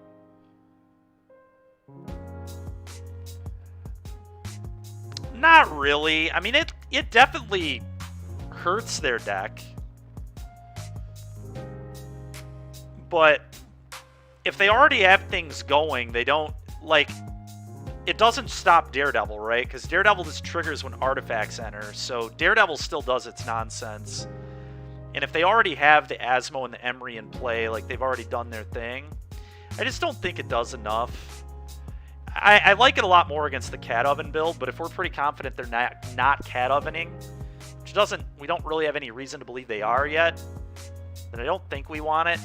Not really. I mean, it definitely hurts their deck. But if they already have things going, they don't, like, it doesn't stop Daredevil, right? Because Daredevil just triggers when artifacts enter, so Daredevil still does its nonsense. And if they already have the Asmo and the Emery in play, like, they've already done their thing, I just don't think it does enough. I like it a lot more against the Cat Oven build, but if we're pretty confident they're not Cat Ovening, which we don't really have any reason to believe they are yet, then I don't think we want it.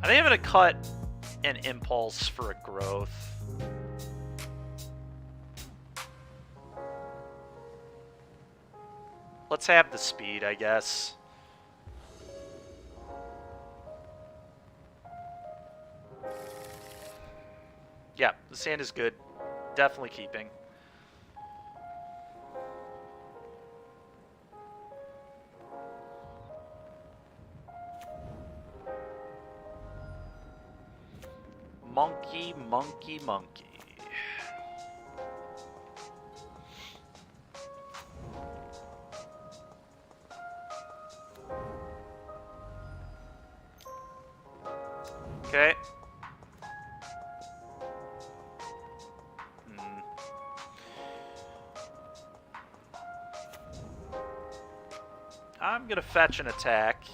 I think I'm going to cut an Impulse for a growth. Let's have the speed, I guess. Yeah, the sand is good. Definitely keeping. Monkey, monkey, monkey. Okay. I'm gonna fetch an attack.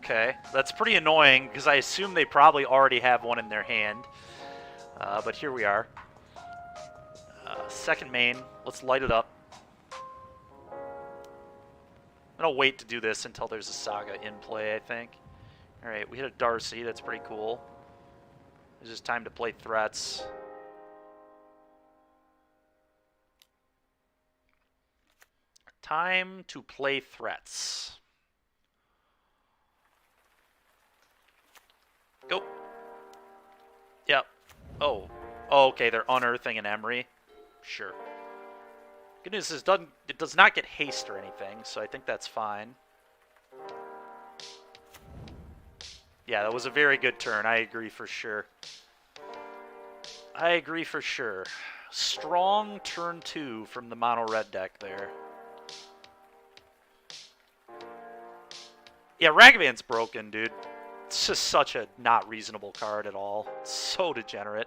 Okay, that's pretty annoying because I assume they probably already have one in their hand. But here we are. Second main. Let's light it up. I'm going to wait to do this until there's a Saga in play, I think. Alright, we hit a Darcy. That's pretty cool. It's just time to play threats. Time to play threats. Go. Yep. Oh. Oh, okay, they're unearthing an Emery. Sure. Good news is it does not get haste or anything, so I think that's fine. Yeah, that was a very good turn. I agree for sure. I agree for sure. Strong turn 2 from the mono-red deck there. Yeah, Ragavan's broken, dude. It's just such a not reasonable card at all. It's so degenerate.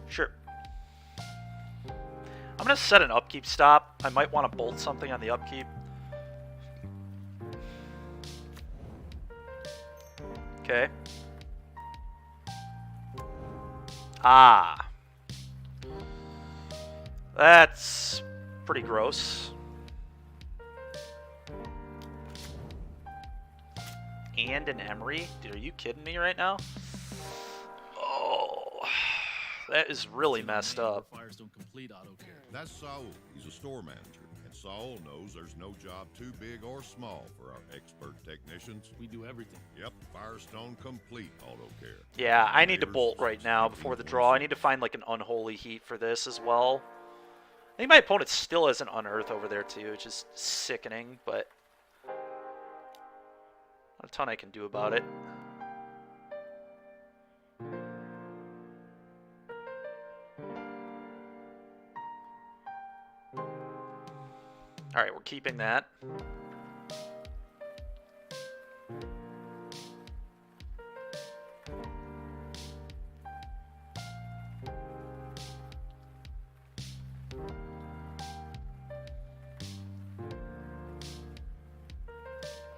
Sure. I'm going to set an upkeep stop. I might want to bolt something on the upkeep. Okay. Ah. That's pretty gross. And an Emery? Dude, are you kidding me right now? Oh. That is really messed up. Fires don't complete auto care. That's Saul. He's a store manager. And Saul knows there's no job too big or small for our expert technicians. We do everything. Yep, Firestone Complete Auto Care. Yeah, I need to bolt right now before the draw. I need to find like an unholy heat for this as well. I think my opponent still has an unearth over there too, which is sickening, but not a ton I can do about it. Alright, we're keeping that.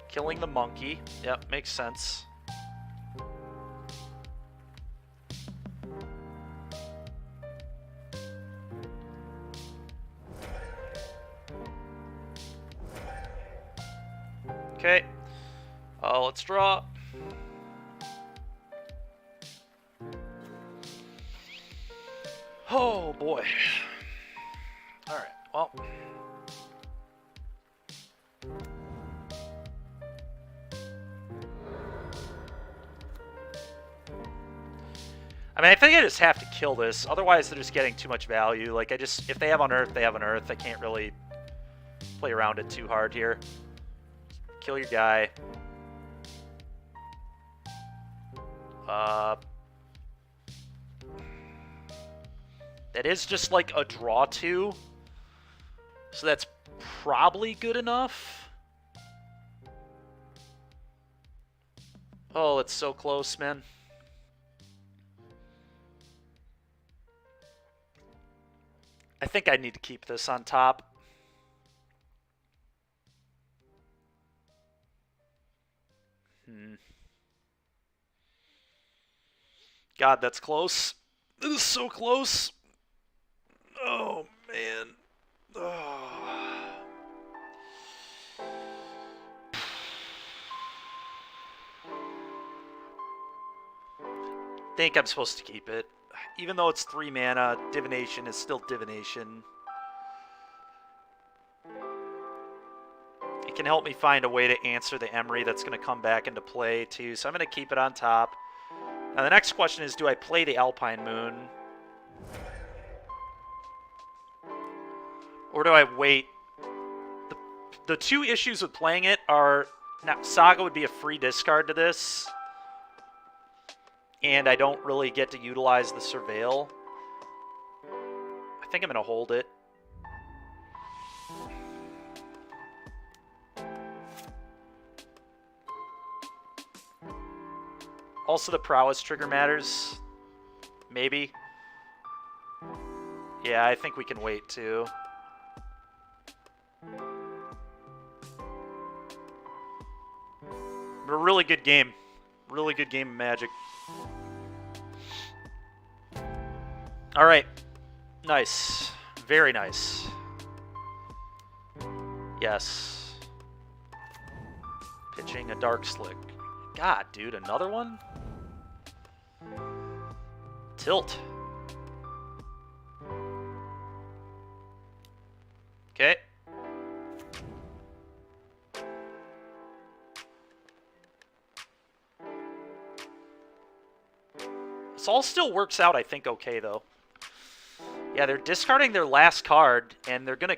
Killing the monkey. Yep, makes sense. Okay. Let's draw. Oh boy. Alright, well. I mean, I think I just have to kill this. Otherwise, they're just getting too much value. Like, if they have unearth, they have unearth. I can't really play around it too hard here. Kill your guy. That is just like a draw 2. So that's probably good enough. Oh, it's so close, man. I think I need to keep this on top. God, that's close. This is so close. Oh, man. Oh. I think I'm supposed to keep it. Even though it's 3 mana, divination is still divination. It can help me find a way to answer the Emery that's going to come back into play too, so I'm going to keep it on top. Now the next question is, do I play the Alpine Moon? Or do I wait? The two issues with playing it are, now Saga would be a free discard to this, and I don't really get to utilize the Surveil. I think I'm going to hold it. Also, the prowess trigger matters. Maybe. Yeah, I think we can wait too. But a really good game. Really good game of Magic. Alright. Nice. Very nice. Yes. Pitching a Dark Slick. God, dude, another one? Tilt. Okay. This all still works out, I think, okay, though. Yeah, they're discarding their last card, and they're gonna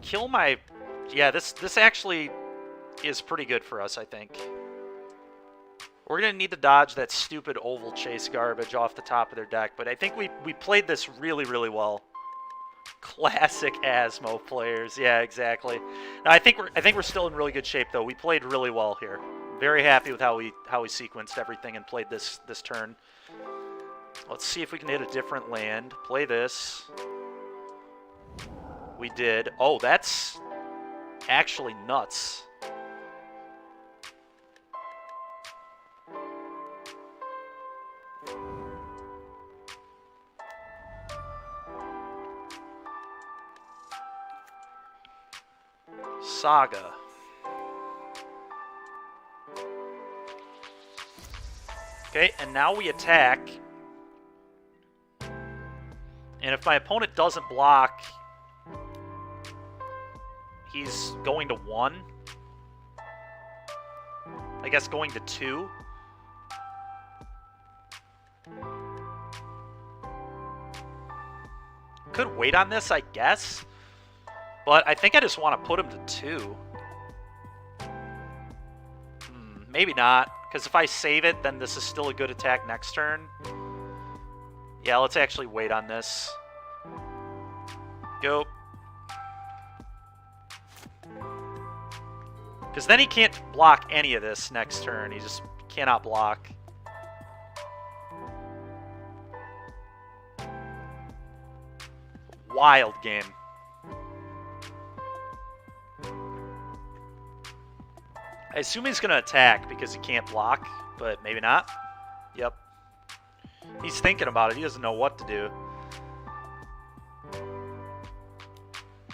kill my... Yeah, this actually is pretty good for us, I think. We're gonna need to dodge that stupid oval chase garbage off the top of their deck, but I think we played this really, really well. Classic Asmo players. Yeah, exactly. Now, I think we're still in really good shape, though. We played really well here. Very happy with how we sequenced everything and played this turn. Let's see if we can hit a different land. Play this. We did. Oh, that's actually nuts. Saga. Okay, and now we attack. And if my opponent doesn't block, he's going to 1. I guess going to 2. Could wait on this, I guess. But I think I just want to put him to 2. Maybe not, because if I save it, then this is still a good attack next turn. Yeah, let's actually wait on this. Go. Because then he can't block any of this next turn. He just cannot block. Wild game. I assume he's going to attack because he can't block, but maybe not. Yep. He's thinking about it. He doesn't know what to do.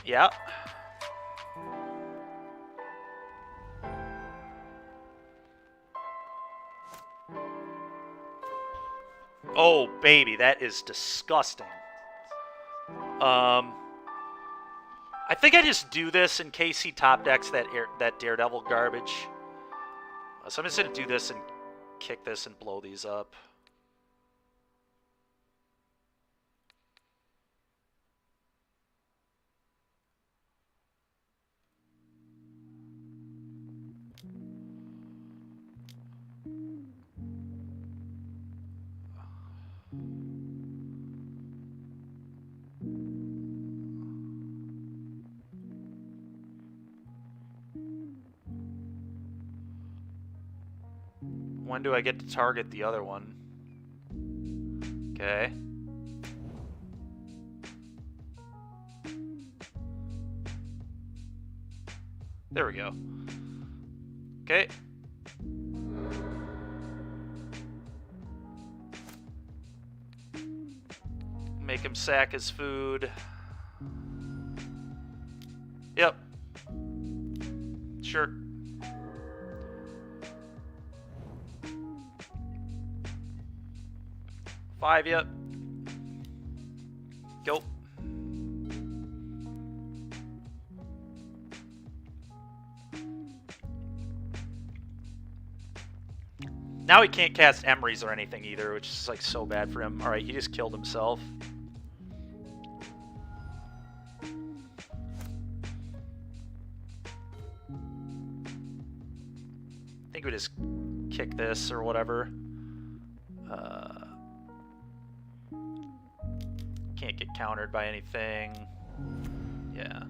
Yeah. Oh, baby, that is disgusting. I think I just do this in case he top decks that Daredevil garbage. So I'm just going to do this and kick this and blow these up. When do I get to target the other one? Okay. There we go. Okay. Make him sack his food. Yep. Sure. Five, yep. Go. Now he can't cast Emeries or anything either, which is like so bad for him. Alright, he just killed himself. I think we just kick this or whatever. Can't get countered by anything. Yeah.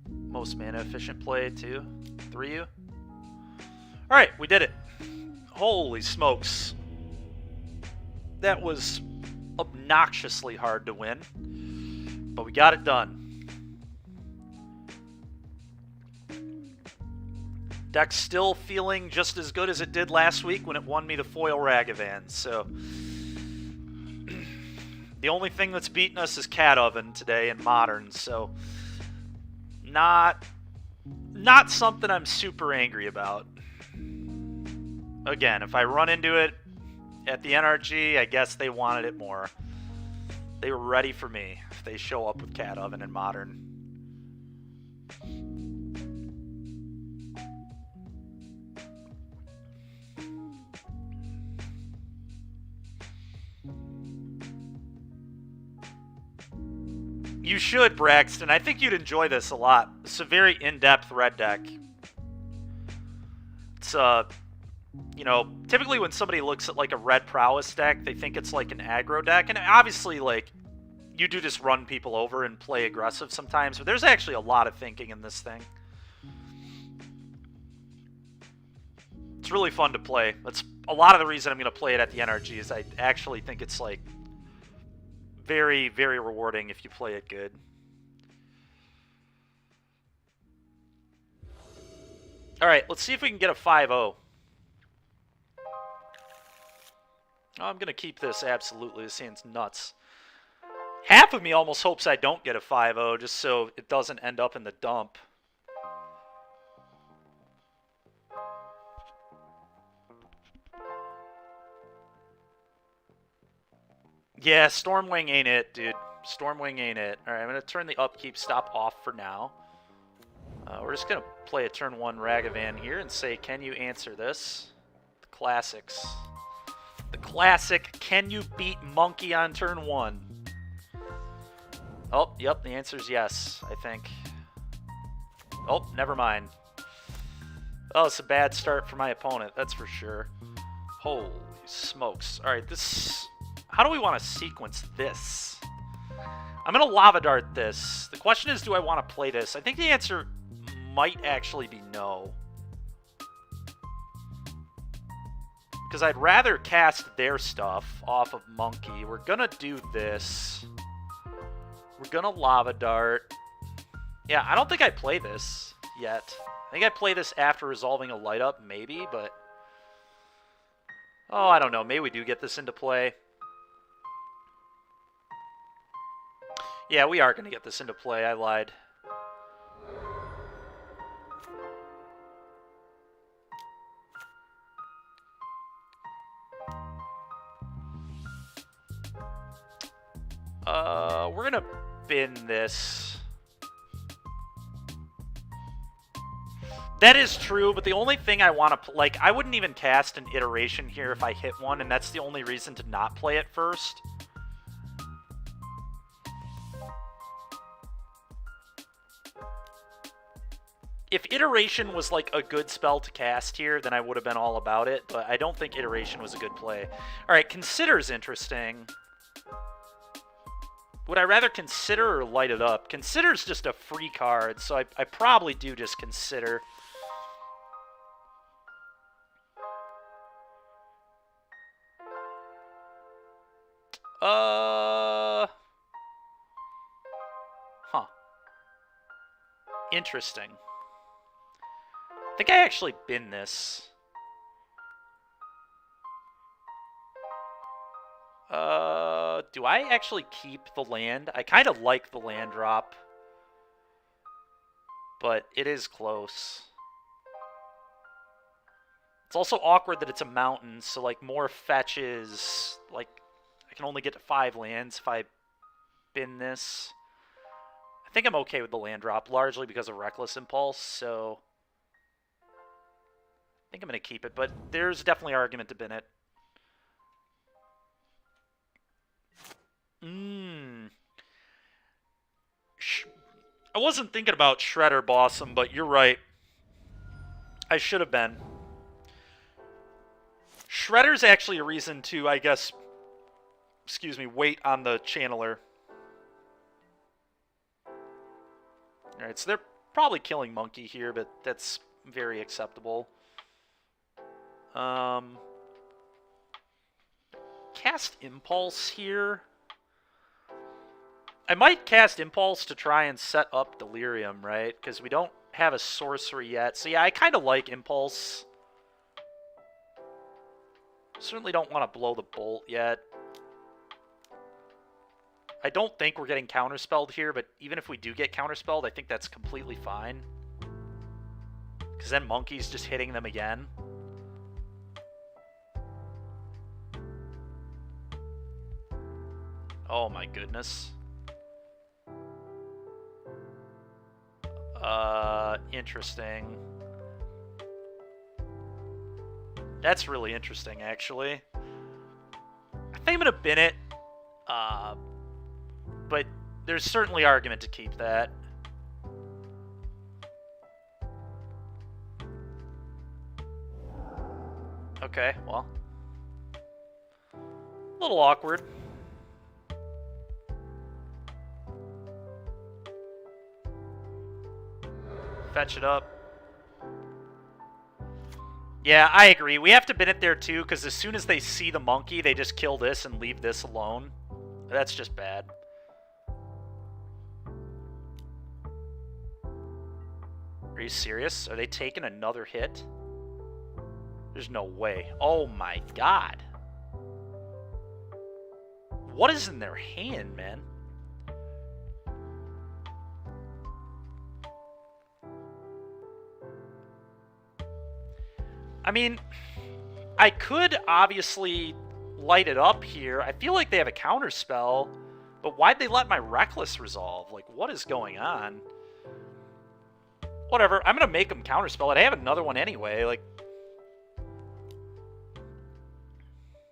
Most mana efficient play, too. 3U. Alright, we did it. Holy smokes. That was obnoxiously hard to win, but we got it done. Deck's still feeling just as good as it did last week when it won me the foil Ragavan, so the only thing that's beaten us is Cat Oven today in Modern, so not something I'm super angry about. Again, if I run into it at the NRG, I guess they wanted it more. They were ready for me if they show up with Cat Oven in Modern. You should, Braxton. I think you'd enjoy this a lot. It's a very in-depth red deck. It's, you know, typically when somebody looks at, like, a red prowess deck, they think it's, like, an aggro deck. And obviously, like, you do just run people over and play aggressive sometimes. But there's actually a lot of thinking in this thing. It's really fun to play. That's a lot of the reason I'm going to play it at the NRG is I actually think it's, like, very, very rewarding if you play it good. Alright, let's see if we can get a 5-0. Oh, I'm going to keep this, absolutely. This hand's nuts. Half of me almost hopes I don't get a 5-0 just so it doesn't end up in the dump. Yeah, Stormwing ain't it, dude. Stormwing ain't it. Alright, I'm going to turn the upkeep stop off for now. We're just going to play a turn 1 Ragavan here and say, can you answer this? The classics. The classic, can you beat Monkey on turn 1? Oh, yep, the answer's yes, I think. Oh, never mind. Oh, it's a bad start for my opponent, that's for sure. Holy smokes. Alright, this... How do we want to sequence this? I'm going to Lava Dart this. The question is, do I want to play this? I think the answer might actually be no. Because I'd rather cast their stuff off of Monkey. We're going to do this. We're going to Lava Dart. Yeah, I don't think I play this yet. I think I play this after resolving a light up, maybe, but... Oh, I don't know. Maybe we do get this into play. Yeah, we are going to get this into play. I lied. We're going to bin this. That is true, but the only thing I want to... Like, I wouldn't even cast an iteration here if I hit one, and that's the only reason to not play it first. If Iteration was, like, a good spell to cast here, then I would have been all about it, but I don't think Iteration was a good play. Alright, Consider's interesting. Would I rather Consider or Light It Up? Consider's just a free card, so I probably do just Consider. Huh. Interesting. I think I actually bin this. Do I actually keep the land? I kind of like the land drop. But it is close. It's also awkward that it's a mountain, so like more fetches, like I can only get to 5 lands if I bin this. I think I'm okay with the land drop, largely because of Reckless Impulse, so I think I'm going to keep it, but there's definitely an argument to bin it. I wasn't thinking about Shredder Blossom, but you're right. I should have been. Shredder's actually a reason to, I guess, excuse me, wait on the Channeler. Alright, so they're probably killing Monkey here, but that's very acceptable. Cast Impulse here. I might cast Impulse to try and set up Delirium, right? Because we don't have a sorcery yet. So yeah, I kind of like Impulse. Certainly don't want to blow the bolt yet. I don't think we're getting counterspelled here, but even if we do get counterspelled, I think that's completely fine. Because then Monkey's just hitting them again. Oh my goodness. Interesting. That's really interesting, actually. I think I'm gonna bin it. But there's certainly argument to keep that. Okay, well. A little awkward. Fetch it up. Yeah, I agree. We have to bin it there too, because as soon as they see the monkey, they just kill this and leave this alone. That's just bad. Are you serious? Are they taking another hit? There's no way. Oh my god. What is in their hand, man? I mean, I could obviously light it up here. I feel like they have a counter spell, but why'd they let my Reckless resolve? Like, what is going on? Whatever, I'm gonna make them counter spell it. I have another one anyway, like...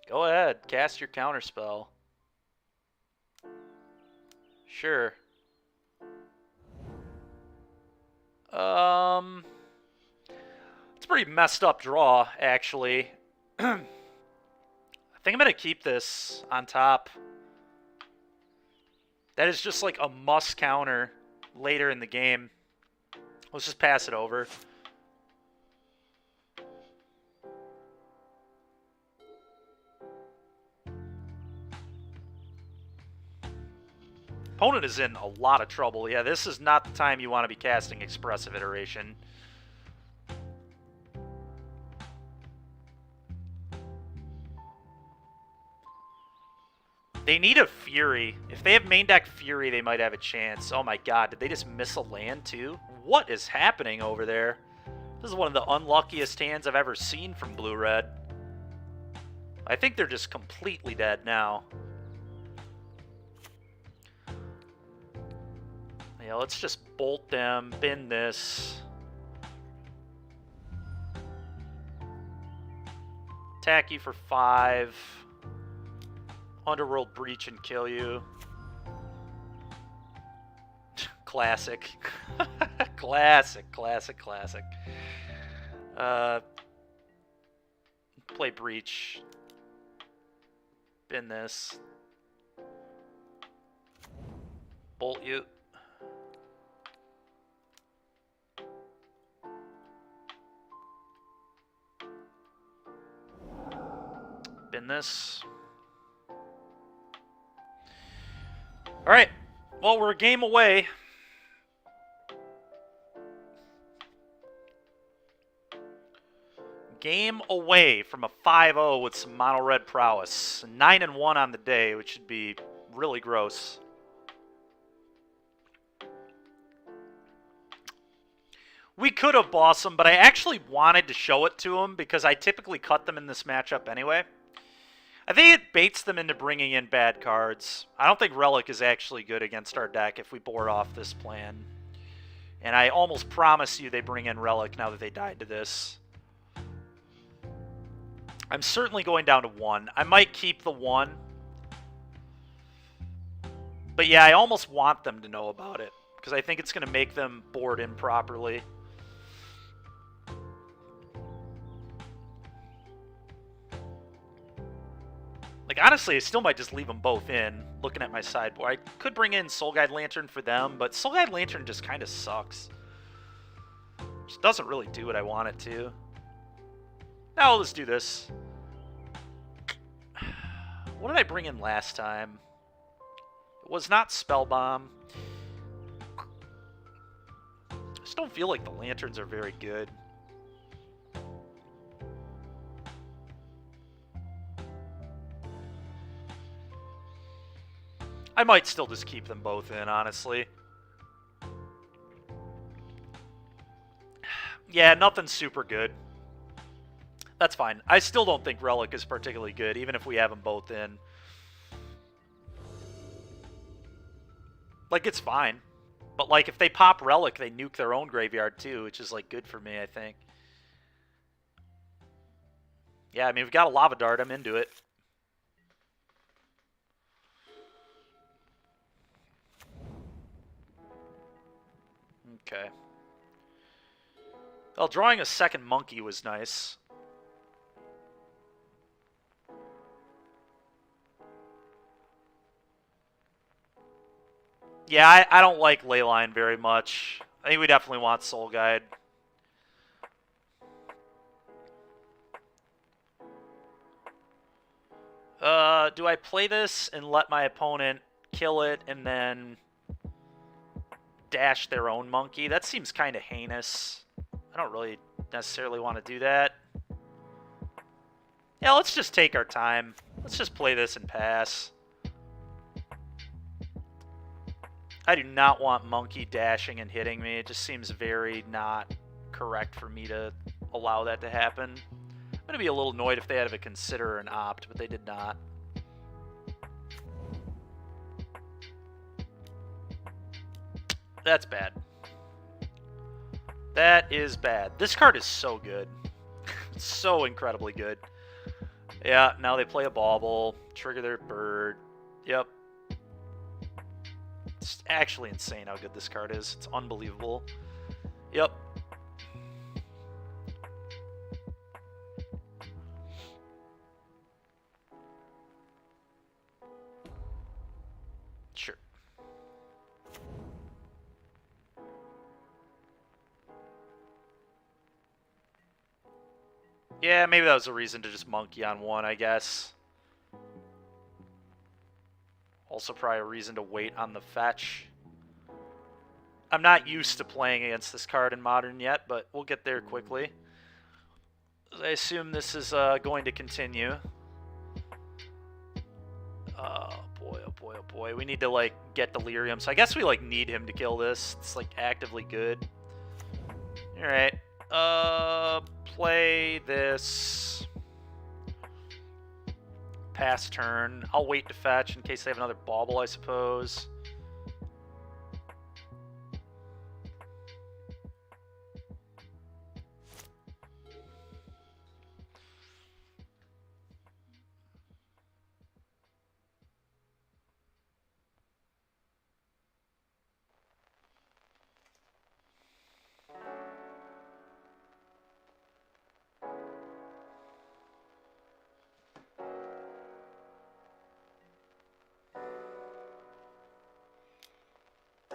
Go ahead, cast your counter spell. Sure. It's a pretty messed up draw, actually. I think I'm going to keep this on top. That is just like a must counter later in the game. Let's just pass it over. Opponent is in a lot of trouble. Yeah, this is not the time you want to be casting Expressive Iteration. They need a Fury. If they have main deck Fury, they might have a chance. Oh my god, did they just miss a land too? What is happening over there? This is one of the unluckiest hands I've ever seen from Blue-Red. I think they're just completely dead now. Yeah, let's just bolt them, bin this. Attack you for 5. Underworld Breach and kill you. Classic. Classic, classic, classic. Play Breach. Bin this. Bolt you. Bin this. Alright, well, we're a game away. Game away from a 5-0 with some Mono-Red Prowess. 9-1 on the day, which should be really gross. We could have bossed them, but I actually wanted to show it to them because I typically cut them in this matchup anyway. I think it baits them into bringing in bad cards. I don't think Relic is actually good against our deck if we board off this plan. And I almost promise you they bring in Relic now that they died to this. I'm certainly going down to 1. I might keep the 1. But yeah, I almost want them to know about it, because I think it's going to make them board improperly. Like, honestly, I still might just leave them both in, looking at my sideboard. I could bring in Soul Guide Lantern for them, but Soul Guide Lantern just kind of sucks. Just doesn't really do what I want it to. Now let's do this. What did I bring in last time? It was not Spell Bomb. I just don't feel like the lanterns are very good. I might still just keep them both in, honestly. Yeah, nothing super good. That's fine. I still don't think Relic is particularly good, even if we have them both in. Like, it's fine. But, like, if they pop Relic, they nuke their own graveyard, too, which is, like, good for me, I think. Yeah, I mean, we've got a Lava Dart. I'm into it. Okay. Well, drawing a second monkey was nice. Yeah, I don't like Leyline very much. I think we definitely want Soul Guide. Do I play this and let my opponent kill it and then dash their own monkey? That seems kind of heinous. I don't really necessarily want to do that. Yeah, let's just take our time. Let's just play this and pass. I do not want monkey dashing and hitting me. It just seems very not correct for me to allow that to happen. I'm going to be a little annoyed if they had a consider or an opt, but they did not. That's bad. That is bad. This card is so good. So incredibly good. Yeah, now they play a bauble, trigger their bird. Yep. It's actually insane how good this card is. It's unbelievable. Yep. Sure. Yeah, maybe that was a reason to just monkey on one, I guess. Also probably a reason to wait on the fetch. I'm not used to playing against this card in Modern yet, but we'll get there quickly. I assume this is going to continue. Oh boy, oh boy, oh boy. We need to, like, get Delirium. So I guess we, like, need him to kill this. It's, like, actively good. Alright. Play this. Pass turn. I'll wait to fetch in case they have another bauble, I suppose.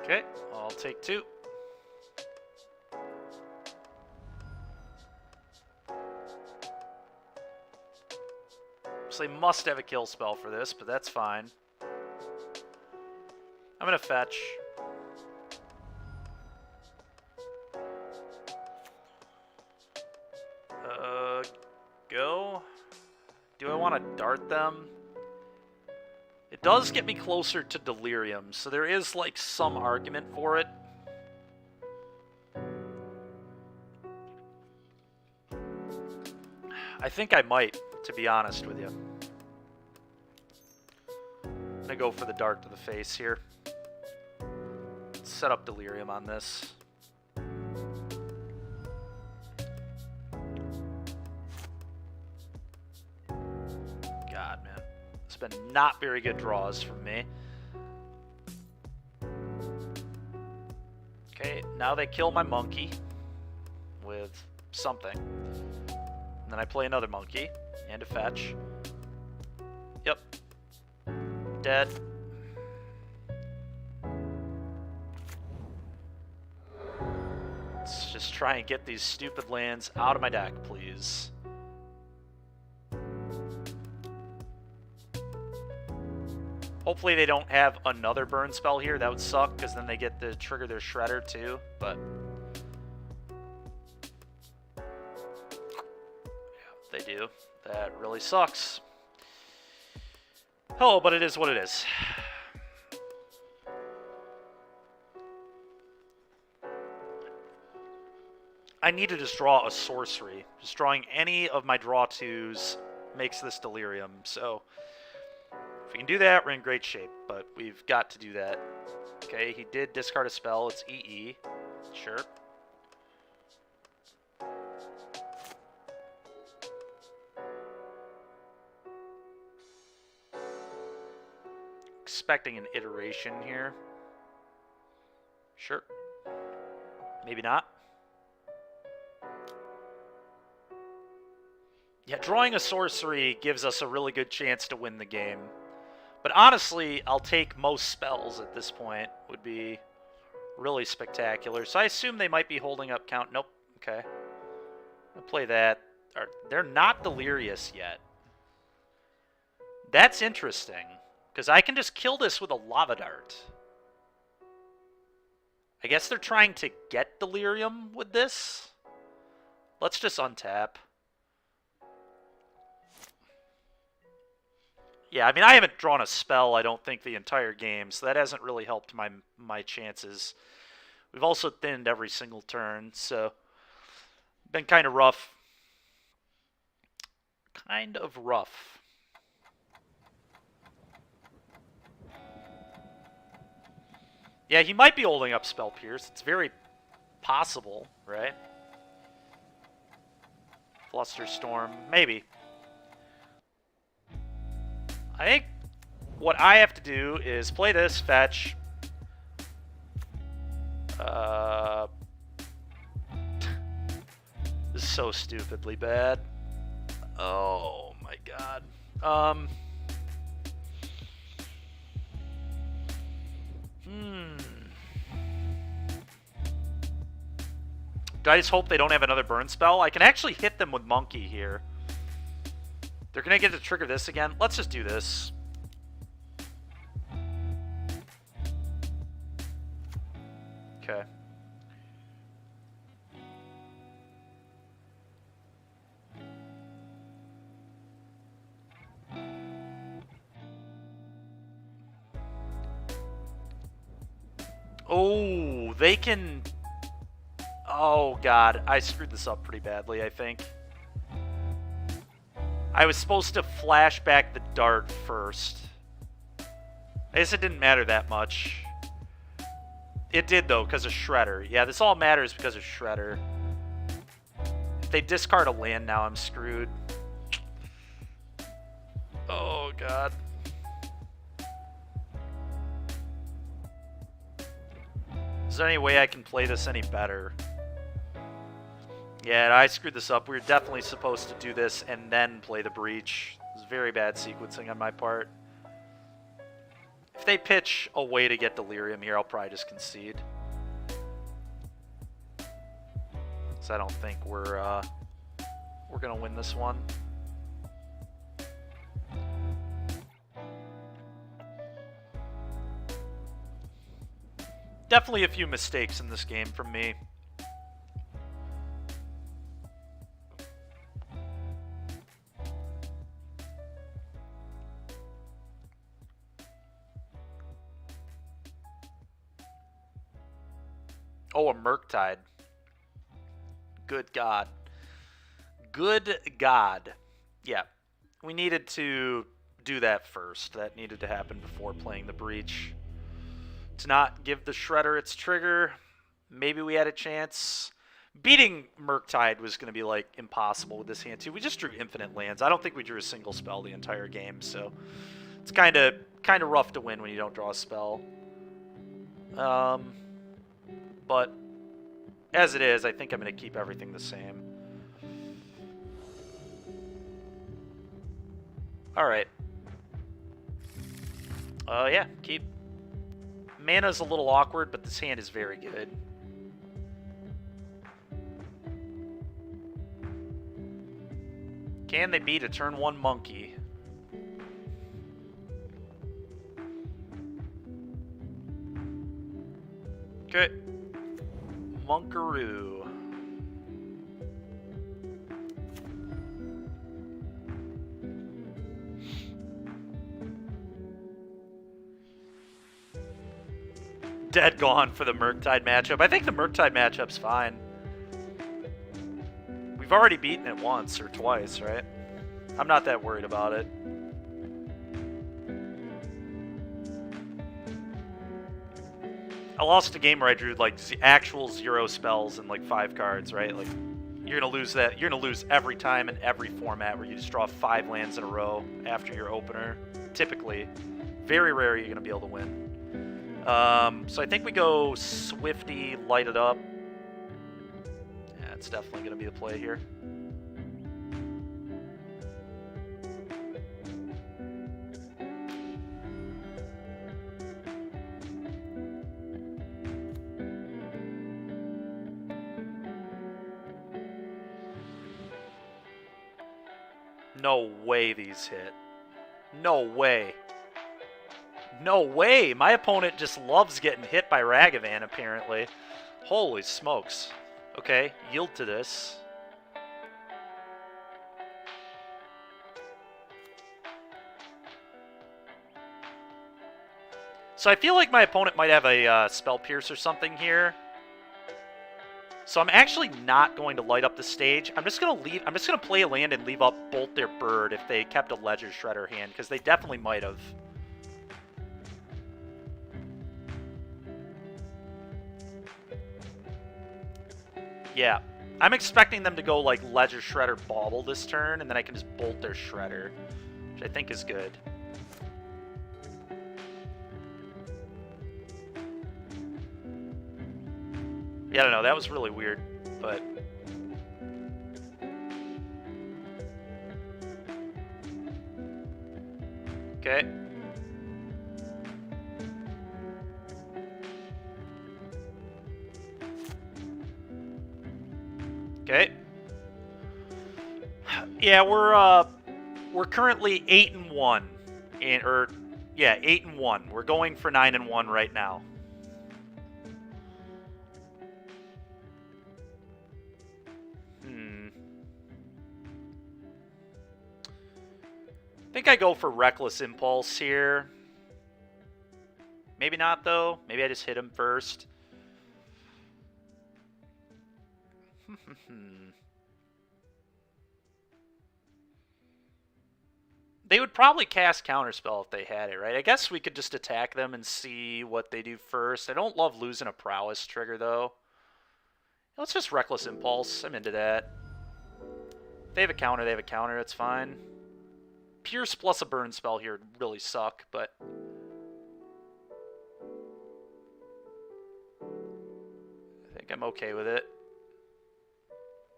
Okay, I'll take two. So they must have a kill spell for this, but that's fine. I'm gonna fetch. Go. Do I want to dart them? It does get me closer to Delirium, so there is, like, some argument for it. I think I might, to be honest with you. I'm gonna go for the dart to the face here. Let's set up Delirium on this. God, man. It's been not very good draws from me. Okay, now they kill my monkey with something. And then I play another monkey and a fetch. Yep. Dead. Let's just try and get these stupid lands out of my deck, please. Hopefully they don't have another burn spell here. That would suck, because then they get to trigger their Shredder too. But yeah, they do. That really sucks. Oh, but it is what it is. I need to just draw a sorcery. Just drawing any of my draw twos makes this delirium. So if we can do that, we're in great shape. But we've got to do that. Okay, he did discard a spell. It's EE. Sure. Expecting an iteration here. Sure. Maybe not. Yeah, drawing a sorcery gives us a really good chance to win the game. But honestly, I'll take most spells at this point. Would be really spectacular. So I assume they might be holding up count. Nope. Okay. I'll play that. They're not delirious yet. That's interesting. Because I can just kill this with a lava dart. I guess they're trying to get delirium with this. Let's just untap. Yeah, I mean, I haven't drawn a spell, I don't think, the entire game, so that hasn't really helped my chances. We've also thinned every single turn, so been kind of rough. Kind of rough. Yeah, he might be holding up Spell Pierce. It's very possible, right? Flusterstorm, maybe. I think what I have to do is play this, fetch. This is so stupidly bad. Oh my god. Do I just hope they don't have another burn spell? I can actually hit them with Monkey here. They're going to get to trigger this again. Let's just do this. Okay. Oh, they can... Oh, God. I screwed this up pretty badly, I think. I was supposed to flash back the dart first. I guess it didn't matter that much. It did, though, because of Shredder. Yeah, this all matters because of Shredder. If they discard a land now, I'm screwed. Oh, God. Is there any way I can play this any better? Yeah, I screwed this up. We were definitely supposed to do this and then play the Breach. It was very bad sequencing on my part. If they pitch a way to get Delirium here, I'll probably just concede. Because I don't think we're going to win this one. Definitely a few mistakes in this game from me. Oh, a Murktide. Good God. Good God. Yeah. We needed to do that first. That needed to happen before playing the Breach. To not give the Shredder its trigger. Maybe we had a chance. Beating Murktide was going to be, like, impossible with this hand, too. We just drew infinite lands. I don't think we drew a single spell the entire game, so it's kind of rough to win when you don't draw a spell. But as it is, I think I'm going to keep everything the same. Alright. Yeah, keep. Mana's a little awkward, but this hand is very good. Can they beat a turn 1 monkey? Okay. Monkaroo. Dead gone for the Murktide matchup. I think the Murktide matchup's fine. We've already beaten it once or twice, right? I'm not that worried about it. I lost a game where I drew like actual 0 spells and like 5 cards, right? Like you're gonna lose that. You're gonna lose every time in every format where you just draw 5 lands in a row after your opener. Typically, very rare you're gonna be able to win. So I think we go Swifty, light it up. Yeah, it's definitely gonna be the play here. No way these hit. No way. No way! My opponent just loves getting hit by Ragavan, apparently. Holy smokes. Okay, yield to this. So I feel like my opponent might have a Spell Pierce or something here. So I'm actually not going to light up the stage. I'm just gonna play a land and leave up Bolt Their Bird if they kept a Ledger Shredder hand, because they definitely might have. Yeah. I'm expecting them to go like Ledger Shredder Bauble this turn, and then I can just Bolt their Shredder, which I think is good. Yeah, I don't know. That was really weird, but... Okay. Okay. Yeah, we're currently 8-1, yeah, 8-1. We're going for 9-1 right now. I think I go for Reckless Impulse here. Maybe not, though. Maybe I just hit him first. They would probably cast Counterspell if they had it, right? I guess we could just attack them and see what they do first. I don't love losing a Prowess trigger, though. Let's just Reckless Impulse. I'm into that. If they have a counter, they have a counter. That's fine. Pierce plus a burn spell here would really suck, but... I think I'm okay with it.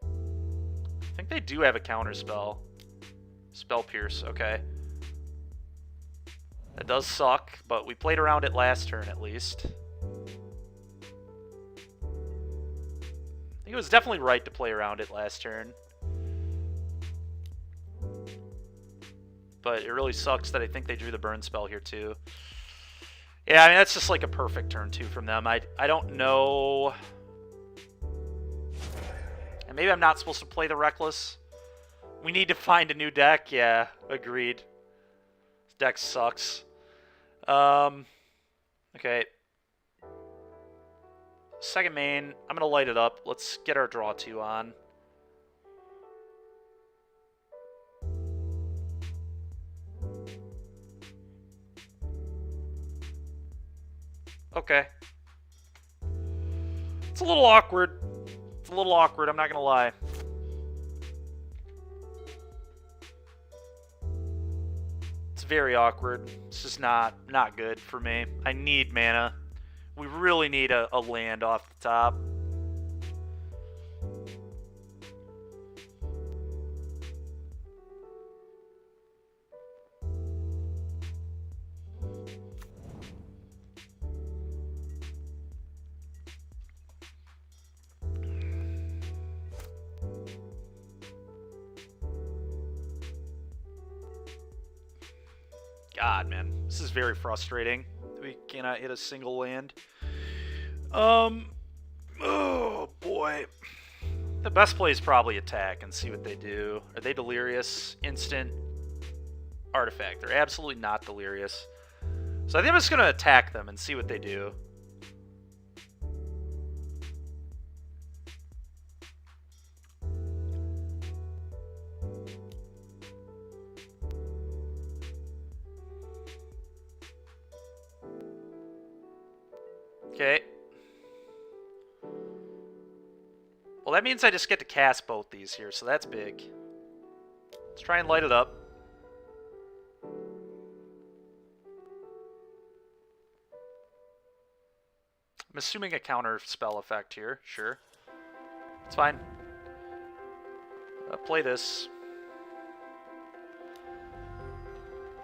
I think they do have a counter spell. Spell Pierce, okay. That does suck, but we played around it last turn at least. I think it was definitely right to play around it last turn. But it really sucks that I think they drew the burn spell here too. Yeah, I mean, that's just like a perfect turn 2 from them. I don't know... And maybe I'm not supposed to play the Reckless. We need to find a new deck. Yeah, agreed. This deck sucks. Okay. Second main. I'm going to light it up. Let's get our draw 2 on. Okay. It's a little awkward. It's a little awkward, I'm not going to lie. It's very awkward. It's just not good for me. I need mana. We really need a land off the top. God, man. This is very frustrating. We cannot hit a single land. Oh, boy. The best play is probably attack and see what they do. Are they delirious? Instant artifact. They're absolutely not delirious. So I think I'm just going to attack them and see what they do. Okay. Well, that means I just get to cast both these here, so that's big. Let's try and light it up. I'm assuming a counter spell effect here. Sure. It's fine. Play this.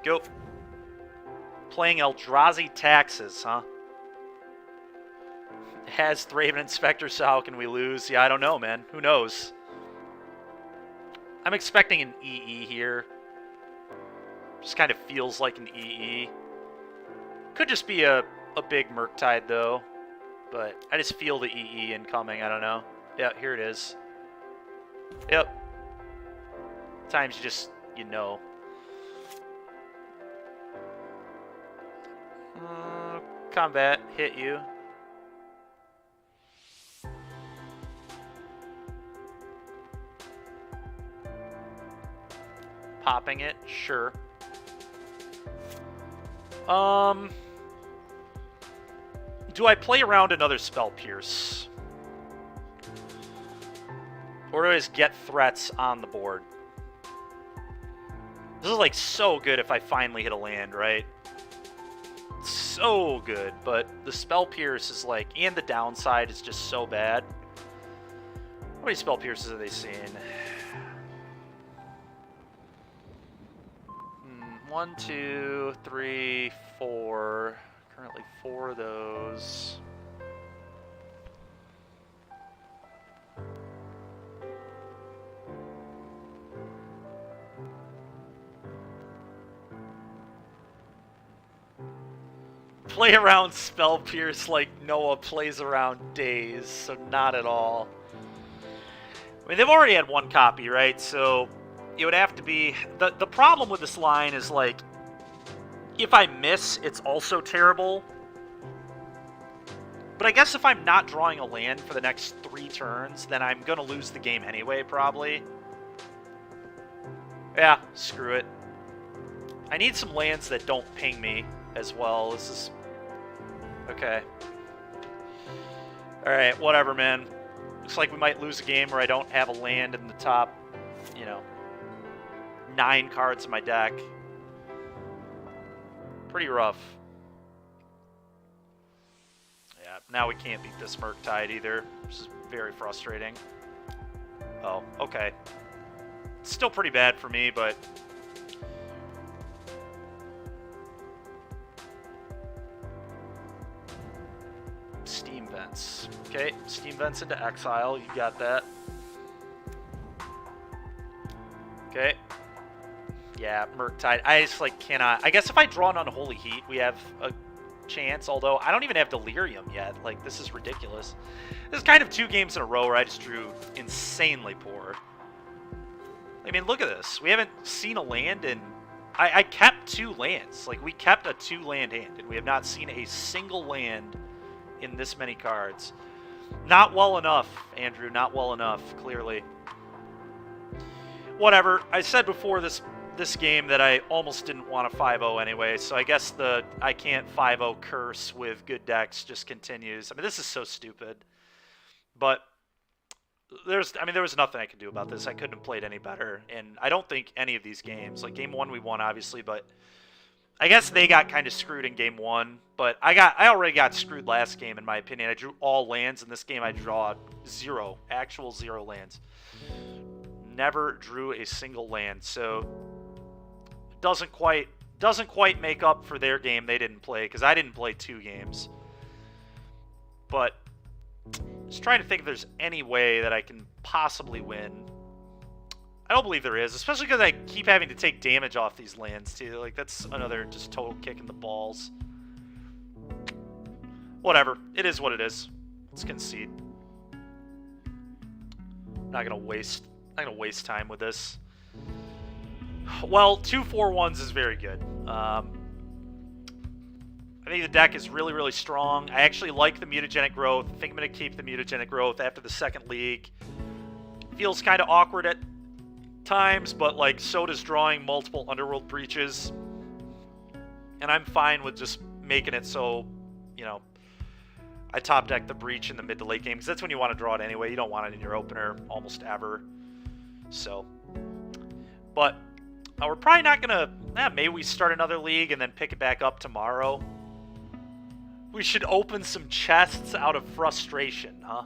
Go. Playing Eldrazi Taxes, huh? It has Thraven Inspector, so how can we lose? Yeah, I don't know, man. Who knows? I'm expecting an EE here. Just kind of feels like an EE. Could just be a big Murktide, though. But I just feel the EE incoming. I don't know. Yeah, here it is. Yep. Times you just, you know. Combat, hit you. Popping it, sure. Do I play around another Spell Pierce? Or do I just get threats on the board? This is like so good if I finally hit a land, right? So good, but the Spell Pierce is like, and the downside is just so bad. How many Spell Pierces are they seeing? 1, 2, 3, 4. Currently 4 of those. Play around Spell Pierce like Noah plays around Daze, so not at all. I mean, they've already had one copy, right? So it would have to be... The problem with this line is, like, if I miss, it's also terrible. But I guess if I'm not drawing a land for the next 3 turns, then I'm going to lose the game anyway, probably. Yeah, screw it. I need some lands that don't ping me as well. This is... Okay. Alright, whatever, man. Looks like we might lose a game where I don't have a land in the top, you know, 9 cards in my deck. Pretty rough. Yeah, now we can't beat this Murktide either, which is very frustrating. Oh, okay. It's still pretty bad for me, but... Steam Vents. Okay, Steam Vents into Exile, you got that. Okay. Yeah, Murktide. I just, like, cannot... I guess if I draw an Unholy Heat, we have a chance, although I don't even have Delirium yet. Like, this is ridiculous. This is kind of 2 games in a row where I just drew insanely poor. I mean, look at this. We haven't seen a land in... I kept 2 lands. Like, we kept a 2-land hand, and we have not seen a single land in this many cards. Not well enough, Andrew. Not well enough, clearly. Whatever. I said before this game that I almost didn't want a 5-0 anyway, so I guess the I can't 5-0 curse with good decks just continues. I mean, this is so stupid. But there was nothing I could do about this. I couldn't have played any better, and I don't think any of these games, like game 1 we won obviously, but I guess they got kind of screwed in game 1, but I already got screwed last game in my opinion. I drew all lands. In this game I draw 0, actual 0 lands. Never drew a single land, so doesn't quite make up for their game they didn't play, because I didn't play 2 games. But just trying to think if there's any way that I can possibly win. I don't believe there is, especially because I keep having to take damage off these lands too. Like, that's another just total kick in the balls. Whatever. It is what it is. Let's concede. Not gonna waste time with this. Well, 2/4-1s is very good. I think the deck is really, really strong. I actually like the mutagenic growth. I think I'm going to keep the mutagenic growth after the second league. Feels kind of awkward at times, but like so does drawing multiple Underworld breaches. And I'm fine with just making it so, you know, I top deck the breach in the mid to late game, because that's when you want to draw it anyway. You don't want it in your opener almost ever. So, but we're probably not going to, maybe we start another league and then pick it back up tomorrow. We should open some chests out of frustration, huh?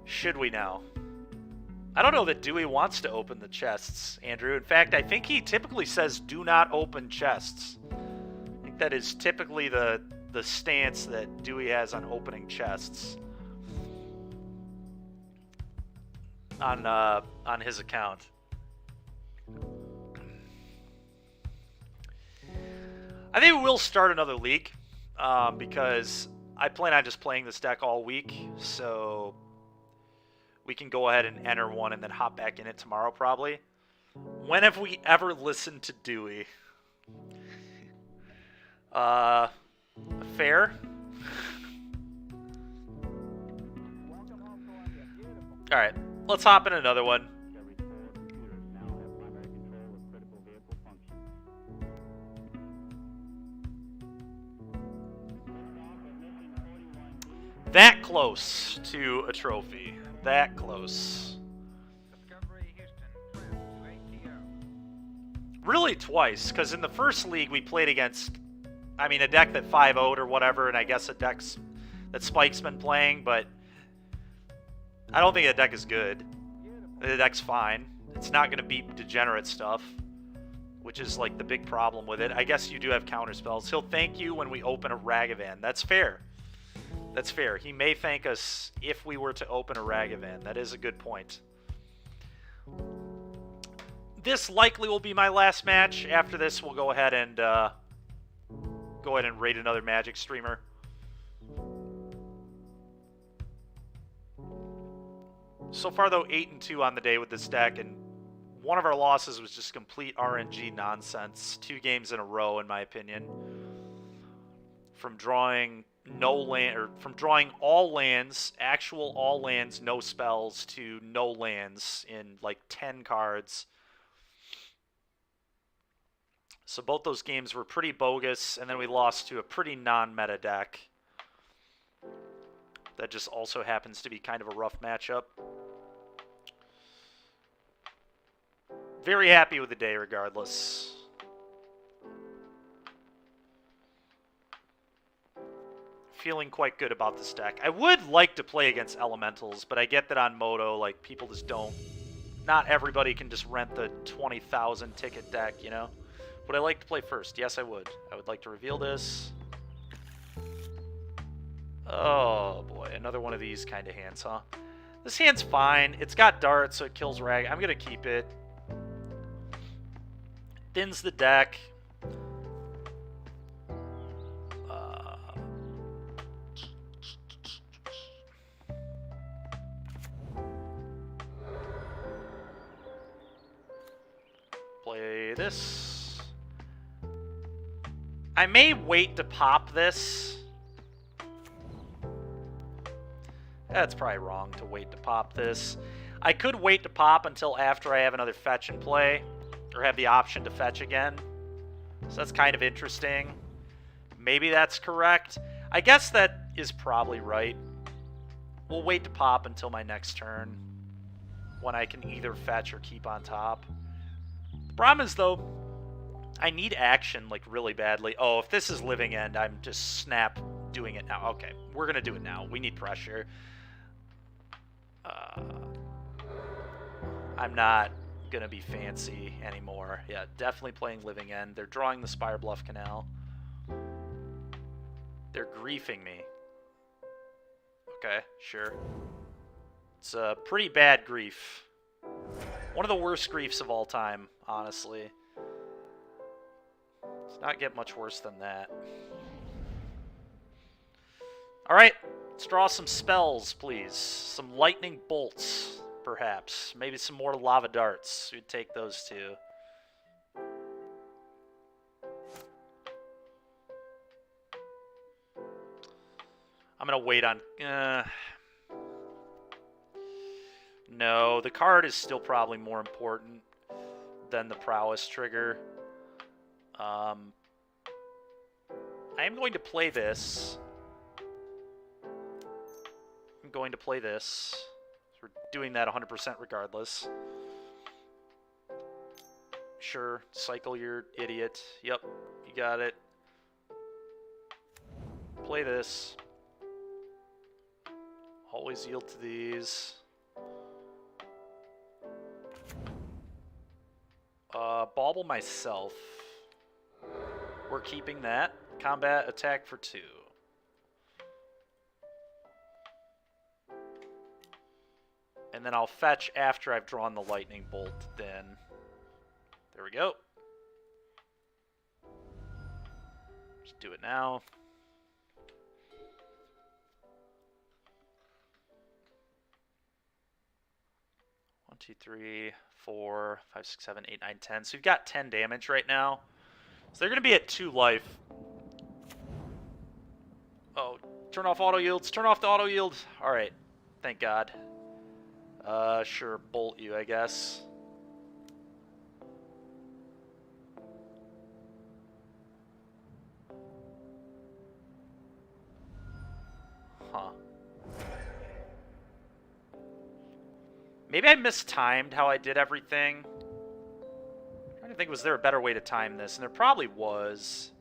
Should we now? I don't know that Dewey wants to open the chests, Andrew. In fact, I think he typically says do not open chests. I think that is typically the stance that Dewey has on opening chests. On his account. I think we will start another league, because I plan on just playing this deck all week, so we can go ahead and enter one and then hop back in it tomorrow probably. When have we ever listened to Dewey? Fair? Alright, let's hop in another one. That close to a trophy. That close. Really twice, because in the first league we played against, I mean, a deck that 5-0'd or whatever, and I guess a deck that Spike's been playing, but I don't think that deck is good. The deck's fine. It's not going to beat degenerate stuff, which is like the big problem with it. I guess you do have counter spells. He'll thank you when we open a Ragavan. That's fair. That's fair. He may thank us if we were to open a Ragavan. That is a good point. This likely will be my last match. After this, we'll go ahead and raid another Magic streamer. So far, though, 8-2 on the day with this deck, and one of our losses was just complete RNG nonsense. 2 games in a row, in my opinion. From drawing from drawing all lands, actual all lands, no spells, to no lands in like 10 cards. So both those games were pretty bogus, and then we lost to a pretty non-meta deck. That just also happens to be kind of a rough matchup. Very happy with the day regardless. Feeling quite good about this deck. I would like to play against elementals, but I get that on Moto, like, people just don't... Not everybody can just rent the 20,000 ticket deck, you know? Would I like to play first? Yes, I would. I would like to reveal this. Oh, boy. Another one of these kind of hands, huh? This hand's fine. It's got darts, so it kills Rag. I'm going to keep it. Thins the deck. Play this. I may wait to pop this. That's probably wrong to wait to pop this. I could wait to pop until after I have another fetch in play, or have the option to fetch again. So that's kind of interesting. Maybe that's correct. I guess that is probably right. We'll wait to pop until my next turn, when I can either fetch or keep on top. The problem is, though, I need action, like, really badly. Oh, if this is Living End, I'm just snap doing it now. Okay, we're going to do it now. We need pressure. I'm not going to be fancy anymore. Yeah, definitely playing Living End. They're drawing the Spire Bluff Canal. They're griefing me. Okay, sure. It's a pretty bad grief. One of the worst griefs of all time, honestly. Does not get much worse than that. Alright, let's draw some spells, please. Some lightning bolts, perhaps. Maybe some more lava darts. We'd take those two. I'm going to wait on... No, the card is still probably more important than the prowess trigger. I am going to play this. I'm going to play this. We're doing that 100% regardless. Sure, cycle your idiot. Yep, you got it. Play this. Always yield to these. Bauble myself. We're keeping that. Combat attack for 2. And then I'll fetch after I've drawn the lightning bolt then. There we go. Just do it now. One, two, 3, 4, 5, 6, 7, 8, 9, 10. So we've got 10 damage right now. So they're going to be at 2 life. Oh, turn off auto yields. Turn off the auto yield. All right. Thank God. Sure, bolt you, I guess. Huh. Maybe I mistimed how I did everything. I'm trying to think, was there a better way to time this? And there probably was.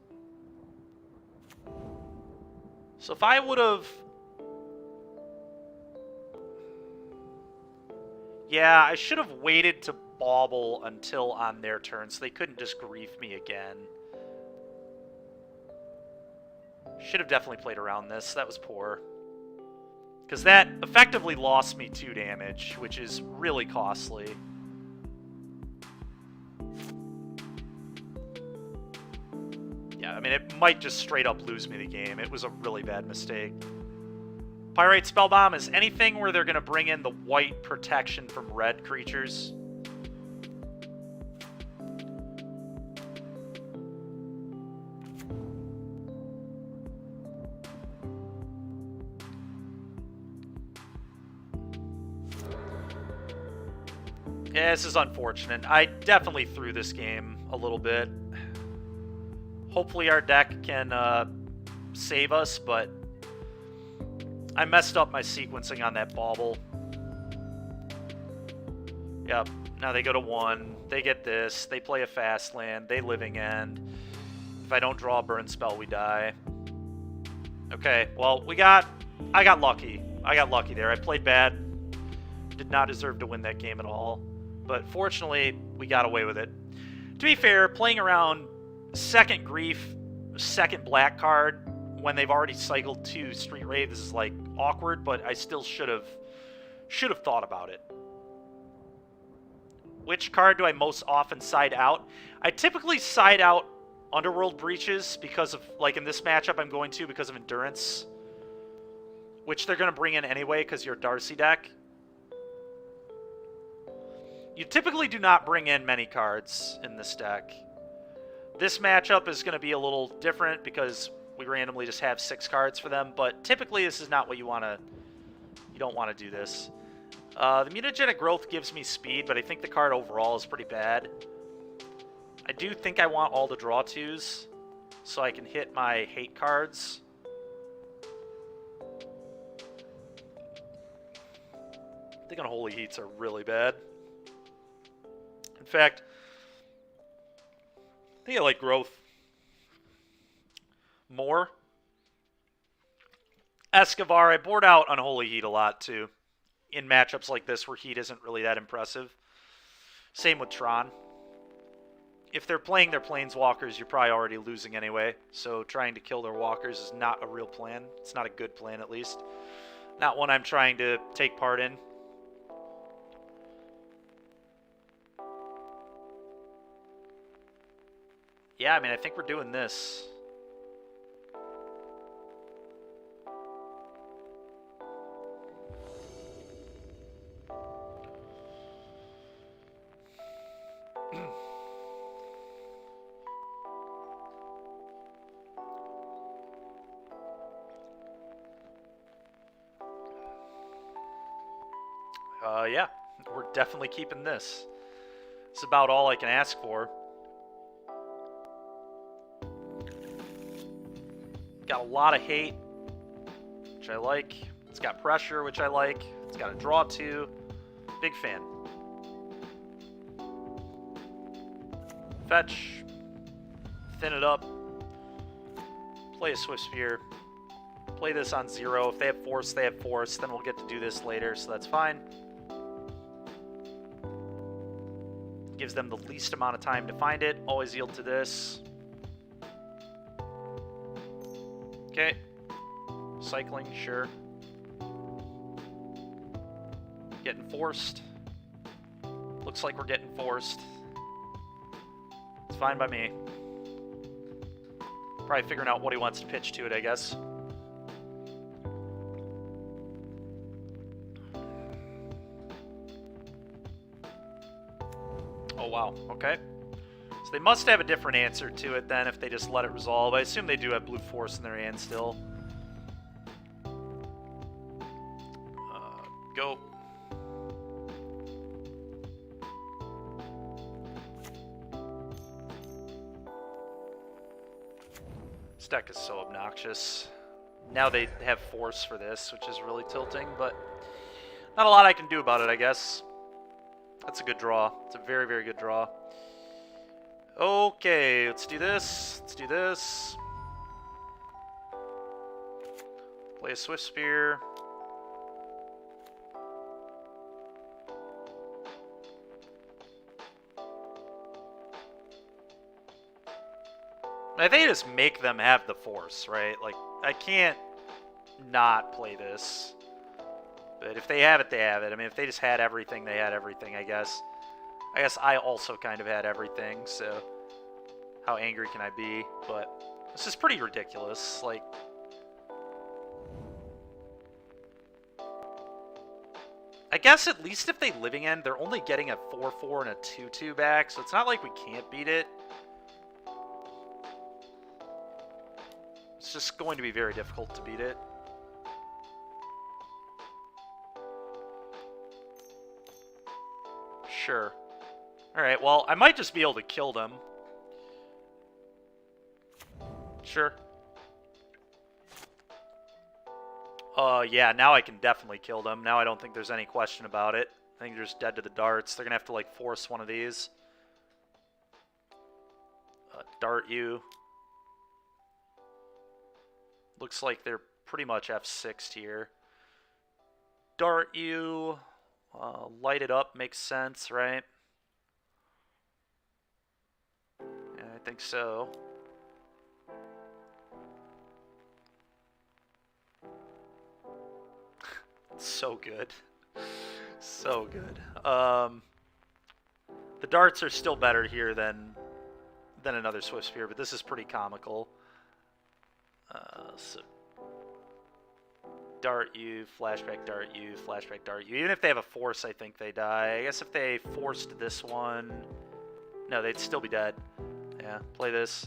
So if I would have... Yeah, I should have waited to bauble until on their turn so they couldn't just grief me again. Should have definitely played around this. That was poor. Because that effectively lost me 2 damage, which is really costly. Yeah, I mean, it might just straight up lose me the game. It was a really bad mistake. Pyrite Spellbomb is anything where they're going to bring in the white protection from red creatures. Yeah, this is unfortunate. I definitely threw this game a little bit. Hopefully our deck can save us, but I messed up my sequencing on that bauble. Yep, now they go to 1. They get this. They play a fast land. They living end. If I don't draw a burn spell, we die. Okay, well, I got lucky. I got lucky there. I played bad. Did not deserve to win that game at all. But fortunately, we got away with it. To be fair, playing around second grief, second black card, when they've already cycled 2 Street Wraiths is like awkward, but I still should have thought about it. Which card do I most often side out? I typically side out Underworld Breaches because of, like in this matchup I'm going to, because of Endurance. Which they're going to bring in anyway because you're a Darcy deck. You typically do not bring in many cards in this deck. This matchup is going to be a little different because we randomly just have 6 cards for them, but typically this is not what you want to... You don't want to do this. The Mutagenic Growth gives me speed, but I think the card overall is pretty bad. I do think I want all the draw 2s so I can hit my hate cards. I think Unholy Heats are really bad. In fact, I think I like Growth more. Escobar, I board out Unholy Heat a lot too. In matchups like this where Heat isn't really that impressive. Same with Tron. If they're playing their Planeswalkers, you're probably already losing anyway. So trying to kill their walkers is not a real plan. It's not a good plan, at least. Not one I'm trying to take part in. Yeah, I mean, I think we're doing this. Yeah, we're definitely keeping this. It's about all I can ask for. Got a lot of hate, which I like. It's got pressure, which I like. It's got a draw to. Big fan. Fetch. Thin it up. Play a Swift Spear. Play this on 0. If they have force, they have force. Then we'll get to do this later, so that's fine. Gives them the least amount of time to find it. Always yield to this. Okay. Cycling, sure. Getting forced. Looks like we're getting forced. It's fine by me. Probably figuring out what he wants to pitch to it, I guess. Oh, wow. Okay. So they must have a different answer to it then if they just let it resolve. I assume they do have blue force in their hand still. Go. This deck is so obnoxious. Now they have force for this, which is really tilting, but not a lot I can do about it, I guess. That's a good draw. It's a very, very good draw. Okay, let's do this. Let's do this. Play a Swift Spear. I think I just make them have the force, right? Like, I can't not play this. But if they have it, they have it. I mean, if they just had everything, they had everything, I guess. I guess I also kind of had everything, so how angry can I be? But this is pretty ridiculous. Like, I guess at least if they living end, they're only getting a 4/4 and a 2/2 back, so it's not like we can't beat it. It's just going to be very difficult to beat it. Sure. Alright, well, I might just be able to kill them. Sure. Yeah, now I can definitely kill them. Now I don't think there's any question about it. I think they're just dead to the darts. They're going to have to, like, force one of these. Dart you. Looks like they're pretty much F6'd here. Dart you. Light it up makes sense, right? Yeah, I think so. So good. So good. The darts are still better here than another Swift Spear, but this is pretty comical. So dart you, flashback dart you, flashback dart you. Even if they have a force, I think they die. I guess if they forced this one, no, they'd still be dead. Yeah, play this.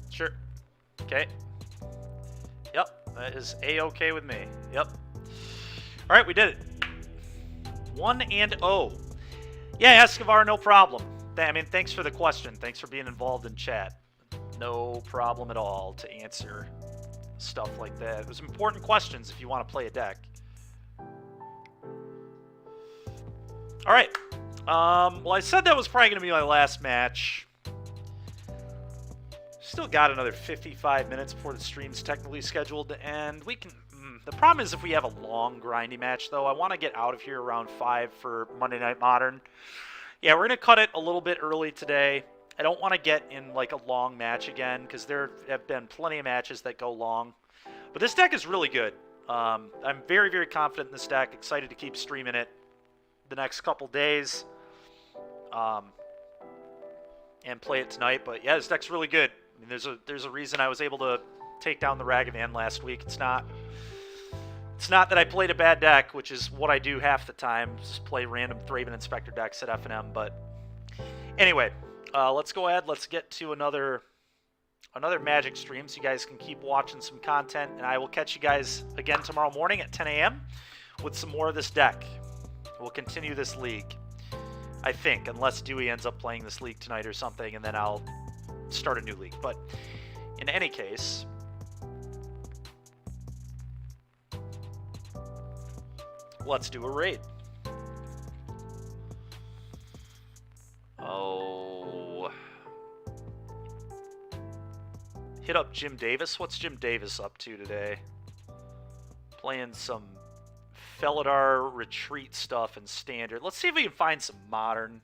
Sure. Okay. Yep, that is A-okay with me. Yep. All right, we did it. 1-0. Yeah, Escobar, no problem. I mean, thanks for the question. Thanks for being involved in chat. No problem at all to answer stuff like that. It was important questions if you want to play a deck. All right. Well, I said that was probably going to be my last match. Still got another 55 minutes before the stream's technically scheduled to end. We can. The problem is if we have a long, grindy match, though, I want to get out of here around 5 for Monday Night Modern. Yeah, we're going to cut it a little bit early today. I don't want to get in, like, a long match again, because there have been plenty of matches that go long. But this deck is really good. I'm very, very confident in this deck. Excited to keep streaming it the next couple days. And play it tonight. But, yeah, this deck's really good. I mean, there's a reason I was able to take down the Ragavan last week. It's It's not that I played a bad deck, which is what I do half the time, just play random Thraben Inspector decks at F&M, but anyway, let's go ahead, let's get to another Magic stream so you guys can keep watching some content, and I will catch you guys again tomorrow morning at 10 a.m. with some more of this deck. We'll continue this league, I think, unless Dewey ends up playing this league tonight or something, and then I'll start a new league. But in any case, let's do a raid. Oh. Hit up Jim Davis. What's Jim Davis up to today? Playing some Felidar Retreat stuff and Standard. Let's see if we can find some Modern.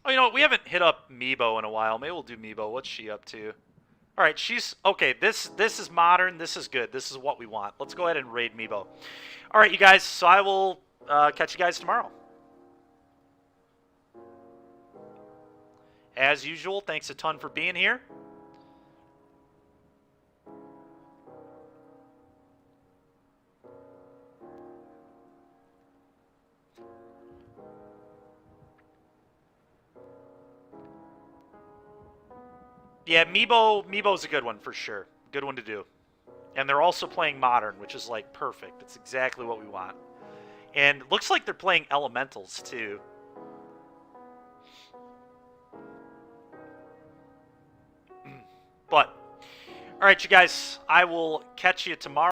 Oh, you know what? We haven't hit up Meebo in a while. Maybe we'll do Meebo. What's she up to? All right, she's... Okay, this is Modern. This is good. This is what we want. Let's go ahead and raid Meebo. All right, you guys. So I will catch you guys tomorrow. As usual, thanks a ton for being here. Yeah, Meebo's a good one for sure. Good one to do. And they're also playing Modern, which is like perfect. It's exactly what we want. And looks like they're playing Elementals too. But, all right, you guys, I will catch you tomorrow.